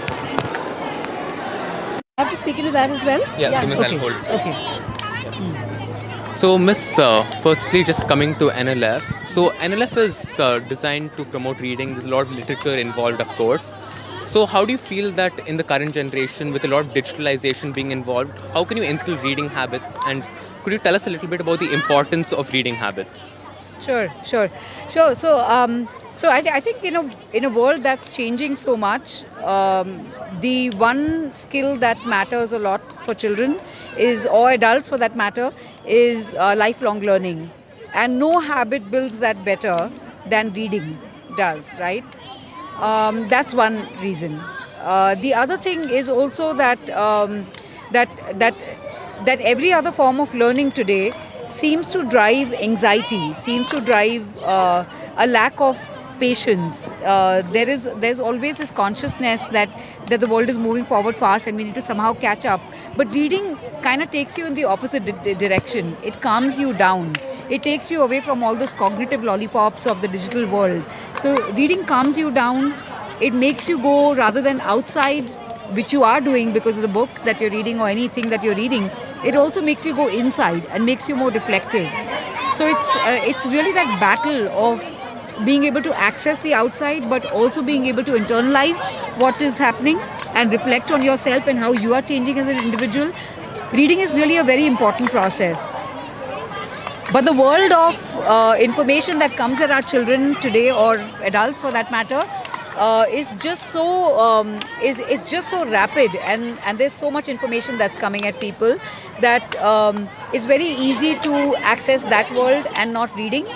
I have to speak into that as well? Yeah, so Miss, okay. I'll hold it. Okay. So Miss, firstly just coming to NLF. So NLF is designed to promote reading. There's a lot of literature involved, of course. So how do you feel that in the current generation, with a lot of digitalization being involved, how can you instill reading habits? And could you tell us a little bit about the importance of reading habits? Sure. So I think, in a world that's changing so much, the one skill that matters a lot for children or adults for that matter, is lifelong learning. And no habit builds that better than reading does, right? That's one reason. The other thing is also that every other form of learning today seems to drive anxiety, seems to drive a lack of patience. There's always this consciousness that the world is moving forward fast and we need to somehow catch up. But reading kind of takes you in the opposite direction. It calms you down. It takes you away from all those cognitive lollipops of the digital world. So reading calms you down. It makes you go, rather than outside, which you are doing because of the book that you're reading or anything that you're reading, it also makes you go inside and makes you more reflective. So it's really that battle of being able to access the outside, but also being able to internalize what is happening and reflect on yourself and how you are changing as an individual. Reading is really a very important process. But the world of information that comes at our children today, or adults for that matter, is just so rapid, and there's so much information that's coming at people that it's very easy to access that world and not reading.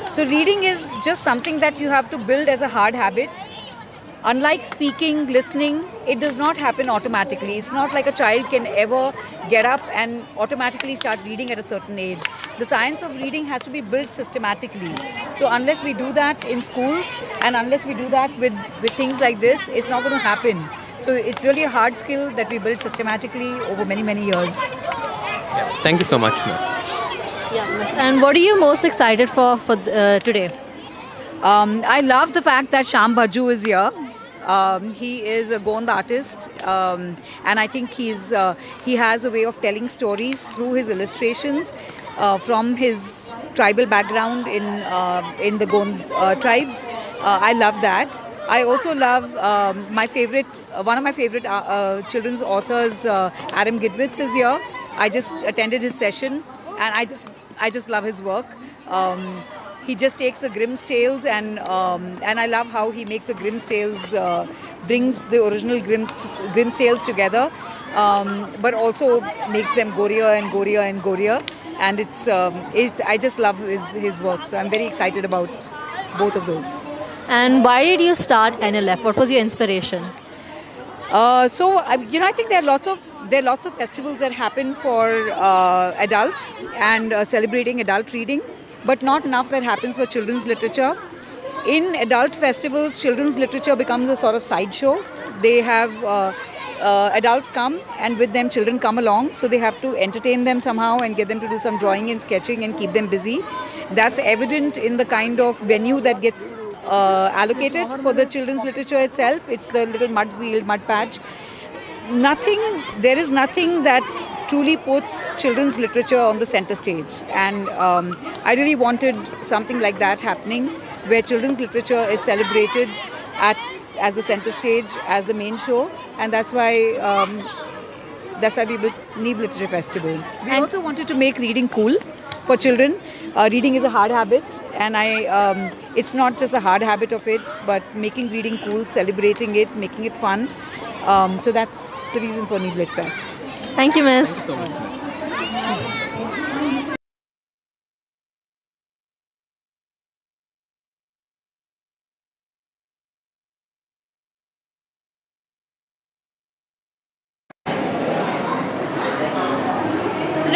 So reading is just something that you have to build as a hard habit. Unlike speaking, listening, it does not happen automatically. It's not like a child can ever get up and automatically start reading at a certain age. The science of reading has to be built systematically. So unless we do that in schools and unless we do that with things like this, it's not going to happen. So it's really a hard skill that we build systematically over many, many years. Yeah. Thank you so much, Miss. Yeah, Miss. And what are you most excited for today? I love the fact that Sham Bhaju is here. He is a Gond artist, and I think he has a way of telling stories through his illustrations from his tribal background in the Gond tribes. I love that. I also love one of my favorite children's authors, Adam Gidwitz, is here. I just attended his session, and I just love his work. He just takes the Grimm's tales and I love how he makes the Grimm's tales, brings the original Grimm's tales together, but also makes them gorier and gorier and gorier. And I just love his work. So I'm very excited about both of those. And why did you start NLF? What was your inspiration? I think there are lots of festivals that happen for adults and celebrating adult reading, but not enough that happens for children's literature. In adult festivals, children's literature becomes a sort of sideshow. They have adults come, and with them children come along, so they have to entertain them somehow and get them to do some drawing and sketching and keep them busy. That's evident in the kind of venue that gets allocated for the children's literature itself. It's the little mud field, mud patch. There is nothing that truly puts children's literature on the center stage, and I really wanted something like that happening, where children's literature is celebrated as the center stage, as the main show, and that's why we built Neev Literature Festival. We also wanted to make reading cool for children. Reading is a hard habit, and it's not just the hard habit of it, but making reading cool, celebrating it, making it fun. So that's the reason for Neev Lit Fest. Thank you, Miss. Thank you so much, Miss.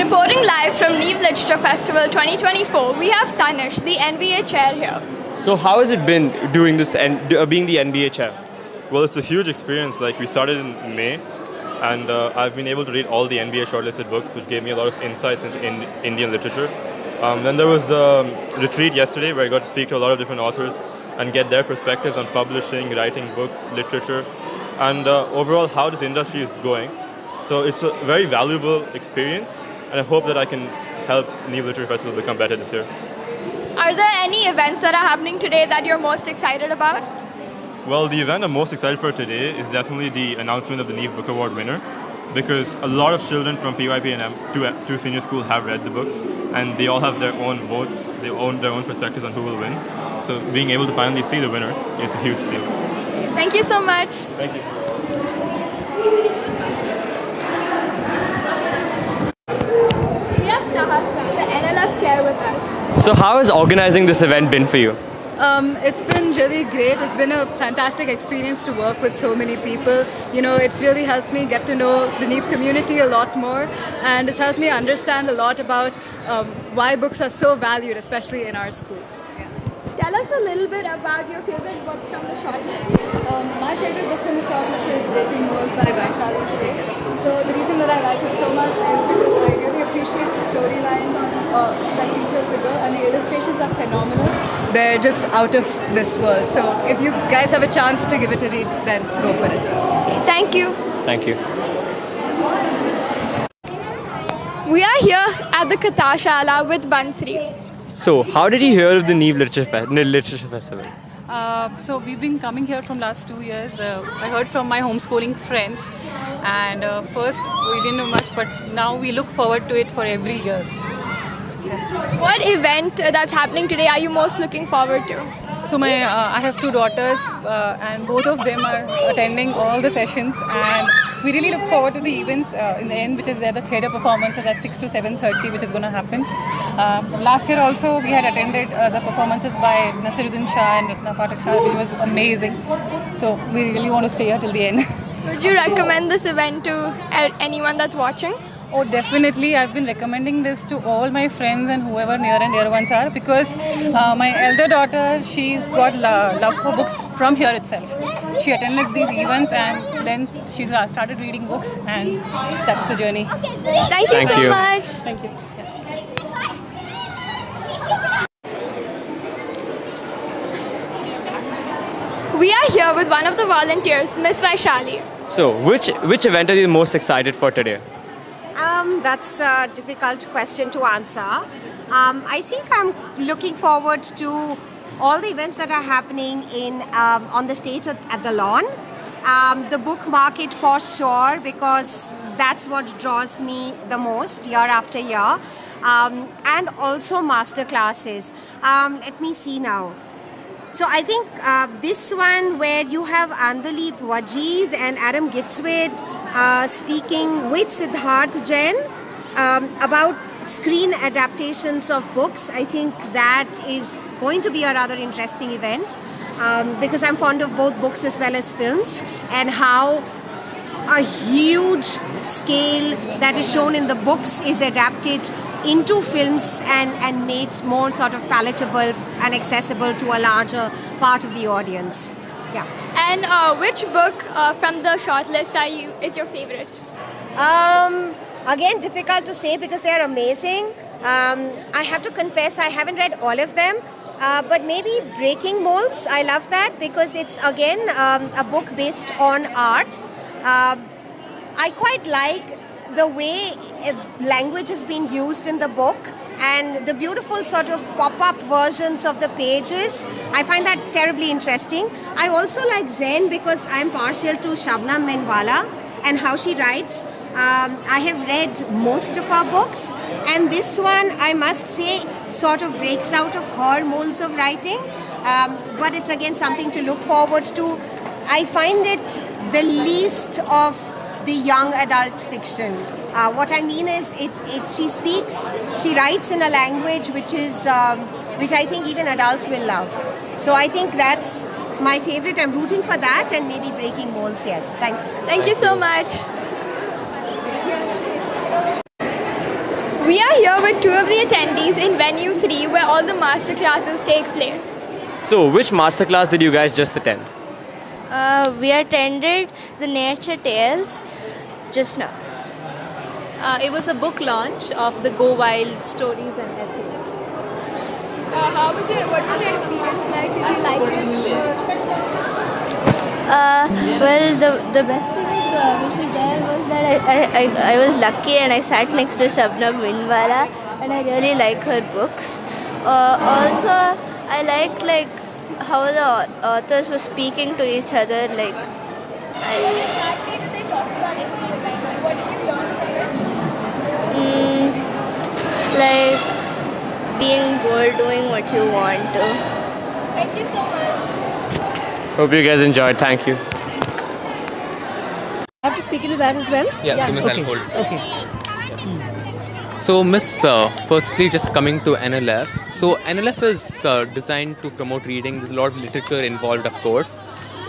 Reporting live from Neev Literature Festival 2024, we have Tanish, the NBA chair here. So how has it been doing this and being the NBA chair? Well, it's a huge experience. Like, we started in May, and I've been able to read all the NBA shortlisted books, which gave me a lot of insights into Indian literature. Then there was a retreat yesterday where I got to speak to a lot of different authors and get their perspectives on publishing, writing books, literature, and overall how this industry is going. So it's a very valuable experience, and I hope that I can help Neev Literature Festival become better this year. Are there any events that are happening today that you're most excited about? Well, the event I'm most excited for today is definitely the announcement of the Neev Book Award winner, because a lot of children from PYP&M to senior school have read the books, and they all have their own votes, they own their own perspectives on who will win. So being able to finally see the winner, it's a huge deal. Thank you so much. Thank you. We have Sahasra, the NLF chair with us. So how has organizing this event been for you? It's been really great. It's been a fantastic experience to work with so many people. You know, it's really helped me get to know the Neev community a lot more, and it's helped me understand a lot about why books are so valued, especially in our school. Tell us a little bit about your favorite book from the shortlist. My favorite book from the shortlist is Breaking Walls by Vaishali Shea. So the reason that I like it so much is because I really appreciate the storyline that features the girl, and the illustrations are phenomenal. They're just out of this world. So if you guys have a chance to give it a read, then go for it. Thank you. Thank you. We are here at the Kathashala with Bansri. So how did you hear of the Neev Literature Festival? So we've been coming here from last 2 years. I heard from my homeschooling friends, and first we didn't know much, but now we look forward to it for every year. What event that's happening today are you most looking forward to? So I have 2 daughters, and both of them are attending all the sessions, and we really look forward to the events in the end, which is the theatre performances at 6 to 7:30, which is going to happen. Last year also we had attended the performances by Nasiruddin Shah and Ratna Pathak Shah, which was amazing. So we really want to stay here till the end. Would you recommend this event to anyone that's watching? Oh, definitely. I've been recommending this to all my friends and whoever near and dear ones are, because my elder daughter, she's got love for books from here itself. She attended these events and then she's started reading books, and that's the journey. Thank you so much. Thank you. are here with one of the volunteers, Miss Vaishali. So, which event are you most excited for today? That's a difficult question to answer. I think I'm looking forward to all the events that are happening on the stage at the lawn. The book market for sure, because that's what draws me the most year after year. And also master classes. Let me see now. So I think this one where you have Andaleep Wajid and Adam Gitzwit speaking with Siddharth Jain about screen adaptations of books. I think that is going to be a rather interesting event because I'm fond of both books as well as films, and how a huge scale that is shown in the books is adapted into films and made more sort of palatable and accessible to a larger part of the audience. Yeah. And which book from the shortlist is your favorite? Again, difficult to say because they're amazing. I have to confess I haven't read all of them, but maybe Breaking Molds, I love that because it's again a book based on art. I quite like the way language is being used in the book and the beautiful sort of pop-up versions of the pages. I find that terribly interesting. I also like Zen because I'm partial to Shabnam Menwala and how she writes. I have read most of her books, and this one, I must say, sort of breaks out of her molds of writing, but it's again something to look forward to. I find it the least of the young adult fiction. What I mean is, she writes in a language which I think even adults will love. So I think that's my favorite. I'm rooting for that, and maybe Breaking Molds. Yes, thanks. Thank you so much. We are here with two of the attendees in Venue 3 where all the master classes take place. So, which masterclass did you guys just attend? We attended the Nature Tales just now. It was a book launch of the Go Wild stories and essays. What was your experience like? Did you like it? Well, the best thing with me there was that I was lucky and I sat next to Shabnam Minwala and I really like her books. Also, I liked how the authors were speaking to each other. What did you learn from Like being bored doing what you want to. Thank you so much. Hope you guys enjoyed. Thank you. I have to speak into that as well? Yeah, so Miss, okay. I'll hold it. Okay. So Miss, firstly just coming to NLF. So NLF is designed to promote reading. There's a lot of literature involved, of course.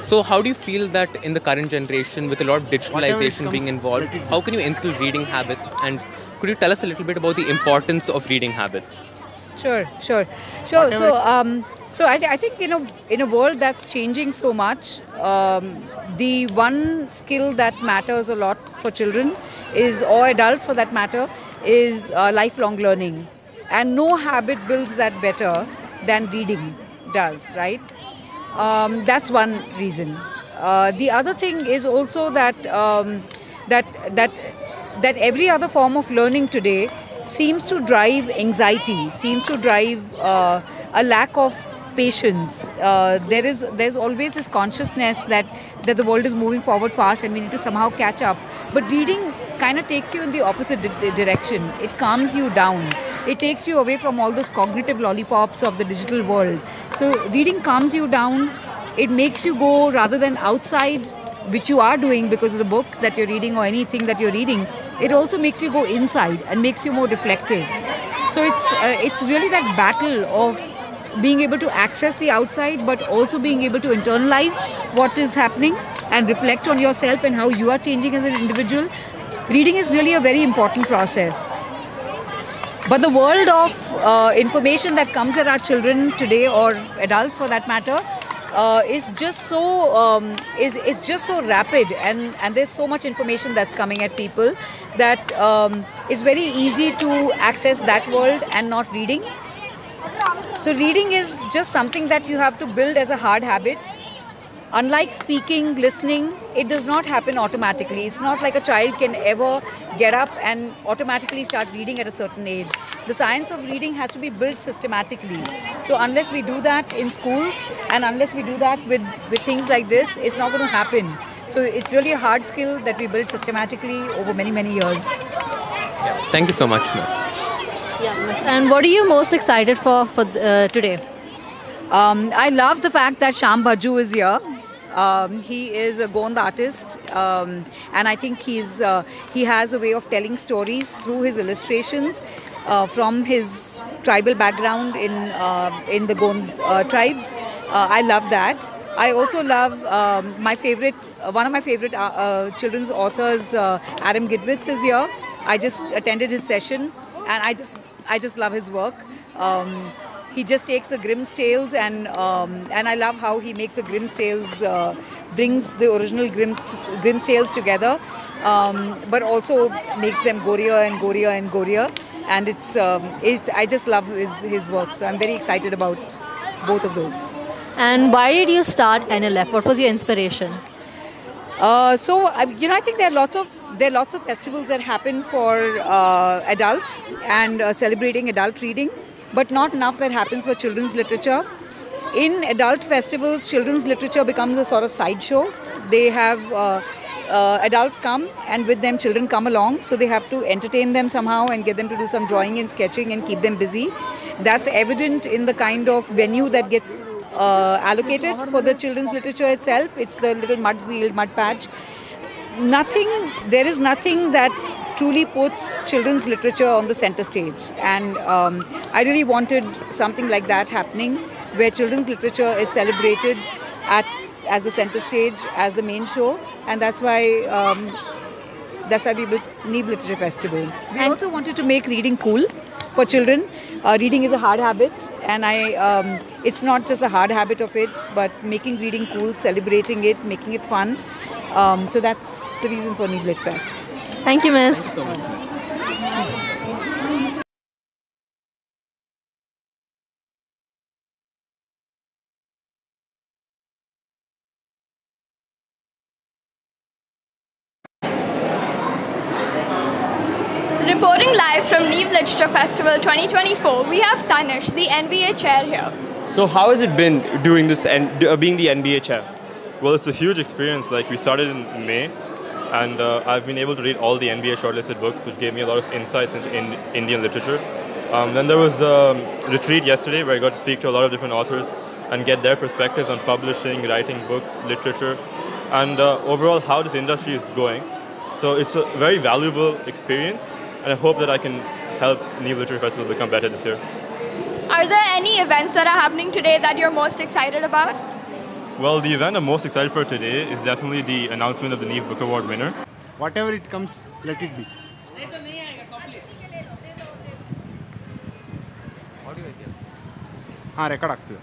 So how do you feel that in the current generation, with a lot of digitalization being involved, how can you instill reading habits? And could you tell us a little bit about the importance of reading habits? Sure. So I think in a world that's changing so much, the one skill that matters a lot for children or adults for that matter, is lifelong learning. And no habit builds that better than reading does, right? That's one reason. The other thing is also that that every other form of learning today seems to drive anxiety, seems to drive a lack of patience. There's always this consciousness that the world is moving forward fast and we need to somehow catch up. But reading kind of takes you in the opposite direction. It calms you down. It takes you away from all those cognitive lollipops of the digital world. So reading calms you down. It makes you go rather than outside, which you are doing because of the book that you're reading or anything that you're reading. It also makes you go inside and makes you more reflective. So it's really that battle of being able to access the outside, but also being able to internalize what is happening and reflect on yourself and how you are changing as an individual. Reading is really a very important process. But the world of information that comes at our children today, or adults for that matter, is just so rapid, and there's so much information that's coming at people that it's very easy to access that world and not reading. So reading is just something that you have to build as a hard habit. Unlike speaking, listening, it does not happen automatically. It's not like a child can ever get up and automatically start reading at a certain age. The science of reading has to be built systematically. So unless we do that in schools and unless we do that with things like this, it's not going to happen. So it's really a hard skill that we build systematically over many, many years. Thank you so much, Miss. Yeah, Miss. And what are you most excited for today? I love the fact that Sham Bhaju is here. He is a Gond artist, and I think he has a way of telling stories through his illustrations from his tribal background in the Gond tribes. I love that. I also love one of my favorite children's authors, Adam Gidwitz, is here. I just attended his session, and I just love his work. He just takes the Grimm's tales and I love how he makes the Grimm's tales, brings the original Grimm's tales together, but also makes them gorier and gorier and gorier. And I just love his work. So I'm very excited about both of those. And why did you start NLF? What was your inspiration? I think there are lots of festivals that happen for adults and celebrating adult reading, but not enough that happens for children's literature. In adult festivals, children's literature becomes a sort of sideshow. They have adults come, and with them children come along, so they have to entertain them somehow and get them to do some drawing and sketching and keep them busy. That's evident in the kind of venue that gets allocated for the children's literature itself. It's the little mud patch. There is nothing that truly puts children's literature on the center stage, and I really wanted something like that happening, where children's literature is celebrated as the center stage, as the main show, and that's why we built Neev Literature Festival. We also wanted to make reading cool for children. Reading is a hard habit, and it's not just the hard habit of it, but making reading cool, celebrating it, making it fun. So that's the reason for Neev Lit Fest. Thank you, Miss. Thank you so much, Miss. Reporting live from Neev Literature Festival 2024, we have Tanish, the NBA chair here. So how has it been doing this and being the NBA chair? Well, it's a huge experience. Like, we started in May, and I've been able to read all the NBA shortlisted books, which gave me a lot of insights into Indian literature. Then there was a retreat yesterday where I got to speak to a lot of different authors and get their perspectives on publishing, writing books, literature, and overall how this industry is going. So it's a very valuable experience, and I hope that I can help Neev Literature Festival become better this year. Are there any events that are happening today that you're most excited about? Well, the event I'm most excited for today is definitely the announcement of the Neev Book Award winner. Whatever it comes, let it be. Record ಆಗ್ತದೆ.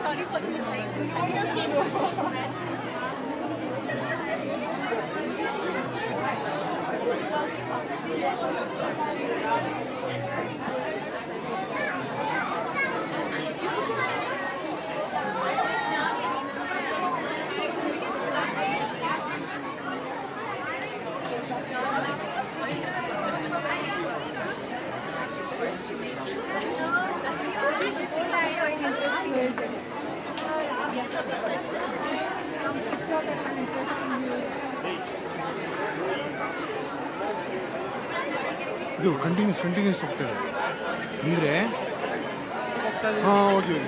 Sorry for the mistake. ಇದು continuous ಹೋಗ್ತದೆ ಅಂದರೆ ಹಾಂ ಹೋಗಿ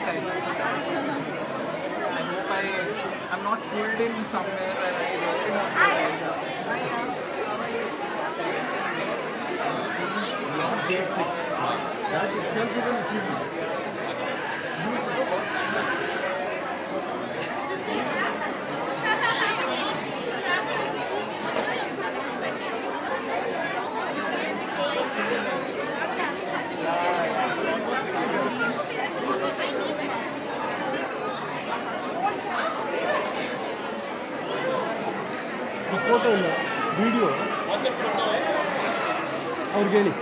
excited for that. I hope I'm not pulled in somewhere where I really want to end up. Beyond grade 6. That itself is an achievement. Photo ಇಲ್ಲ video ಅವ್ರಿಗೆ ಹೇಳಿ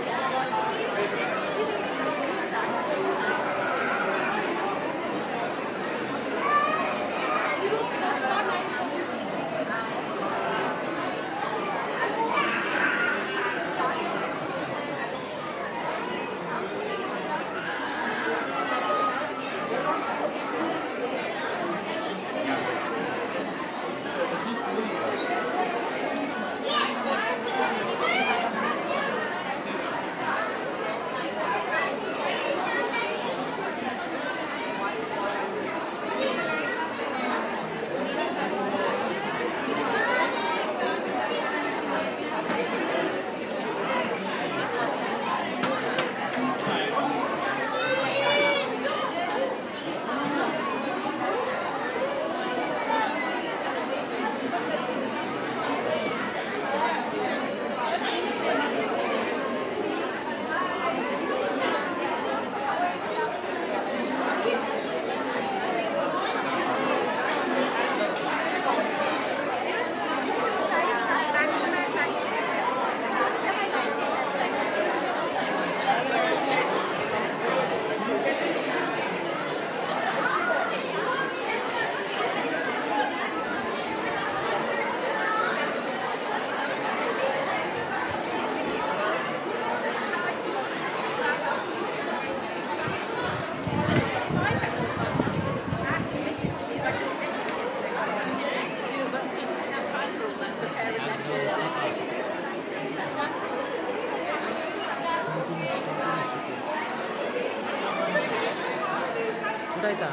ಊಟ ಆಯ್ತಾ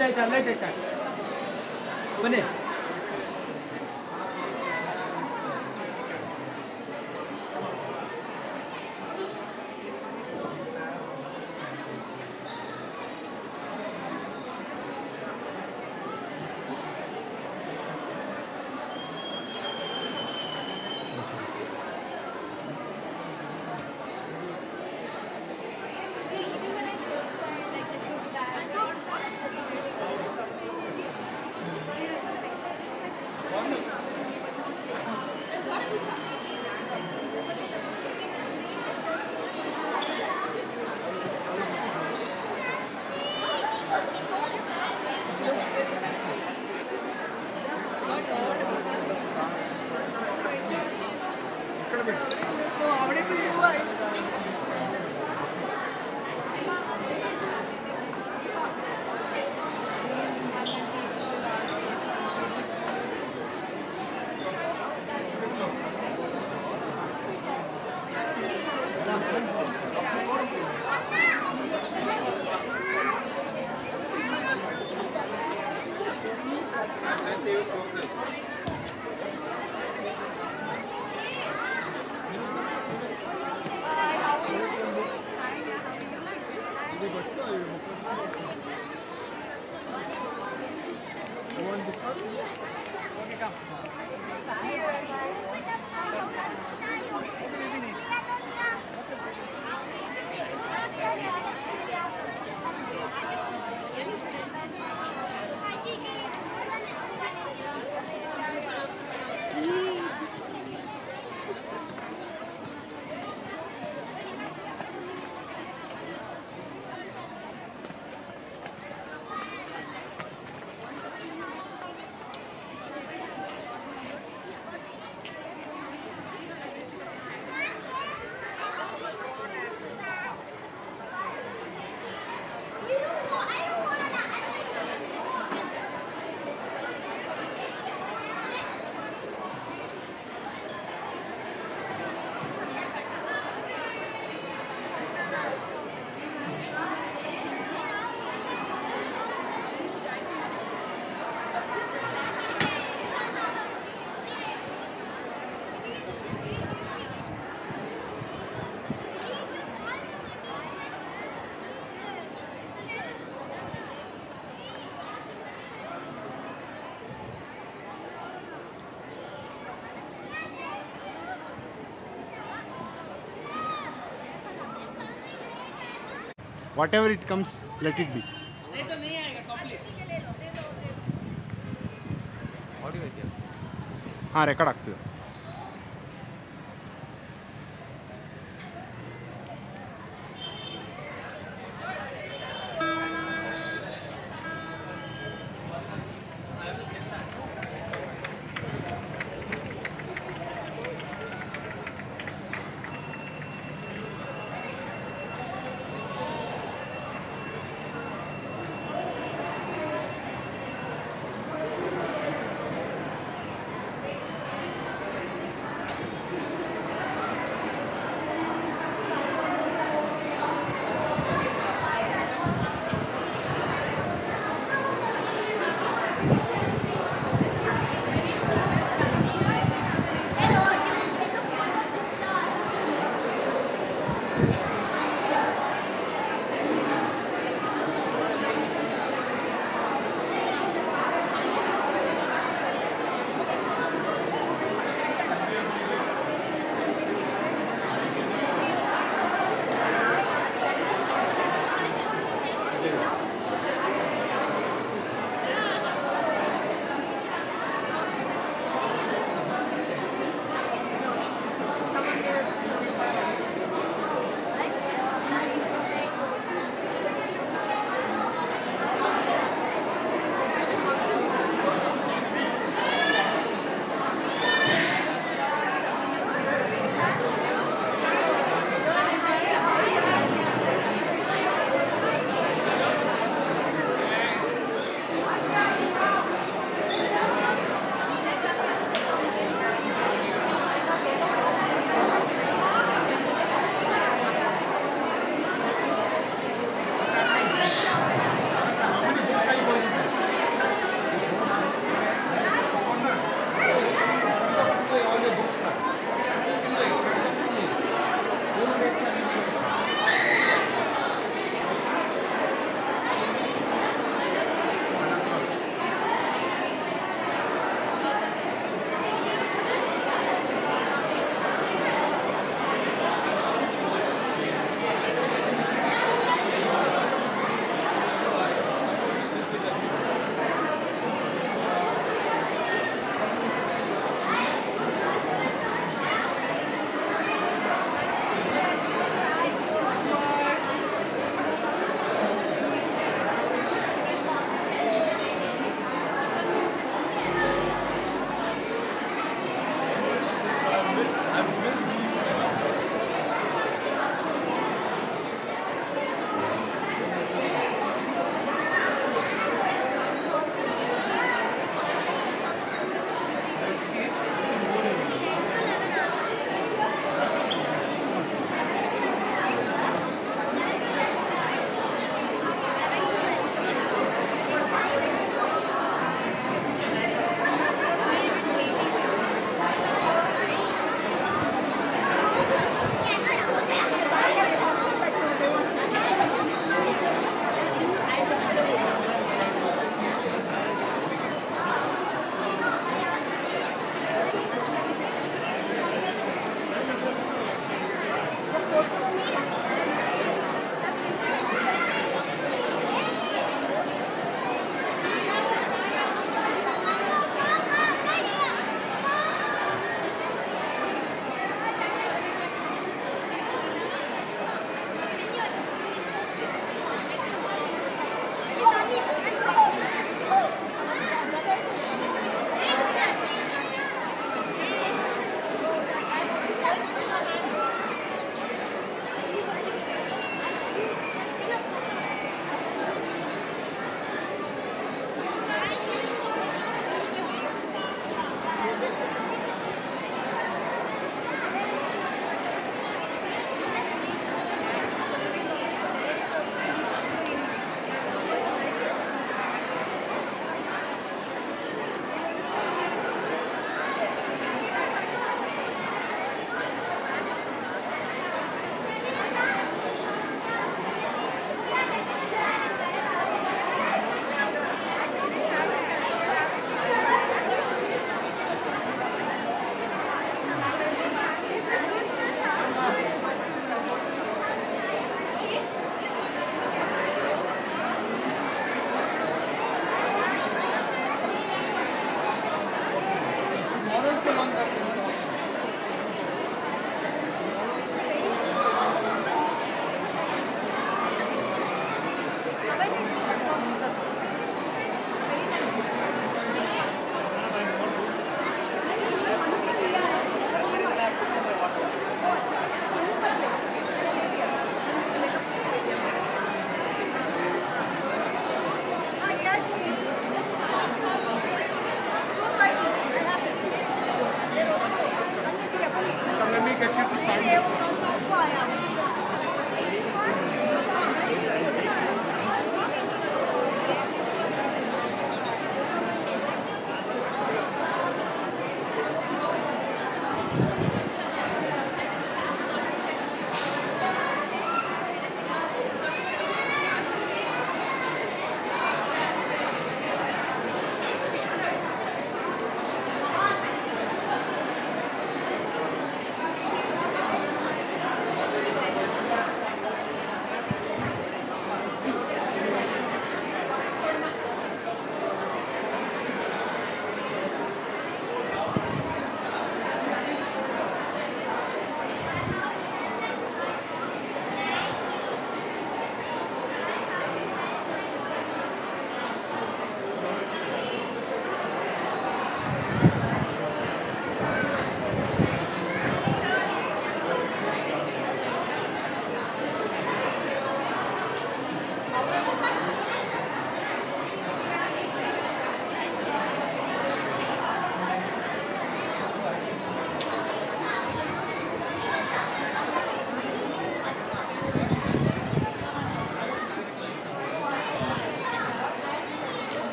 ಮುಂದೆ ಲೈಟ್ ಇಟ್ಟ ಬನ್ನಿ. Whatever it comes, let it be. हाँ record ಆಗ್ತಿದೆ.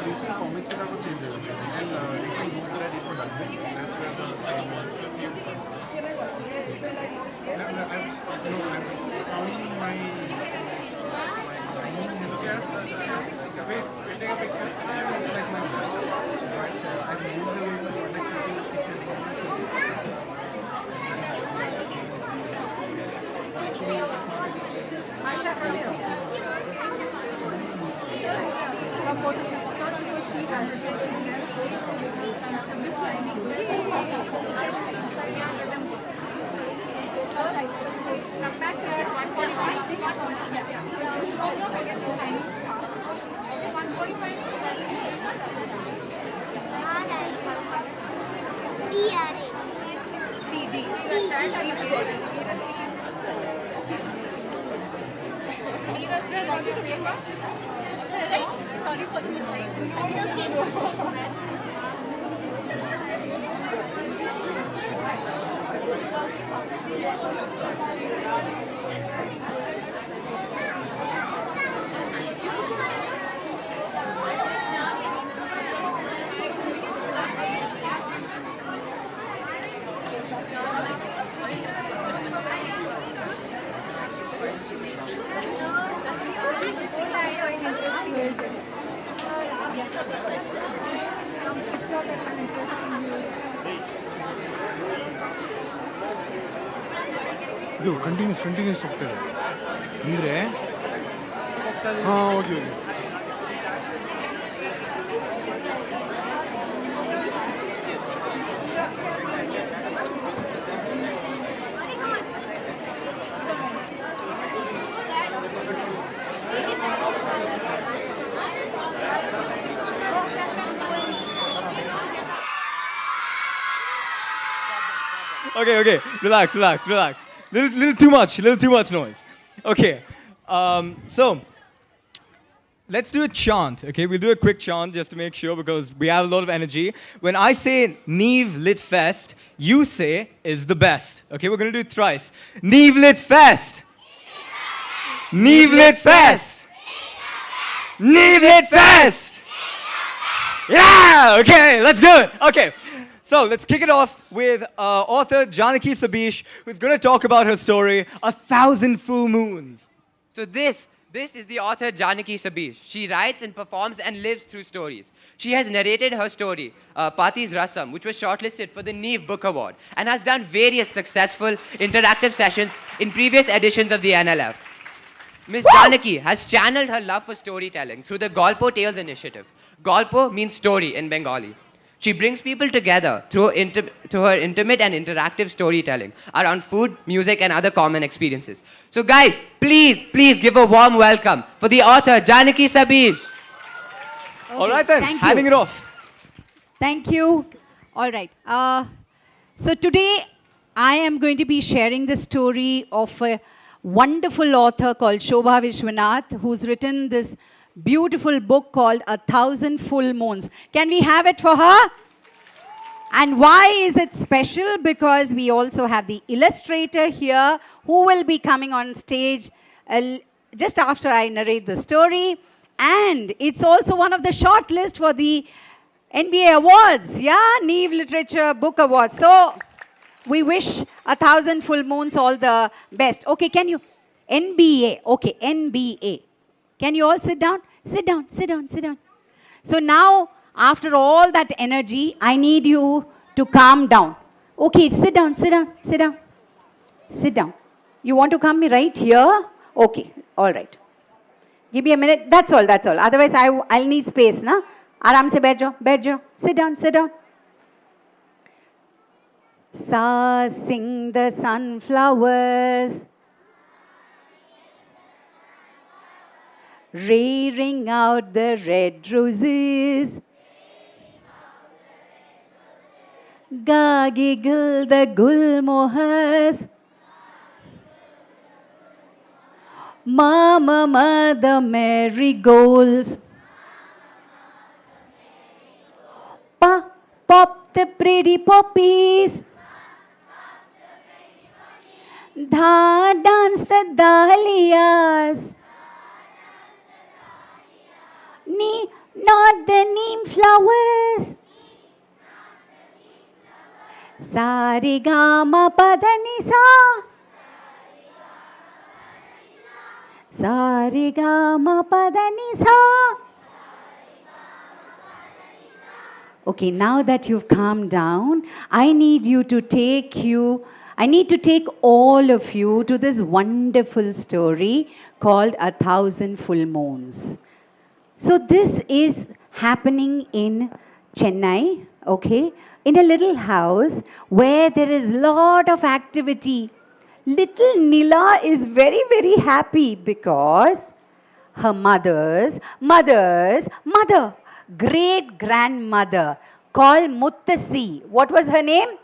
Recent comics में कुछ change है वैसे and recent book that I did for Dustbin, that's where the style was. I've found my lining has changed. Wait, we'll take a picture. Still it's like my dad, but I've moved away from Sorry for the mistake. ಇದು continuous ಹೋಗ್ತದೆ ಅಂದರೆ ಹಾಂ ಹೋಗಿ Okay, relax. Little too much noise. Okay, so let's do a chant. Okay, we'll do a quick chant just to make sure because we have a lot of energy. When I say Neev Lit Fest, you say is the best. Okay, we're gonna do it thrice. Neev Lit Fest. Neev Lit Fest. Neev Lit Fest. Yeah. Okay, let's do it. Okay. So let's kick it off with author Janaki Sabish, who's going to talk about her story, 1,000 Full Moons. So this is the author Janaki Sabish. She writes and performs and lives through stories. She has narrated her story, Pati's Rasam, which was shortlisted for the Neev Book Award and has done various successful interactive sessions in previous editions of the NLF. Miss Janaki has channeled her love for storytelling through the Golpo Tales initiative. Golpo means story in Bengali. She brings people together through her intimate and interactive storytelling around food, music, and other common experiences. So guys, please give a warm welcome for the author, Janaki Sabish. Okay, all right then, handing it off. Thank you. All right. So today I am going to be sharing the story of a wonderful author called Shobha Vishwanath, who's written this beautiful book called 1,000 Full Moons. Can we have it for her? And why is it special? Because we also have the illustrator here who will be coming on stage just after I narrate the story. And it's also one of the shortlist for the NBA awards, yeah, Neev Literature Book Awards. So we wish 1,000 Full Moons all the best. Okay, can you? NBA, okay, NBA. Can you all sit down? Sit down. So now, after all that energy, I need you to calm down. Okay, sit down. You want to come right here? Okay, all right. Give me a minute. That's all. Otherwise, I'll need space, na? Aram se बैठ जाओ. Sit down. Sa sing the sunflowers. Re ring out the red roses. Ga giggle the gulmohars. Ma ma ma the marigolds. Pa pop the pretty poppies. Dha dance the dahlias. Not the neem flowers. Sarigama padanisa. Sarigama padanisa. Okay, now that you've calmed down, I need to take all of you to this wonderful story called A Thousand Full Moons. So this is happening in Chennai, okay, in a little house where there is lot of activity. Little Nila is very, very happy because her mother, great-grandmother called Muttasi. What was her name?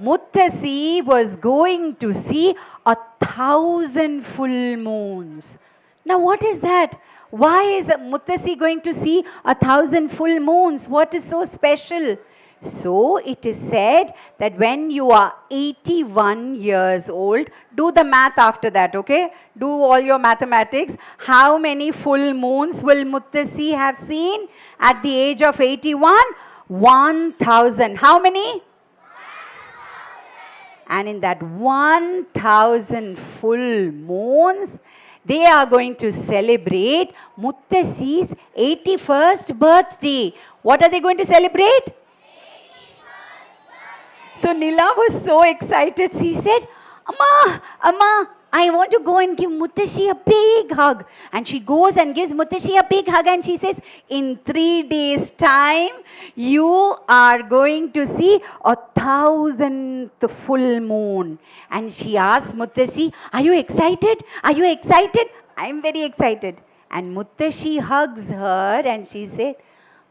Muttasi was going to see 1,000 full moons. Now what is that? Why is Muttasi going to see 1,000 full moons? What is so special? So it is said that when you are 81 years old, do the math after that, okay? Do all your mathematics. How many full moons will Muttasi have seen at the age of 81? 1,000. How many? And in that 1,000 full moons, they are going to celebrate Muttashi's 81st birthday. What are they going to celebrate? So Nila was so excited. She said, Amma, I want to go and give Muttashi a big hug. And she goes and gives Muttashi a big hug and she says, in 3 days' time, you are going to see 1,000th full moon. And she asks Muttashi, are you excited? Are you excited? I'm very excited. And Muttashi hugs her and she said,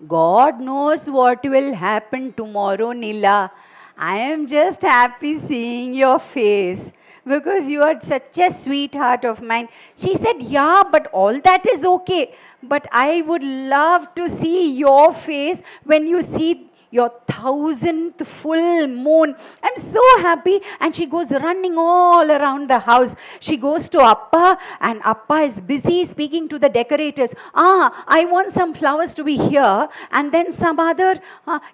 God knows what will happen tomorrow, Nila. I am just happy seeing your face because you are such a sweetheart of mine. She said, yeah, but all that is okay. But I would love to see your face when you see your 1,000th full moon. I'm so happy. And she goes running all around the house. She goes to Appa and Appa is busy speaking to the decorators. I want some flowers to be here and then some other,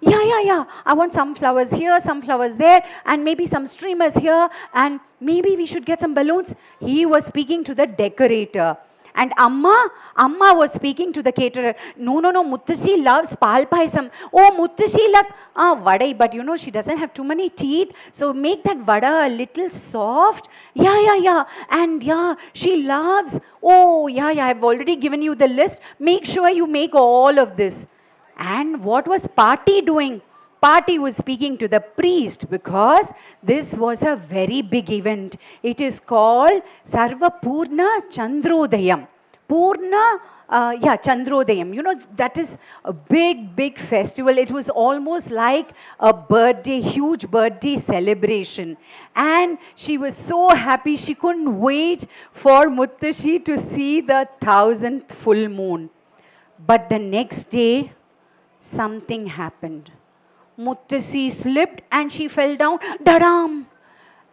yeah. I want some flowers here, some flowers there and maybe some streamers here and maybe we should get some balloons. He was speaking to the decorator. And Amma was speaking to the caterer. No, Muttashi loves pal payasam. Oh, Muttashi loves vadai, but she doesn't have too many teeth. So make that vada a little soft. Yeah. And she loves. Oh, yeah, I've already given you the list. Make sure you make all of this. And what was Party doing? Party was speaking to the priest because this was a very big event. It is called Sarva Purna Chandrodayam. Chandrodayam. That is a big festival. It was almost like a birthday, huge birthday celebration. And she was so happy. She couldn't wait for Muttashi to see the 1,000th full moon. But the next day, something happened. Muttasi slipped and she fell down. Dadam!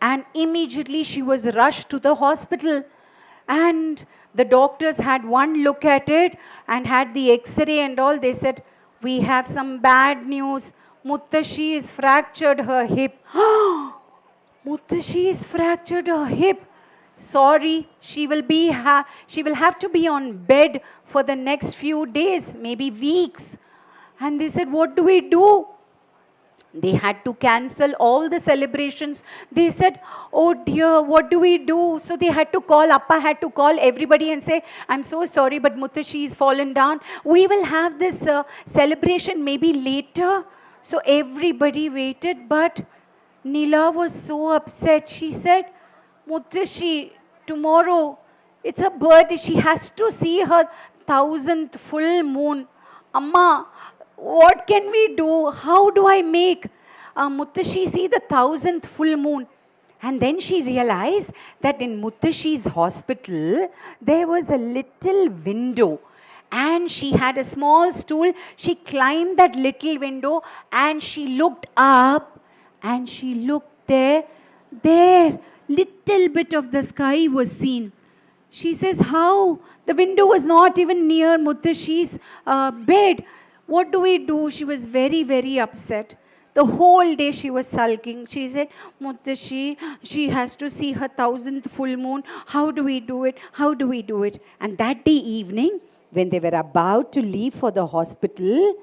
And immediately she was rushed to the hospital. And the doctors had one look at it and had the x-ray and all. They said, we have some bad news. Muttashi has fractured her hip. Muttashi has fractured her hip. Sorry, she will have to be on bed for the next few days, maybe weeks. And they said, what do we do? They had to cancel all the celebrations. They said, oh dear, what do we do? So they had to call, Appa had to call everybody and say, I'm so sorry, but Muttashi has fallen down. We will have this celebration maybe later. So everybody waited, but Neela was so upset. She said, Muttashi, tomorrow it's her birthday. She has to see her 1000th full moon. Amma, what can we do? How do I make Muttashi see the 1000th full moon? And then she realized that in Muttashi's hospital, there was a little window. And she had a small stool. She climbed that little window and she looked up and she looked there. There, little bit of the sky was seen. She says, how? The window was not even near Muttashi's bed. What do we do? She was very, very upset. The whole day she was sulking. She said, Muttashi, she has to see her 1000th full moon. How do we do it? How do we do it? And that day evening, when they were about to leave for the hospital,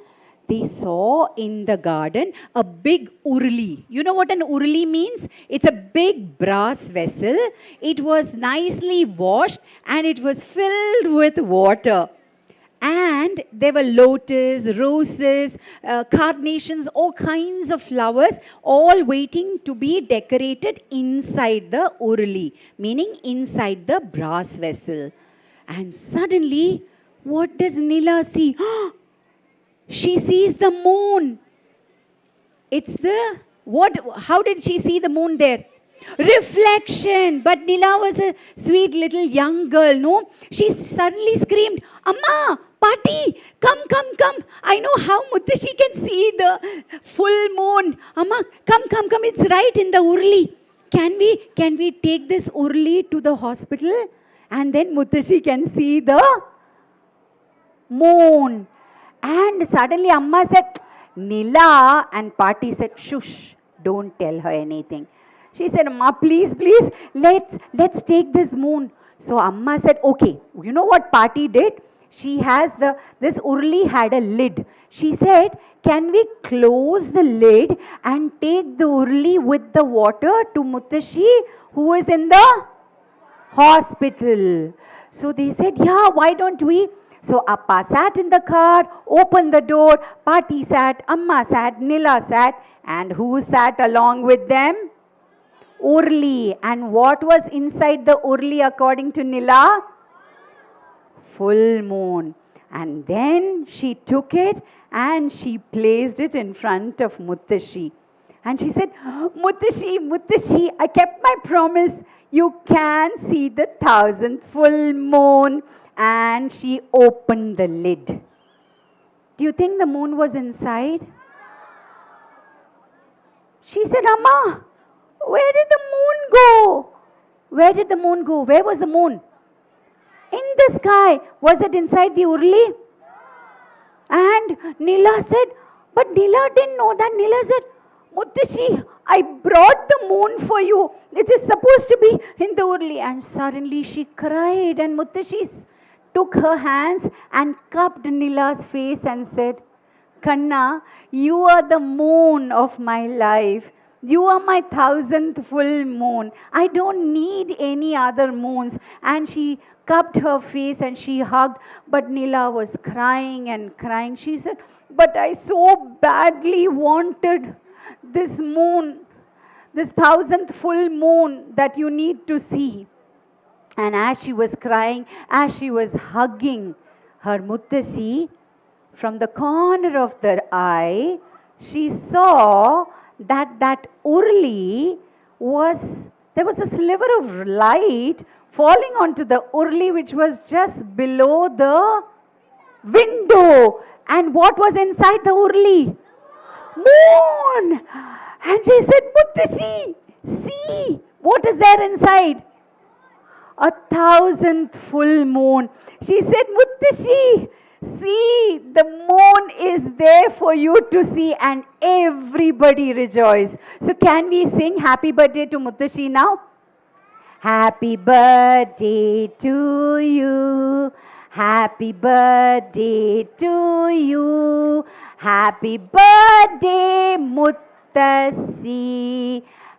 they saw in the garden a big urli. You know what an urli means? It's a big brass vessel. It was nicely washed and it was filled with water. And there were lotus, roses, carnations, all kinds of flowers, all waiting to be decorated inside the urli, meaning inside the brass vessel. And suddenly, what does Neela see? She sees the moon. It's the, what, how did she see the moon there? Reflection. But Neela was a sweet little young girl, no? She suddenly screamed, Amma, Pati, come, come, come. I know how Muttashi can see the full moon. Amma, come, come, come. It's right in the urli. Can we take this urli to the hospital? And then Muttashi can see the moon. And suddenly Amma said, Neela, and Pati said, shush, don't tell her anything. She said, Amma, please, please, let's take this moon. So Amma said, okay. You know what Pati did? She has this urli had a lid. She said, can we close the lid and take the urli with the water to Muttashi, who is in the hospital? So they said, yeah, why don't we? So Appa sat in the car, opened the door, Pati sat, Amma sat, Nila sat, and who sat along with them? Urli. And what was inside the urli according to Nila? Full moon. And then she took it and she placed it in front of Muttashi. And she said, Muttashi, Muttashi, I kept my promise. You can see the 1000th full moon. And she opened the lid. Do you think the moon was inside? She said, Amma, where did the moon go? Where did the moon go? Where was the moon? In the sky. Was it inside the urli? And Neela said, but Neela didn't know that. Neela said, Muttashi, I brought the moon for you. It is supposed to be in the urli. And suddenly she cried and Muttashi took her hands and cupped Neela's face and said, Kanna, you are the moon of my life. You are my 1000th full moon. I don't need any other moons. And she cupped her face and she hugged. But Neela was crying and crying. She said, but I so badly wanted this moon, this 1000th full moon that you need to see. And as she was crying, as she was hugging her Muttasi, from the corner of the eye, she saw that urli was, there was a sliver of light falling onto the urli which was just below the window. And what was inside the urli? Moon! And she said, Muttasi, see, what is there inside? A 1000th full moon. She said, Muttashi, see, the moon is there for you to see, and everybody rejoiced. So can we sing happy birthday to Muttashi now? Happy birthday to you. Happy birthday to you. Happy birthday, Muttasi.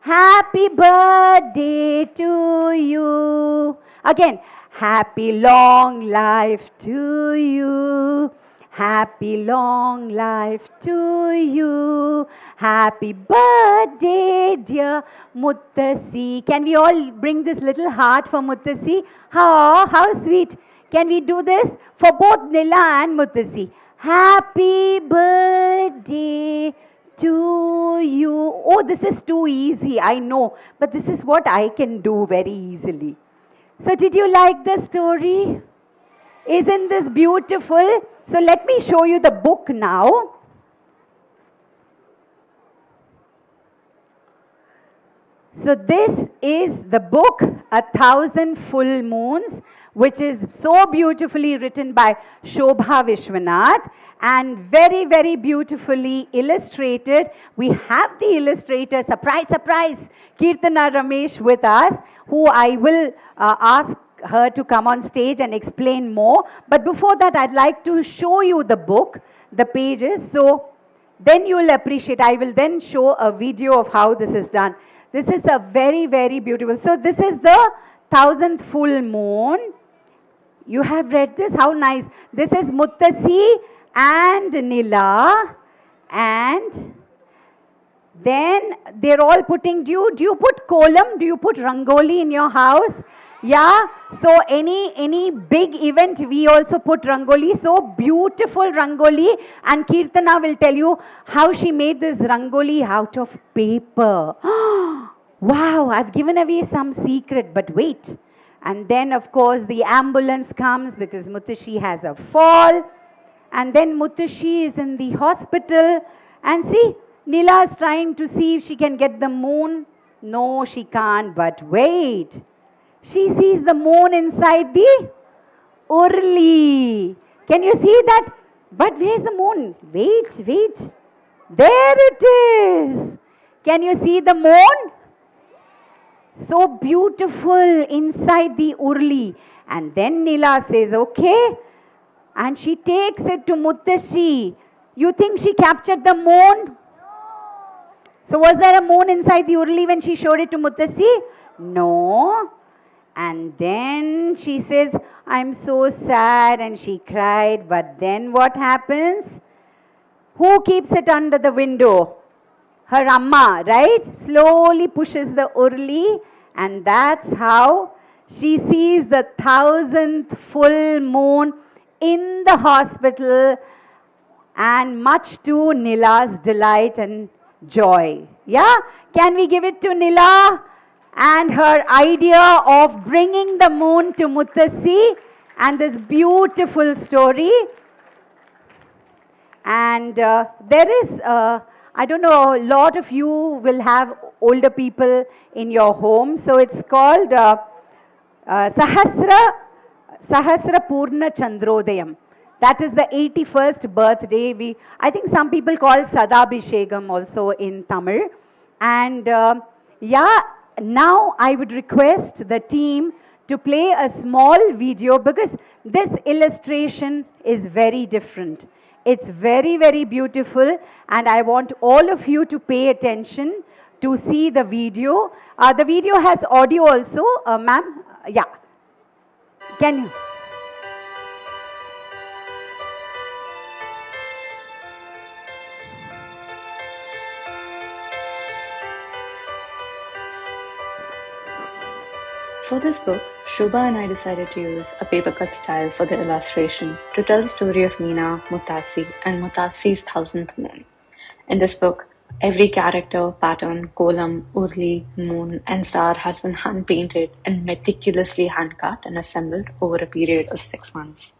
Happy birthday to you. Again, happy long life to you. Happy long life to you. Happy birthday, dear Muttasi. Can we all bring this little heart for Muttasi? How sweet. Can we do this for both Nila and Muttasi? Happy birthday to you. Oh, this is too easy, I know. But this is what I can do very easily. So did you like the story? Isn't this beautiful? So let me show you the book now. So this is the book, A Thousand Full Moons, which is so beautifully written by Shobha Vishwanath and very, very beautifully illustrated. We have the illustrator, surprise, surprise, Kirtana Ramesh with us, who I will ask her to come on stage and explain more. But before that, I'd like to show you the book, the pages, so then you'll appreciate. I will then show a video of how this is done. This is a very, very beautiful. So this is the 1000th full moon. You have read this? How nice. This is Muttasi and Nila. And then they're all putting, do you put kolam? Do you put rangoli in your house? Yeah, so any big event, we also put rangoli. So beautiful rangoli, and Kirtana will tell you how she made this rangoli out of paper. Wow, I've given away some secret, but wait. And then, of course, the ambulance comes because Muttashi has a fall. And then Muttashi is in the hospital. And see, Nila is trying to see if she can get the moon. No, she can't, but wait. She sees the moon inside the urli. Can you see that? But where's the moon? Wait, wait. There it is. Can you see the moon? So beautiful inside the urli. And then Nila says, okay. And she takes it to Muttashi. You think she captured the moon? So was there a moon inside the urli when she showed it to Muttashi? No. And then she says, I'm so sad, and she cried. But then what happens? Who keeps it under the window? Her amma, right? Slowly pushes the urli, and that's how she sees the 1000th full moon in the hospital, and much to Nila's delight and joy. Yeah? Can we give it to Nila? And her idea of bringing the moon to Muttasi and this beautiful story. And there is, I don't know, a lot of you will have older people in your home. So it's called Sahasra Purna Chandrodayam. That is the 81st birthday. I think some people call Sadabhishegam also in Tamil. And yeah, now I would request the team to play a small video because this illustration is very different. It's very, very beautiful, and I want all of you to pay attention to see the video. The video has audio also, ma'am. Yeah. Can you? For this book, Shobha and I decided to use a paper cut style for the illustration to tell the story of Meena, Muttasi, and Muttasi's 1000th moon. In this book, every character, pattern, kolam, urli, moon, and star has been hand painted and meticulously hand cut and assembled over a period of 6 months.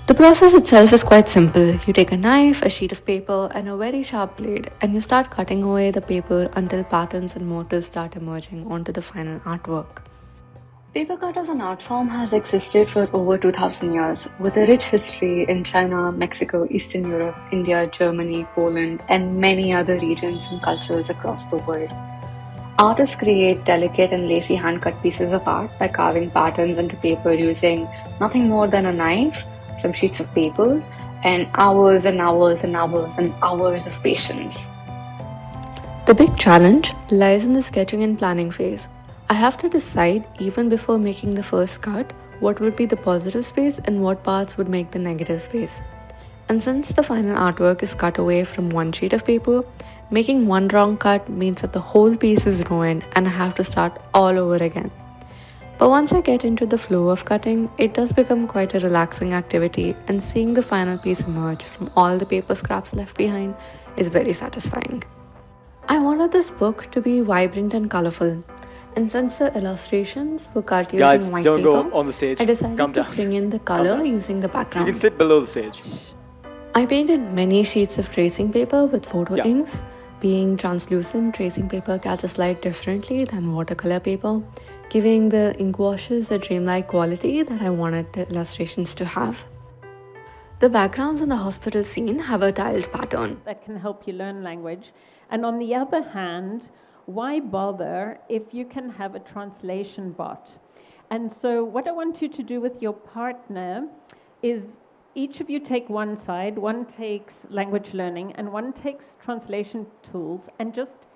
The process itself is quite simple. You take a knife, a sheet of paper, and a very sharp blade, and you start cutting away the paper until patterns and motifs start emerging onto the final artwork. Paper cut as an art form has existed for over 2000 years, with a rich history in China, Mexico, Eastern Europe, India, Germany, Poland, and many other regions and cultures across the world. Artists create delicate and lacy hand-cut pieces of art by carving patterns into paper using nothing more than a knife, some sheets of paper, and hours and hours and hours and hours of patience. The big challenge lies in the sketching and planning phase. I have to decide, even before making the first cut, what would be the positive space and what parts would make the negative space. And since the final artwork is cut away from one sheet of paper, making one wrong cut means that the whole piece is ruined and I have to start all over again. But once I get into the flow of cutting, it does become quite a relaxing activity, and seeing the final piece emerge from all the paper scraps left behind is very satisfying. I wanted this book to be vibrant and colorful, and since the illustrations were cut using Guys, white don't paper, go on the stage. I decided Calm to down. bring in the color using the You background. can sit below the stage. I painted many sheets of tracing paper with photo Yeah. inks. Being translucent, tracing paper catches light differently than watercolor paper, giving the ink washes the dreamlike quality that I wanted the illustrations to have. The backgrounds in the hospital scene have a tiled pattern. That can help you learn language. And on the other hand, why bother if you can have a translation bot? And so what I want you to do with your partner is each of you take one side, one takes language learning, and one takes translation tools, and just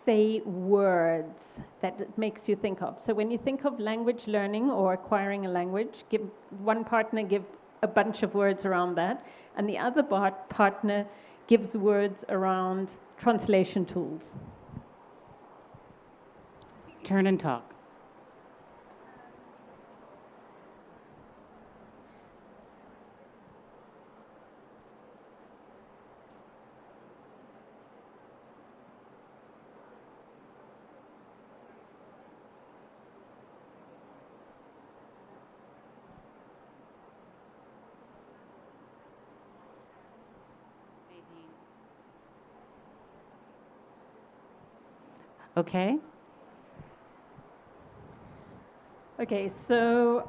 say words that it makes you think of. So when you think of language learning or acquiring a language, give one partner give a bunch of words around that, and the other partner gives words around translation tools. Turn and talk. Okay. Okay, so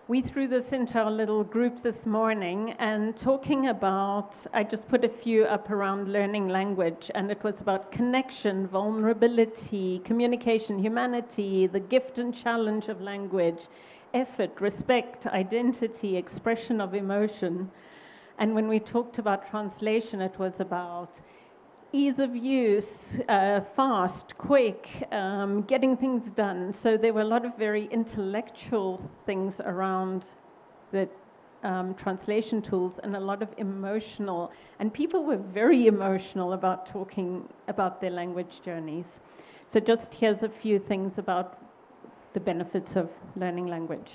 we threw this into our little group this morning and talking about, I just put a few up around learning language, and it was about connection, vulnerability, communication, humanity, the gift and challenge of language, effort, respect, identity, expression of emotion. And when we talked about translation, it was about ease of use, fast, quick, getting things done. So there were a lot of very intellectual things around the translation tools and a lot of emotional. And people were very emotional about talking about their language journeys. So just here's a few things about the benefits of learning language.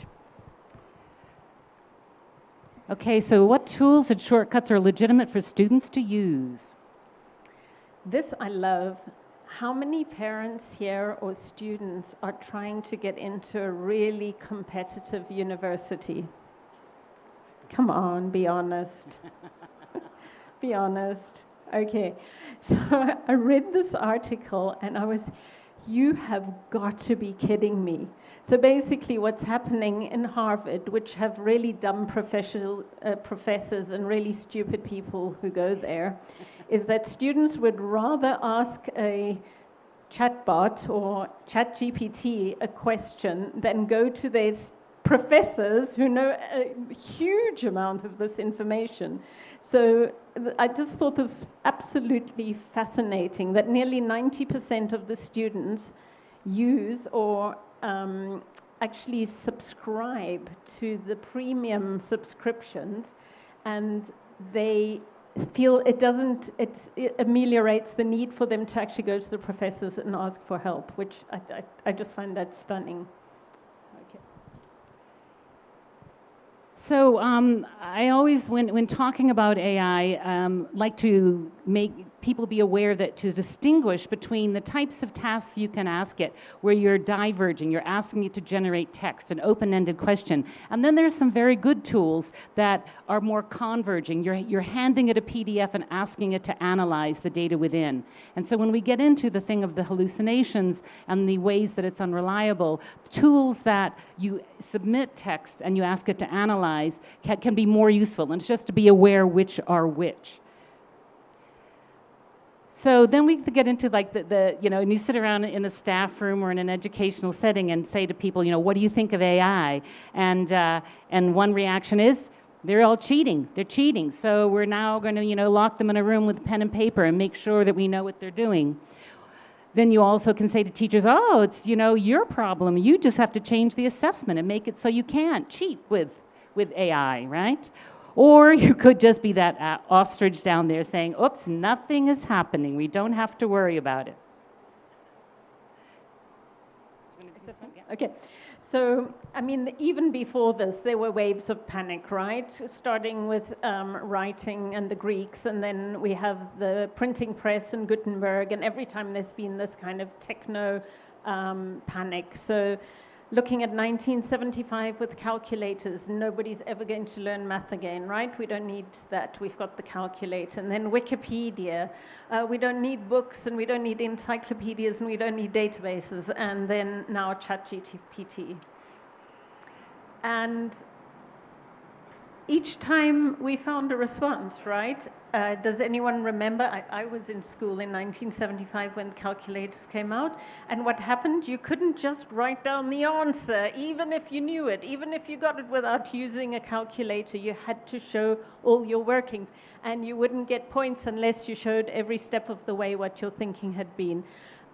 Okay, so what tools and shortcuts are legitimate for students to use? This I love. How many parents here or students are trying to get into a really competitive university? Come on, be honest. Be honest. Okay, so I read this article and I was, you have got to be kidding me. So basically what's happening in Harvard, which have really dumb professors and really stupid people who go there, is that students would rather ask a chatbot or ChatGPT a question than go to their professors who know a huge amount of this information. So I just thought this was absolutely fascinating that nearly 90% of the students use or actually subscribe to the premium subscriptions, and they feel it ameliorates the need for them to actually go to the professors and ask for help, which I just find that stunning. Okay. So I always, when talking about AI, like to make people be aware that to distinguish between the types of tasks you can ask it, where you're diverging, you're asking it to generate text, an open-ended question. And then there's some very good tools that are more converging. You're handing it a PDF and asking it to analyze the data within. And so when we get into the thing of the hallucinations and the ways that it's unreliable, tools that you submit text and you ask it to analyze can be more useful. And it's just to be aware which are which. So then we get into like the and you sit around in a staff room or in an educational setting and say to people, what do you think of AI? And one reaction is, they're all cheating. They're cheating. So we're now going to, lock them in a room with pen and paper and make sure that we know what they're doing. then you also can say to teachers, oh, it's, your problem. You just have to change the assessment and make it so you can't cheat with AI, right? Or you could just be that ostrich down there saying, oops, nothing is happening. We don't have to worry about it. Okay. So, I mean, even before this, there were waves of panic, right? Starting with writing and the Greeks, and then we have the printing press and Gutenberg, and every time there's been this kind of techno panic. So, looking at 1975 with calculators, nobody's ever going to learn math again, right? We don't need that. We've got the calculator. And then Wikipedia. We don't need books, and we don't need encyclopedias, and we don't need databases. And then now ChatGPT. And each time we found a response, right? Does anyone remember? I was in school in 1975 when calculators came out, and what happened? You couldn't just write down the answer, even if you knew it, even if you got it without using a calculator. You had to show all your workings, and you wouldn't get points unless you showed every step of the way what your thinking had been.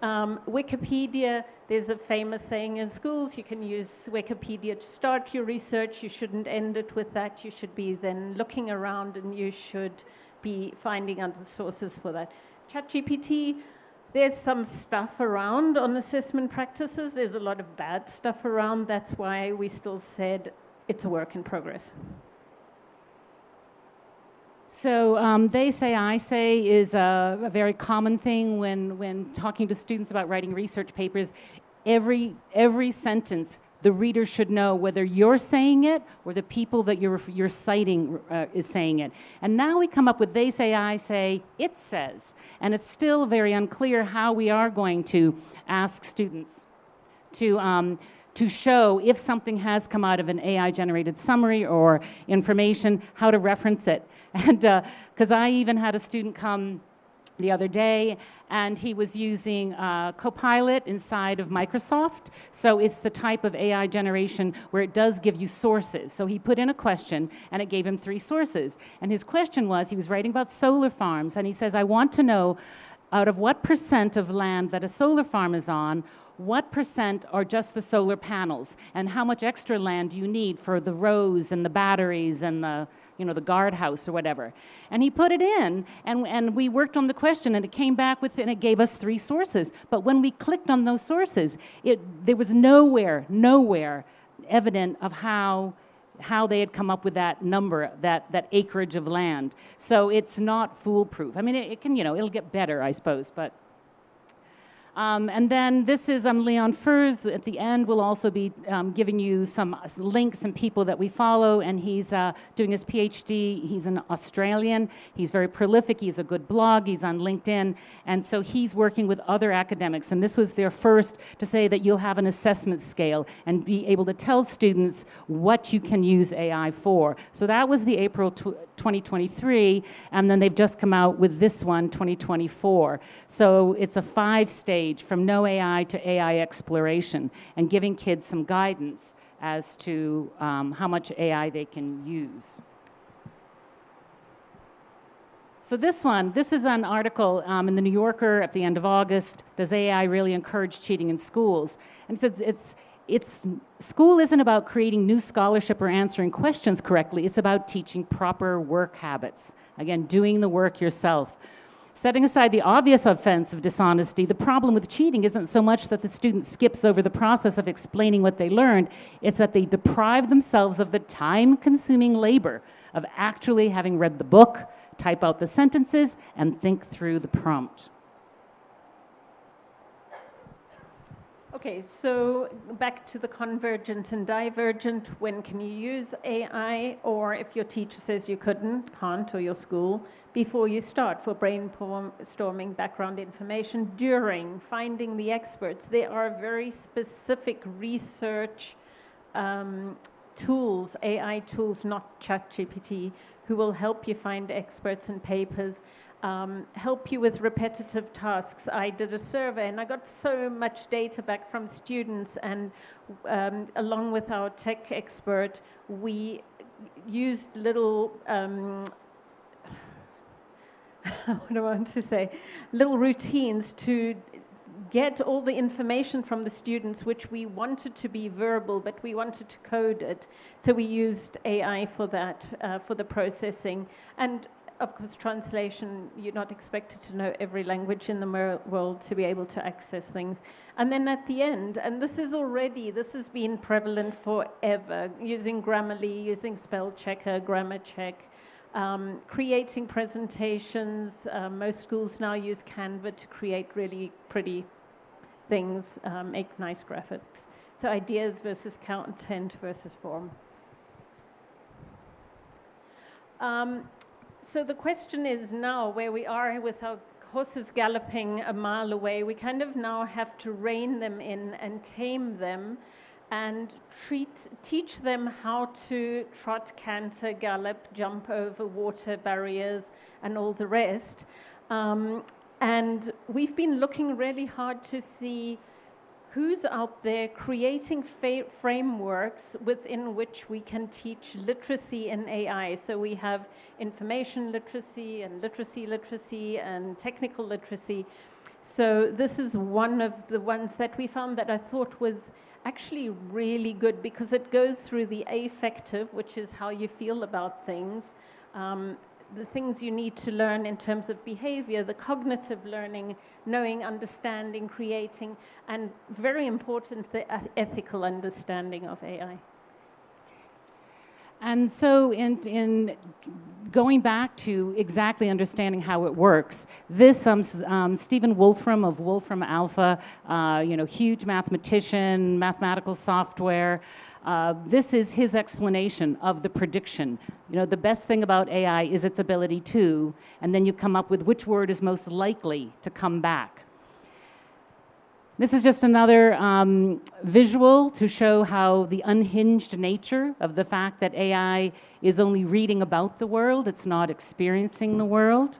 Wikipedia, there's a famous saying in schools, you can use Wikipedia to start your research. You shouldn't end it with that. You should be then looking around, and you should be finding other sources for that. ChatGPT, there's some stuff around on assessment practices. There's a lot of bad stuff around. That's why we still said it's a work in progress. So they say, I say is a very common thing when talking to students about writing research papers. Every sentence, the reader should know whether you're saying it or the people that you're citing is saying it. And now we come up with they say, I say, it says. And it's still very unclear how we are going to ask students to show if something has come out of an AI-generated summary or information, how to reference it. And because I even had a student come the other day, and he was using Copilot inside of Microsoft. So it's the type of AI generation where it does give you sources. So he put in a question, and it gave him 3 sources. And his question was, he was writing about solar farms, and he says, I want to know out of what % of land that a solar farm is on, what % are just the solar panels, and how much extra land do you need for the rows and the batteries and the guardhouse or whatever. And he put it in, and we worked on the question, and it came back with, and it gave us 3 sources. But when we clicked on those sources, there was nowhere evident of how they had come up with that number, that acreage of land. So it's not foolproof. I mean, it can, it'll get better, I suppose, but. And then this is Leon Furs. At the end, we'll also be giving you some links and people that we follow. And he's doing his PhD. He's an Australian. He's very prolific. He has a good blog. He's on LinkedIn. And so he's working with other academics. And this was their first to say that you'll have an assessment scale and be able to tell students what you can use AI for. So that was the April 2023. And then they've just come out with this one, 2024. So it's a 5-stage from no AI to AI exploration, and giving kids some guidance as to how much AI they can use. So this is an article in the New Yorker at the end of August. Does AI really encourage cheating in schools? And school isn't about creating new scholarship or answering questions correctly. It's about teaching proper work habits. Again, doing the work yourself. Setting aside the obvious offense of dishonesty, the problem with cheating isn't so much that the student skips over the process of explaining what they learned, it's that they deprive themselves of the time-consuming labor of actually having read the book, type out the sentences, and think through the prompt. Okay, so back to the convergent and divergent. When can you use AI, or if your teacher says you can't, or your school, before you start for brainstorming background information, during finding the experts. There are very specific research tools, AI tools, not ChatGPT, who will help you find experts and papers. Help you with repetitive tasks. I did a survey and I got so much data back from students, and along with our tech expert, we used little, what do I want to say, little routines to get all the information from the students, which we wanted to be verbal, but we wanted to code it. So we used AI for that, for the processing. And of course, translation, you're not expected to know every language in the world to be able to access things. And then at the end, and this has been prevalent forever, using Grammarly, using spell checker, grammar check, creating presentations. Most schools now use Canva to create really pretty things, make nice graphics. So ideas versus content versus form. So the question is now, where we are with our horses galloping a mile away, we kind of now have to rein them in and tame them and teach them how to trot, canter, gallop, jump over water barriers and all the rest. And we've been looking really hard to see who's out there creating frameworks within which we can teach literacy in AI. So we have information literacy and literacy and technical literacy. So this is one of the ones that we found that I thought was actually really good, because it goes through the affective, which is how you feel about things, the things you need to learn in terms of behavior, the cognitive learning, knowing, understanding, creating, and very important, the ethical understanding of AI. And so in going back to exactly understanding how it works, this Stephen Wolfram of Wolfram Alpha, huge mathematician, mathematical software, this is his explanation of the prediction. The best thing about AI is its ability to, and then you come up with which word is most likely to come back. This is just another visual to show how the unhinged nature of the fact that AI is only reading about the world, it's not experiencing the world.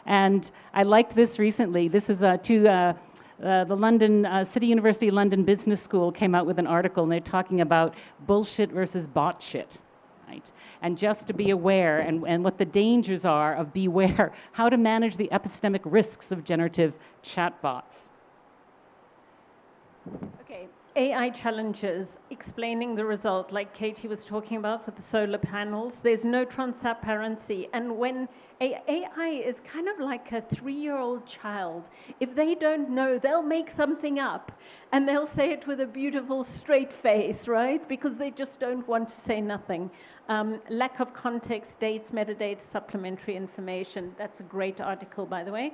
And I liked this recently. This is the London City University London Business School came out with an article, and they're talking about bullshit versus bot shit, right? And just to be aware, and what the dangers are of beware, how to manage the epistemic risks of generative chatbots. Okay, AI challenges, explaining the result, like Katie was talking about with the solar panels. There's no transparency. And when AI is kind of like a 3-year-old child, if they don't know, they'll make something up and they'll say it with a beautiful straight face, right? Because they just don't want to say nothing. Lack of context, dates, metadata, supplementary information. That's a great article, by the way.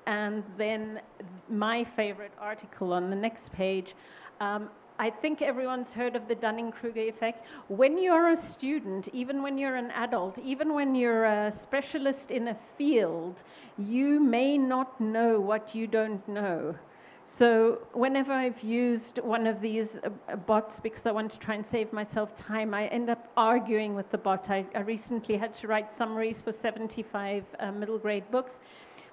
And then my favorite article on the next page, I think everyone's heard of the Dunning-Kruger effect. When you're a student, even when you're an adult, even when you're a specialist in a field, you may not know what you don't know. So whenever I've used one of these bots, because I want to try and save myself time, I end up arguing with the bot. I recently had to write summaries for 75 middle grade books.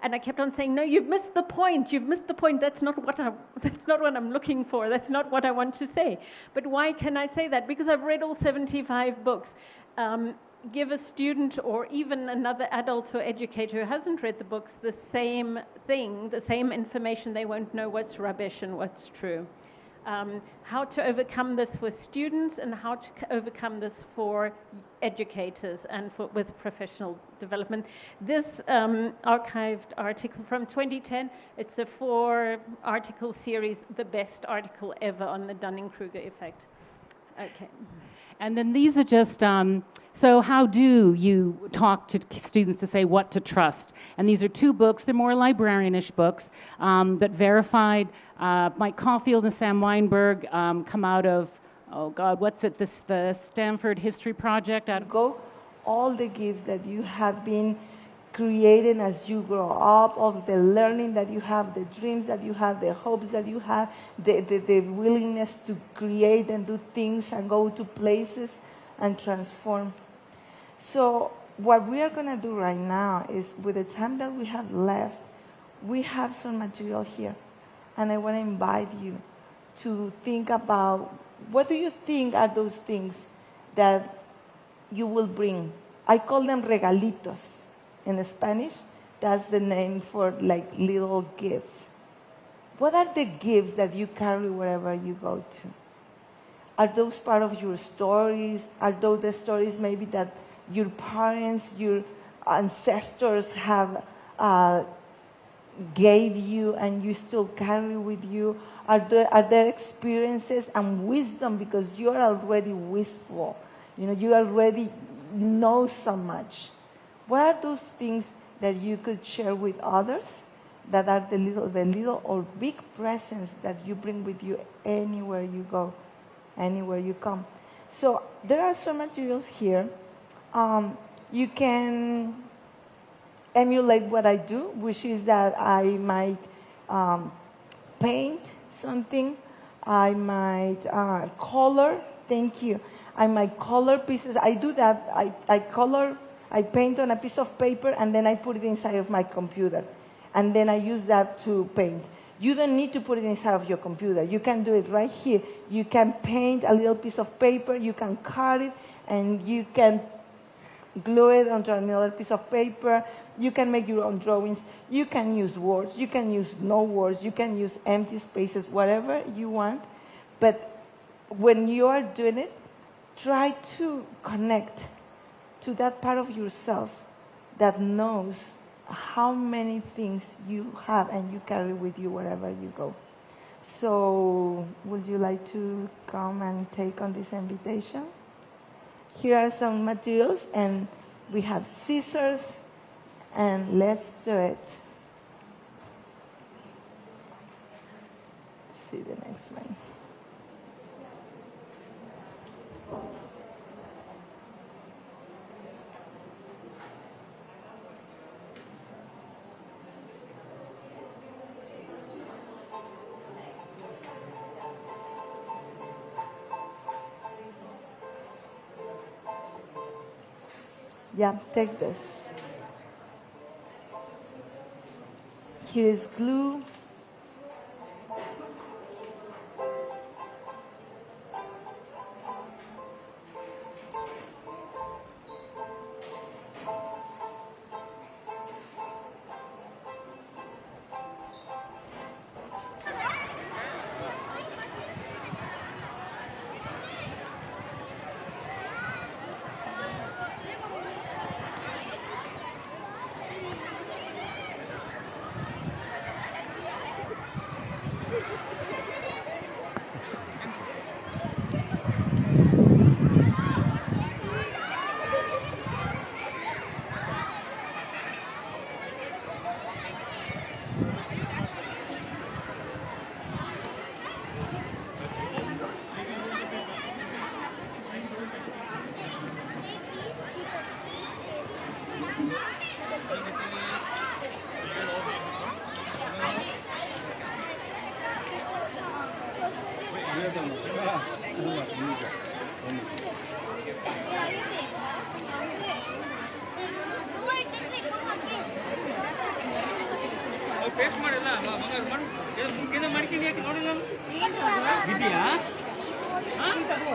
And I kept on saying, no, you've missed the point. You've missed the point. That's not what I'm looking for. That's not what I want to say. But why can I say that? Because I've read all 75 books. Give a student or even another adult or educator who hasn't read the books the same thing, the same information, they won't know what's rubbish and what's true. How to overcome this for students and how to overcome this for educators and with professional development. This archived article from 2010, it's a 4-article series, the best article ever on the Dunning-Kruger effect. Okay. And then these are just, so how do you talk to students to say what to trust? And these are 2 books. They're more librarianish books, but verified. Mike Caulfield and Sam Weinberg come out of, oh God, what's it? The Stanford History Project. All the gifts that you have been creating as you grow up, all the learning that you have, the dreams that you have, the hopes that you have, the willingness to create and do things and go to places and transform. So what we are going to do right now is, with the time that we have left, we have some material here. And I want to invite you to think about, what do you think are those things that you will bring? I call them regalitos in Spanish. That's the name for like little gifts. What are the gifts that you carry wherever you go to? Are those part of your stories? Are those the stories maybe that your parents, your ancestors have gave you and you still carry with you? Are there experiences and wisdom because you are already wistful? You know, you already know so much. What are those things that you could share with others that are the little or big presents that you bring with you anywhere you go, anywhere you come? So there are some materials here. You can emulate what I do, which is that I might paint something. I might color. Thank you. I might color pieces. I do that. I paint on a piece of paper and then I put it inside of my computer. And then I use that to paint. You don't need to put it inside of your computer. You can do it right here. You can paint a little piece of paper. You can cut it and you can glue it onto another piece of paper. You can make your own drawings. You can use words. You can use no words. You can use empty spaces, whatever you want. But when you are doing it, try to connect to that part of yourself that knows how many things you have and you carry with you wherever you go. So, would you like to come and take on this invitation? Here are some materials, and we have scissors, and let's do it. Let's see the next one. Yeah, take this. Here is glue. Paste ಮಾಡಿಲ್ಲ ಮುಂದೆ ಮಾಡ್ಕೊಂಡು ಯಾಕೆ ನೋಡಿಲ್ಲ ಇದೆಯಾ ತಗೋ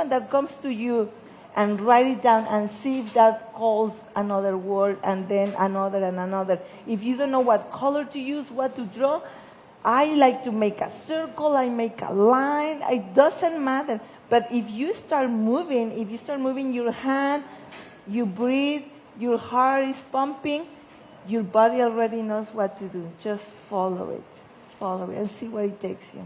One that comes to you and write it down and see if that calls another word and then another and another. If you don't know what color to use, what to draw, I like to make a circle, I make a line, it doesn't matter. But if you start moving your hand, you breathe, your heart is pumping, your body already knows what to do. Just follow it and see where it takes you.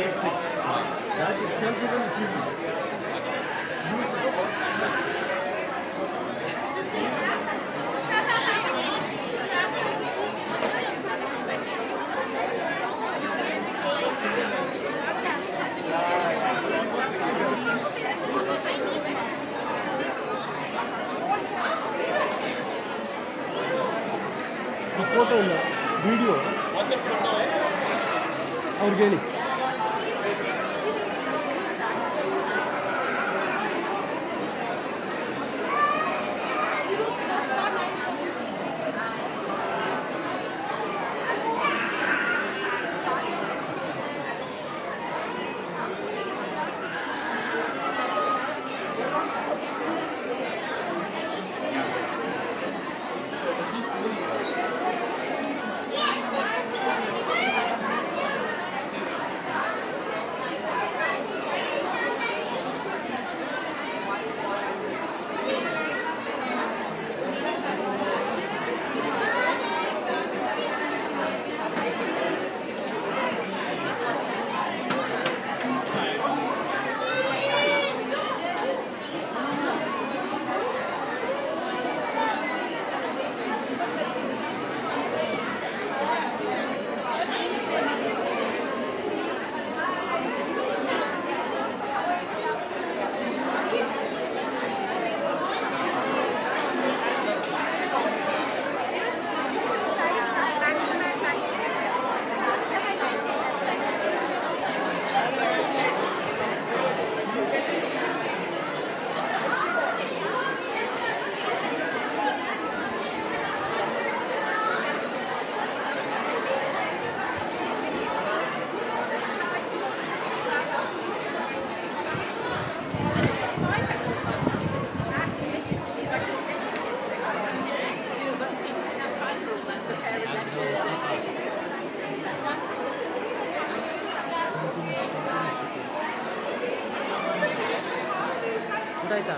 grade 6. That itself is an achievement. Photo ಇಲ್ಲ video ಒಂದು photo ಅವ್ರಿಗೆ ಹೇಳಿ ಗೊತ್ತಾಯ್ತಾ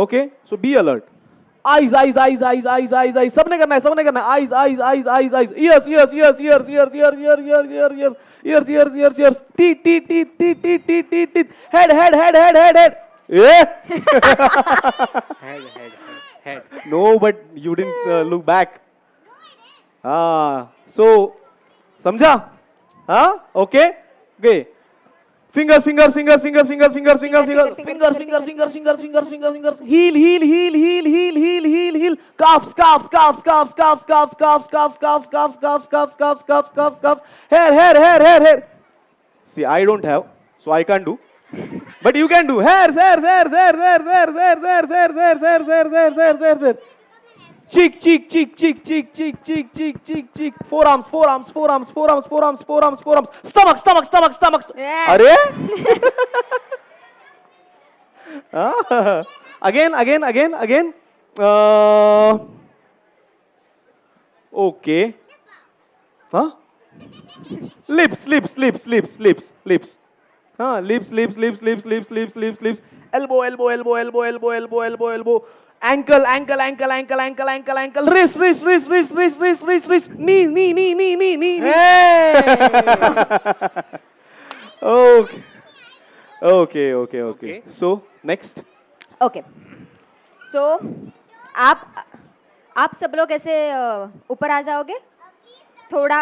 Okay, so be alert. Eyes, eyes, eyes, eyes, eyes, eyes, eyes. सबने करना है, सबने करना है. Eyes, eyes, eyes, eyes, eyes. Ears, ears, ears, ears, ears, ears, ears, ears, ears, ears, ears, ears, ears, ears. Teeth, teeth, teeth, teeth, teeth, teeth, teeth, teeth. Head, head, head, head, head, head. Yeah. Head. No, but you didn't look back. So, समझा? Okay. Okay. Fingers, fingers, fingers, fingers, fingers, fingers, fingers, fingers, fingers, fingers, fingers, fingers, fingers, fingers, fingers. Heel, heel, heel, heel, heel, heel, heel, heel. Calves, calves, calves, calves, calves, calves, calves, calves, calves, calves, calves, calves, calves, calves, calves, calves. Hair, hair, hair, hair, hair. See, I don't have, so I can't do. But you can do. Hairs, hairs, hairs, hairs, hairs, hairs, hairs, hairs, hairs, hairs, hairs, hairs, hairs, hairs, hairs, hairs. Cheek, cheek, cheek, cheek, cheek, cheek, cheek, cheek, cheek, cheek. Forearms, forearms, forearms, forearms, forearms, forearms, forearms. Stomach, stomach, stomach, stomach. Arey? Again, again, again, again. Okay. Huh? Lips, lips, lips, lips, lips, lips. Lips, lips, lips, lips, lips, lips, lips, lips. Elbow, elbow, elbow, elbow, elbow, elbow, elbow, elbow. Ankle, ankle, ankle, ankle, ankle, ankle, ankle. Wrist, wrist, wrist, wrist, wrist, wrist, wrist, wrist. Knee, knee, knee, knee, knee, knee. Okay. Okay, okay, okay. So, next. Okay so आप सब लोग ऐसे ऊपर आ जाओगे थोड़ा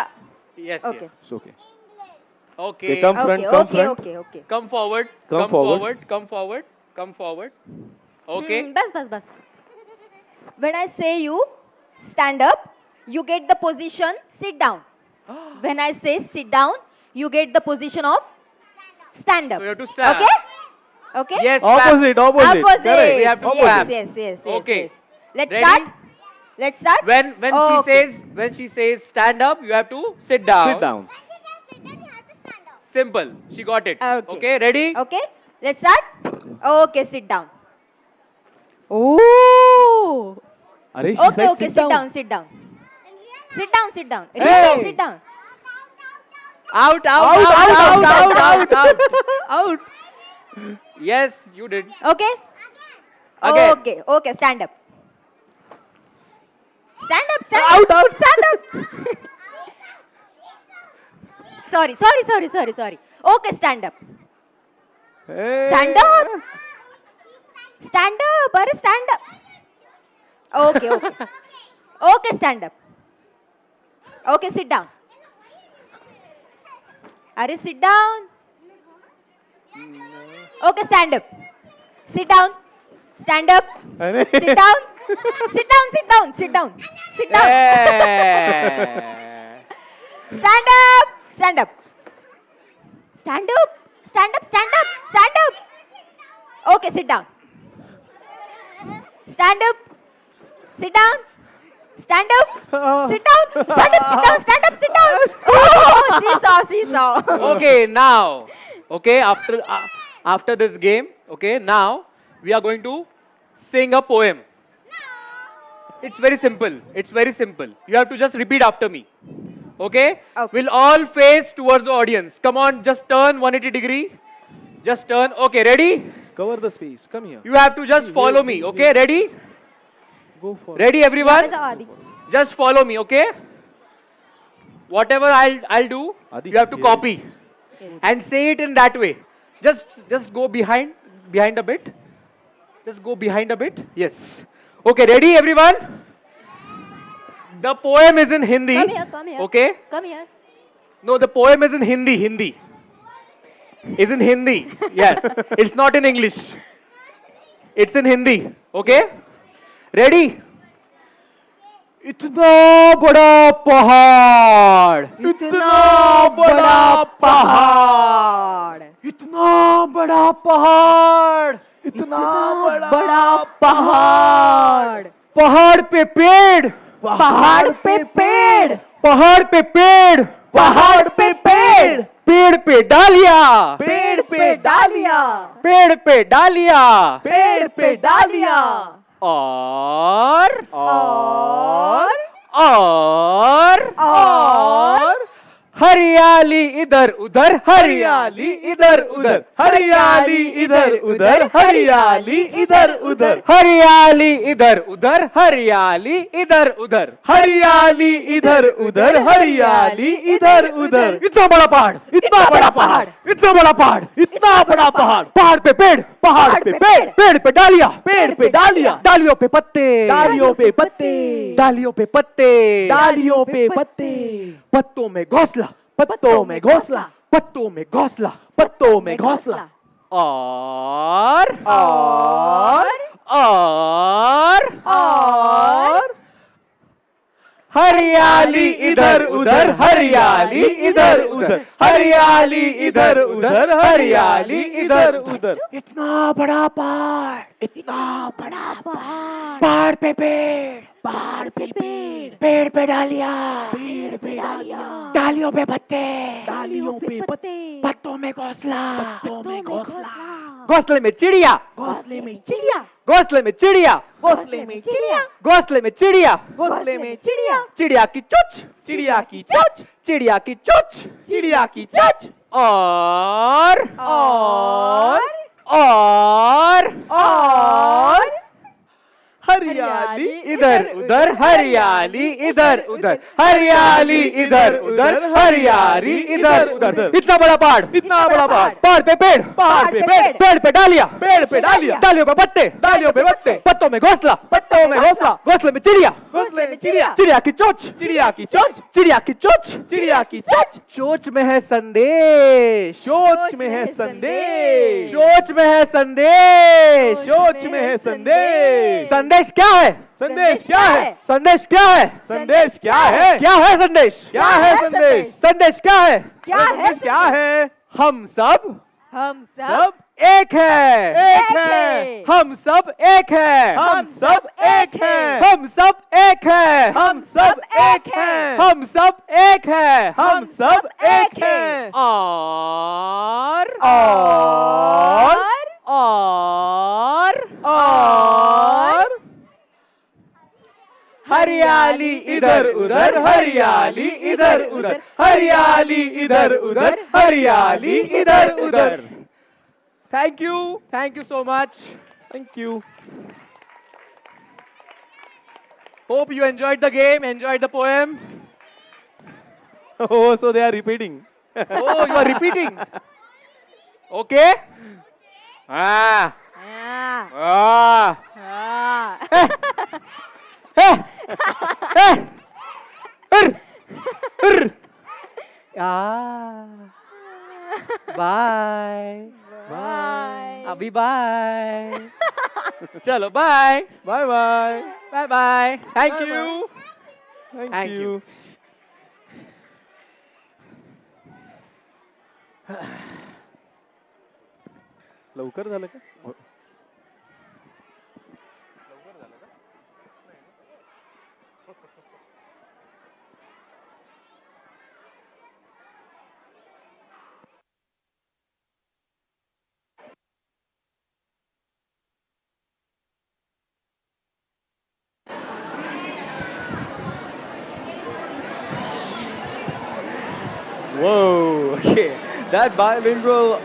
Yes, okay yes. It's okay. Okay. Okay, come front, come front. Okay okay Come forward. Come forward. Come forward. Come forward. Okay. बस when I say you stand up you get the position sit down when I say sit down you get the position of stand up So you have to stand. Okay Yes. Opposite. Correct. We have to yes, swap. yes. Okay. Let's Ready? start. Let's start. When she says stand up, you have to sit down. Sit down. Simple. She got it. Okay. Ready? Okay. Let's start. Okay, sit down. Oh. Are she Okay, said okay. sit Sit down. down. Sit down. Sit down. Sit down. Hey. Sit down. Out. Yes, you did. Okay. Again. Okay. Stand up. Stand up. Stand up. Stand up. Sorry. Okay, stand up. Hey. Stand up. Stand up. Are stand up. Okay. Okay, stand up. Okay, sit down. Are sit down. Okay, stand up. Sit down. Stand up. Sit down. Sit down. Sit down. Sit down. Sit down. Stand up. Stand up. Stand up. Stand up. Stand up. Stand up. Okay, sit down. Stand up. Sit down. Stand up. Sit down. Stand up. Sit down. Stand up. Sit down. Oh, seesaw. Okay, now. Okay, after this game, okay, now we are going to sing a poem. It's very simple. You have to just repeat after me. Okay? We'll all face towards the audience. Come on, just turn 180 degree. Just turn. Okay, ready? Cover the space. Come here. You have to just follow me. Okay, ready? Go for Ready, everyone? Just follow me, okay? Whatever I'll do, you have to copy and say it in that way. Just go behind a bit. Just go behind a bit. Yes. Okay, ready, everyone? The poem is in Hindi. Come here. Okay? Come here. No, the poem is in Hindi. Is in Hindi. Yes. It's not in English. It's in Hindi. Okay? Ready? इतना बड़ा पहाड़ इतना बड़ा पहाड़ इतना बड़ा पहाड़ इतना बड़ा पहाड़ पहाड़ पे पेड़ पहाड़ पे पेड़ पहाड़ पे पेड़ पहाड़ पे पेड़ पेड़ पे डालिया पेड़ पे डालिया पेड़ पे डालिया पेड़ पे डालिया और हरियाली इधर उधर हरियाली इधर उधर हरियाली इधर उधर हरियाली इधर उधर हरियाली इधर उधर हरियाली इधर उधर हरियाली इधर उधर हरियाली इधर उधर इतना बड़ा पहाड़ इतना बड़ा पहाड़ इतना बड़ा पहाड़ इतना बड़ा पहाड़ पहाड़ पे पेड़ पहाड़ पे पेड़ पेड़ पे डालिया पेड़ पे डालियां डालियों पे पत्ते डालियों पे पत्ते डालियों पे पत्ते डालियों पे पत्ते पत्तों में घोंसला पत्तों में घोंसला पत्तों में घोंसला पत्तों में घोंसला और हरियाली इधर उधर हरियाली इधर उधर हरियाली इधर उधर हरियाली इधर उधर इतना बड़ा पहाड़ इतना बड़ा पहाड़ पहाड़ पे पेड़ पहाड़ पे पेड़ पेड़ पे डालिया पेड़ पे डालियां डालियों पे पत्ते डालियों पे पत्ते पत्तों में घोंसला पत्तों में घोंसला घोंसले में चिड़िया घोंसले में चिड़िया घोंसले में चिड़िया, घोंसले में चिड़िया, घोंसले में चिड़िया, घोंसले में चिड़िया, चिड़िया की चोंच, चिड़िया की चोंच, चिड़िया की चोंच, चिड़िया की चोंच, और हरियाली इधर उधर, हरियाली इधर उधर, हरियाली इधर उधर, हरियाली इधर उधर। इतना बड़ा पहाड़, इतना बड़ा पहाड़, पहाड़ पे पेड़, पहाड़ पे पेड़, पेड़ पे डालियां, पेड़ पे डालियां, डालियों पे पत्ते, डालियों पे पत्ते, पत्तों में घोंसला, पत्तों में घोंसला, घोंसले में चिड़िया, घोंसले में चिड़िया, चिड़िया की चोंच, चिड़िया की चोंच, चिड़िया की चोंच, चिड़िया की चोंच, चोंच में है संदेश, चोंच में है संदेश, चोंच में है संदेश, चोंच में है संदेश। संदेश क्या है? संदेश क्या है? संदेश क्या है? संदेश क्या है? क्या है संदेश? क्या है संदेश? संदेश क्या है? संदेश क्या है? हम सब सब एक है, एक है, हम सब एक है, हम सब एक है, हम सब एक है, हम सब एक है, हम सब एक है, हम सब एक है। और हरियाली इधर उधर, हरियाली इधर उधर, हरियाली इधर उधर, हरियाली इधर उधर। Thank you so much. Thank you. Hope you enjoyed the game, enjoyed the poem. Oh, so they are repeating. Oh, you are repeating. Okay. Ah. Bye. Bye. Abhi bye. Chalo bye. Bye bye. Bye bye. Thank Bye you. Thank you. लवकर झालं का? Whoa, okay. That bilingual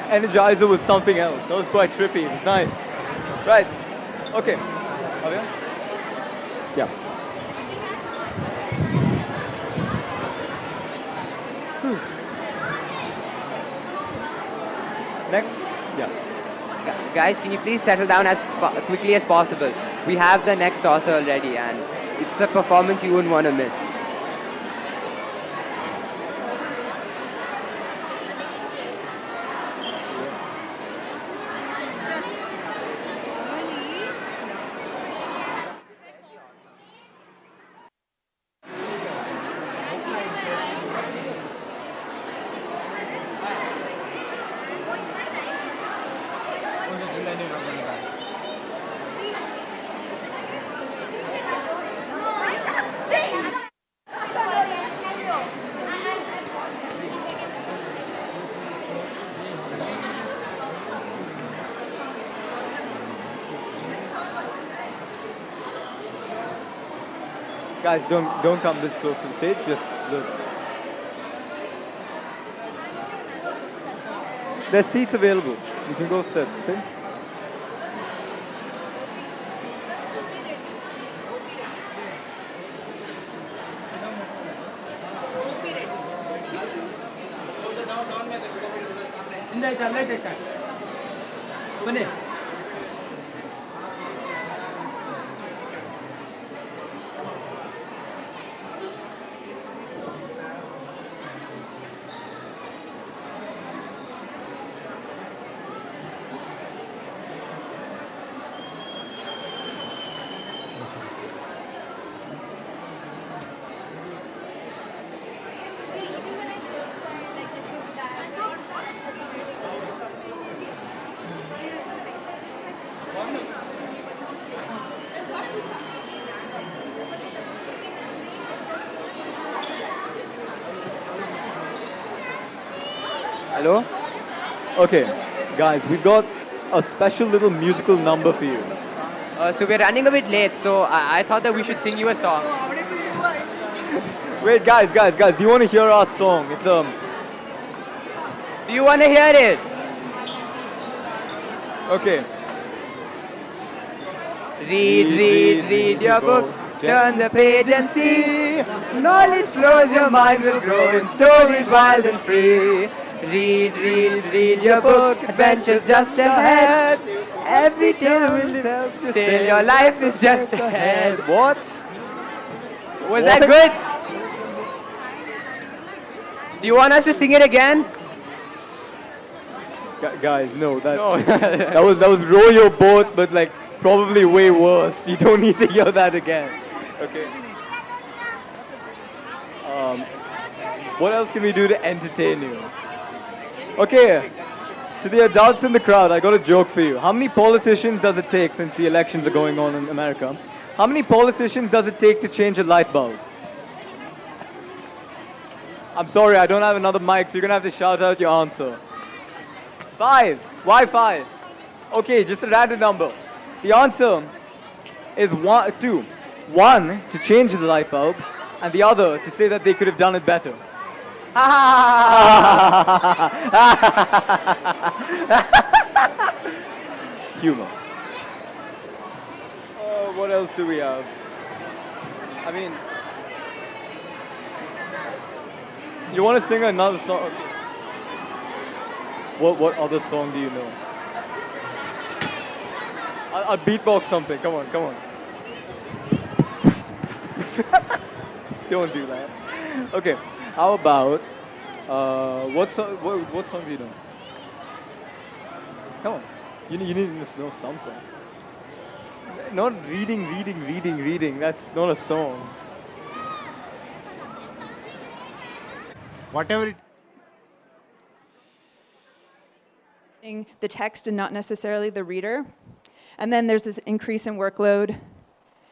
energizer was something else. That was quite trippy. It was nice. Right. Okay. Avya? Yeah. Next? Yeah. Guys, can you please settle down as quickly as possible? We have the next author already, and it's a performance you wouldn't want to miss. Guys, don't come this close to the stage. Just look. There's seats available. You can go sit. See? Hello? Okay, guys, we got a special little musical number for you. So we're running a bit late, so I thought that we should sing you a song. Wait, guys, do you want to hear our song? It's Do you want to hear it? Okay. Read your book. Turn the page and see. Knowledge flows, your mind will grow in stories wild and free. Read your book. Adventures just ahead. Every tale will help to sail. Your life is just ahead. What? Was that good? Do you want us to sing it again? Guys, no, that was row your boat, but like probably way worse. You don't need to hear that again. Okay. What else can we do to entertain you? Okay. To the adults in the crowd, I got a joke for you. How many politicians does it take, since the elections are going on in America, how many politicians does it take to change a light bulb? I'm sorry, I don't have another mic, so you're gonna have to shout out your answer. 5. Why 5? Okay, just a random number. The answer is 2. One to change the light bulb, and the other to say that they could have done it better. Humor. What else do we have? I mean, you want to sing another song? What other song do you know? I'll beatbox something. Come on. Don't do that. Okay. How about what song do you know? Come on. You need to know some song. Not reading. That's not a song. Whatever it. The text and not necessarily the reader. And then there's this increase in workload,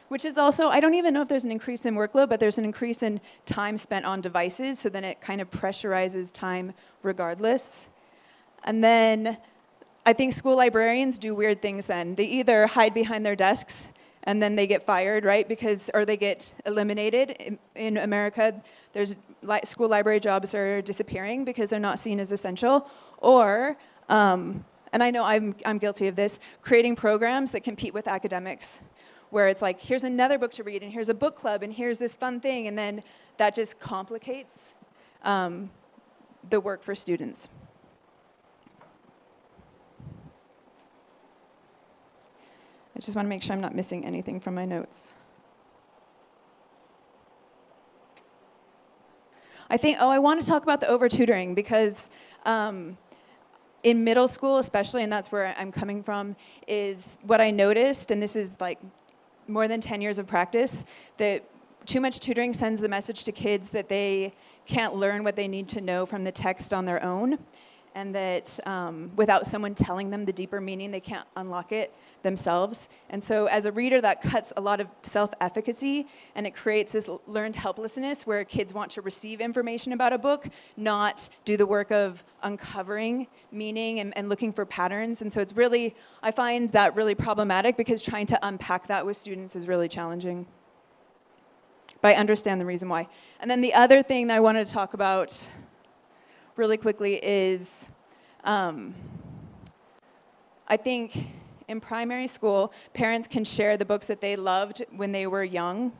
which is also, I don't even know if there's an increase in workload, but there's an increase in time spent on devices, so then it kind of pressurizes time regardless. And then I think school librarians do weird things then. They either hide behind their desks and then they get fired, right? Or they get eliminated. In America, school library jobs are disappearing because they're not seen as essential. Or, and I know I'm guilty of this, creating programs that compete with academics, where it's like, here's another book to read, and here's a book club, and here's this fun thing, and then that just complicates the work for students. I just want to make sure I'm not missing anything from my notes. I want to talk about the over-tutoring, because in middle school especially, and that's where I'm coming from, is what I noticed, and this is like more than 10 years of practice, that too much tutoring sends the message to kids that they can't learn what they need to know from the text on their own, and that without someone telling them the deeper meaning, they can't unlock it themselves. And so as a reader, that cuts a lot of self-efficacy, and it creates this learned helplessness where kids want to receive information about a book, not do the work of uncovering meaning and looking for patterns. And so it's really, I find that really problematic, because trying to unpack that with students is really challenging. But I understand the reason why. And then the other thing that I wanted to talk about really quickly is I think in primary school, parents can share the books that they loved when they were young,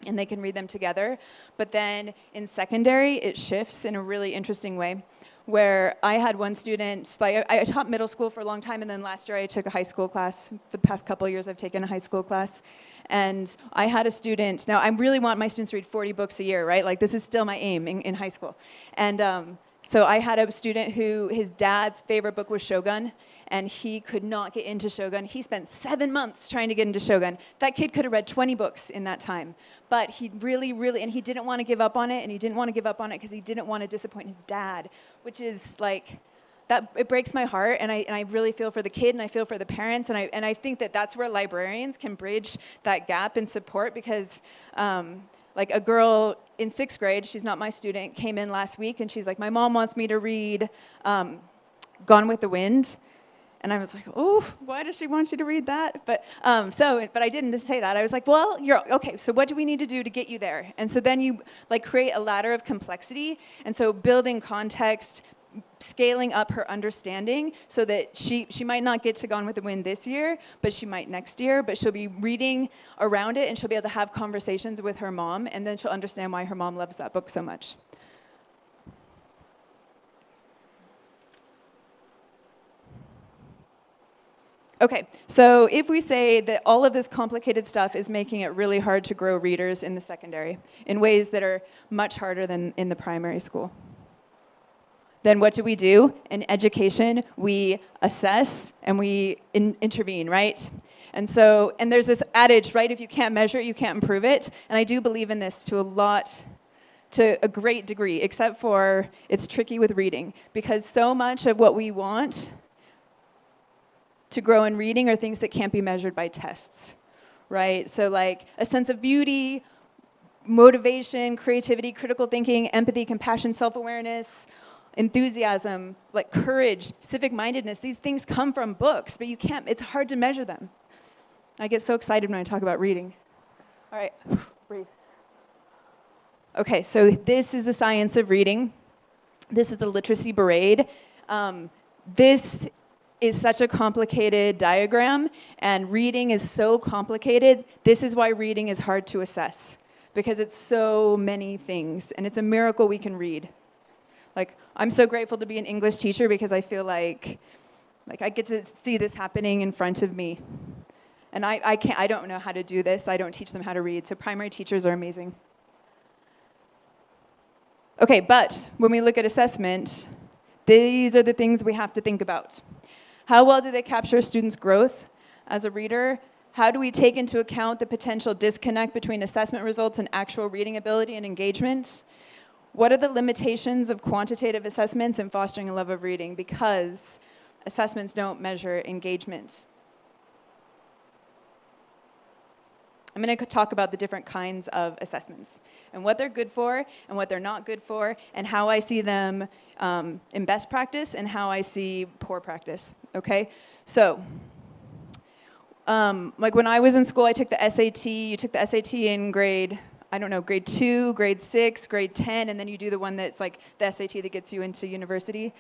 and they can read them together. But then in secondary, it shifts in a really interesting way, where I had one student, like I taught middle school for a long time, and then last year I took a high school class. For the past couple of years, I've taken a high school class. And I had a student, now I really want my students to read 40 books a year, right? Like this is still my aim in high school. And so I had a student who, his dad's favorite book was Shogun, and he could not get into Shogun. He spent 7 months trying to get into Shogun. That kid could have read 20 books in that time. But he really, and he didn't want to give up on it, and he didn't want to give up on it because he didn't want to disappoint his dad, which is like, that, it breaks my heart, and I really feel for the kid, and I feel for the parents, and I think that that's where librarians can bridge that gap and support, because like a girl in 6th grade, she's not my student, came in last week, and she's like, my mom wants me to read Gone with the Wind. And I was like, oh, why does she want you to read that? But but I didn't say that. I was like, well, you're okay. So what do we need to do to get you there? And so then you like create a ladder of complexity. And so building context, scaling up her understanding so that she might not get to Gone with the Wind this year, but she might next year, but she'll be reading around it and she'll be able to have conversations with her mom, and then she'll understand why her mom loves that book so much. Okay, so if we say that all of this complicated stuff is making it really hard to grow readers in the secondary in ways that are much harder than in the primary school, then what do? In education, we assess and we intervene, right? And there's this adage, right? If you can't measure it, you can't improve it. And I do believe in this to a great degree, except for it's tricky with reading, because so much of what we want to grow in reading are things that can't be measured by tests, right? So like a sense of beauty, motivation, creativity, critical thinking, empathy, compassion, self-awareness, enthusiasm, like courage, civic-mindedness, these things come from books, but it's hard to measure them. I get so excited when I talk about reading. All right, breathe. Okay, so this is the science of reading. This is the literacy parade. This is such a complicated diagram, and reading is so complicated. This is why reading is hard to assess, because it's so many things, and it's a miracle we can read. Like, I'm so grateful to be an English teacher because I feel like I get to see this happening in front of me. And I don't know how to do this. I don't teach them how to read, so primary teachers are amazing. Okay, but when we look at assessment, these are the things we have to think about. How well do they capture students' growth as a reader? How do we take into account the potential disconnect between assessment results and actual reading ability and engagement? What are the limitations of quantitative assessments in fostering a love of reading? Because assessments don't measure engagement. I'm going to talk about the different kinds of assessments and what they're good for and what they're not good for, and how I see them in best practice and how I see poor practice, okay? So, like when I was in school, I took the SAT. You took the SAT in grade 2, grade 6, grade 10, and then you do the one that's like the SAT that gets you into university.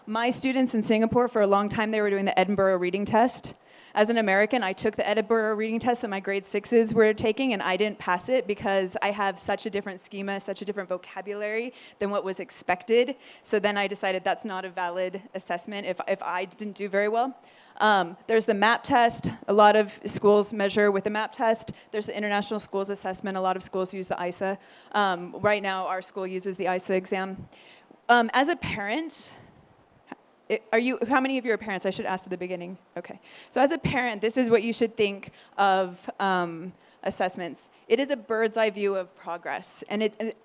My students in Singapore, for a long time, they were doing the Edinburgh reading test. As an American, I took the Edinburgh reading test that my grade 6s were taking, and I didn't pass it because I have such a different schema, such a different vocabulary than what was expected. So then I decided that's not a valid assessment if I didn't do very well. There's the MAP test. A lot of schools measure with the MAP test. There's the International Schools Assessment. A lot of schools use the ISA. Right now, our school uses the ISA exam. As a parent, how many of you are parents? I should ask at the beginning. Okay. So as a parent, this is what you should think of assessments. It is a bird's eye view of progress.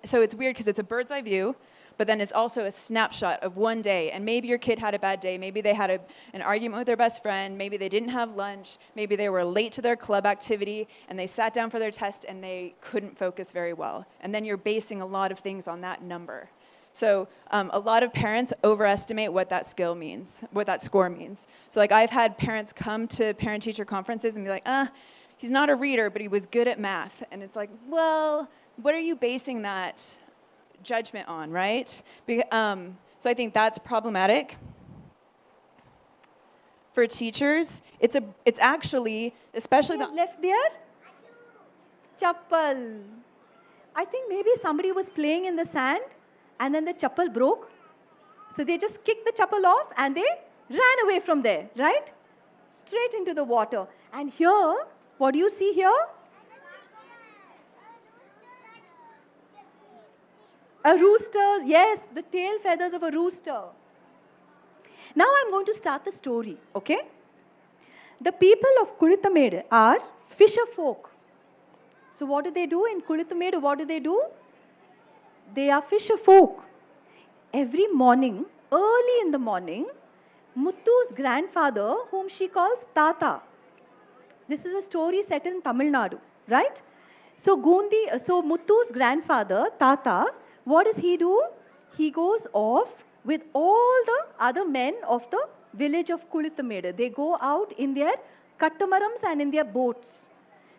So it's weird because it's a bird's eye view, but then it's also a snapshot of one day. And maybe your kid had a bad day. Maybe they had an argument with their best friend. Maybe they didn't have lunch. Maybe they were late to their club activity, and they sat down for their test, and they couldn't focus very well. And then you're basing a lot of things on that number. So a lot of parents overestimate what that skill means, what that score means. So like I've had parents come to parent-teacher conferences and be like, he's not a reader, but he was good at math. And it's like, well, what are you basing that judgment on, right? So I think that's problematic. For teachers, it's actually, especially Who's left there? Chappal. I think maybe somebody was playing in the sand, and then the chappal broke. So they just kicked the chappal off and they ran away from there, right? Straight into the water. And here, what do you see here? A rooster, yes, the tail feathers of a rooster. Now I'm going to start the story, okay? The people of Kulithamedu are fisher folk. So what do they do in Kulithamedu? What do? They are fisher folk. Every morning, early in the morning, Muthu's grandfather, whom she calls Tata. This is a story set in Tamil Nadu, right? So Muthu's grandfather, Tata, what does he do? He goes off with all the other men of the village of Kulithamede. They go out in their katamarams and in their boats.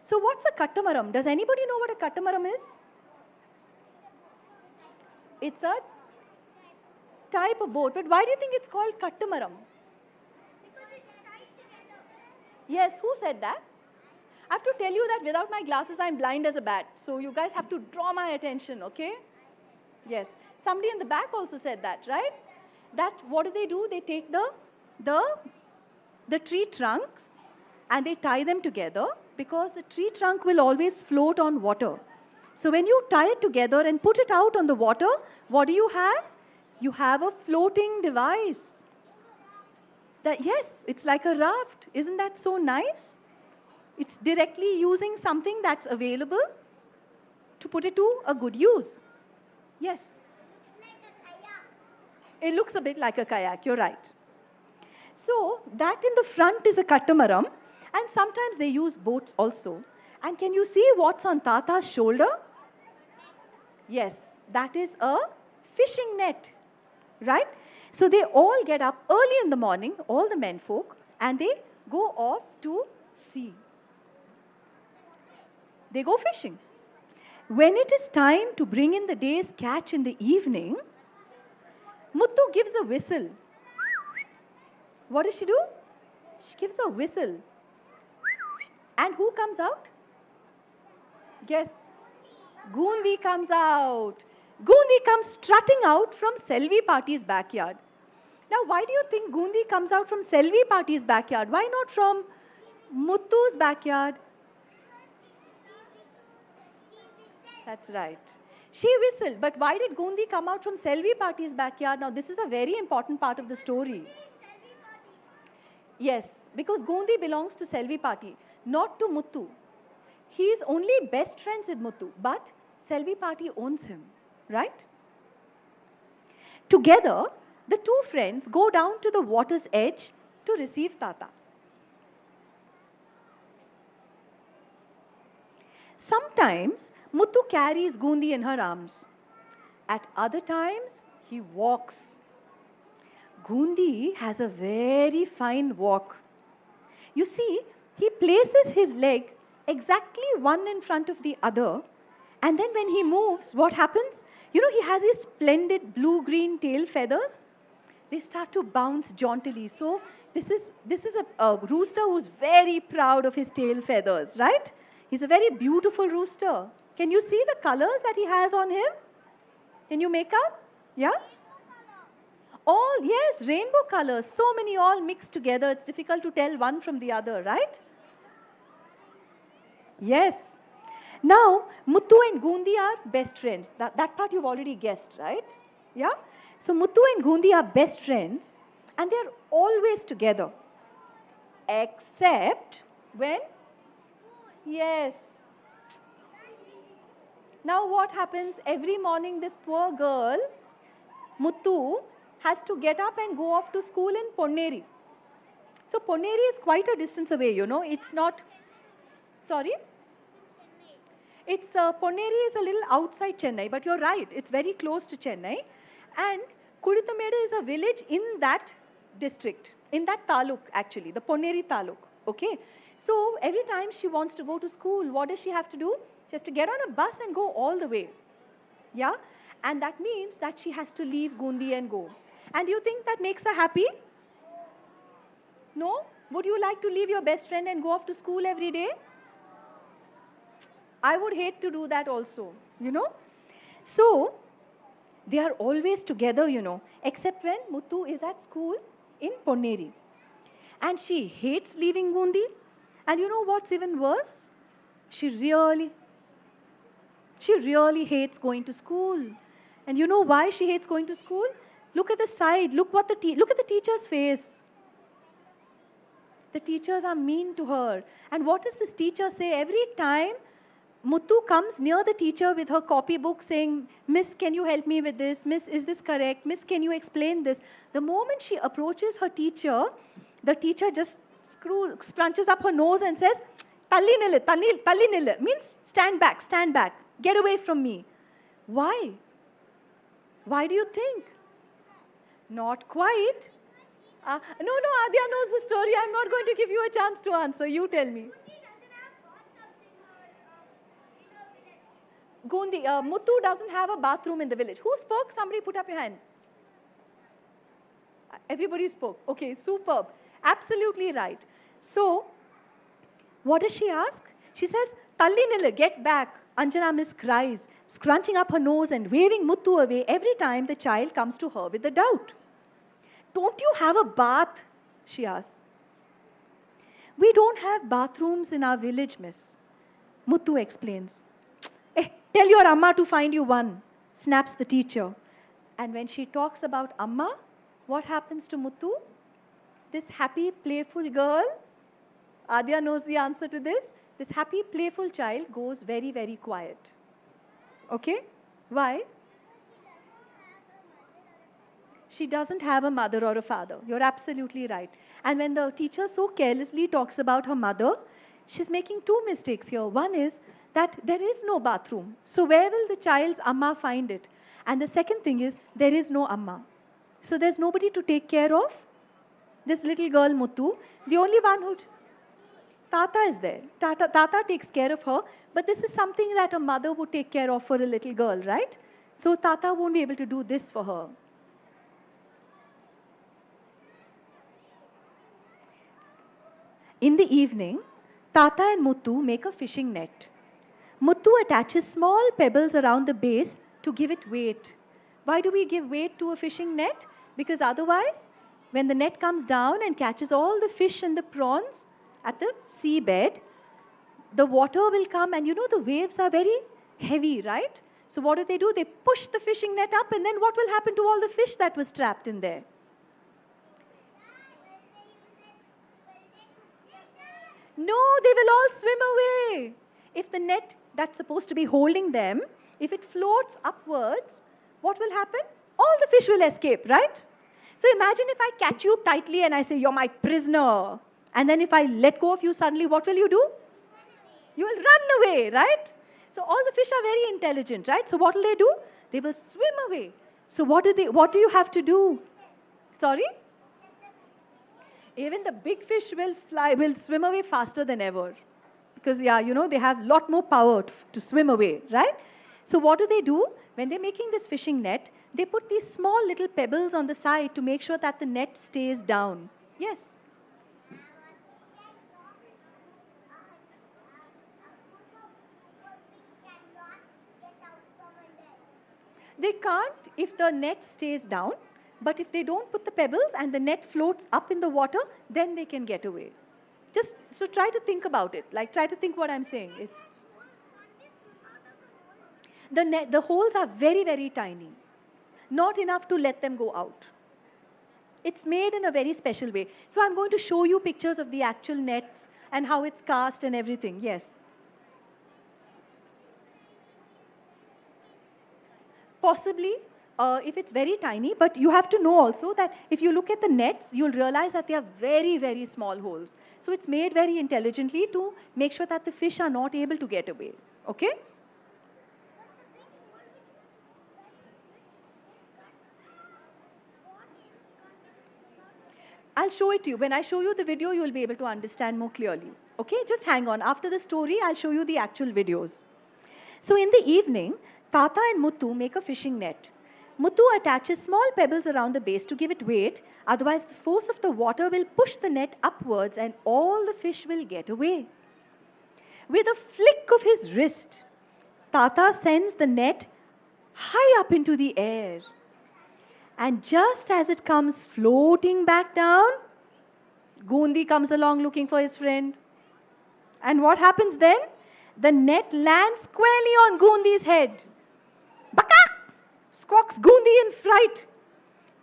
So what's a katamaram? Does anybody know what a katamaram is? It's a type of boat. But why do you think it's called katamaram? Yes, who said that? I have to tell you that without my glasses, I'm blind as a bat. So you guys have to draw my attention, okay? Yes. Somebody in the back also said that, right? That what do? They take the tree trunks and they tie them together because the tree trunk will always float on water. So when you tie it together and put it out on the water, what do you have? You have a floating device. Yes, it's like a raft. Isn't that so nice? It's directly using something that's available to put it to a good use. Yes. It looks a bit like a kayak, you're right. So that in the front is a katamaram, and sometimes they use boats also. And can you see what's on Tata's shoulder? Yes, that is a fishing net, right? So they all get up early in the morning, all the menfolk, and they go off to sea. They go fishing. When it is time to bring in the day's catch in the evening, Muthu gives a whistle. What does she do? She gives a whistle. And who comes out? Guess. Goondi comes out. Goondi comes strutting out from Selvi Pati's backyard. Now, why do you think Goondi comes out from Selvi Pati's backyard? Why not from Muthu's backyard? That's right. She whistled. But why did Goondi come out from Selvi Pati's backyard? Now, this is a very important part of the story. Yes, because Goondi belongs to Selvi Pati, not to Muthu. He is only best friends with Muthu, but Selvi Pati owns him, right? Together, the two friends go down to the water's edge to receive Tata. Sometimes, Muthu carries Goondi in her arms. At other times, he walks. Goondi has a very fine walk. You see, he places his leg exactly one in front of the other, and then when he moves, what happens? You know, he has these splendid blue-green tail feathers. They start to bounce jauntily. So this is a rooster who's very proud of his tail feathers, right? He's a very beautiful rooster. Can you see the colors that he has on him? Can you make out? Yeah? All, yes, rainbow colors. So many all mixed together. It's difficult to tell one from the other, right? Yes. Now, Muthu and Goondi are best friends. That part you've already guessed, right? Yeah? So Muthu and Goondi are best friends and they're always together. Except when? Yes. Now what happens? Every morning this poor girl, Muthu, has to get up and go off to school in Ponneri. So Ponneri is quite a distance away, you know. It's not, sorry? It's, Ponneri is a little outside Chennai, but you're right. It's very close to Chennai. And Kulithamede is a village in that district, in that taluk actually, the Ponneri taluk, okay? So every time she wants to go to school, what does she have to do? She has to get on a bus and go all the way, yeah? And that means that she has to leave Goondi and go. And you think that makes her happy? No? Would you like to leave your best friend and go off to school every day? I would hate to do that also, you know? So, they are always together, you know, except when Muthu is at school in Ponneri. And she hates leaving Goondi. And you know what's even worse? She really hates going to school. And you know why she hates going to school? Look at the side. Look at the teacher's face. The teachers are mean to her. And what does this teacher say? Every time Muthu comes near the teacher with her copybook saying, Miss, can you help me with this? Miss, is this correct? Miss, can you explain this? The moment she approaches her teacher, the teacher just scrunches up her nose and says, Talli nille, means stand back, get away from me. Why? Why do you think? Not quite. No, Adya knows the story. I'm not going to give you a chance to answer. You tell me. Gundi, Muthu doesn't have a bathroom in the village. Who spoke? Somebody put up your hand. Everybody spoke. Okay, superb. Absolutely right. So, what does she ask? She says, Talli nilla, get back. Anjana Miss cries, scrunching up her nose and waving Muthu away every time the child comes to her with a doubt. Don't you have a bath? She asks. We don't have bathrooms in our village, miss. Muthu explains. Tell your Amma to find you one, snaps the teacher. And when she talks about Amma, what happens to Muthu? This happy, playful girl, Adya knows the answer to this. This happy, playful child goes very, very quiet. Okay? Why? She doesn't have a mother or a father. You're absolutely right. And when the teacher so carelessly talks about her mother, she's making two mistakes here. One is that there is no bathroom. So where will the child's Amma find it? And the second thing is, there is no Amma. So there's nobody to take care of this little girl, Muthu. The only one who... Tata is there. Tata takes care of her. But this is something that a mother would take care of for a little girl, right? So Tata won't be able to do this for her. In the evening, Tata and Muthu make a fishing net. Muthu attaches small pebbles around the base to give it weight. Why do we give weight to a fishing net? Because otherwise, when the net comes down and catches all the fish and the prawns at the seabed, the water will come, and you know the waves are very heavy, right? So what do? They push the fishing net up, and then what will happen to all the fish that was trapped in there? No, they will all swim away. If the net that's supposed to be holding them, if it floats upwards, what will happen? All the fish will escape, right? So imagine if I catch you tightly and I say, you're my prisoner. And then if I let go of you suddenly, what will you do? You will run away, right? So all the fish are very intelligent, right? So what will they do? They will swim away. So what do you have to do? Sorry? Even the big fish will swim away faster than ever. Because, yeah, you know, they have a lot more power to swim away, right? So what do? When they're making this fishing net, they put these small little pebbles on the side to make sure that the net stays down. Yes? They can't if the net stays down, but if they don't put the pebbles and the net floats up in the water, then they can get away. So try to think about it. Like, try to think what I'm saying. It's the holes are very, very tiny. Not enough to let them go out. It's made in a very special way. So I'm going to show you pictures of the actual nets and how it's cast and everything. Yes. Possibly, if it's very tiny, but you have to know also that if you look at the nets, you'll realize that they are very, very small holes. So it's made very intelligently to make sure that the fish are not able to get away. Okay? I'll show it to you. When I show you the video, you'll be able to understand more clearly. Okay? Just hang on. After the story, I'll show you the actual videos. So in the evening, Tata and Muthu make a fishing net. Muthu attaches small pebbles around the base to give it weight, otherwise the force of the water will push the net upwards and all the fish will get away. With a flick of his wrist, Tata sends the net high up into the air. And just as it comes floating back down, Gundi comes along looking for his friend. And what happens then? The net lands squarely on Gundi's head. Baka! Squawks Gundi in fright.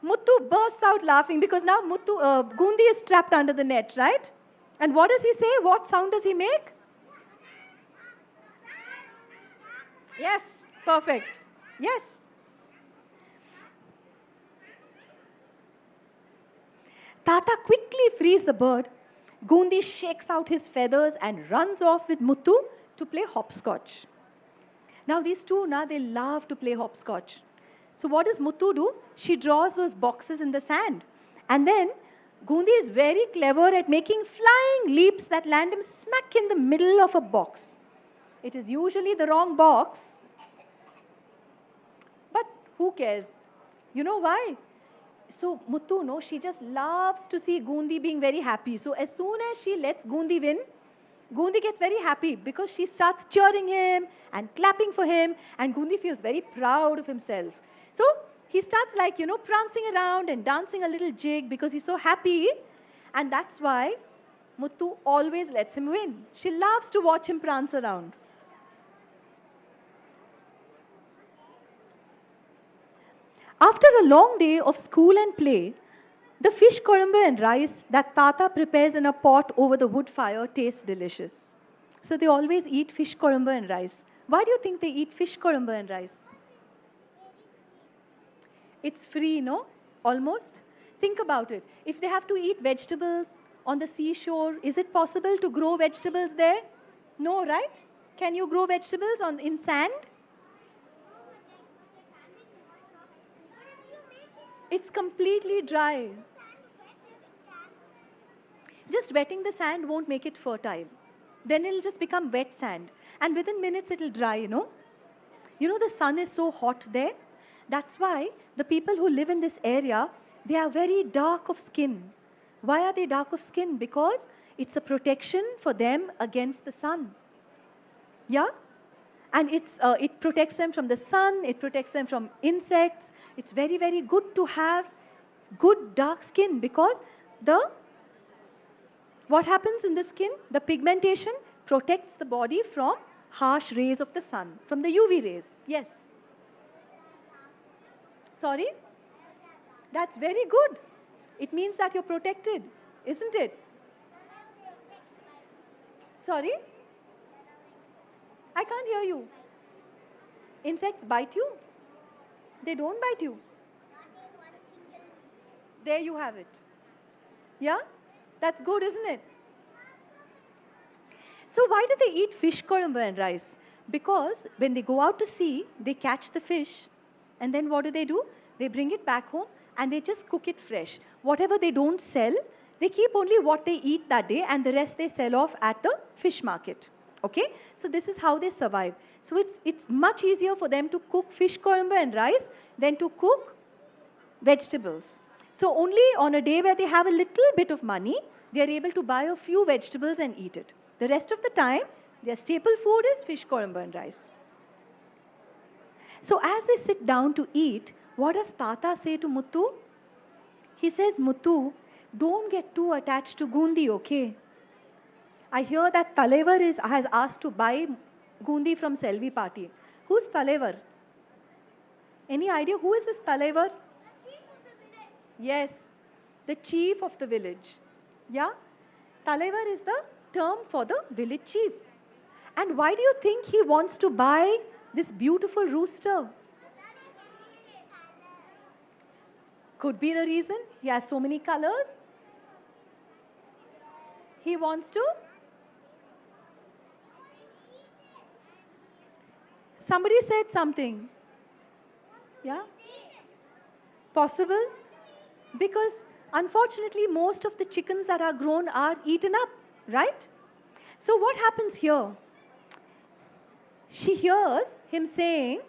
Muthu bursts out laughing because now Gundi is trapped under the net, right? And what does he say? What sound does he make? Yes, perfect. Yes. Tata quickly frees the bird. Gundi shakes out his feathers and runs off with Muthu to play hopscotch. Now these two, they love to play hopscotch. So what does Muthu do? She draws those boxes in the sand. And then Gundi is very clever at making flying leaps that land him smack in the middle of a box. It is usually the wrong box, but who cares? You know why? So Muttu, no, she just loves to see Gundi being very happy. So as soon as she lets Gundi win, Gundi gets very happy because she starts cheering him and clapping for him, and Gundi feels very proud of himself. So he starts like, prancing around and dancing a little jig because he's so happy, and that's why Muttu always lets him win. She loves to watch him prance around. After a long day of school and play, the fish korumbu and rice that Tata prepares in a pot over the wood fire tastes delicious. So they always eat fish korumbu and rice. Why do you think they eat fish korumbu and rice? It's free, no? Almost. Think about it. If they have to eat vegetables on the seashore, is it possible to grow vegetables there? No, right? Can you grow vegetables in sand? It's completely dry. Just wetting the sand won't make it fertile. Then it'll just become wet sand. And within minutes it'll dry, You know the sun is so hot there. That's why the people who live in this area, they are very dark of skin. Why are they dark of skin? Because it's a protection for them against the sun. Yeah? And it protects them from the sun, it protects them from insects. It's very, very good to have good dark skin because what happens in the skin? The pigmentation protects the body from harsh rays of the sun, from the UV rays. Yes. Sorry? That's very good. It means that you're protected, isn't it? Sorry? I can't hear you. Insects bite you? They don't bite you. There you have it. Yeah? That's good, isn't it? So why do they eat fish korumbu and rice? Because when they go out to sea, they catch the fish, and then what do? They bring it back home and they just cook it fresh. Whatever they don't sell, they keep only what they eat that day, and the rest they sell off at the fish market. Okay? So this is how they survive. So it's much easier for them to cook fish korumbu and rice than to cook vegetables. So only on a day where they have a little bit of money, they are able to buy a few vegetables and eat it. The rest of the time, their staple food is fish korumbu and rice. So as they sit down to eat, what does Tata say to Muttu? He says, Muttu, don't get too attached to Gundi, okay? I hear that Talaivar has asked to buy Gundi from Selvi party. Who's Talaivar? Any idea who is this Talaivar? Yes, the chief of the village. Yeah? Talaivar is the term for the village chief. And why do you think he wants to buy this beautiful rooster? Could be the reason. He has so many colors. He wants to. Somebody said something. Yeah? Possible? Because unfortunately most of the chickens that are grown are eaten up, right? So what happens here? She hears him saying,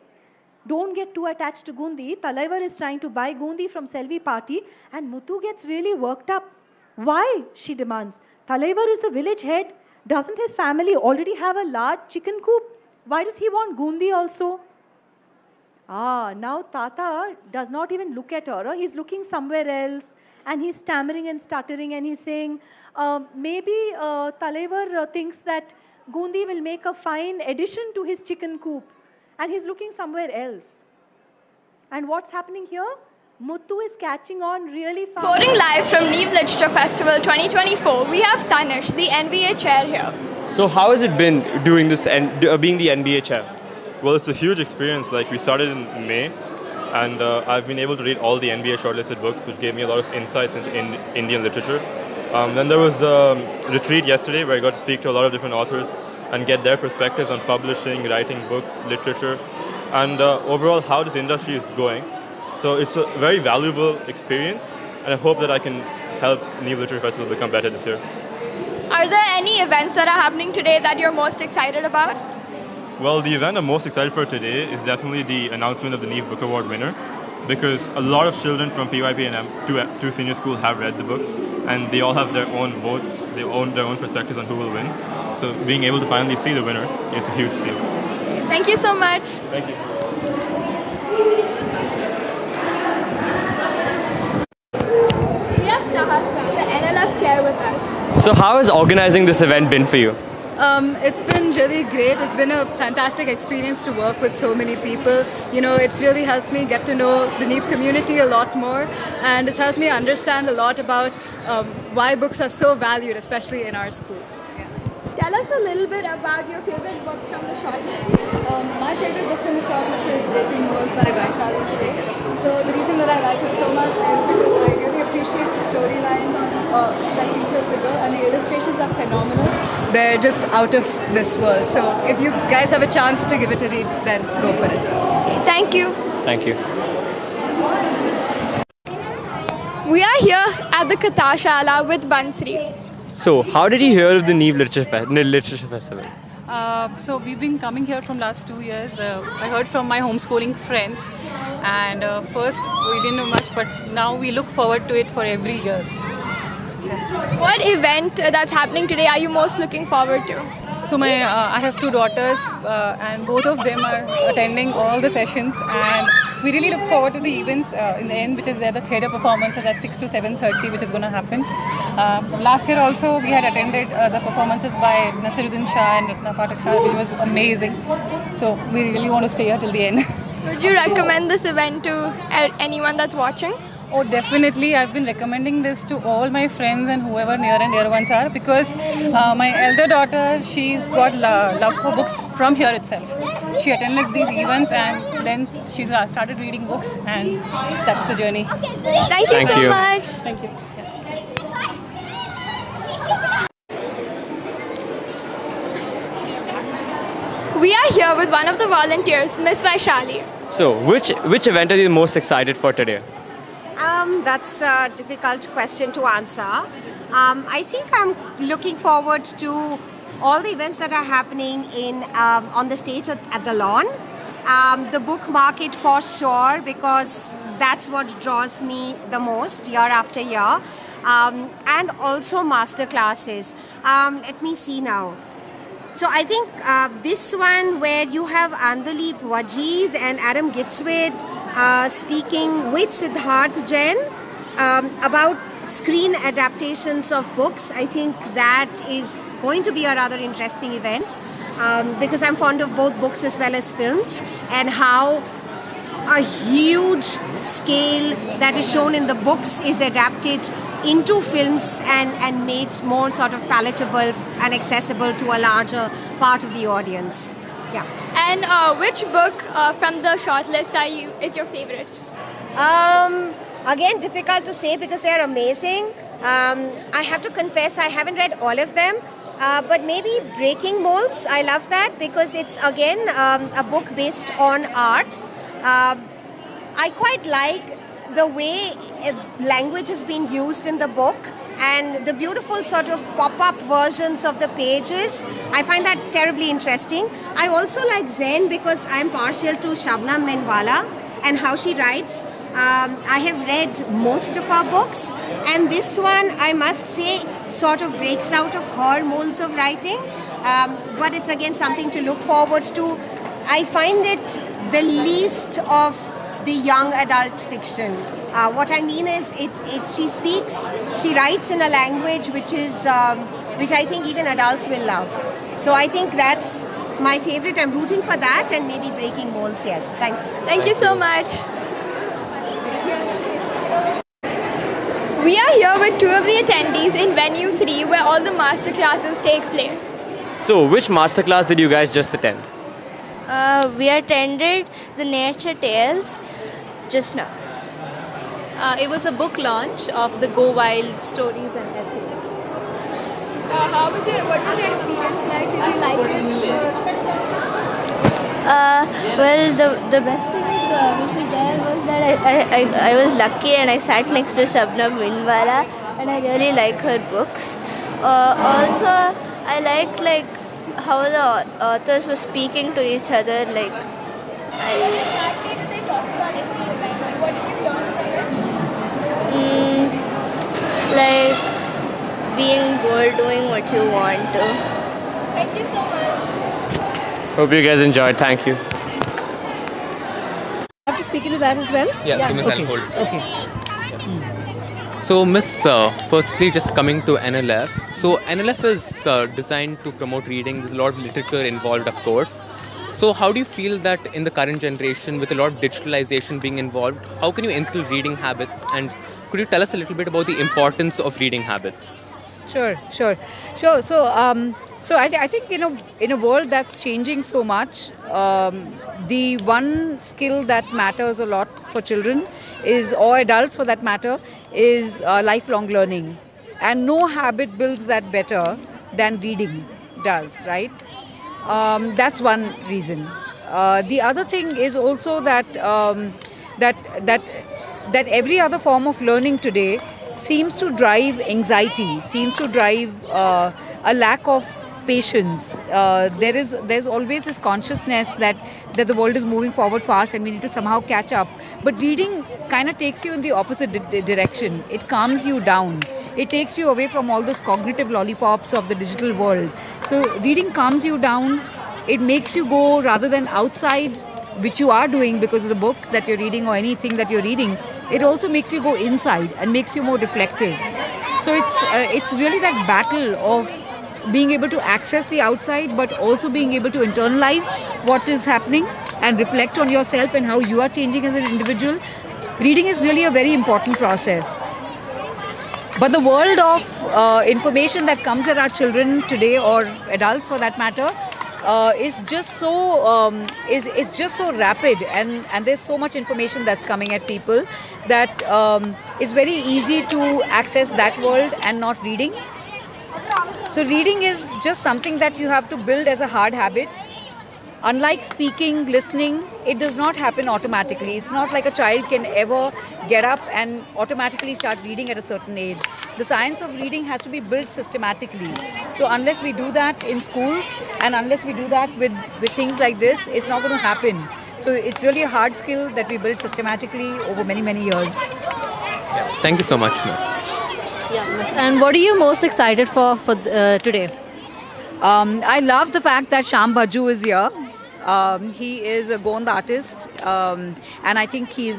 don't get too attached to Gundi. Talaivar is trying to buy Gundi from Selvi party, and Muttu gets really worked up. Why? She demands. Talaivar is the village head. Doesn't his family already have a large chicken coop? Why does he want Gundi also? Now Tata does not even look at her. He's looking somewhere else, and he's stammering and stuttering, and he's saying, maybe Talaivar thinks that Gundi will make a fine addition to his chicken coop, and he's looking somewhere else. And what's happening here? Muttu is catching on really fast. Reporting live from Neev Literature Festival 2024, we have Tanish, the NBA chair here. So how has it been doing this and being the NBA chair? Well, it's a huge experience. Like, we started in May, and I've been able to read all the NBA shortlisted books, which gave me a lot of insights into Indian literature. Then there was a retreat yesterday where I got to speak to a lot of different authors and get their perspectives on publishing, writing books, literature, and overall how this industry is going. So it's a very valuable experience, and I hope that I can help Neev Literature Festival become better this year. Are there any events that are happening today that you're most excited about? Well, the event I'm most excited for today is definitely the announcement of the Neev Book Award winner, because a lot of children from PYP and M2 senior school have read the books, and they all have their own votes, their own perspectives on who will win. So being able to finally see the winner, it's a huge deal. Thank you so much. Thank you. We have Sahasra, the NLF chair with us. So how has organizing this event been for you? It's been really great. It's been a fantastic experience to work with so many people. You know, it's really helped me get to know the Neev community a lot more, and it's helped me understand a lot about why books are so valued, especially in our school. Tell us a little bit about your favorite book from the shortlist. My favorite book from the shortlist is Breaking Molds by Vaishali Sheikh. So the reason that I like it so much is because I really appreciate the storyline that features the girl, and the illustrations are phenomenal. They're just out of this world. So if you guys have a chance to give it a read, then go for it. Thank you. Thank you. We are here at the Kathashala with Bansri. So how did you hear of the Neev Literature Festival? So we've been coming here from last 2 years. I heard from my homeschooling friends, and first we didn't know much, but now we look forward to it for every year. What event that's happening today are you most looking forward to? So I have 2 daughters, and both of them are attending all the sessions, and we really look forward to the events in the end, which is the theatre performances at 6 to 7:30, which is going to happen. Last year also we had attended the performances by Nasiruddin Shah and Ratna Pathak Shah, which was amazing. So we really want to stay here till the end. Would you recommend this event to anyone that's watching? Oh, definitely. I've been recommending this to all my friends and whoever near and dear ones are, because my elder daughter, she's got love for books from here itself. She attended these events and then she's started reading books, and that's the journey. Thank you so much. Thank you. We are here with one of the volunteers, Miss Vaishali. So which event are you most excited for today? That's a difficult question to answer. I think I'm looking forward to all the events that are happening on the stage at the lawn. The book market for sure, because that's what draws me the most year after year. And also master classes. Let me see now. So I think this one where you have Andaleep Wajid and Adam Gitzwit speaking with Siddharth Jain about screen adaptations of books. I think that is going to be a rather interesting event because I'm fond of both books as well as films, and how a huge scale that is shown in the books is adapted into films and made more sort of palatable and accessible to a larger part of the audience. Yeah. And which book from the shortlist is your favorite? Again, difficult to say because they're amazing. I have to confess I haven't read all of them, but maybe Breaking Molds, I love that because it's again a book based on art. I quite like the way language is being used in the book and the beautiful sort of pop-up versions of the pages. I find that terribly interesting. I also like Zen because I'm partial to Shabnam Menwala and how she writes. I have read most of her books, and this one, I must say, sort of breaks out of her molds of writing, but it's again something to look forward to. I find it the least of the young adult fiction. What I mean is, she writes in a language which I think even adults will love. So I think that's my favorite. I'm rooting for that, and maybe Breaking Molds. Yes, thanks. Thank you so much. We are here with two of the attendees in Venue 3 where all the masterclasses take place. So which masterclass did you guys just attend? We attended the Nature Tales just now. It was a book launch of the Go Wild stories and essays. What was your experience like? Did you like it? Well, the best thing with me there was that I was lucky and I sat next to Shabnam Minwala, and I really like her books. Also, I liked how the authors were speaking to each other. Exactly did they talk about it to you? What did you learn from it? Like being bored, doing what you want to. Thank you so much. Hope you guys enjoyed. Thank you. Have to speak into that as well? Yeah, so Miss, Okay. I'll hold. Okay. So, Miss, firstly, just coming to NLF. So, NLF is designed to promote reading. There's a lot of literature involved, of course. So, how do you feel that in the current generation, with a lot of digitalization being involved, how can you instill reading habits? And could you tell us a little bit about the importance of reading habits? Sure. So I think in a world that's changing so much, the one skill that matters a lot for children or adults for that matter, is lifelong learning, and no habit builds that better than reading does. Right? That's one reason. The other thing is also that that every other form of learning today seems to drive anxiety, seems to drive a lack of patience. There's always this consciousness that the world is moving forward fast and we need to somehow catch up. But reading kind of takes you in the opposite direction. It calms you down. It takes you away from all those cognitive lollipops of the digital world. So reading calms you down. It makes you go, rather than outside, which you are doing because of the book that you're reading or anything that you're reading, it also makes you go inside and makes you more reflective. So it's really that battle of being able to access the outside, but also being able to internalize what is happening and reflect on yourself and how you are changing as an individual. Reading is really a very important process. But the world of information that comes at our children today, or adults for that matter, is just so rapid, and there's so much information that's coming at people that it's very easy to access that world and not reading. So reading is just something that you have to build as a hard habit. Unlike speaking, listening, it does not happen automatically. It's not like a child can ever get up and automatically start reading at a certain age. The science of reading has to be built systematically. So unless we do that in schools, and unless we do that with things like this, it's not going to happen. So it's really a hard skill that we build systematically over many, many years. Yeah. Thank you so much, Miss. Yeah, Miss. And what are you most excited for today? I love the fact that Sham Bhaju is here. He is a Gond artist, and I think he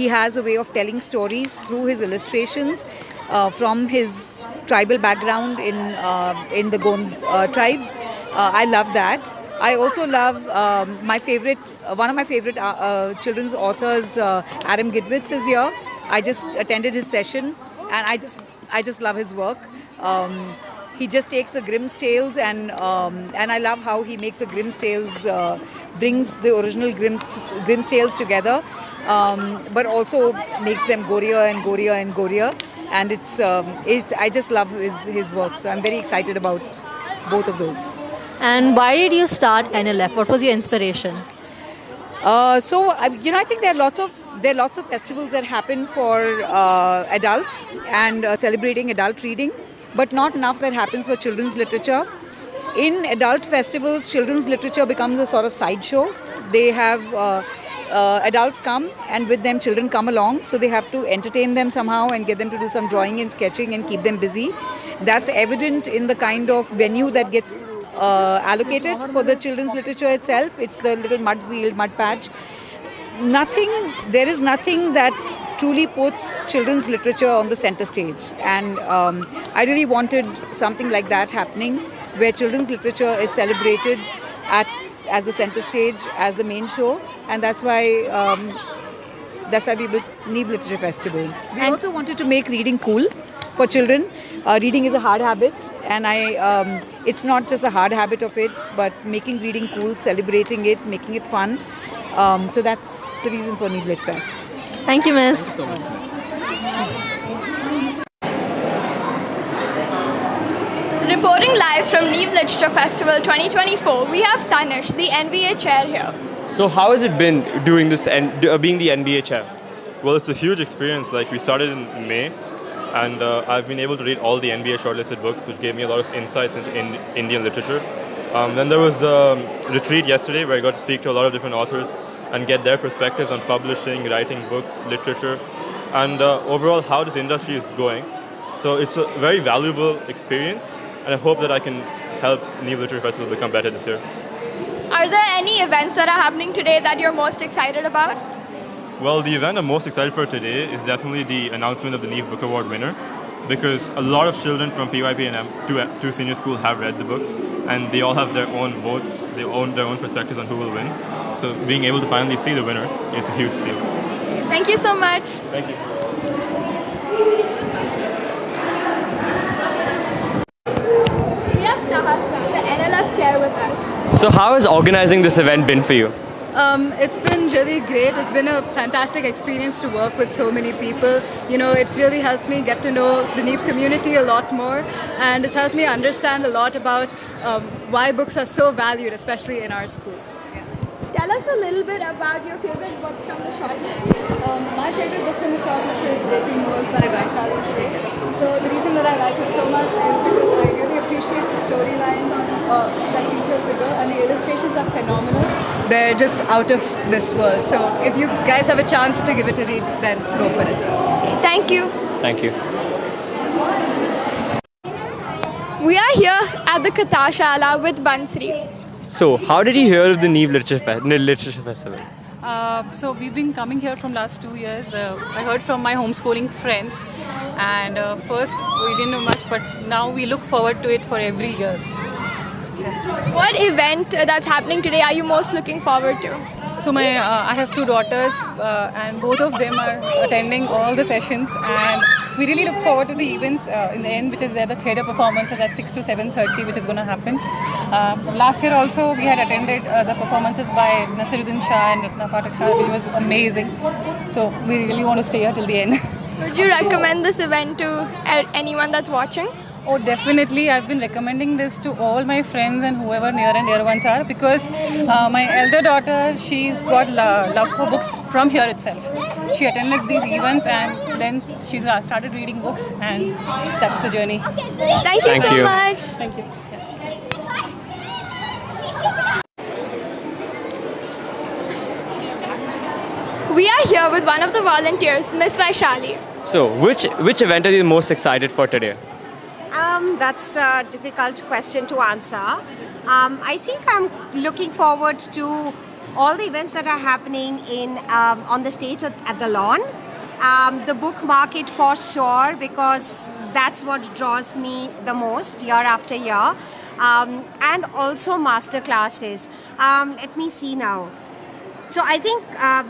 has a way of telling stories through his illustrations from his tribal background in the Gond tribes. I love that. I also love one of my favorite children's authors, Adam Gidwitz, is here. I just attended his session, and I just love his work. He just takes the Grimm's tales and I love how he makes the Grimm's tales, brings the original Grimm's tales together, but also makes them gorier and gorier and gorier. And I just love his work. So I'm very excited about both of those. And why did you start NLF? What was your inspiration? I think there are lots of festivals that happen for adults and celebrating adult reading, but not enough that happens for children's literature. In adult festivals, children's literature becomes a sort of sideshow. They have adults come, and with them children come along, so they have to entertain them somehow and get them to do some drawing and sketching and keep them busy. That's evident in the kind of venue that gets allocated for the children's literature itself. It's the little mud patch. There is nothing that truly puts children's literature on the center stage, and I really wanted something like that happening, where children's literature is celebrated as the center stage, as the main show, and that's why we built Neev Literature Festival. We also wanted to make reading cool for children. Reading is a hard habit, and it's not just the hard habit of it, but making reading cool, celebrating it, making it fun. So that's the reason for Neev Lit Fest. Thank you, Miss. Thank you so much, Miss. Reporting live from Neev Literature Festival 2024, we have Tanish, the NBA chair here. So how has it been doing this and being the NBA chair? Well, it's a huge experience. Like, we started in May, and I've been able to read all the NBA shortlisted books, which gave me a lot of insights into Indian literature. Then there was a retreat yesterday where I got to speak to a lot of different authors and get their perspectives on publishing, writing books, literature, and overall how this industry is going. So it's a very valuable experience, and I hope that I can help Neev Literature Festival become better this year. Are there any events that are happening today that you're most excited about? Well, the event I'm most excited for today is definitely the announcement of the Neev Book Award winner, because a lot of children from PYP and M2 senior school have read the books, and they all have their own votes, they own their own perspectives on who will win. So being able to finally see the winner, it's a huge deal. Thank you so much. Thank you. We have Sahasra, the NLF chair with us. So how has organizing this event been for you? It's been really great. It's been a fantastic experience to work with so many people. You know, it's really helped me get to know the Neev community a lot more, and it's helped me understand a lot about why books are so valued, especially in our school. Tell us a little bit about your favorite book from the shortlist. My favorite book from the shortlist is Breaking Walls by Vaishali Shrey. So the reason that I like it so much is because I really appreciate the storyline that features the girl, and the illustrations are phenomenal. They're just out of this world. So if you guys have a chance to give it a read, then go for it. Thank you. Thank you. We are here at the Kathashala with Bansri. So how did you hear of the Neev Literature Festival? So we've been coming here from last 2 years. I heard from my homeschooling friends, and first we didn't know much, but now we look forward to it for every year. What event that's happening today are you most looking forward to? So I have 2 daughters, and both of them are attending all the sessions, and we really look forward to the events in the end, which is the theatre performances at 6 to 7:30, which is going to happen. Last year also we had attended the performances by Nasiruddin Shah and Ratna Pathak Shah, which was amazing. So we really want to stay here till the end. Would you recommend this event to anyone that's watching? Oh, definitely. I've been recommending this to all my friends and whoever near and dear ones are, because my elder daughter, she's got love for books from here itself. She attended these events and then she's started reading books, and that's the journey. Thank you so much. Thank you. We are here with one of the volunteers, Miss Vaishali. So which event are you most excited for today? That's a difficult question to answer. I think I'm looking forward to all the events that are happening on the stage at the lawn. The book market for sure, because that's what draws me the most year after year. And also master classes. Let me see now. So I think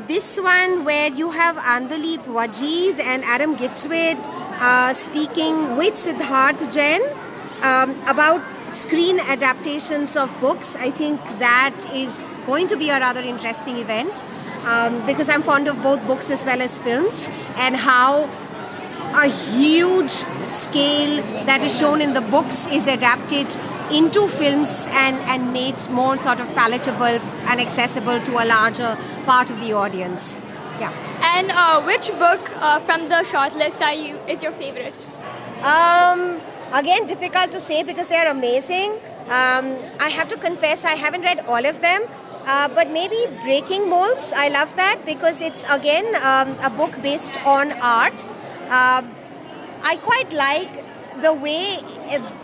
this one where you have Andaleep Wajid and Adam Gitzwid speaking with Siddharth Jain about screen adaptations of books. I think that is going to be a rather interesting event because I'm fond of both books as well as films, and how a huge scale that is shown in the books is adapted into films and made more sort of palatable and accessible to a larger part of the audience. Yeah. And which book from the shortlist is your favorite? Again, difficult to say because they're amazing. I have to confess I haven't read all of them, but maybe Breaking Molds. I love that because it's again a book based on art. I quite like the way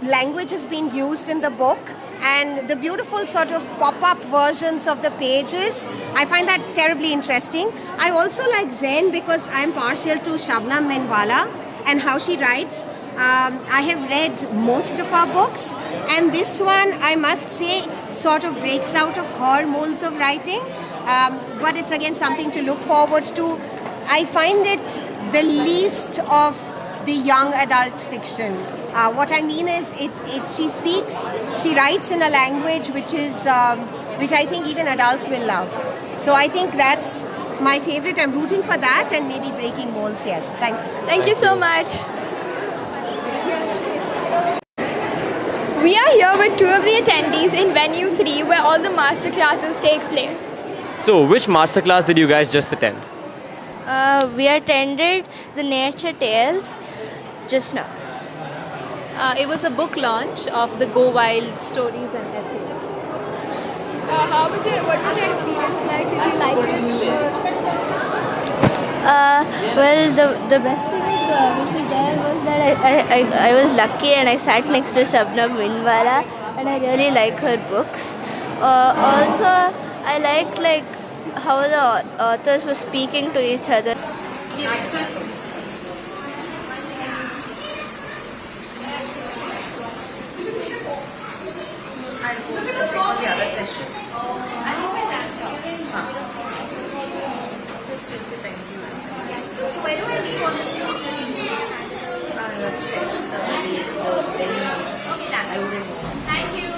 language has been used in the book and the beautiful sort of pop-up versions of the pages. I find that terribly interesting. I also like Zen because I'm partial to Shabnam Menwala and how she writes. I have read most of her books, and this one, I must say, sort of breaks out of her molds of writing, but it's again something to look forward to. I find it the least of the young adult fiction. What I mean is, she writes in a language which I think even adults will love. So I think that's my favorite. I'm rooting for that, and maybe Breaking Molds. Yes, thanks. Thank you so much. We are here with 2 of the attendees in Venue 3, where all the masterclasses take place. So which masterclass did you guys just attend? We attended the Nature Tales. just now. It was a book launch of the Go Wild stories and essays. What was your experience like? Did you like it? Well, the best thing with me there was that I was lucky and I sat next to Shabnam Minwala and I really like her books. Also, I liked how the authors were speaking to each other. Look at the score of the other session. I think my laptop. Just fix it, thank you. So where do I leave all this stuff? Check the base, the venue. Okay, done. I wouldn't know. Thank you.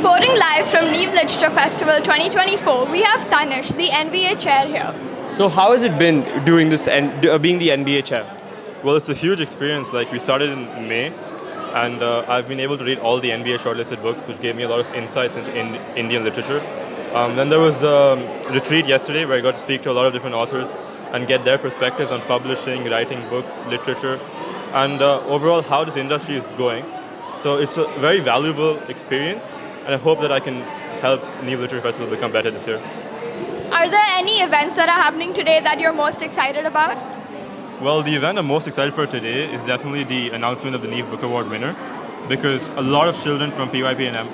Reporting live from Neev Literature Festival 2024, we have Tanish, the NBA chair here. So how has it been doing this and being the NBA chair? Well, it's a huge experience. Like, we started in May, and I've been able to read all the NBA shortlisted books, which gave me a lot of insights into Indian literature. Then there was a retreat yesterday where I got to speak to a lot of different authors and get their perspectives on publishing, writing books, literature, and overall how this industry is going. So it's a very valuable experience, and I hope that I can help Neev Literature Festival become better this year. Are there any events that are happening today that you're most excited about? Well, the event I'm most excited for today is definitely the announcement of the Neev Book Award winner, because a lot of children from PYP&M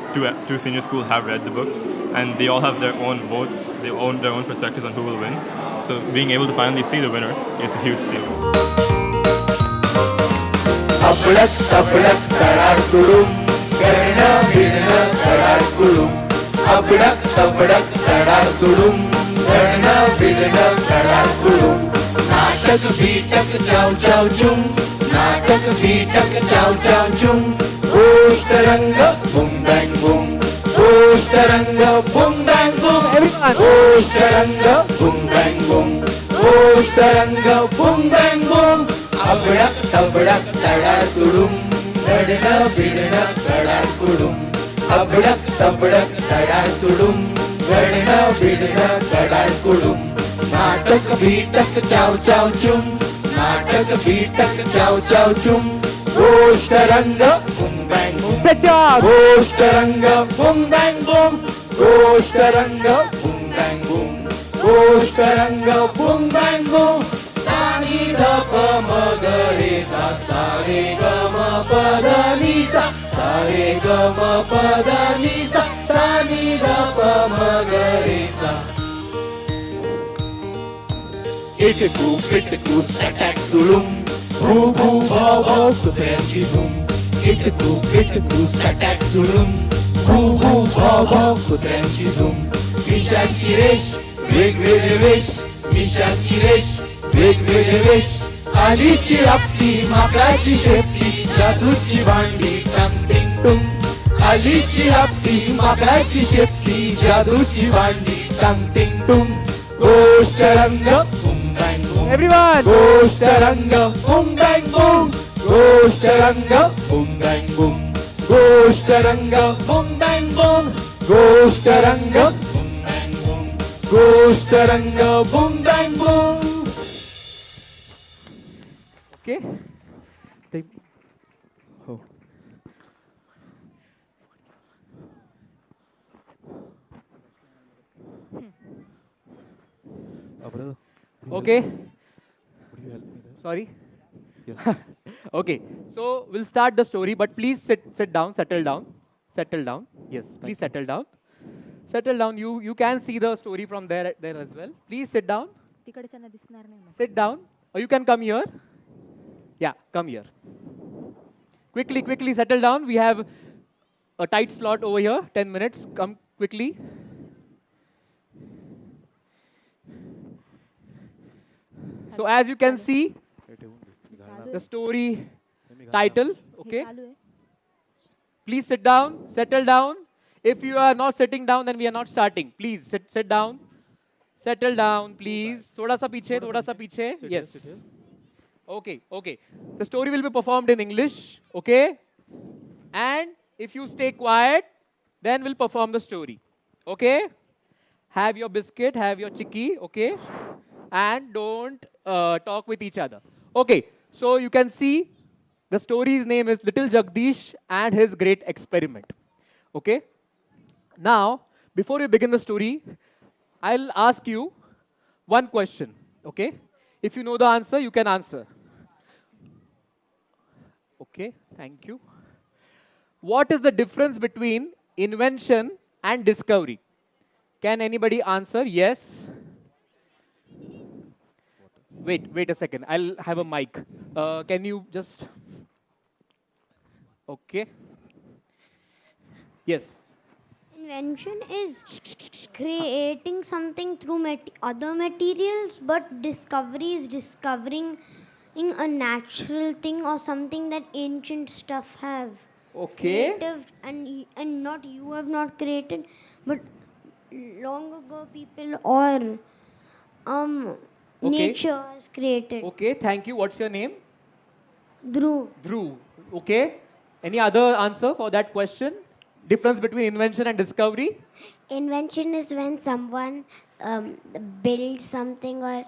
to senior school have read the books, and they all have their own votes, they own their own perspectives on who will win. So being able to finally see the winner, it's a huge deal. Abdak tabdak tarar kudum, karna bidna tarar kudum. Abdak tabdak tarar kudum, karna bidna tarar kudum. Natak beatak chow chow chung, natak beatak chow chow chung. Oosh taranga boom bang boom, oosh taranga boom bang boom. Everyone. Oosh taranga boom bang boom, oosh taranga boom bang boom. Abdak tabdak tarar kudum, karna bidna tarar kudum. Abdak tabdak tarar kudum, karna bidna tarar kudum. Natak beatak chow chow chung, natak beatak chow chow chung. Oosh taranga boom bang boom. Oosh taranga boom bang boom, oosh taranga boom bang boom, oosh taranga boom bang boom. Sani da pa ma ga re sa, sa re ga ma pa da ni sa, sa re ga ma pa da ni sa, sa ni da pa ma ga re sa. Itku satak sulum, boo boo boo boo kutrenchi boom. Itku satak sulum, boo boo boo boo kutrenchi boom. Mishanchi resh, वेगवेगळे वेश, मिशांची रेश, वेगवेगळे वेश. आलीची आपली माकडाची शेपटी, जादूची भांडी टंग टिंग टुंग. आलीची आपली माकडाची शेपटी, जादूची भांडी टंग टिंग टुंग. गोष्ट रंग बूम बँग बूम. एव्हरीवन. गोष्ट रंग बूम बँग बूम, गोष्ट रंग बूम बँग बूम, गोष्ट रंग बूम बँग बूम, गोष्ट रंग बूम बँग बूम, गोष्ट रंग boom bag boom. Okay. Oh. Okay. Sorry. Yes. Okay, so we'll start the story, but please sit down, settle down, settle down. Yes, please settle down, settle down. You can see the story from there as well. Please sit down. Sit down, or you can come here. Yeah, come here. Quickly, settle down. We have a tight slot over here. 10 minutes. Come quickly. So as you can see, the story title, okay? Please sit down, settle down. If you are not sitting down, then we are not starting. Please sit down, settle down, please. Thoda sa piche. Yes. Okay. The story will be performed in English, okay? And if you stay quiet, then we'll perform the story, okay? Have your biscuit, have your chikki, okay? And don't talk with each other. Okay, so you can see the story's name is Little Jagdish and His Great Experiment. Okay? Now, before we begin the story, I'll ask you one question. Okay? If you know the answer, you can answer. Okay, thank you. What is the difference between invention and discovery? Can anybody answer? Yes. Wait a second. I'll have a mic. Can you just... Okay. Yes. Invention is creating something through other materials, but discovery is discovering a natural thing or something that ancient stuff have. Okay. Native and not you have not created, but long ago people or Okay. nature has created. Okay, thank you. What's your name? Dhruv. Dhruv. Okay. Any other answer for that question? Difference between invention and discovery? Invention is when someone builds something or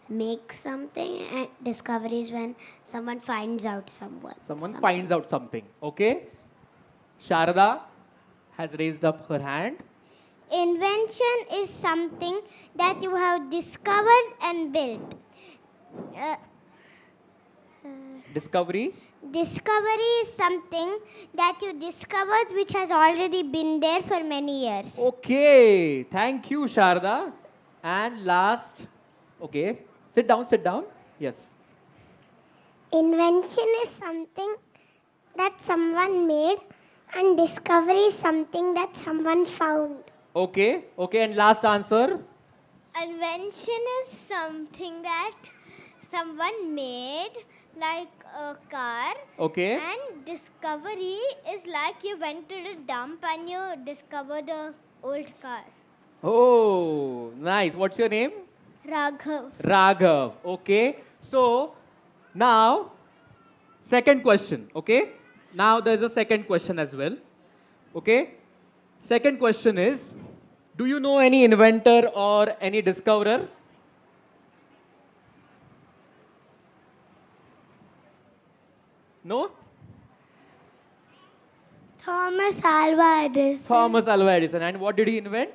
makes something, and discovery is when someone finds out Someone finds out something. Okay. Sharada has raised up her hand. Invention is something that you have discovered and built. Uh, Discovery? Discovery is something that you discovered which has already been there for many years. Okay. Thank you, Sharda. And last. Okay. Sit down, sit down. Yes. Invention is something that someone made, and discovery is something that someone found. Okay. Okay. And last answer. Invention is something that someone made, like a car. Okay. And discovery is like you went to the dump and you discovered a old car. Oh, nice. What's your name? Raghav. Raghav. Okay. So now, second question. Okay. Now there's a second question as well. Okay. Second question is, do you know any inventor or any discoverer? No? Thomas Alva Edison. Thomas Alva Edison. And what did he invent?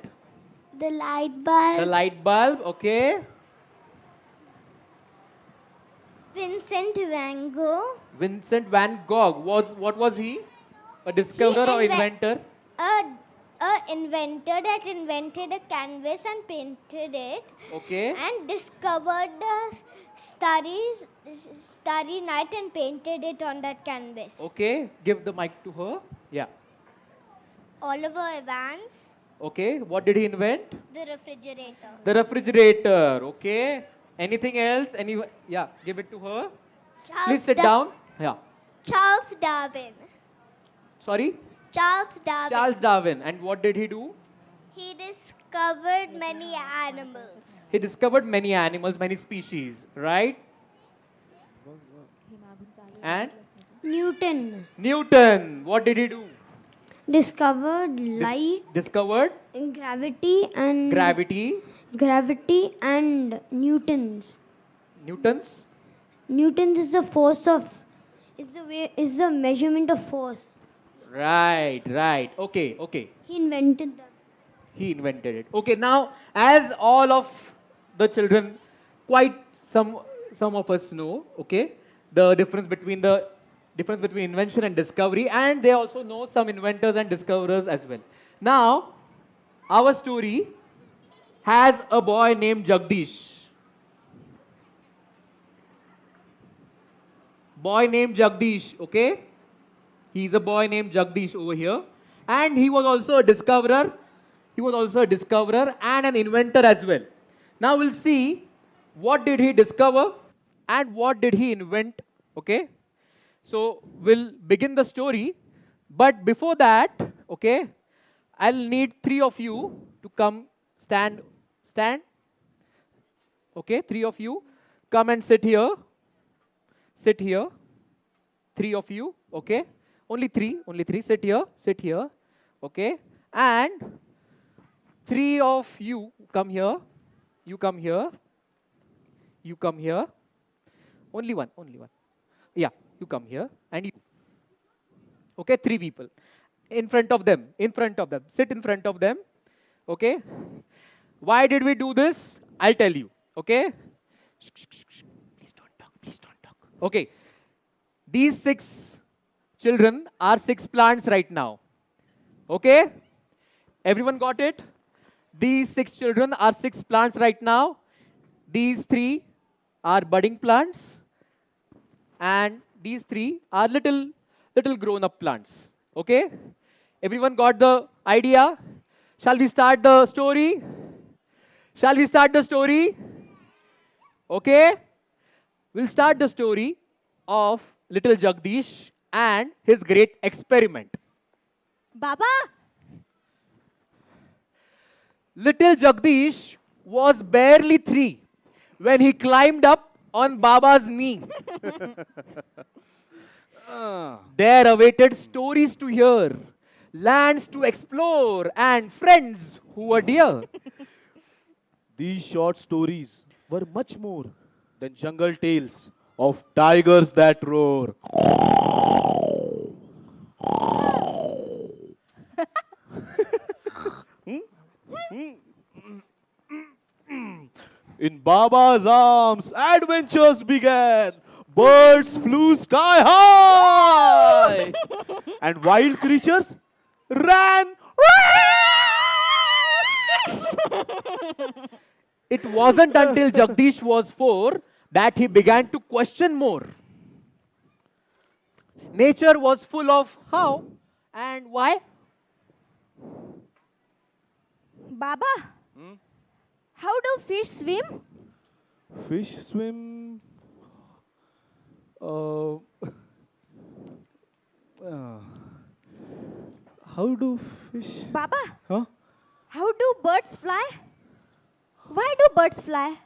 The light bulb. The light bulb. Okay. Vincent van Gogh. Vincent van Gogh. What was he? A discoverer or inventor? A inventor that invented a canvas and painted it. Okay. And discovered the starry night and painted it on that canvas. Okay. Give the mic to her. Yeah. Oliver Evans. Okay. What did he invent? The refrigerator. The refrigerator. Okay. Anything else? Yeah. Give it to her. Please sit down. Yeah. Charles Darwin. Sorry? Charles Darwin. Charles Darwin. And what did he do? He discovered many animals. He discovered many animals, many species, right? And? Newton. Newton. What did he do? Discovered light. Discovered? Gravity and... Gravity. Gravity and Newtons. Newtons? Newtons is the force of... is the measurement of force. Right, right. Okay, okay. He invented them. He invented it. Okay, now, as all of the children, quite some of us know, okay, the difference between invention and discovery, and they also know some inventors and discoverers as well. Now, our story has a boy named Jagdish. Boy named Jagdish, okay? He's a boy named Jagdish over here. And he was also a discoverer. He was also a discoverer and an inventor as well. Now we'll see what did he discover and what did he invent, okay? So we'll begin the story. But before that, okay, I'll need three of you to come stand. Okay, three of you. Come and sit here. Sit here. Three of you, okay? Only three. Sit here, okay? And three of you come here. You come here. You come here. Only one. Yeah, you come here. And you. Okay, three people. In front of them. Sit in front of them. Okay? Why did we do this? I'll tell you. Okay? Please don't talk. Okay. These 6 children are 6 plants right now. Okay? Everyone got it? These 6 children are 6 plants right now. These 3 are budding plants. And these 3 are little grown-up plants. Okay? Everyone got the idea? Shall we start the story? Okay? We'll start the story of little Jagdish and his great experiment. Baba, Little Jagdish was barely 3 when he climbed up on Baba's knee. There awaited stories to hear, lands to explore, and friends who were dear. These short stories were much more than jungle tales of tigers that roar. In Baba's arms, adventures began. Birds flew sky high, and wild creatures ran. It wasn't until Jagdish was 4 that he began to question more. Nature was full of how and why. Baba, how do fish swim? Fish swim. Uh, how do fish? Baba, Huh? how do birds fly? Why do birds fly?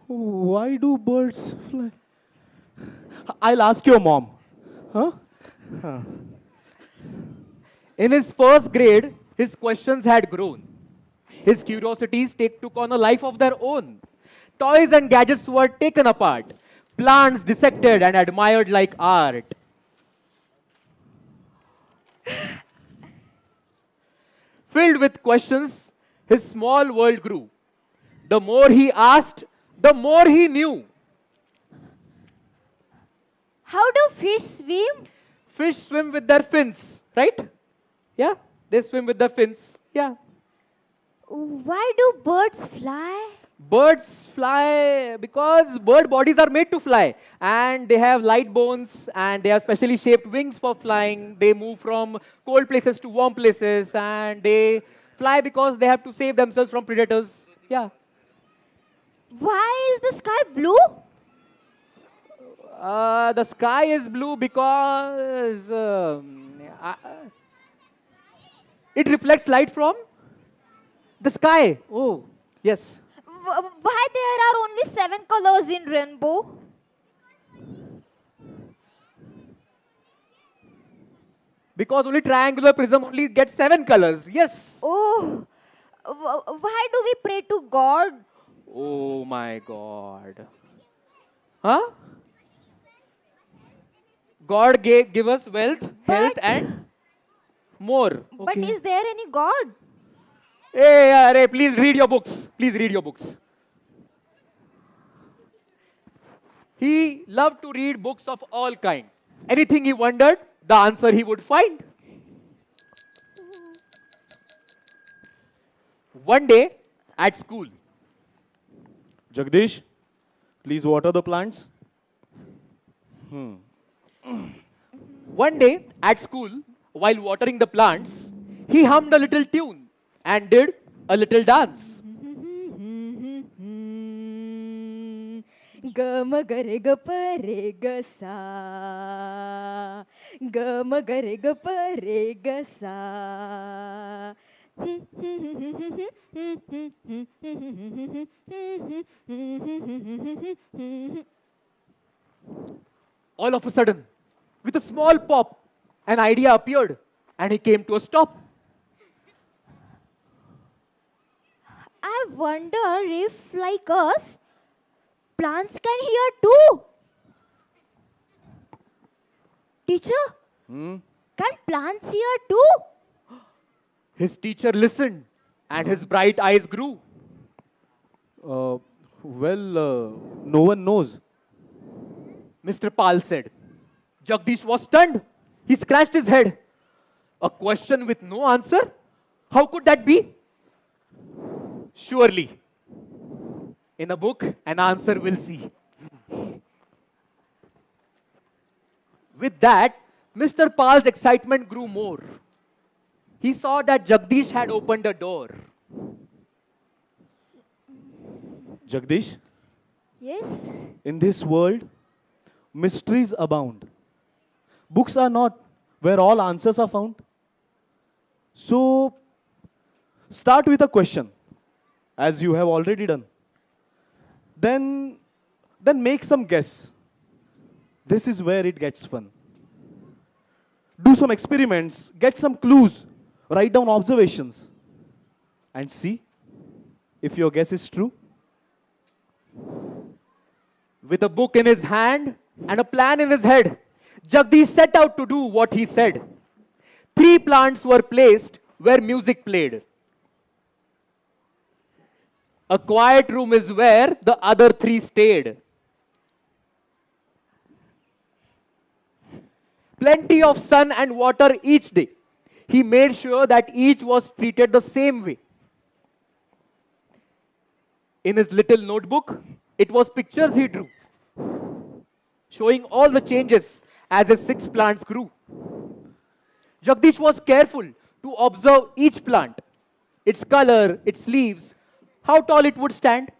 Why do birds fly? I'll ask your mom. Huh? Huh. In his first grade, his questions had grown. His curiosities took on a life of their own. Toys and gadgets were taken apart, plants dissected and admired like art. Filled with questions, his small world grew. The more he asked, the more he knew. How do fish swim? Fish swim with their fins, right? Yeah, they swim with their fins. Yeah. Why do birds fly? Birds fly because bird bodies are made to fly, and they have light bones and they have specially shaped wings for flying. They move from cold places to warm places, and they fly because they have to save themselves from predators. Yeah. Why is the sky blue? The sky is blue because it reflects light from the sky. Oh, yes. Why there are only 7 colors in rainbow? Because only triangular prism only gets 7 colors. Yes. Oh, why do we pray to God? Oh my God. Huh? God give us wealth, health, and more. But is there any God? Hey, please read your books. Please read your books. He loved to read books of all kind. Anything he wondered, the answer he would find. One day at school. Jagdish, please water the plants. One day at school, while watering the plants, he hummed a little tune and did a little dance. Gama gare ga pare ga sa. Gama gare ga pare ga sa. All of a sudden, with a small pop, an idea appeared and he came to a stop. I wonder if, like us, plants can hear too. Teacher, can plants hear too? His teacher listened and his bright eyes grew. No one knows. Mr. Pal said. Jagdish was stunned. He scratched his head. A question with no answer? How could that be? Surely. In a book, an answer will see. With that, Mr. Pal's excitement grew more. He saw that Jagdish had opened a door. Jagdish, Yes. in this world, mysteries abound. Books are not where all answers are found. So start with a question, as you have already done. Then, then make some guess. This is where it gets fun. Do some experiments, get some clues, write down observations, and see if your guess is true. With a book in his hand and a plan in his head, Jagdish set out to do what he said. 3 plants were placed where music played. A quiet room is where the other 3 stayed. Plenty of sun and water each day. He made sure that each was treated the same way. In his little notebook, it was pictures he drew, showing all the changes as his 6 plants grew. Jagdish was careful to observe each plant, its color, its leaves, how tall it would stand.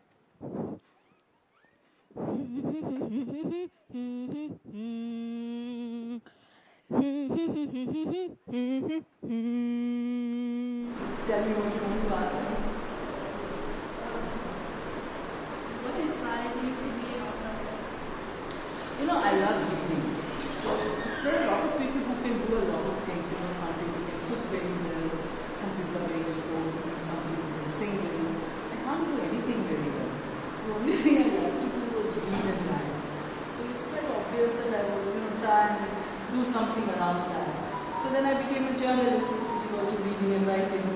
Tell me what you want to ask me. What inspired you to be an author? You know, I love reading. So there are a lot of people who can do a lot of things. You know, some people can cook very well, some people are very sporty, some people can sing very well. I can't do anything very well. The only thing I like to do is read and write. So it's quite obvious that I will, try and do something around that. So then I became a journalist, which is also reading and writing.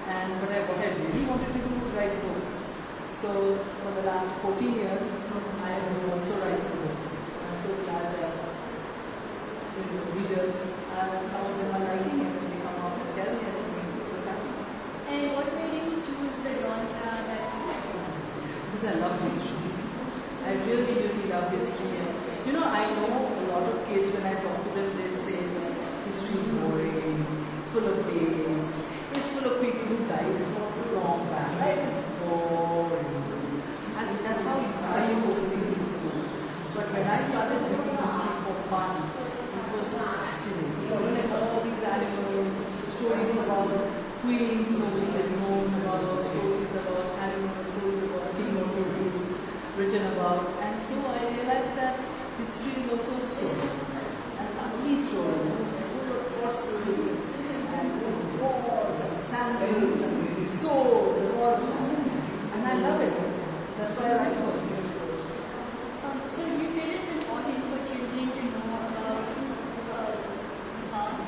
But what I really wanted to do was write books. So for the last 14 years, I have been also writing books. I'm so glad that readers, some of them are liking it, they come out and tell me, and it makes me so happy. And what made you choose the genre that you like? Because I love history. I really, really love history. And I know a lot of kids, when I talk to them, they say that history is boring, it's full of dates, it's full of people who died long back, right? It's boring. And that's how I used to think in school. But when I started reading history for fun, it was so fascinating. Learning all these animals, stories about queens who is known about, stories about animals, stories about kings, stories written about. And so I realized that history is also a story. And ugly stories, full of horses and wars and sandals and swords and all that. And I love it. That's why I write about history. So do you feel it's important for children to know about past?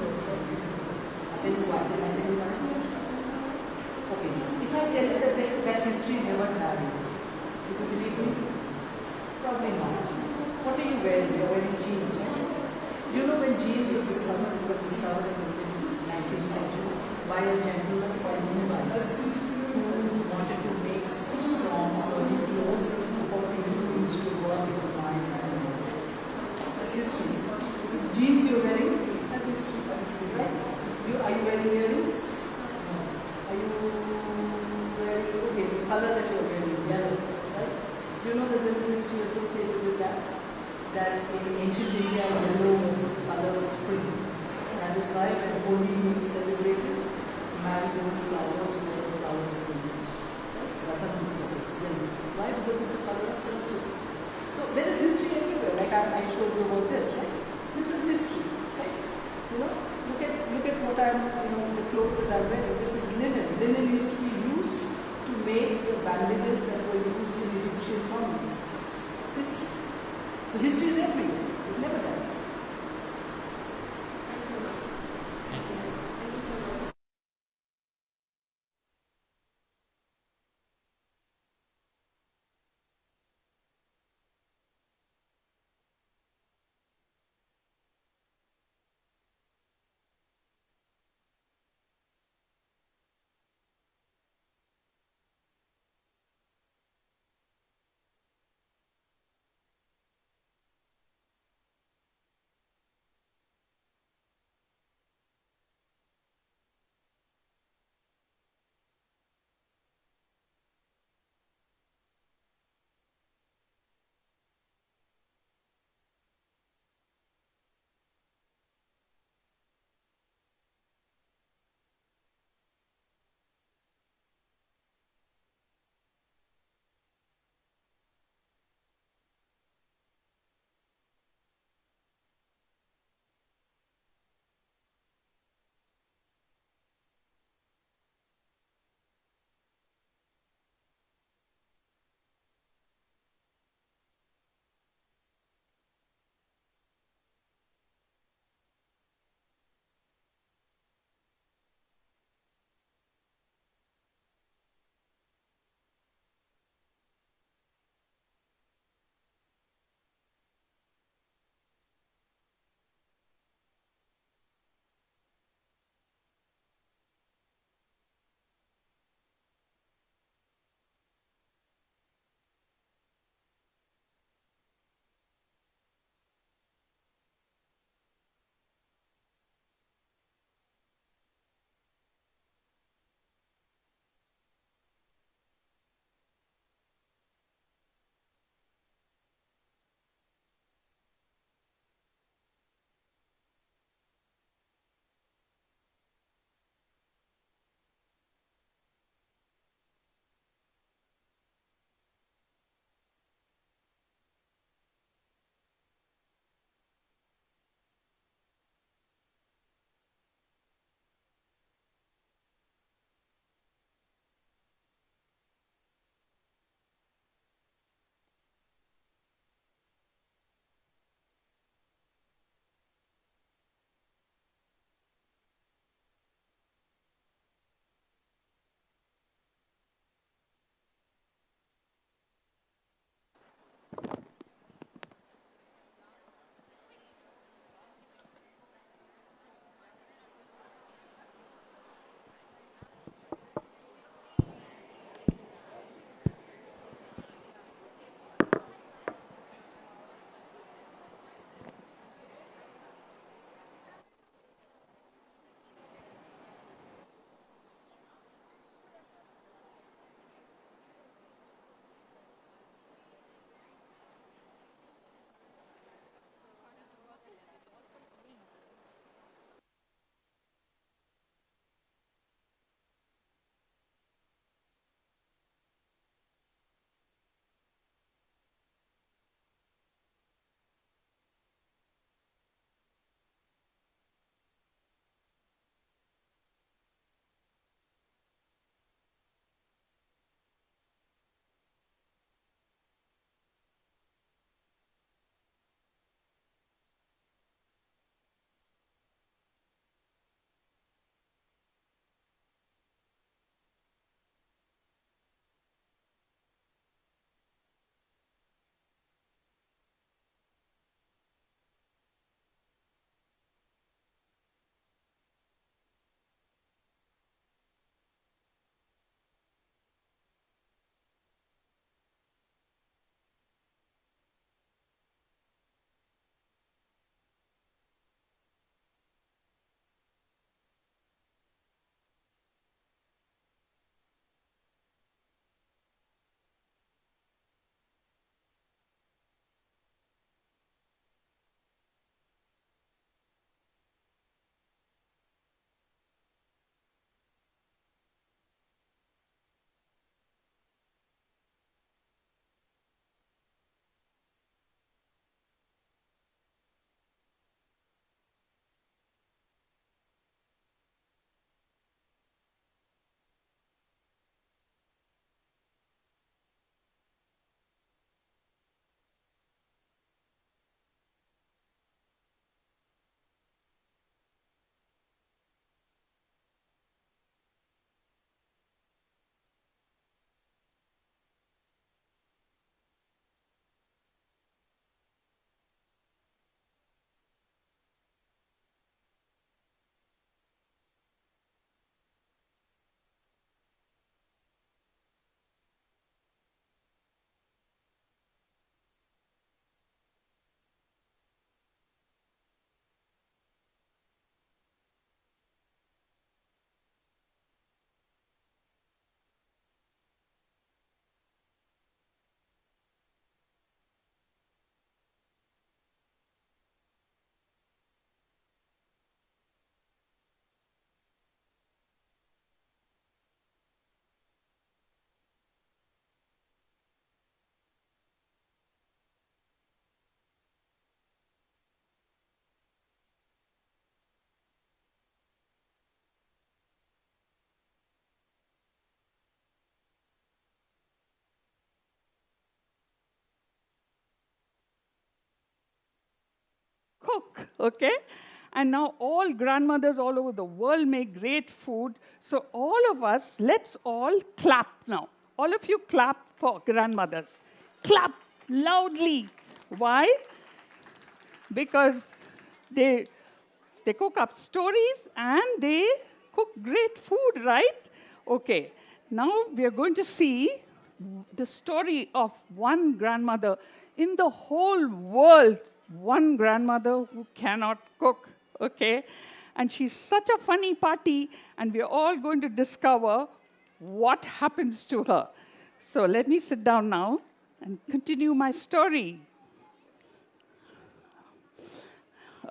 I'll tell you why. Can I tell you why? Okay. If I tell you that history never dies, would you believe me? Probably not. What are you wearing? You're wearing jeans, right? You know when jeans was discovered? It was discovered in the 19th century by a gentleman called Neev, who wanted to make so strong, sturdy clothes for people who used to work in the mines and all. That's history. So the jeans you're wearing, that's history, right? Are you wearing earrings? No. Are you wearing, okay, the color that you're wearing, yellow, right? You know that there is history associated with that? That in ancient India, yellow was the color of spring. That is why when Holi is celebrated, marigold flowers were the flowers that we use. Vasant spring. Why? Because it's the color of Saraswati. So there is history everywhere. Like I showed you about this, right? This is history, right? Look at what I'm, the clothes that I'm wearing. This is linen. Linen used to be used to make the bandages that were used in Egyptian mummies. It's history. So history is everywhere. It never dies. cook, okay? And now all grandmothers all over the world make great food. So all of us, let's all clap now. All of you clap for grandmothers. Clap loudly. Why? Because they cook up stories and they cook great food, right? Okay, now we are going to see the story of one grandmother in the whole world, one grandmother who cannot cook, okay? And she's such a funny party, and we're all going to discover what happens to her. So let me sit down now and continue my story.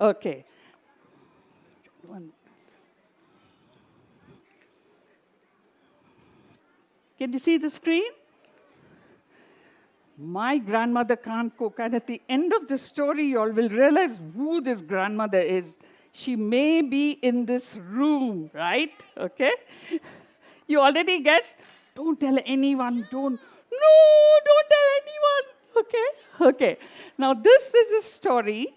Okay. Can you see the screen? My grandmother can't cook, and at the end of the story, you all will realize who this grandmother is. She may be in this room, right? Okay? You already guessed? Don't tell anyone. No, don't tell anyone. Okay? Okay. Now, this is a story.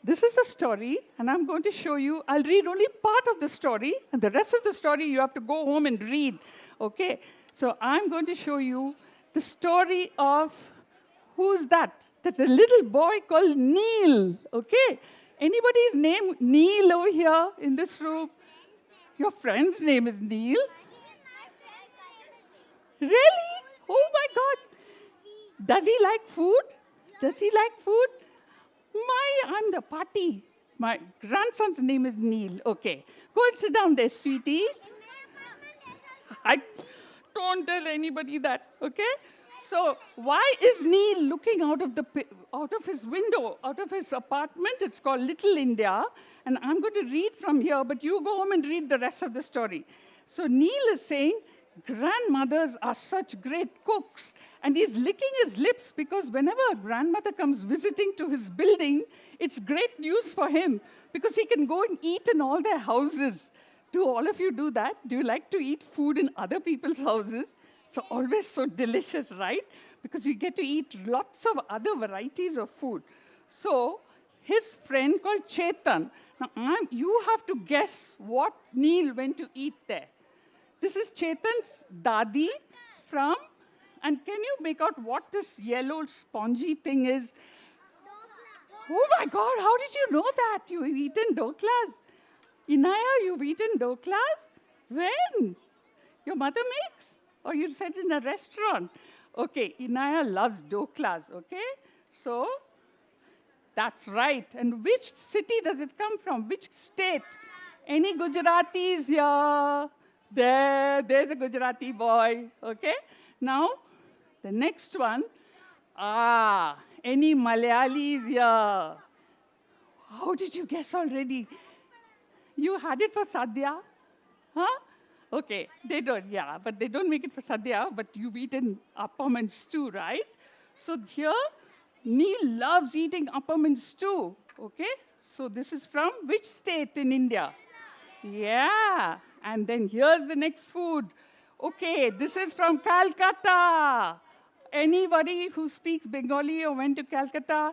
This is a story, and I'm going to show you. I'll read only part of the story, and the rest of the story you have to go home and read. Okay? So I'm going to show you the story of, who's that? That's a little boy called Neil. Okay? Anybody's name Neil over here in this room? Your friend's name is Neil? Really? Oh my God. Does he like food? Does he like food? I'm the party. My grandson's name is Neil. Okay. Go and sit down there, sweetie. I don't tell anybody that, okay? So why is Neil looking out of his window, out of his apartment? It's called Little India, and I'm going to read from here, but you go home and read the rest of the story. So Neil is saying, grandmothers are such great cooks, and he's licking his lips because whenever a grandmother comes visiting to his building, it's great news for him because he can go and eat in all their houses. Do all of you do that? Do you like to eat food in other people's houses? It's always so delicious, right? Because you get to eat lots of other varieties of food. So his friend called Chetan. Now you have to guess what Neil went to eat there. This is Chetan's dadi from, and can you make out what this yellow spongy thing is? Oh my God, how did you know that? You've eaten doklas. Inaya, you've eaten doklas? When? Your mother makes? Or you said in a restaurant? Okay, Inaya loves doklas, okay? So, that's right. And which city does it come from? Which state? Any Gujaratis here? There's a Gujarati boy, okay? Now, the next one. Any Malayalis here? How did you guess already? You had it for Sadhya? Huh? Okay, they don't, yeah, but they don't make it for Sadhya, but you've eaten appam and stew, right? So here, Neil loves eating appam and stew, okay? So this is from which state in India? Yeah, and then here's the next food. Okay, this is from Calcutta. Anybody who speaks Bengali or went to Calcutta?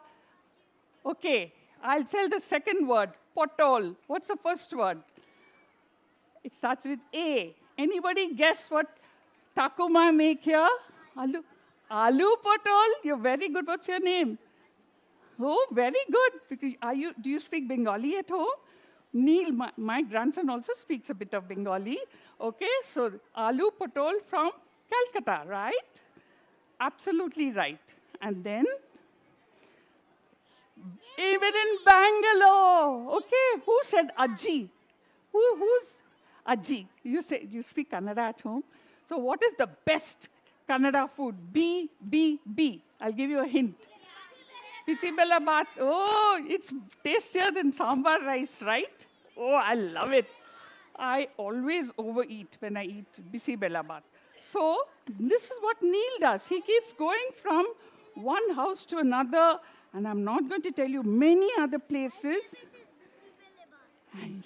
Okay, I'll tell the second word, potol. What's the first word? It starts with A. Anybody guess what Takuma make here? Aloo. Aloo potol. You're very good. What's your name? Oh, very good. Do you speak Bengali at home? Neil, my grandson also speaks a bit of Bengali. Okay, so aloo potol from Calcutta, right? Absolutely right. And then, even in Bangalore. Okay, who said Aji? Who's Aji? You speak Kannada at home. So what is the best Kannada food? B. I'll give you a hint. Bisibela bath. Oh, it's tastier than sambar rice, right? Oh, I love it. I always overeat when I eat bisibela bath. So this is what Neil does. He keeps going from one house to another, and I'm not going to tell you many other places.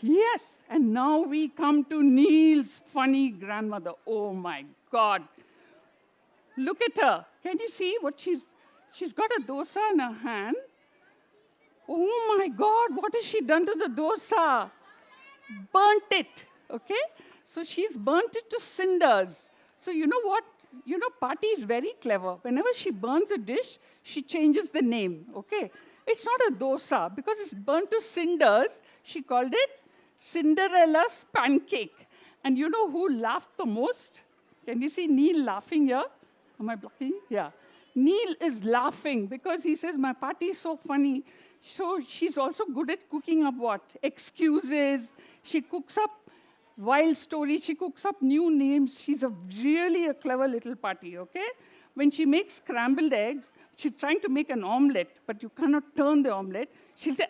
Yes, and now we come to Neil's funny grandmother. Oh my God. Look at her. Can you see what she's got a dosa in her hand? Oh my God, what has she done to the dosa? Burnt it, okay? So she's burnt it to cinders. So you know what? You know, Patti is very clever. Whenever she burns a dish, she changes the name, okay? It's not a dosa. Because it's burnt to cinders, she called it Cinderella's pancake. And you know who laughed the most? Can you see Neil laughing here? Am I blocking? Yeah. Neil is laughing because he says, my Patti is so funny. So she's also good at cooking up what? Excuses. She cooks up wild stories. She cooks up new names. She's really a clever little Patti, okay? When she makes scrambled eggs, she's trying to make an omelette, but you cannot turn the omelette. She'll say,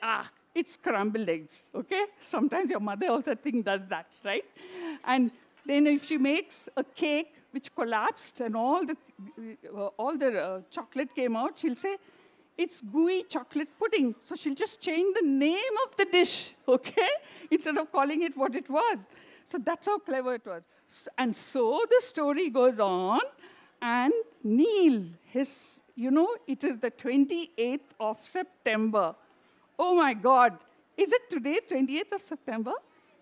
it's scrambled eggs, okay? Sometimes your mother also does that, right? And then if she makes a cake which collapsed and all the chocolate came out, she'll say, it's gooey chocolate pudding. So she'll just change the name of the dish, okay? Instead of calling it what it was. So that's how clever it was. And so the story goes on, and Neil, it is the 28th of September. Oh my God, is it today, 28th of September?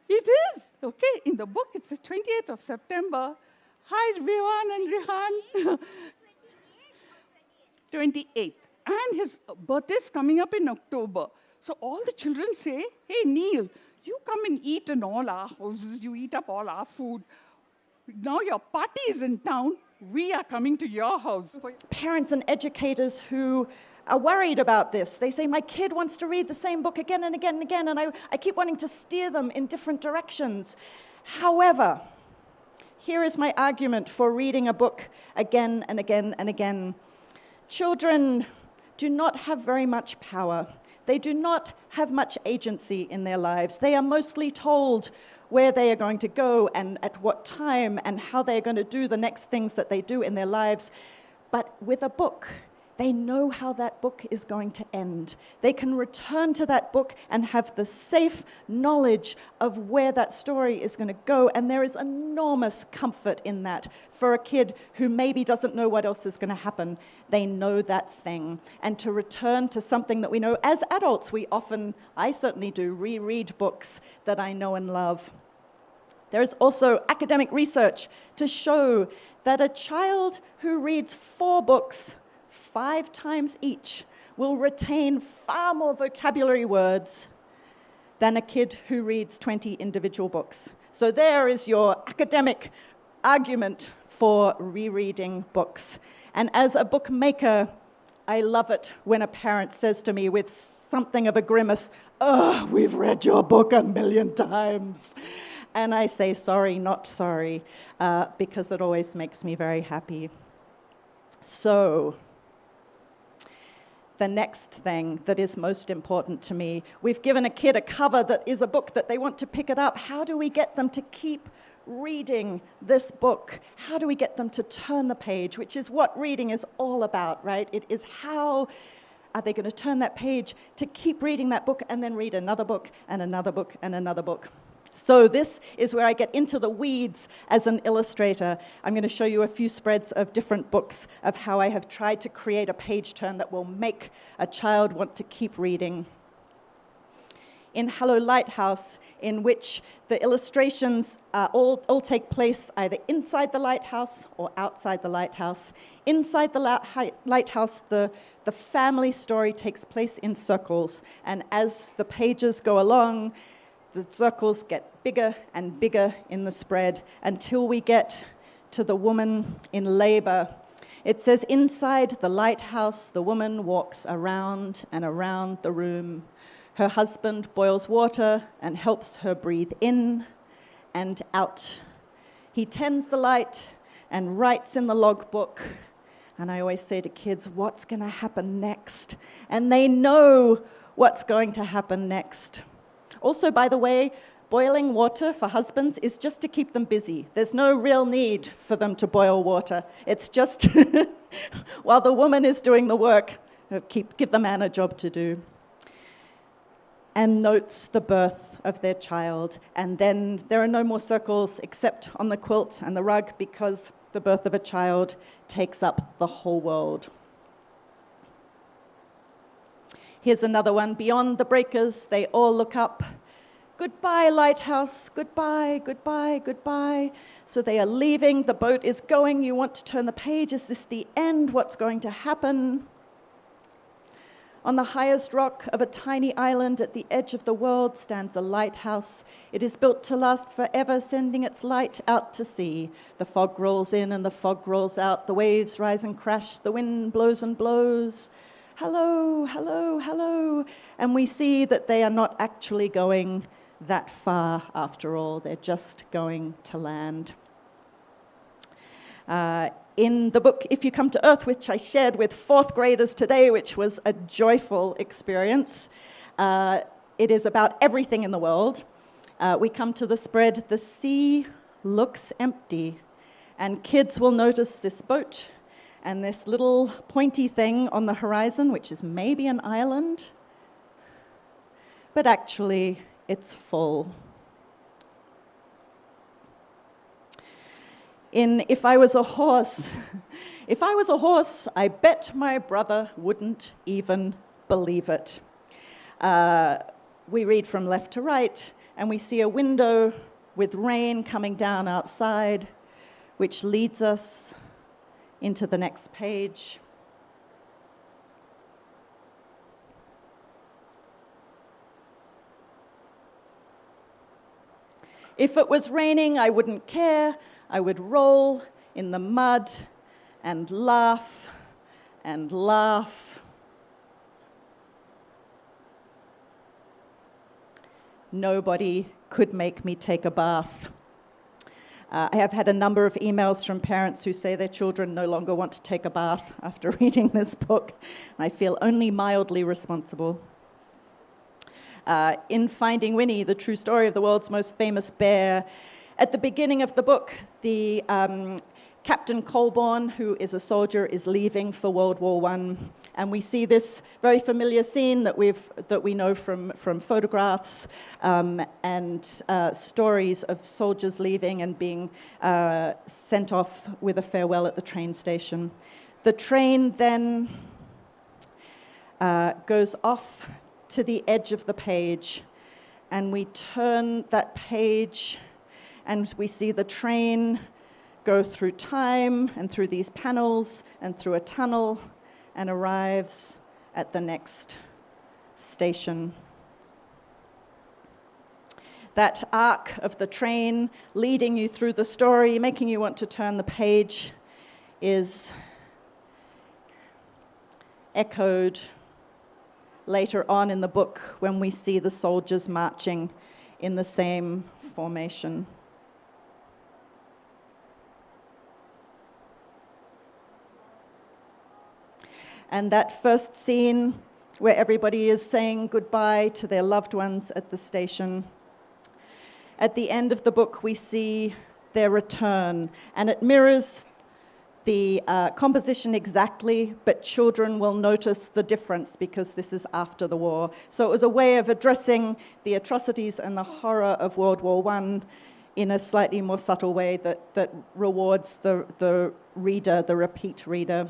It is, okay, in the book it's the 28th of September. Hi, Vivan and Rihan. 28th. And his birthday's coming up in October. So all the children say, hey, Neil, you come and eat in all our houses. You eat up all our food. Now your party is in town. We are coming to your house. Parents and educators who are worried about this. They say, my kid wants to read the same book again and again and again, and I keep wanting to steer them in different directions. However, here is my argument for reading a book again and again and again. Children do not have very much power. They do not have much agency in their lives. They are mostly told where they are going to go and at what time and how they are going to do the next things that they do in their lives. But with a book, they know how that book is going to end. They can return to that book and have the safe knowledge of where that story is going to go, and there is enormous comfort in that for a kid who maybe doesn't know what else is going to happen. They know that thing. And to return to something that we know as adults, I certainly do, reread books that I know and love. There is also academic research to show that a child who reads 4 books 5 times each will retain far more vocabulary words than a kid who reads 20 individual books. So there is your academic argument for rereading books. And as a bookmaker, I love it when a parent says to me with something of a grimace, "Oh, we've read your book 1,000,000 times." And I say, sorry, not sorry, because it always makes me very happy. So, the next thing that is most important to me, we've given a kid a cover that is a book that they want to pick it up. How do we get them to keep reading this book? How do we get them to turn the page, which is what reading is all about, right? It is how are they going to turn that page to keep reading that book and then read another book and another book and another book. So this is where I get into the weeds as an illustrator. I'm going to show you a few spreads of different books of how I have tried to create a page turn that will make a child want to keep reading. In Hello Lighthouse, in which the illustrations all take place either inside the lighthouse or outside the lighthouse. Inside the lighthouse, the family story takes place in circles, and as the pages go along, the circles get bigger and bigger in the spread until we get to the woman in labor. It says, inside the lighthouse, the woman walks around and around the room. Her husband boils water and helps her breathe in and out. He tends the light and writes in the logbook. And I always say to kids, what's going to happen next? And they know what's going to happen next. Also, by the way, boiling water for husbands is just to keep them busy. There's no real need for them to boil water. It's just while the woman is doing the work, give the man a job to do. And notes the birth of their child. And then there are no more circles except on the quilt and the rug, because the birth of a child takes up the whole world. Here's another one. Beyond the breakers, they all look up. Goodbye, lighthouse. Goodbye, goodbye, goodbye. So they are leaving. The boat is going. You want to turn the page. Is this the end? What's going to happen? On the highest rock of a tiny island at the edge of the world stands a lighthouse. It is built to last forever, sending its light out to sea. The fog rolls in and the fog rolls out. The waves rise and crash. The wind blows and blows. Hello, hello, hello. And we see that they are not actually going that far after all. They're just going to land. In the book, If You Come to Earth, which I shared with fourth graders today, which was a joyful experience, it is about everything in the world. We come to the spread, the sea looks empty, and kids will notice this boat and this little pointy thing on the horizon, which is maybe an island, but actually it's full. In If I Was a Horse, I bet my brother wouldn't even believe it. We read from left to right, and we see a window with rain coming down outside, which leads us into the next page. If it was raining, I wouldn't care. I would roll in the mud and laugh and laugh. Nobody could make me take a bath. I have had a number of emails from parents who say their children no longer want to take a bath after reading this book. I feel only mildly responsible. In Finding Winnie, the true story of the world's most famous bear, at the beginning of the book, the Captain Colborne, who is a soldier, is leaving for World War I, and we see this very familiar scene that we know from photographs and stories of soldiers leaving and being sent off with a farewell at the train station. The train then goes off to the edge of the page, and we turn that page and we see the train go through time and through these panels and through a tunnel and arrives at the next station. That arc of the train leading you through the story, making you want to turn the page, is echoed later on in the book when we see the soldiers marching in the same formation. And that first scene where everybody is saying goodbye to their loved ones at the station. At the end of the book, we see their return, and it mirrors the composition exactly, but children will notice the difference because this is after the war. So it was a way of addressing the atrocities and the horror of World War I in a slightly more subtle way that rewards the reader, the repeat reader.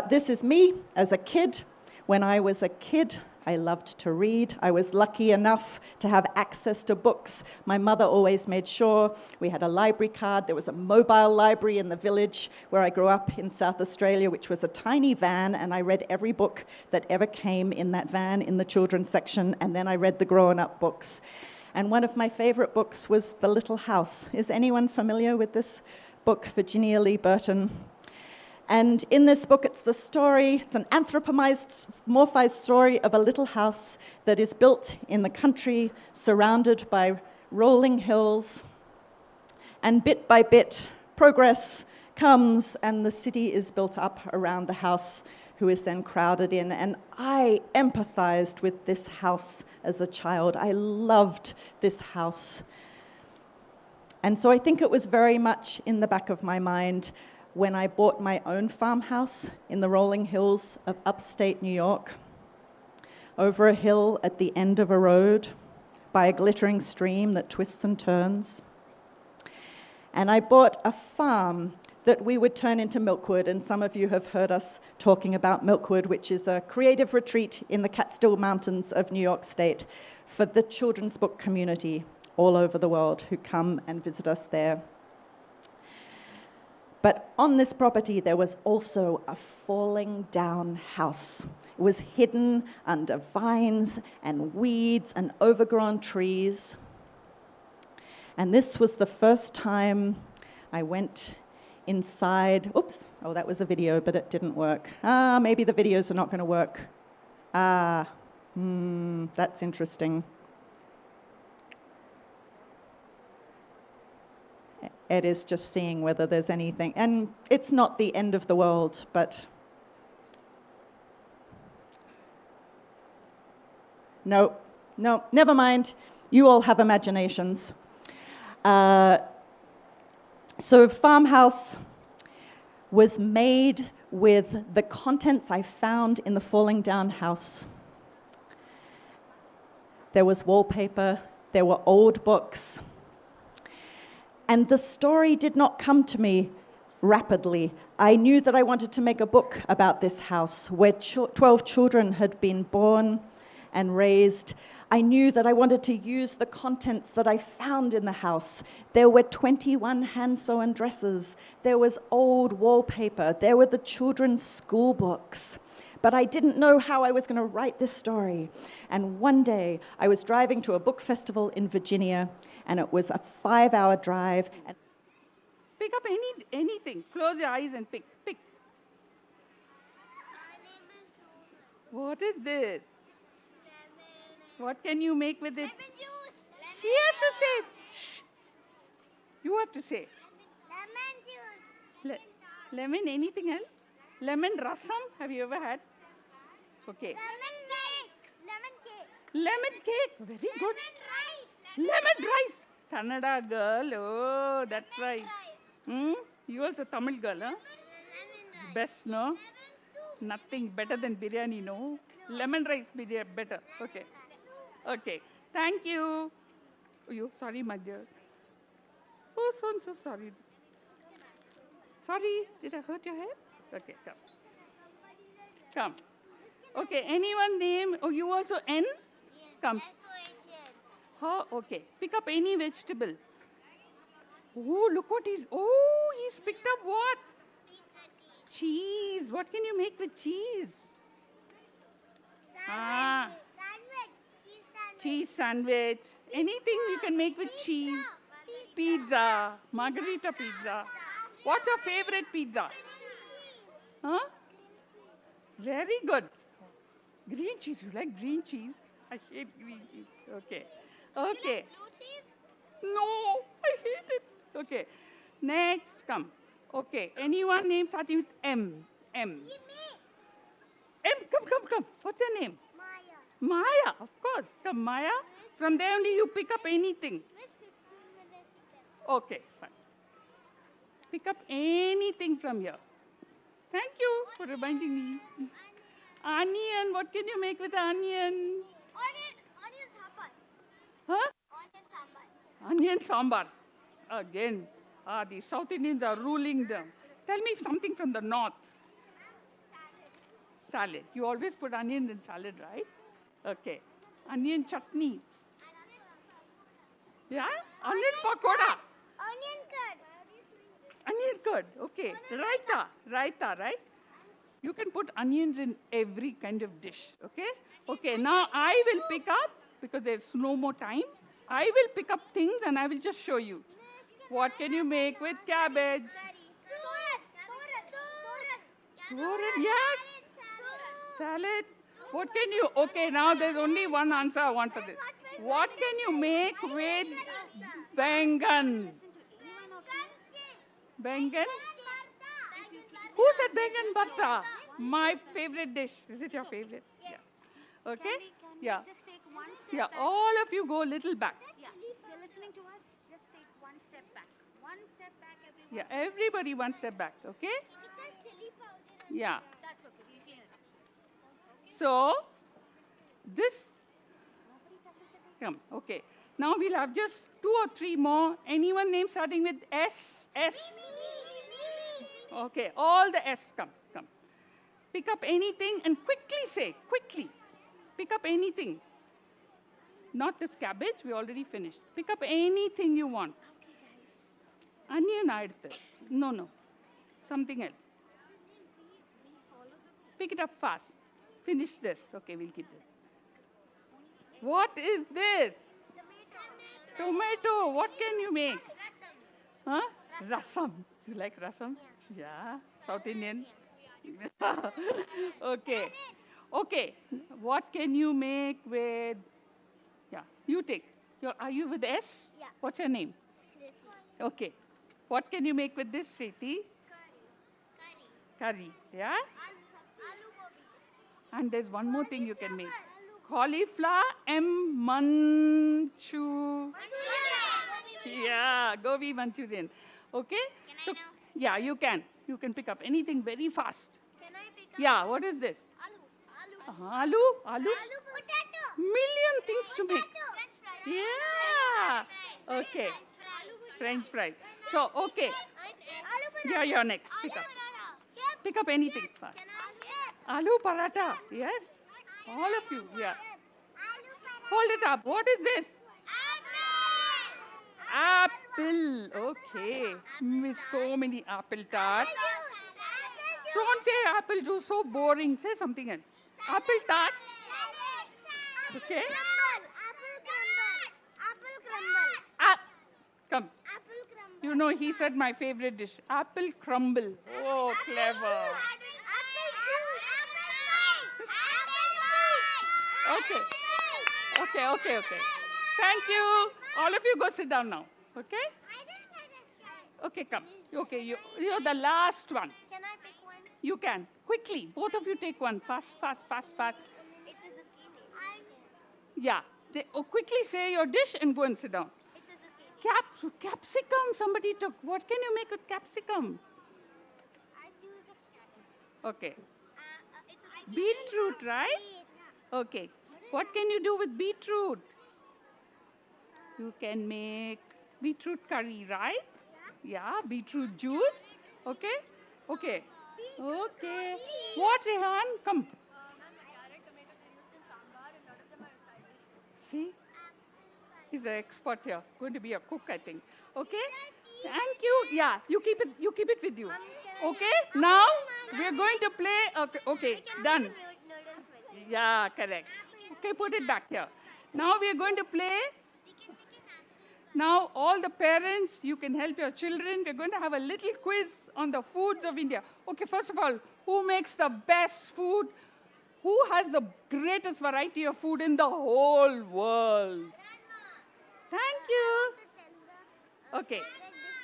This is me as a kid. When I was a kid, I loved to read. I was lucky enough to have access to books. My mother always made sure we had a library card. There was a mobile library in the village where I grew up in South Australia, which was a tiny van, and I read every book that ever came in that van in the children's section, and then I read the grown-up books. And one of my favorite books was The Little House. Is anyone familiar with this book, Virginia Lee Burton? And in this book, it's an anthropomorphized story of a little house that is built in the country, surrounded by rolling hills. And bit by bit, progress comes, and the city is built up around the house, who is then crowded in. And I empathized with this house as a child. I loved this house. And so I think it was very much in the back of my mind when I bought my own farmhouse in the rolling hills of upstate New York, over a hill at the end of a road, by a glittering stream that twists and turns. And I bought a farm that we would turn into Milkwood, and some of you have heard us talking about Milkwood, which is a creative retreat in the Catskill Mountains of New York State for the children's book community all over the world who come and visit us there. But on this property, there was also a falling down house. It was hidden under vines and weeds and overgrown trees. And this was the first time I went inside. Oops, oh, that was a video, but it didn't work. Maybe the videos are not going to work. That's interesting. Ed is just seeing whether there's anything. And it's not the end of the world, but no, never mind. You all have imaginations. So Farmhouse was made with the contents I found in the falling down house. There was wallpaper, there were old books. And the story did not come to me rapidly. I knew that I wanted to make a book about this house where 12 children had been born and raised. I knew that I wanted to use the contents that I found in the house. There were 21 hand-sewn dresses. There was old wallpaper. There were the children's school books. But I didn't know how I was going to write this story. And one day, I was driving to a book festival in Virginia, and it was a 5-hour drive. And pick up anything. Close your eyes and pick. What is this? What can you make with it? Lemon juice. She has to say. Shh. You have to say. Lemon juice. Lemon, anything else? Lemon rasam, have you ever had? Okay. Lemon cake. Very good. Lemon rice. Kannada girl. Oh, that's right. You also Tamil girl, huh? Best, no? Nothing better than biryani, no? Lemon rice better. Okay. Thank you. Oh, you sorry, my dear. Oh, I'm so sorry. Sorry, did I hurt your head? Okay, come. Okay, anyone name? Oh, you also N? Come. Oh, okay. Pick up any vegetable. Oh, look what he's picked up what? Cheese. What can you make with cheese? Cheese sandwich. Anything you can make with cheese. Pizza. Margarita pizza. What's your favorite pizza? Huh? Very good. Green cheese. You like green cheese? I hate green cheese. Okay. Blue cheese? No, I hate it. Okay. Next, come. Okay. Anyone name starting with M? M. Come. What's your name? Maya, of course. Come, Maya. From there only you pick up anything. Okay, fine. Pick up anything from here. Thank you for reminding me. Onion, what can you make with onion? Onion sambar. Huh? Onion Onion sambar. sambar. Again, the South Indians are ruling them. Tell me something from the North. Salad. You always put onions in salad, right? Okay. Onion chutney. Yeah? Onion pakoda. Onion curd. Onion curd. Okay. Raita, right? You can put onions in every kind of dish. Okay? Okay. Now I will pick up, because there's no more time, I will pick up things and I will just show you. What can you make with cabbage? Surat, yes. Salad. What can you... Okay, now there's only one answer I want for this. What can you make with bangan? Bangan? Who said bangan bhatta? My favorite dish. Is it your favorite? Yeah. Okay? Yeah. Yeah, all of you go a little back. Yeah, if you're listening to us, just take one step back. One step back, everyone. Yeah, everybody one step back, okay? Yeah. That's okay, we'll clean it up. So, this... Come, okay. Now we'll have just 2 or 3 more. Anyone name starting with S? S? Okay, all the S, come. Pick up anything and quickly say, quickly. Pick up anything. Not this cabbage, we already finished. Pick up anything you want. Onion aaduthu. No. Something else. Pick it up fast. Finish this. Okay, we'll keep this. What is this? Tomato. What can you make? Huh? Rasam. You like rasam? Yeah. South Indian. Okay. What can you make with? Yeah. You take. Are you with S? Yeah. What's your name? Okay. What can you make with this, Shriti? Curry. Yeah. And there's one more thing you can make. Cauliflower manchu. Yeah, gobi manchurian. Okay? So, yeah, you can. You can pick up anything very fast. Can I pick up? Yeah, what is this? Aloo? Potato. Million things to make. Yeah. Okay. French fries. So, okay. Yeah, you're next. Pick up anything fast. Aloo paratha. Yes. All of you. Yeah. Hold it up. What is this? Apple. Okay. With so many apple tart. Don't say apple juice. So boring. Say something else. Apple tart. Okay. Apple crumble. Come. Apple crumble. You know, he said my favorite dish. Apple crumble. Oh, clever. Okay. Thank you. All of you go sit down now. Okay? Okay, come. Okay, you're the last one. Can I pick one? You can. Quickly. Both of you take one. Fast. It is a female. Yeah. Quickly say your dish and go and sit down. It is a female. Capsicum somebody took. What can you make with capsicum? I choose a cat. Okay. It's a Beetroot, right? Okay. What can you do with beetroot? You can make beetroot curry, right? Yeah, beetroot juice. Okay? Okay. What, Rehan? Come. See? He's an expert here. Going to be a cook, I think. Okay? Thank you. Yeah, you keep it with you. Okay? Now we are going to play. Okay, done. Yeah, correct. Okay, put it back here. Now we are going to play. Now all the parents, you can help your children. We're going to have a little quiz on the foods of India. Okay, first of all, who makes the best food? Who has the greatest variety of food in the whole world? Thank you. Okay.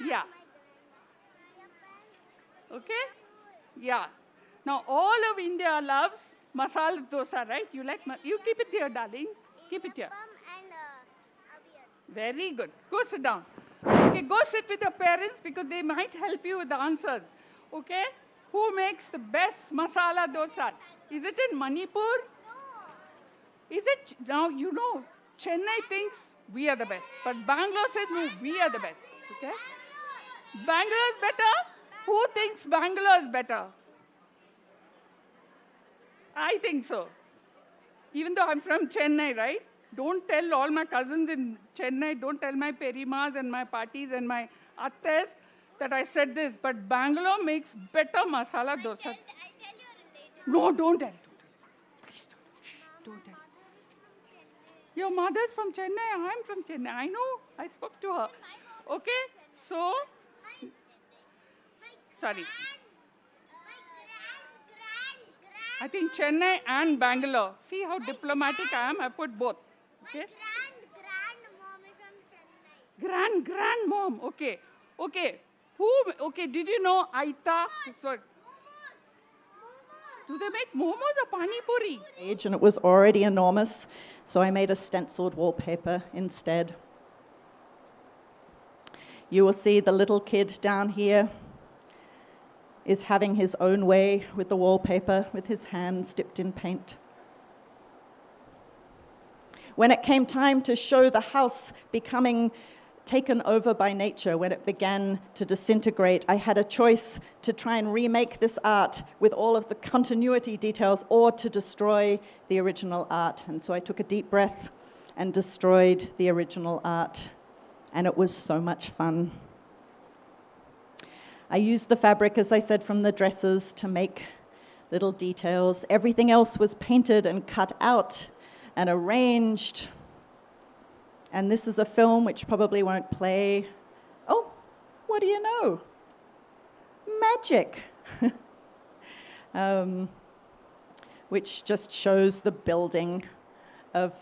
Yeah. Okay? Yeah. Now all of India loves masala dosa, right? You keep it here, darling. Keep it here. Very good. Go sit down. Okay, go sit with your parents because they might help you with the answers. Okay? Who makes the best masala dosa? Is it in Manipur? No. Is it? Now, you know, Chennai thinks we are the best. But Bangalore says, no, we are the best. Okay? Bangalore is better? Who thinks Bangalore is better? I think so. Even though I'm from Chennai, right? Don't tell all my cousins in Chennai, don't tell my perimas and my parties and my attes that I said this. But Bangalore makes better masala dosa. I'll tell you a relative. No, don't tell. Please don't tell. Your mother's from Chennai, I'm from Chennai. I know, I spoke to her. Okay, so, sorry. I think Chennai and Bangalore. See how diplomatic I am? I put both. Okay. Grandmom is from Chennai. Grandmom. Okay. Okay, did you know Aita? Do they make momos or pani puri? And it was already enormous, so I made a stenciled wallpaper instead. You will see the little kid down here is having his own way with the wallpaper with his hands dipped in paint. When it came time to show the house becoming taken over by nature, when it began to disintegrate, I had a choice to try and remake this art with all of the continuity details or to destroy the original art. And so I took a deep breath and destroyed the original art. And it was so much fun. I used the fabric, as I said, from the dresses to make little details. Everything else was painted and cut out and arranged. And this is a film which probably won't play. Oh, what do you know? Magic. Which just shows the building of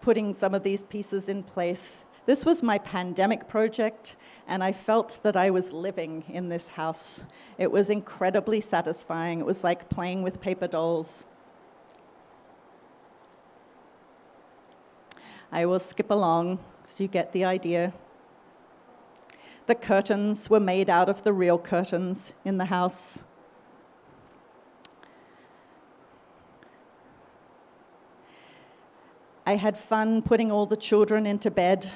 putting some of these pieces in place. This was my pandemic project, and I felt that I was living in this house. It was incredibly satisfying. It was like playing with paper dolls. I will skip along so you get the idea. The curtains were made out of the real curtains in the house. I had fun putting all the children into bed.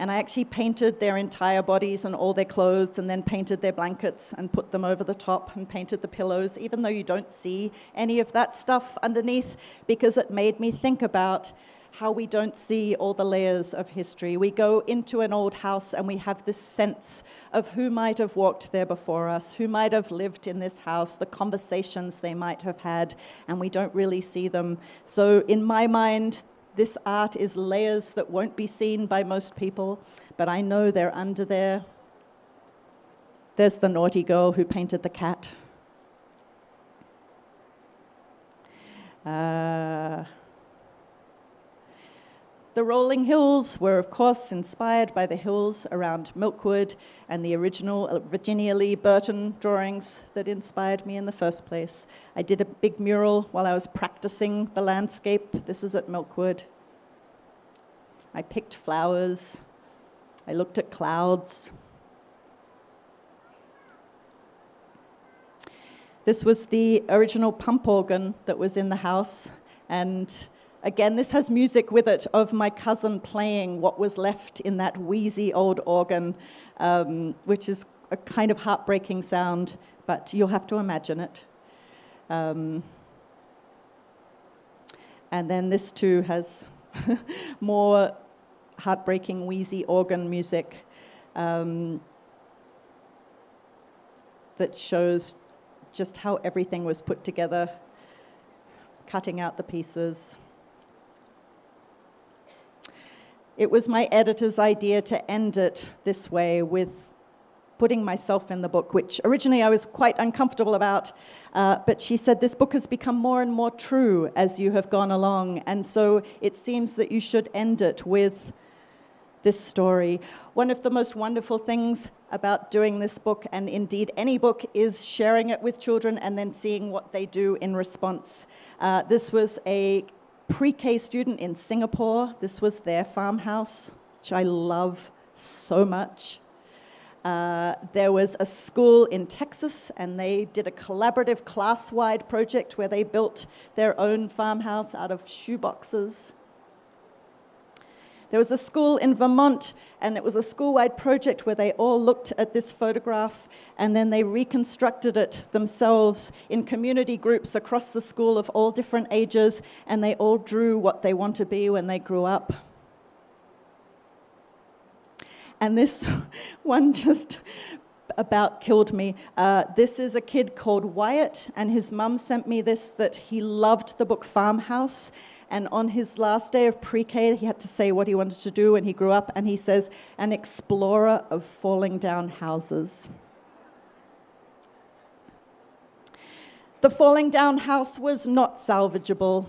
And I actually painted their entire bodies and all their clothes, and then painted their blankets and put them over the top and painted the pillows, even though you don't see any of that stuff underneath, because it made me think about how we don't see all the layers of history. We go into an old house and we have this sense of who might have walked there before us, who might have lived in this house, the conversations they might have had, and we don't really see them. So in my mind, this art is layers that won't be seen by most people, but I know they're under there. There's the naughty girl who painted the cat. The rolling hills were, of course, inspired by the hills around Milkwood and the original Virginia Lee Burton drawings that inspired me in the first place. I did a big mural while I was practicing the landscape. This is at Milkwood. I picked flowers. I looked at clouds. This was the original pump organ that was in the house, and again, this has music with it of my cousin playing what was left in that wheezy old organ, which is a kind of heartbreaking sound, but you'll have to imagine it. And then this too has more heartbreaking wheezy organ music that shows just how everything was put together, cutting out the pieces. It was my editor's idea to end it this way, with putting myself in the book, which originally I was quite uncomfortable about, but she said, this book has become more and more true as you have gone along, and so it seems that you should end it with this story. One of the most wonderful things about doing this book, and indeed any book, is sharing it with children and then seeing what they do in response. This was a pre-K student in Singapore. This was their farmhouse, which I love so much. There was a school in Texas, and they did a collaborative class-wide project where they built their own farmhouse out of shoeboxes. There was a school in Vermont, and it was a school-wide project where they all looked at this photograph and then they reconstructed it themselves in community groups across the school of all different ages, and they all drew what they want to be when they grew up. And this one just about killed me. This is a kid called Wyatt, and his mum sent me this, that he loved the book Farmhouse. And on his last day of pre-K, he had to say what he wanted to do when he grew up, and he says, an explorer of falling down houses. The falling down house was not salvageable.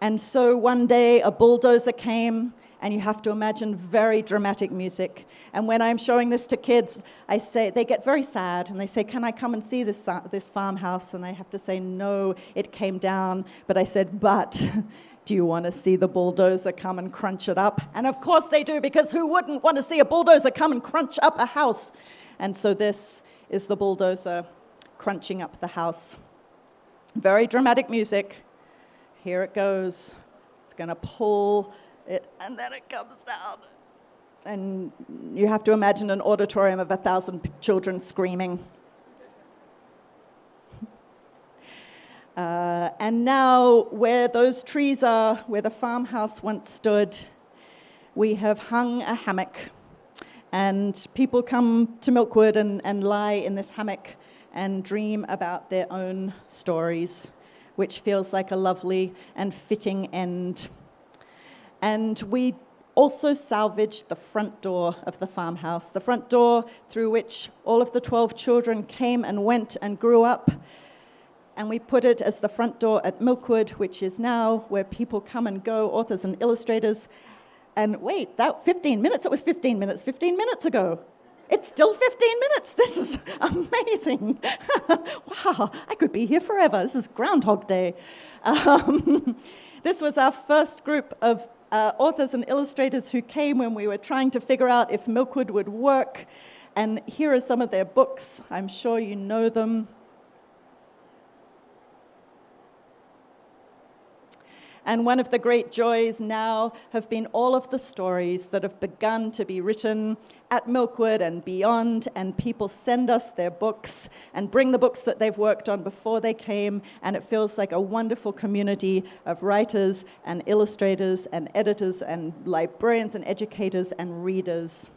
And so one day a bulldozer came, and you have to imagine very dramatic music. And when I'm showing this to kids, I say, they get very sad, and they say, can I come and see this farmhouse? And I have to say, no, it came down. But I said, but do you want to see the bulldozer come and crunch it up? And of course they do, because who wouldn't want to see a bulldozer come and crunch up a house? And so this is the bulldozer crunching up the house. Very dramatic music. Here it goes. It's going to pull it, and then it comes down. And you have to imagine an auditorium of 1,000 children screaming. And now, where those trees are, where the farmhouse once stood, we have hung a hammock. And people come to Milkwood and lie in this hammock and dream about their own stories, which feels like a lovely and fitting end. And we also salvaged the front door of the farmhouse, the front door through which all of the 12 children came and went and grew up. And we put it as the front door at Milkwood, which is now where people come and go, authors and illustrators. And wait, that 15 minutes, it was 15 minutes 15 minutes ago. It's still 15 minutes. This is amazing. Wow, I could be here forever. This is Groundhog Day. This was our first group of authors and illustrators who came when we were trying to figure out if Milkwood would work. And here are some of their books. I'm sure you know them. And one of the great joys now have been all of the stories that have begun to be written at Milkwood and beyond, and people send us their books and bring the books that they've worked on before they came, and it feels like a wonderful community of writers and illustrators and editors and librarians and educators and readers.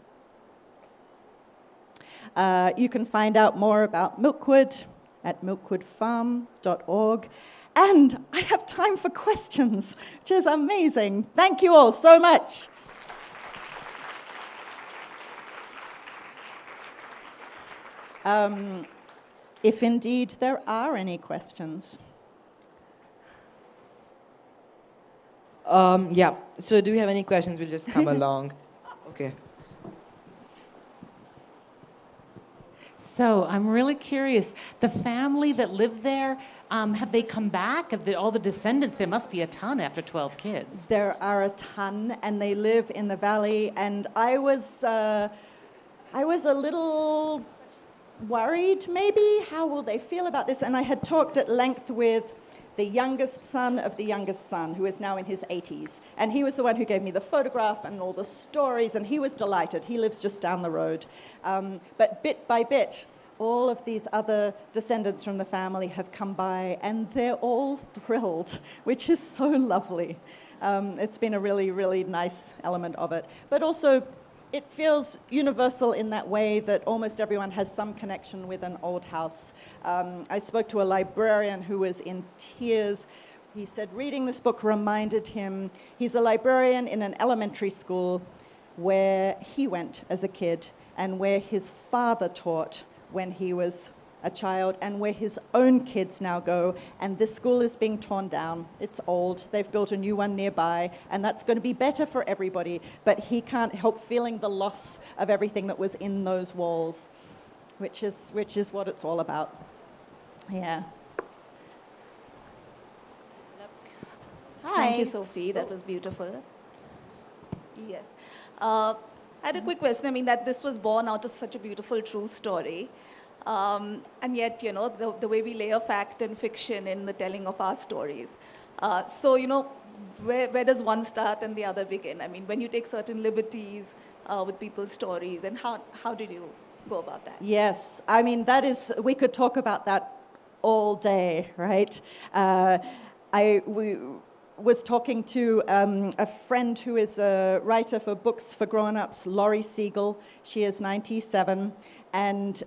You can find out more about Milkwood at milkwoodfarm.org. And I have time for questions, which is amazing. Thank you all so much. If indeed there are any questions. Yeah, so do you have any questions? We'll just come along. Okay. So I'm really curious. The family that lived there, have they come back? Have all the descendants? There must be a ton after 12 kids. There are a ton, and they live in the valley. And I was a little worried, maybe. How will they feel about this? And I had talked at length with the youngest son of the youngest son, who is now in his 80s. And he was the one who gave me the photograph and all the stories, and he was delighted. He lives just down the road. But bit by bit, all of these other descendants from the family have come by, and they're all thrilled, which is so lovely. It's been a really, really nice element of it. But also, it feels universal in that way that almost everyone has some connection with an old house. I spoke to a librarian who was in tears. He said reading this book reminded him, he's a librarian in an elementary school where he went as a kid and where his father taught when he was a child, and where his own kids now go, and this school is being torn down. It's old. They've built a new one nearby, and that's going to be better for everybody, but he can't help feeling the loss of everything that was in those walls, which is what it's all about. Yeah. Hi. Thank you, Sophie. That was beautiful. Yes. I had a quick question. I mean, that this was born out of such a beautiful, true story. And yet, you know, the way we layer fact and fiction in the telling of our stories. So, you know, where does one start and the other begin? I mean, when you take certain liberties with people's stories, and how did you go about that? Yes, I mean, we could talk about that all day, right? We was talking to a friend who is a writer for books for grown-ups, Laurie Siegel. She is 97, and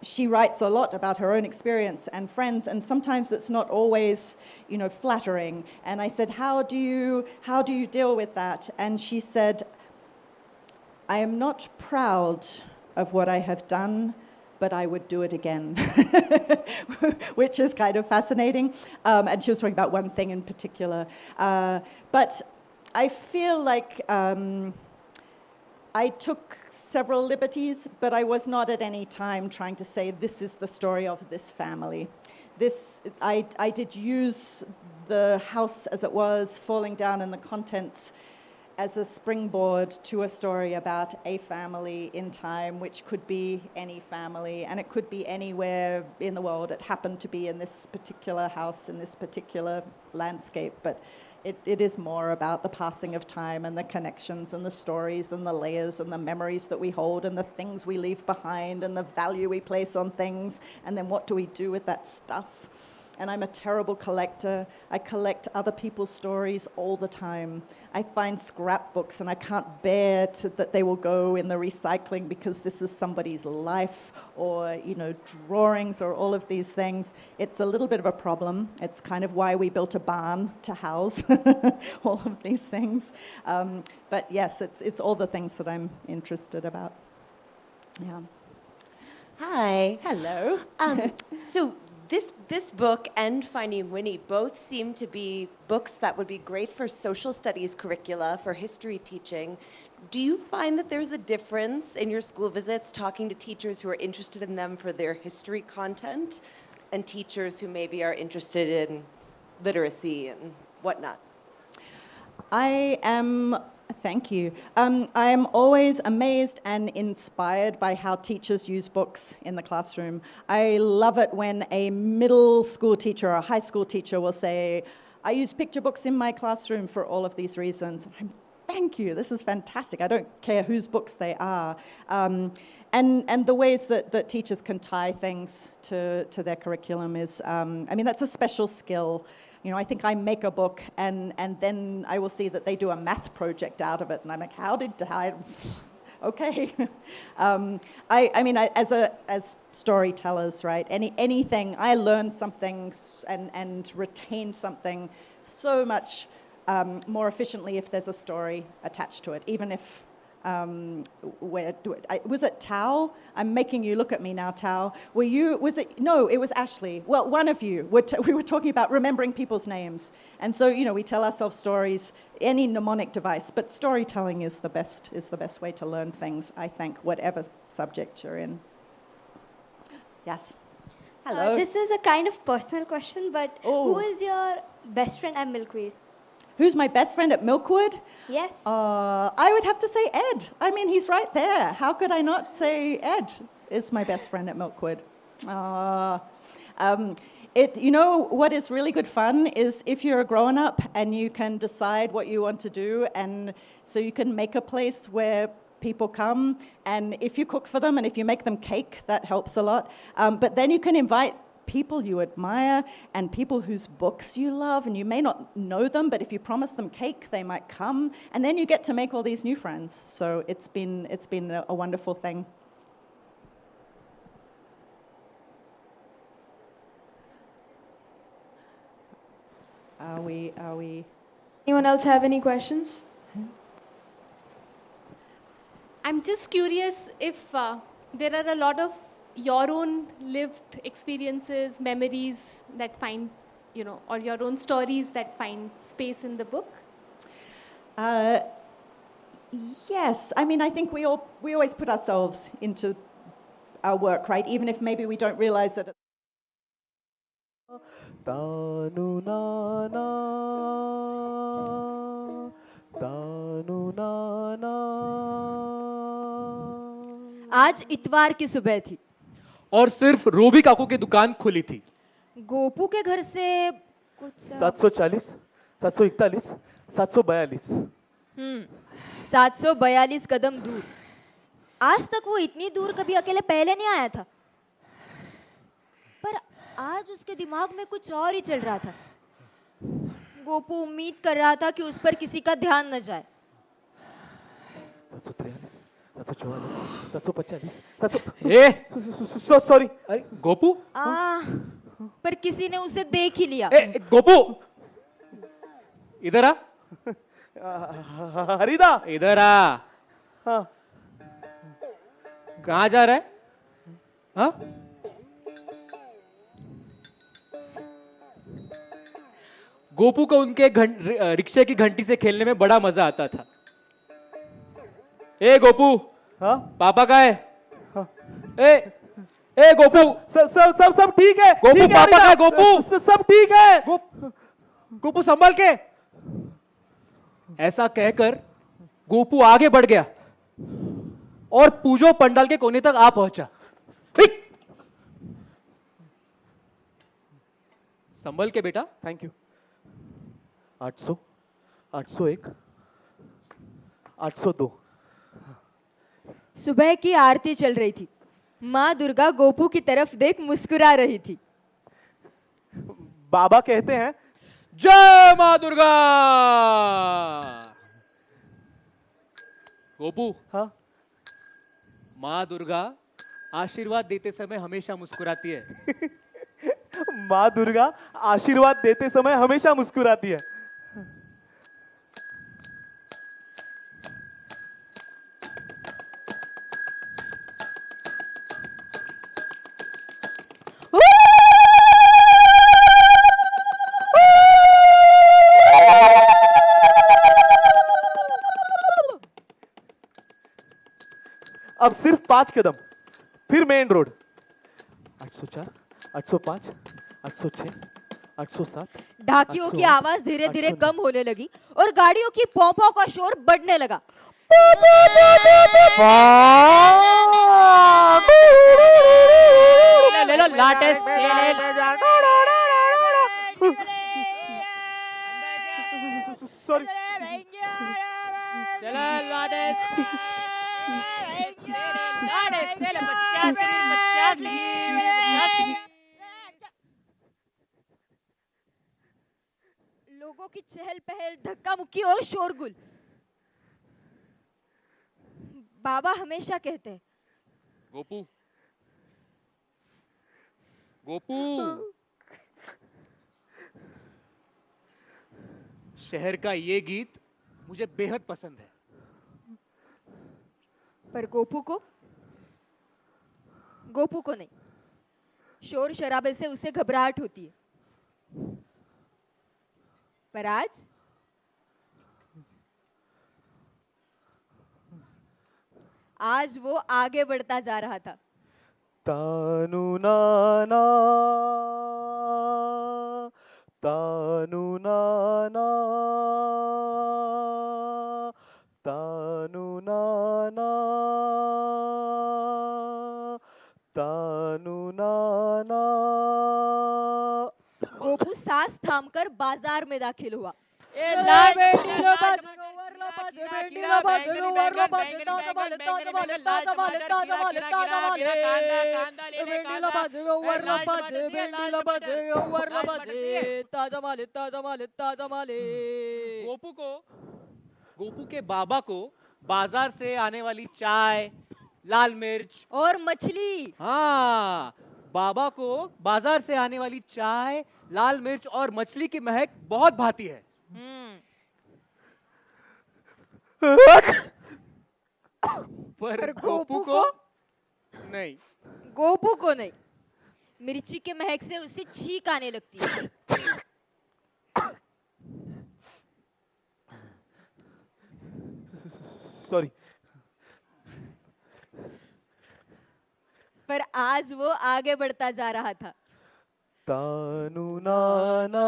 she writes a lot about her own experience and friends, and sometimes it's not always, you know, flattering. And I said, how do you deal with that? And she said, I am not proud of what I have done, but I would do it again, which is kind of fascinating. And she was talking about one thing in particular. But I feel like I took several liberties, but I was not at any time trying to say this is the story of this family. I did use the house as it was, falling down, and the contents as a springboard to a story about a family in time, which could be any family, and it could be anywhere in the world. It happened to be in this particular house, in this particular landscape, but it is more about the passing of time and the connections and the stories and the layers and the memories that we hold and the things we leave behind and the value we place on things, and then what do we do with that stuff. And I'm a terrible collector. I collect other people's stories all the time. I find scrapbooks and I can't bear that they will go in the recycling because this is somebody's life, or, you know, drawings or all of these things. It's a little bit of a problem. It's kind of why we built a barn to house all of these things. But yes, it's all the things that I'm interested about. Yeah. Hi. Hello. So this book and Finding Winnie both seem to be books that would be great for social studies curricula, for history teaching. Do you find that there's a difference in your school visits talking to teachers who are interested in them for their history content and teachers who maybe are interested in literacy and whatnot? Thank you. I am always amazed and inspired by how teachers use books in the classroom. I love it when a middle school teacher or a high school teacher will say, I use picture books in my classroom for all of these reasons. Thank you, this is fantastic. I don't care whose books they are. And the ways that teachers can tie things to their curriculum is, I mean, that's a special skill. You know, I think I make a book and then I will see that they do a math project out of it, and I'm like, how did I? Okay. I mean, as storytellers, right? Anything, I learn something and retain something so much more efficiently if there's a story attached to it, even if. Was it Tao? I'm making you look at me now, Tao. No, it was Ashley. Well, one of you. We were talking about remembering people's names. And so, you know, we tell ourselves stories, any mnemonic device, but storytelling is the best way to learn things, I think, whatever subject you're in. Yes. Hello. This is a kind of personal question, but who is your best friend at Milkweed? Who's my best friend at Milkwood? Yes. I would have to say Ed. I mean, he's right there. How could I not say Ed is my best friend at Milkwood? You know, what is really good fun is if you're a grown-up and you can decide what you want to do, and so you can make a place where people come, and if you cook for them and if you make them cake, that helps a lot. But then you can invite people you admire and people whose books you love, and you may not know them, but if you promise them cake, they might come, and then you get to make all these new friends. So it's been a wonderful thing. Are we? Anyone else have any questions? I'm just curious if there are a lot of your own lived experiences, memories that find, you know, or your own stories that find space in the book? Yes. I mean, I think we always put ourselves into our work, right? Even if maybe we don't realize that. Tanu na na, tanu na na. आज इतवार की सुबह थी और सिर्फ रोबी काकू की दुकान खुली थी। गोपू के घर से कुछ 740, 741, 742। 742 कदम दूर। आज तक वो इतनी दूर कभी अकेले पहले नहीं आया था, पर आज उसके दिमाग में कुछ और ही चल रहा था। गोपू उम्मीद कर रहा था कि उस पर किसी का ध्यान न जाए। 743, 744, 745, सॉरी। अरे गोपू? पर किसी ने उसे देख ही लिया। गोपू, इधर आ। हरिदा, इधर आ। हाँ। कहाँ जा रहा है? हाँ? गोपू को उनके रिक्शे की घंटी से खेलने में बड़ा मजा आता था। ए गोपू, हाँ? पापा कहाँ है? हाँ? ए गोपू, सब ठीक है। गोपू पापा कहाँ है? गोपू सब ठीक है। गोपू संभाल के। ऐसा कहकर गोपू आगे बढ़ गया और पूजो पंडाल के कोने तक आ पहुंचा। संभल के बेटा। Thank you. 800, 801, 802। सुबह की आरती चल रही थी। माँ दुर्गा गोपू की तरफ देख मुस्कुरा रही थी। बाबा कहते हैं जय माँ दुर्गा। गोपू। हाँ। माँ दुर्गा आशीर्वाद देते समय हमेशा मुस्कुराती है। माँ दुर्गा आशीर्वाद देते समय हमेशा मुस्कुराती है। अब सिर्फ 5 कदम, फिर मेन रोड। 804, 805, 806, 807। ढाकियों की आवाज धीरे धीरे कम होने लगी और गाड़ियों की पौ पौ का शोर बढ़ने लगा। ले लो लाटे सॉरी। चलो लाटे लोगों की चहल पहल, धक्का मुक्की और शोरगुल। बाबा हमेशा कहते हैं, गोपू गोपू शहर का ये गीत मुझे बेहद पसंद है। पर गोपू को नहीं। शोर शराबे से उसे घबराहट होती है। पर आज वो आगे बढ़ता जा रहा था। तानु नाना, तानु नाना, तानु नाना, तानु नाना। गोपू सांस थामकर बाजार में दाखिल हुआ। गोपू के बाबा को बाजार से आने वाली चाय, लाल मिर्च और मछली। हाँ, बाबा को बाजार से आने वाली चाय, लाल मिर्च और मछली की महक बहुत भाती है। पर गोपू को नहीं। गोपू को नहीं। मिर्ची के महक से उसे छींक आने लगती है। सॉरी। पर आज वो आगे बढ़ता जा रहा था। तानु नाना,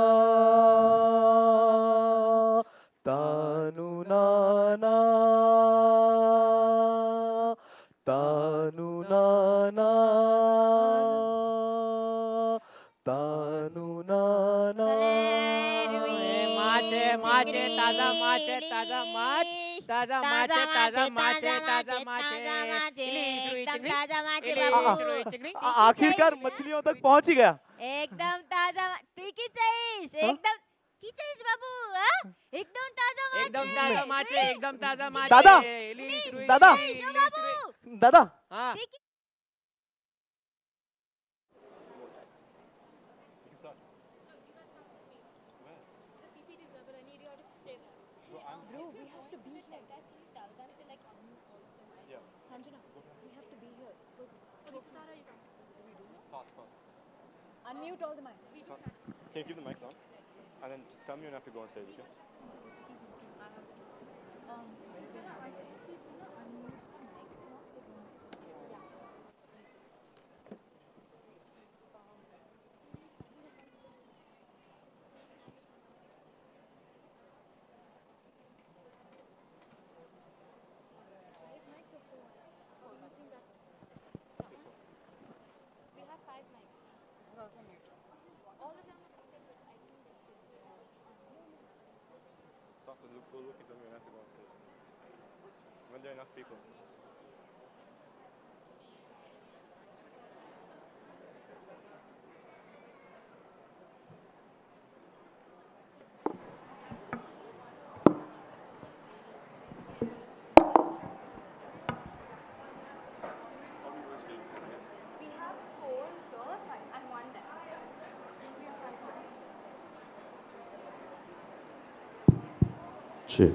तानु नाना, तानु नाना, तानु नाना। माछ है, माछ है, ताजा माछ है, ताजा माछ, ताजा माछ है, ताजा माछ है, ताजा माछ है। आखिरकार मछलियों तक पहुंच ही गया। एकदम ताजा। तीखी चाहिए, एकदम की चाहिए बाबू? हाँ? एकदम ताजा माछ। एकदम ताजा माछ है, एकदम ताजा माछ। दादा, दादा, दादा। हाँ। Unmute all the mics. Can you keep the mic down? And then tell me when I have to go on stage, okay? When there are enough people. We have 4 here and 1 there. Chill.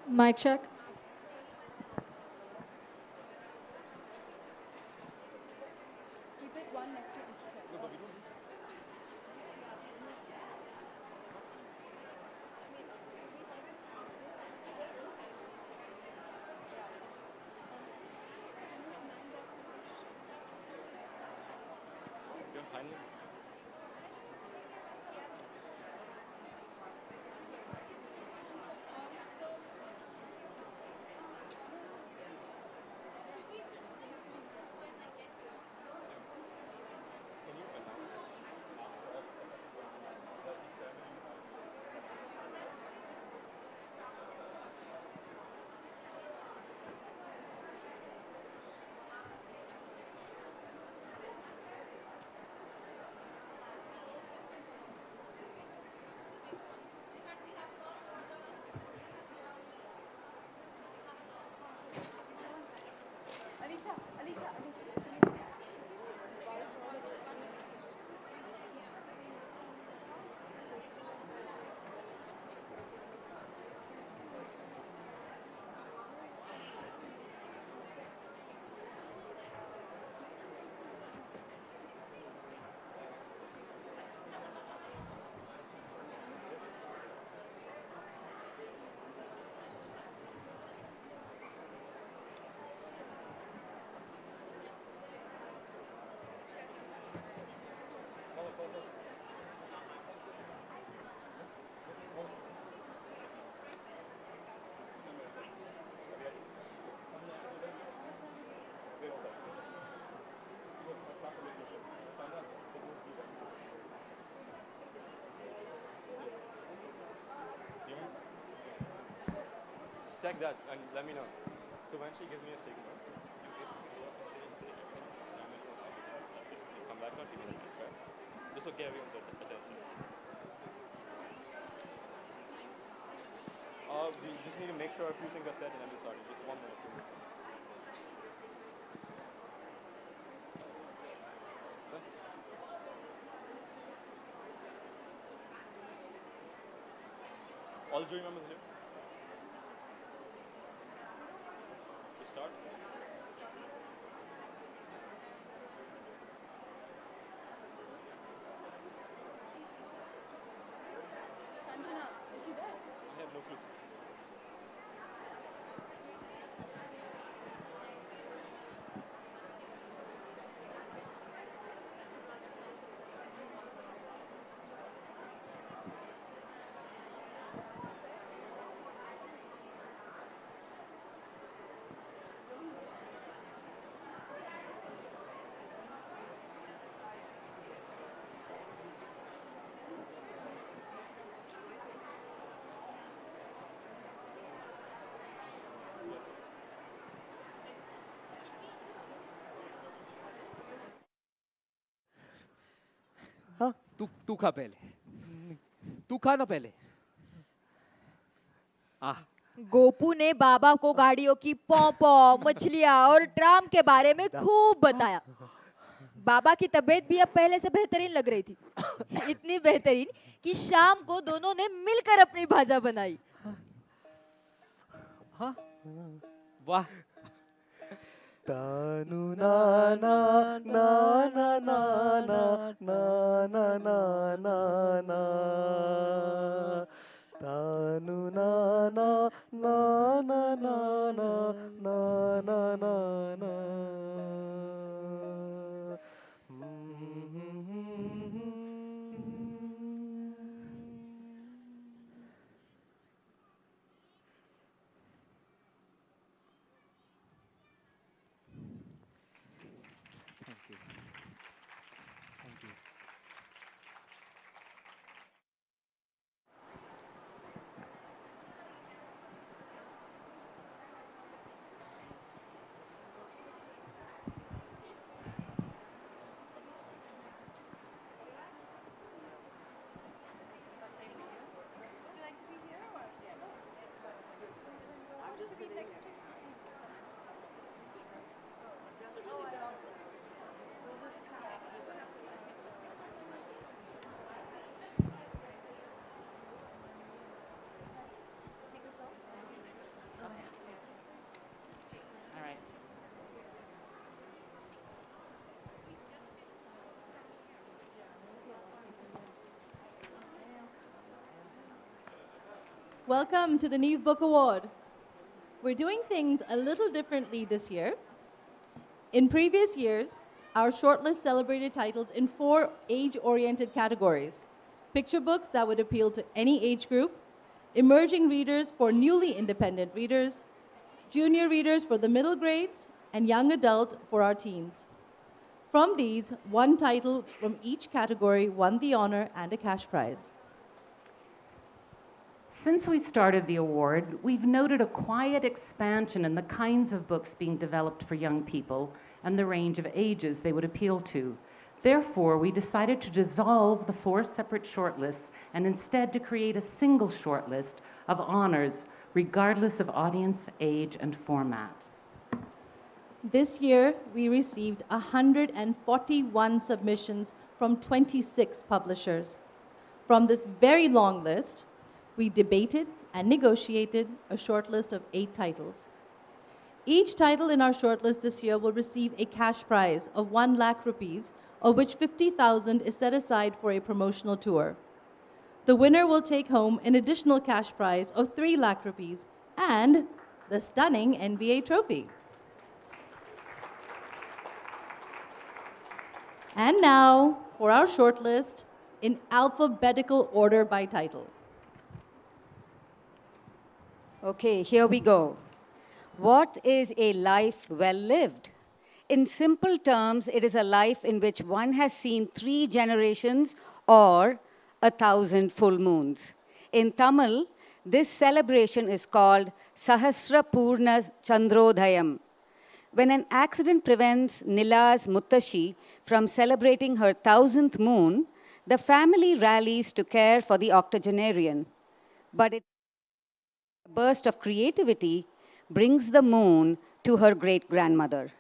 Mic check. Keep it one next to each other. Check that and let me know. So when she gives me a signal, you basically go up and say you come back on TV like that, right? This will get everyone's attention. We just need to make sure a few things are said and then we start. Just 1 minute, 2 minutes. Sir? All the jury members here? To start? Sanjana, is she there? I have no clue. हाँ तू खा पहले तू खा ना पहले गोपू ने बाबा को गाड़ियों की पौ मछलियाँ और ड्राम के बारे में खूब बताया। बाबा की तबीयत भी अब पहले से बेहतरीन लग रही थी। इतनी बेहतरीन कि शाम को दोनों ने मिलकर अपनी भाजा बनाई। हाँ वाह तानु ना ना ना ना ना ना ना ना ना ना ना तानु ना ना ना ना ना ना ना ना ना ना Thank you. Thank you. Welcome to the Neev Book Award. We're doing things a little differently this year. In previous years, our shortlist celebrated titles in 4 age-oriented categories: picture books that would appeal to any age group, emerging readers for newly independent readers, junior readers for the middle grades, and young adult for our teens. From these, one title from each category won the honor and a cash prize. Since we started the award, we've noted a quiet expansion in the kinds of books being developed for young people and the range of ages they would appeal to. Therefore, we decided to dissolve the 4 separate shortlists and instead to create a single shortlist of honors, regardless of audience, age, and format. This year, we received 141 submissions from 26 publishers. From this very long list, we debated and negotiated a shortlist of 8 titles. Each title in our shortlist this year will receive a cash prize of 1 lakh rupees, of which 50,000 is set aside for a promotional tour. The winner will take home an additional cash prize of 3 lakh rupees and the stunning NBA trophy. And now for our shortlist in alphabetical order by title. Okay, here we go. What is a life well lived? In simple terms, it is a life in which one has seen 3 generations or 1,000 full moons. In Tamil, this celebration is called Sahasra Purna Chandrodayam. When an accident prevents Nila's Muttashi from celebrating her 1,000th moon, the family rallies to care for the octogenarian. But a burst of creativity brings the moon to her great-grandmother.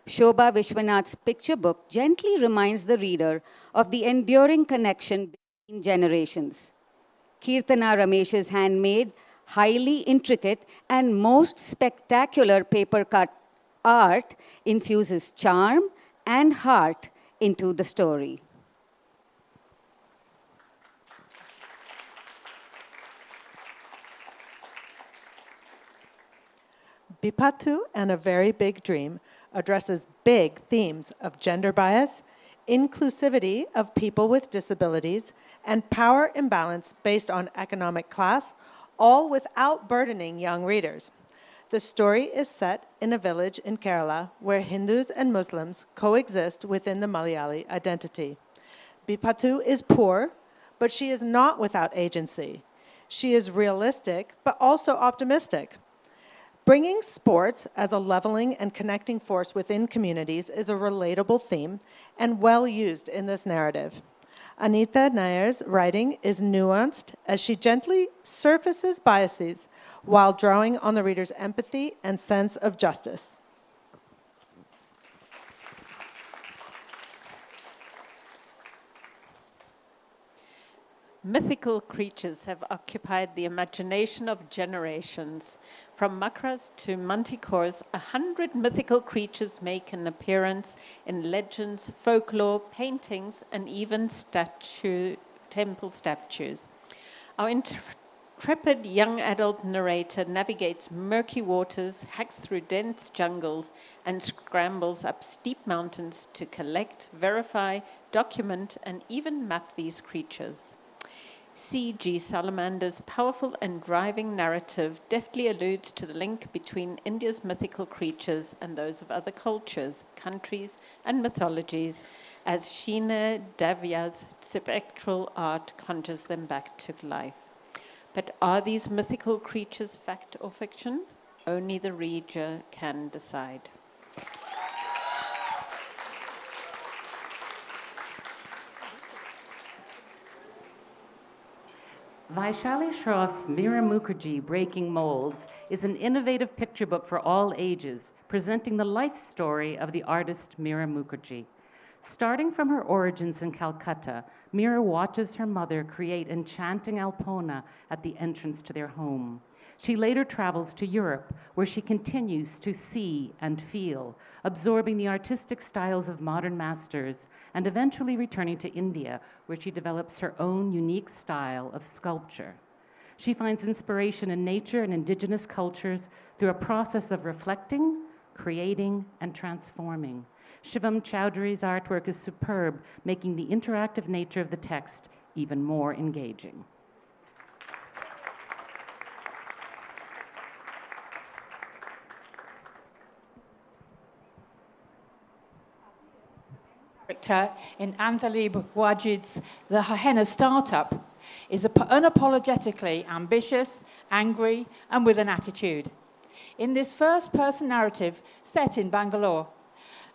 Shobha Vishwanath's picture book gently reminds the reader of the enduring connection between generations. Kirtana Ramesh's handmade, highly intricate, and most spectacular paper cut art infuses charm and heart into the story. Bipatu and a Very Big Dream addresses big themes of gender bias, inclusivity of people with disabilities, and power imbalance based on economic class, all without burdening young readers. The story is set in a village in Kerala where Hindus and Muslims coexist within the Malayali identity. Bipatu is poor, but she is not without agency. She is realistic, but also optimistic. Bringing sports as a leveling and connecting force within communities is a relatable theme and well used in this narrative. Anita Nair's writing is nuanced as she gently surfaces biases while drawing on the reader's empathy and sense of justice. Mythical creatures have occupied the imagination of generations. From Makras to Manticores, 100 mythical creatures make an appearance in legends, folklore, paintings, and even temple statues. Our intrepid young adult narrator navigates murky waters, hacks through dense jungles, and scrambles up steep mountains to collect, verify, document, and even map these creatures. C.G. Salamander's powerful and driving narrative deftly alludes to the link between India's mythical creatures and those of other cultures, countries, and mythologies, as Sheena Davya's spectral art conjures them back to life. But are these mythical creatures fact or fiction? Only the reader can decide. Vaishali Shroff's Meera Mukherjee Breaking Molds is an innovative picture book for all ages, presenting the life story of the artist Meera Mukherjee. Starting from her origins in Calcutta, Meera watches her mother create enchanting Alpona at the entrance to their home. She later travels to Europe, where she continues to see and feel, absorbing the artistic styles of modern masters, and eventually returning to India, where she develops her own unique style of sculpture. She finds inspiration in nature and indigenous cultures through a process of reflecting, creating, and transforming. Shivam Chowdhury's artwork is superb, making the interactive nature of the text even more engaging. Character in Andalib Wajid's The Henna Startup is unapologetically ambitious, angry, and with an attitude. In this first-person narrative set in Bangalore,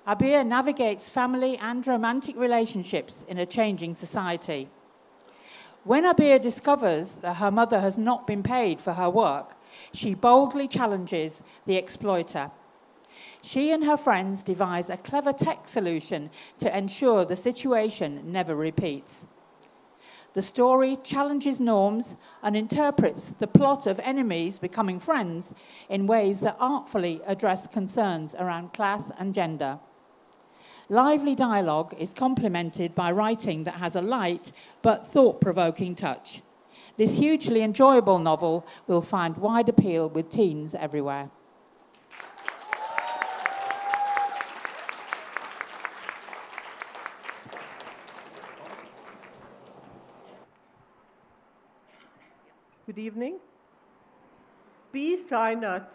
Abir navigates family and romantic relationships in a changing society. When Abir discovers that her mother has not been paid for her work, she boldly challenges the exploiter. She and her friends devise a clever tech solution to ensure the situation never repeats. The story challenges norms and interprets the plot of enemies becoming friends in ways that artfully address concerns around class and gender. Lively dialogue is complemented by writing that has a light but thought-provoking touch. This hugely enjoyable novel will find wide appeal with teens everywhere. Good evening. P. Sainath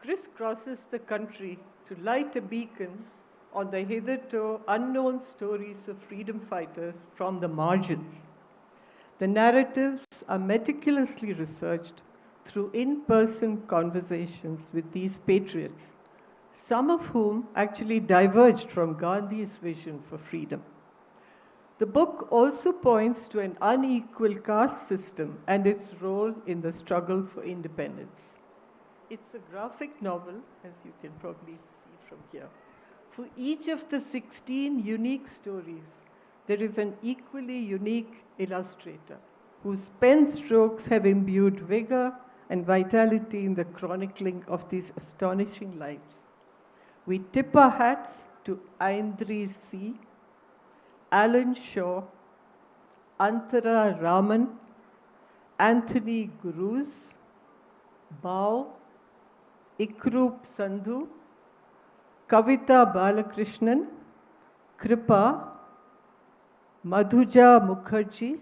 crisscrosses the country to light a beacon on the hitherto unknown stories of freedom fighters from the margins. The narratives are meticulously researched through in-person conversations with these patriots, some of whom actually diverged from Gandhi's vision for freedom. The book also points to an unequal caste system and its role in the struggle for independence. It's a graphic novel, as you can probably see from here. For each of the 16 unique stories, there is an equally unique illustrator whose pen strokes have imbued vigor and vitality in the chronicling of these astonishing lives. We tip our hats to Aindri C., Alan Shaw, Antara Raman, Anthony Guruz, Bao, Ikrup Sandhu, Kavita Balakrishnan, Kripa, Madhuja Mukherjee,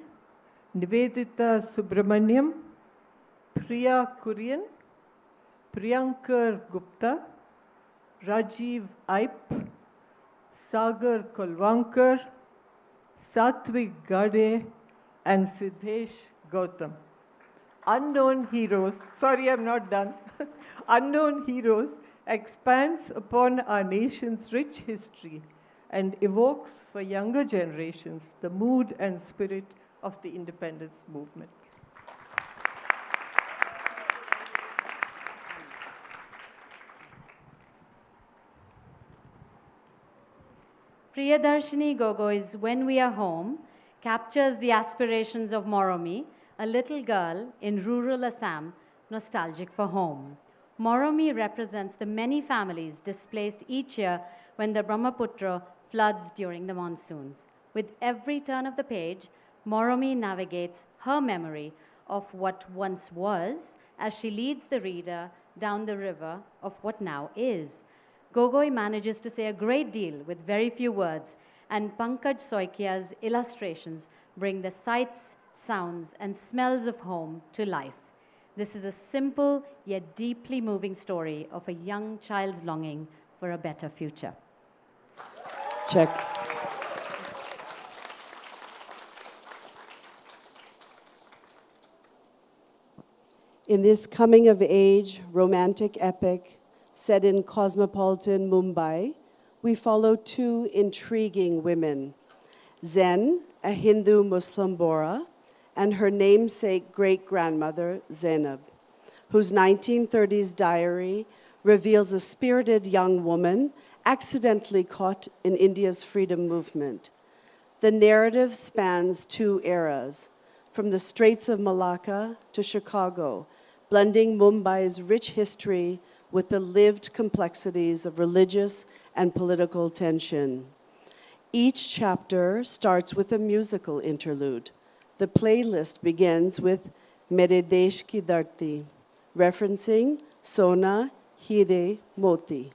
Nivedita Subramaniam, Priya Kurian, Priyankar Gupta, Rajiv Aip, Sagar Kolwankar, Satvik Gade, and Siddhesh Gautam. Unknown Heroes, sorry I'm not done. Unknown Heroes expands upon our nation's rich history and evokes for younger generations the mood and spirit of the independence movement. Priyadarshini Gogoi's When We Are Home captures the aspirations of Moromi, a little girl in rural Assam, nostalgic for home. Moromi represents the many families displaced each year when the Brahmaputra floods during the monsoons. With every turn of the page, Moromi navigates her memory of what once was as she leads the reader down the river of what now is. Gogoi manages to say a great deal with very few words, and Pankaj Soikia's illustrations bring the sights, sounds, and smells of home to life. This is a simple yet deeply moving story of a young child's longing for a better future. Check. In this coming-of-age romantic epic set in cosmopolitan Mumbai, we follow two intriguing women, Zen, a Hindu-Muslim Bora, and her namesake great-grandmother, Zainab, whose 1930s diary reveals a spirited young woman accidentally caught in India's freedom movement. The narrative spans two eras, from the Straits of Malacca to Chicago, blending Mumbai's rich history with the lived complexities of religious and political tension. Each chapter starts with a musical interlude. The playlist begins with Mere Desh Ki Dharti, referencing Sona, Hire, Moti.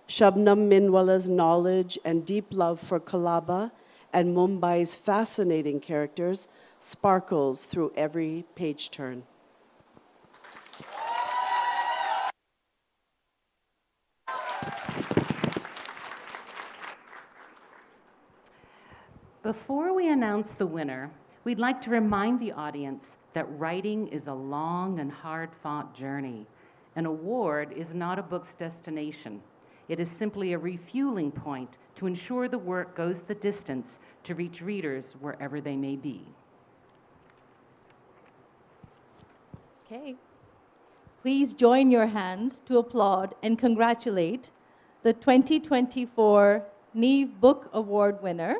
Shabnam Minwala's knowledge and deep love for Kalaba and Mumbai's fascinating characters sparkles through every page turn. Before we announce the winner, we'd like to remind the audience that writing is a long and hard-fought journey. An award is not a book's destination. It is simply a refueling point to ensure the work goes the distance to reach readers wherever they may be. Okay. Please join your hands to applaud and congratulate the 2024 Neev Book Award winner.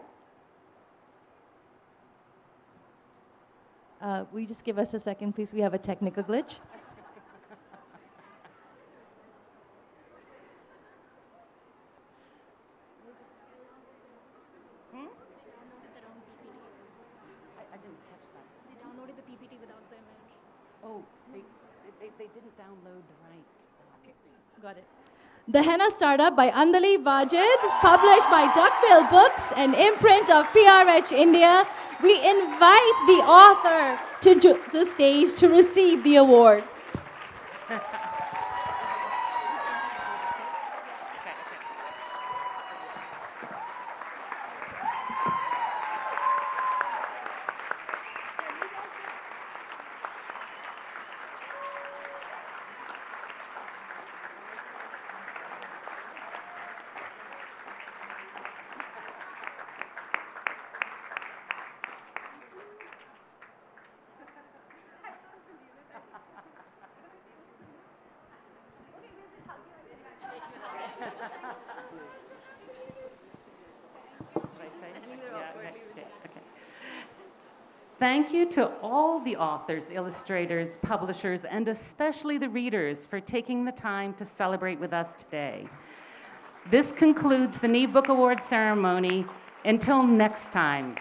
Will you just give us a second, please? We have a technical glitch. Oh, they didn't download the right. Okay. Got it. The Henna Startup by Andali Wajid, published by Duckbill Books, an imprint of PRH India. We invite the author to the stage to receive the award. Thank you to all the authors, illustrators, publishers, and especially the readers for taking the time to celebrate with us today. This concludes the Neev Book Award ceremony. Until next time.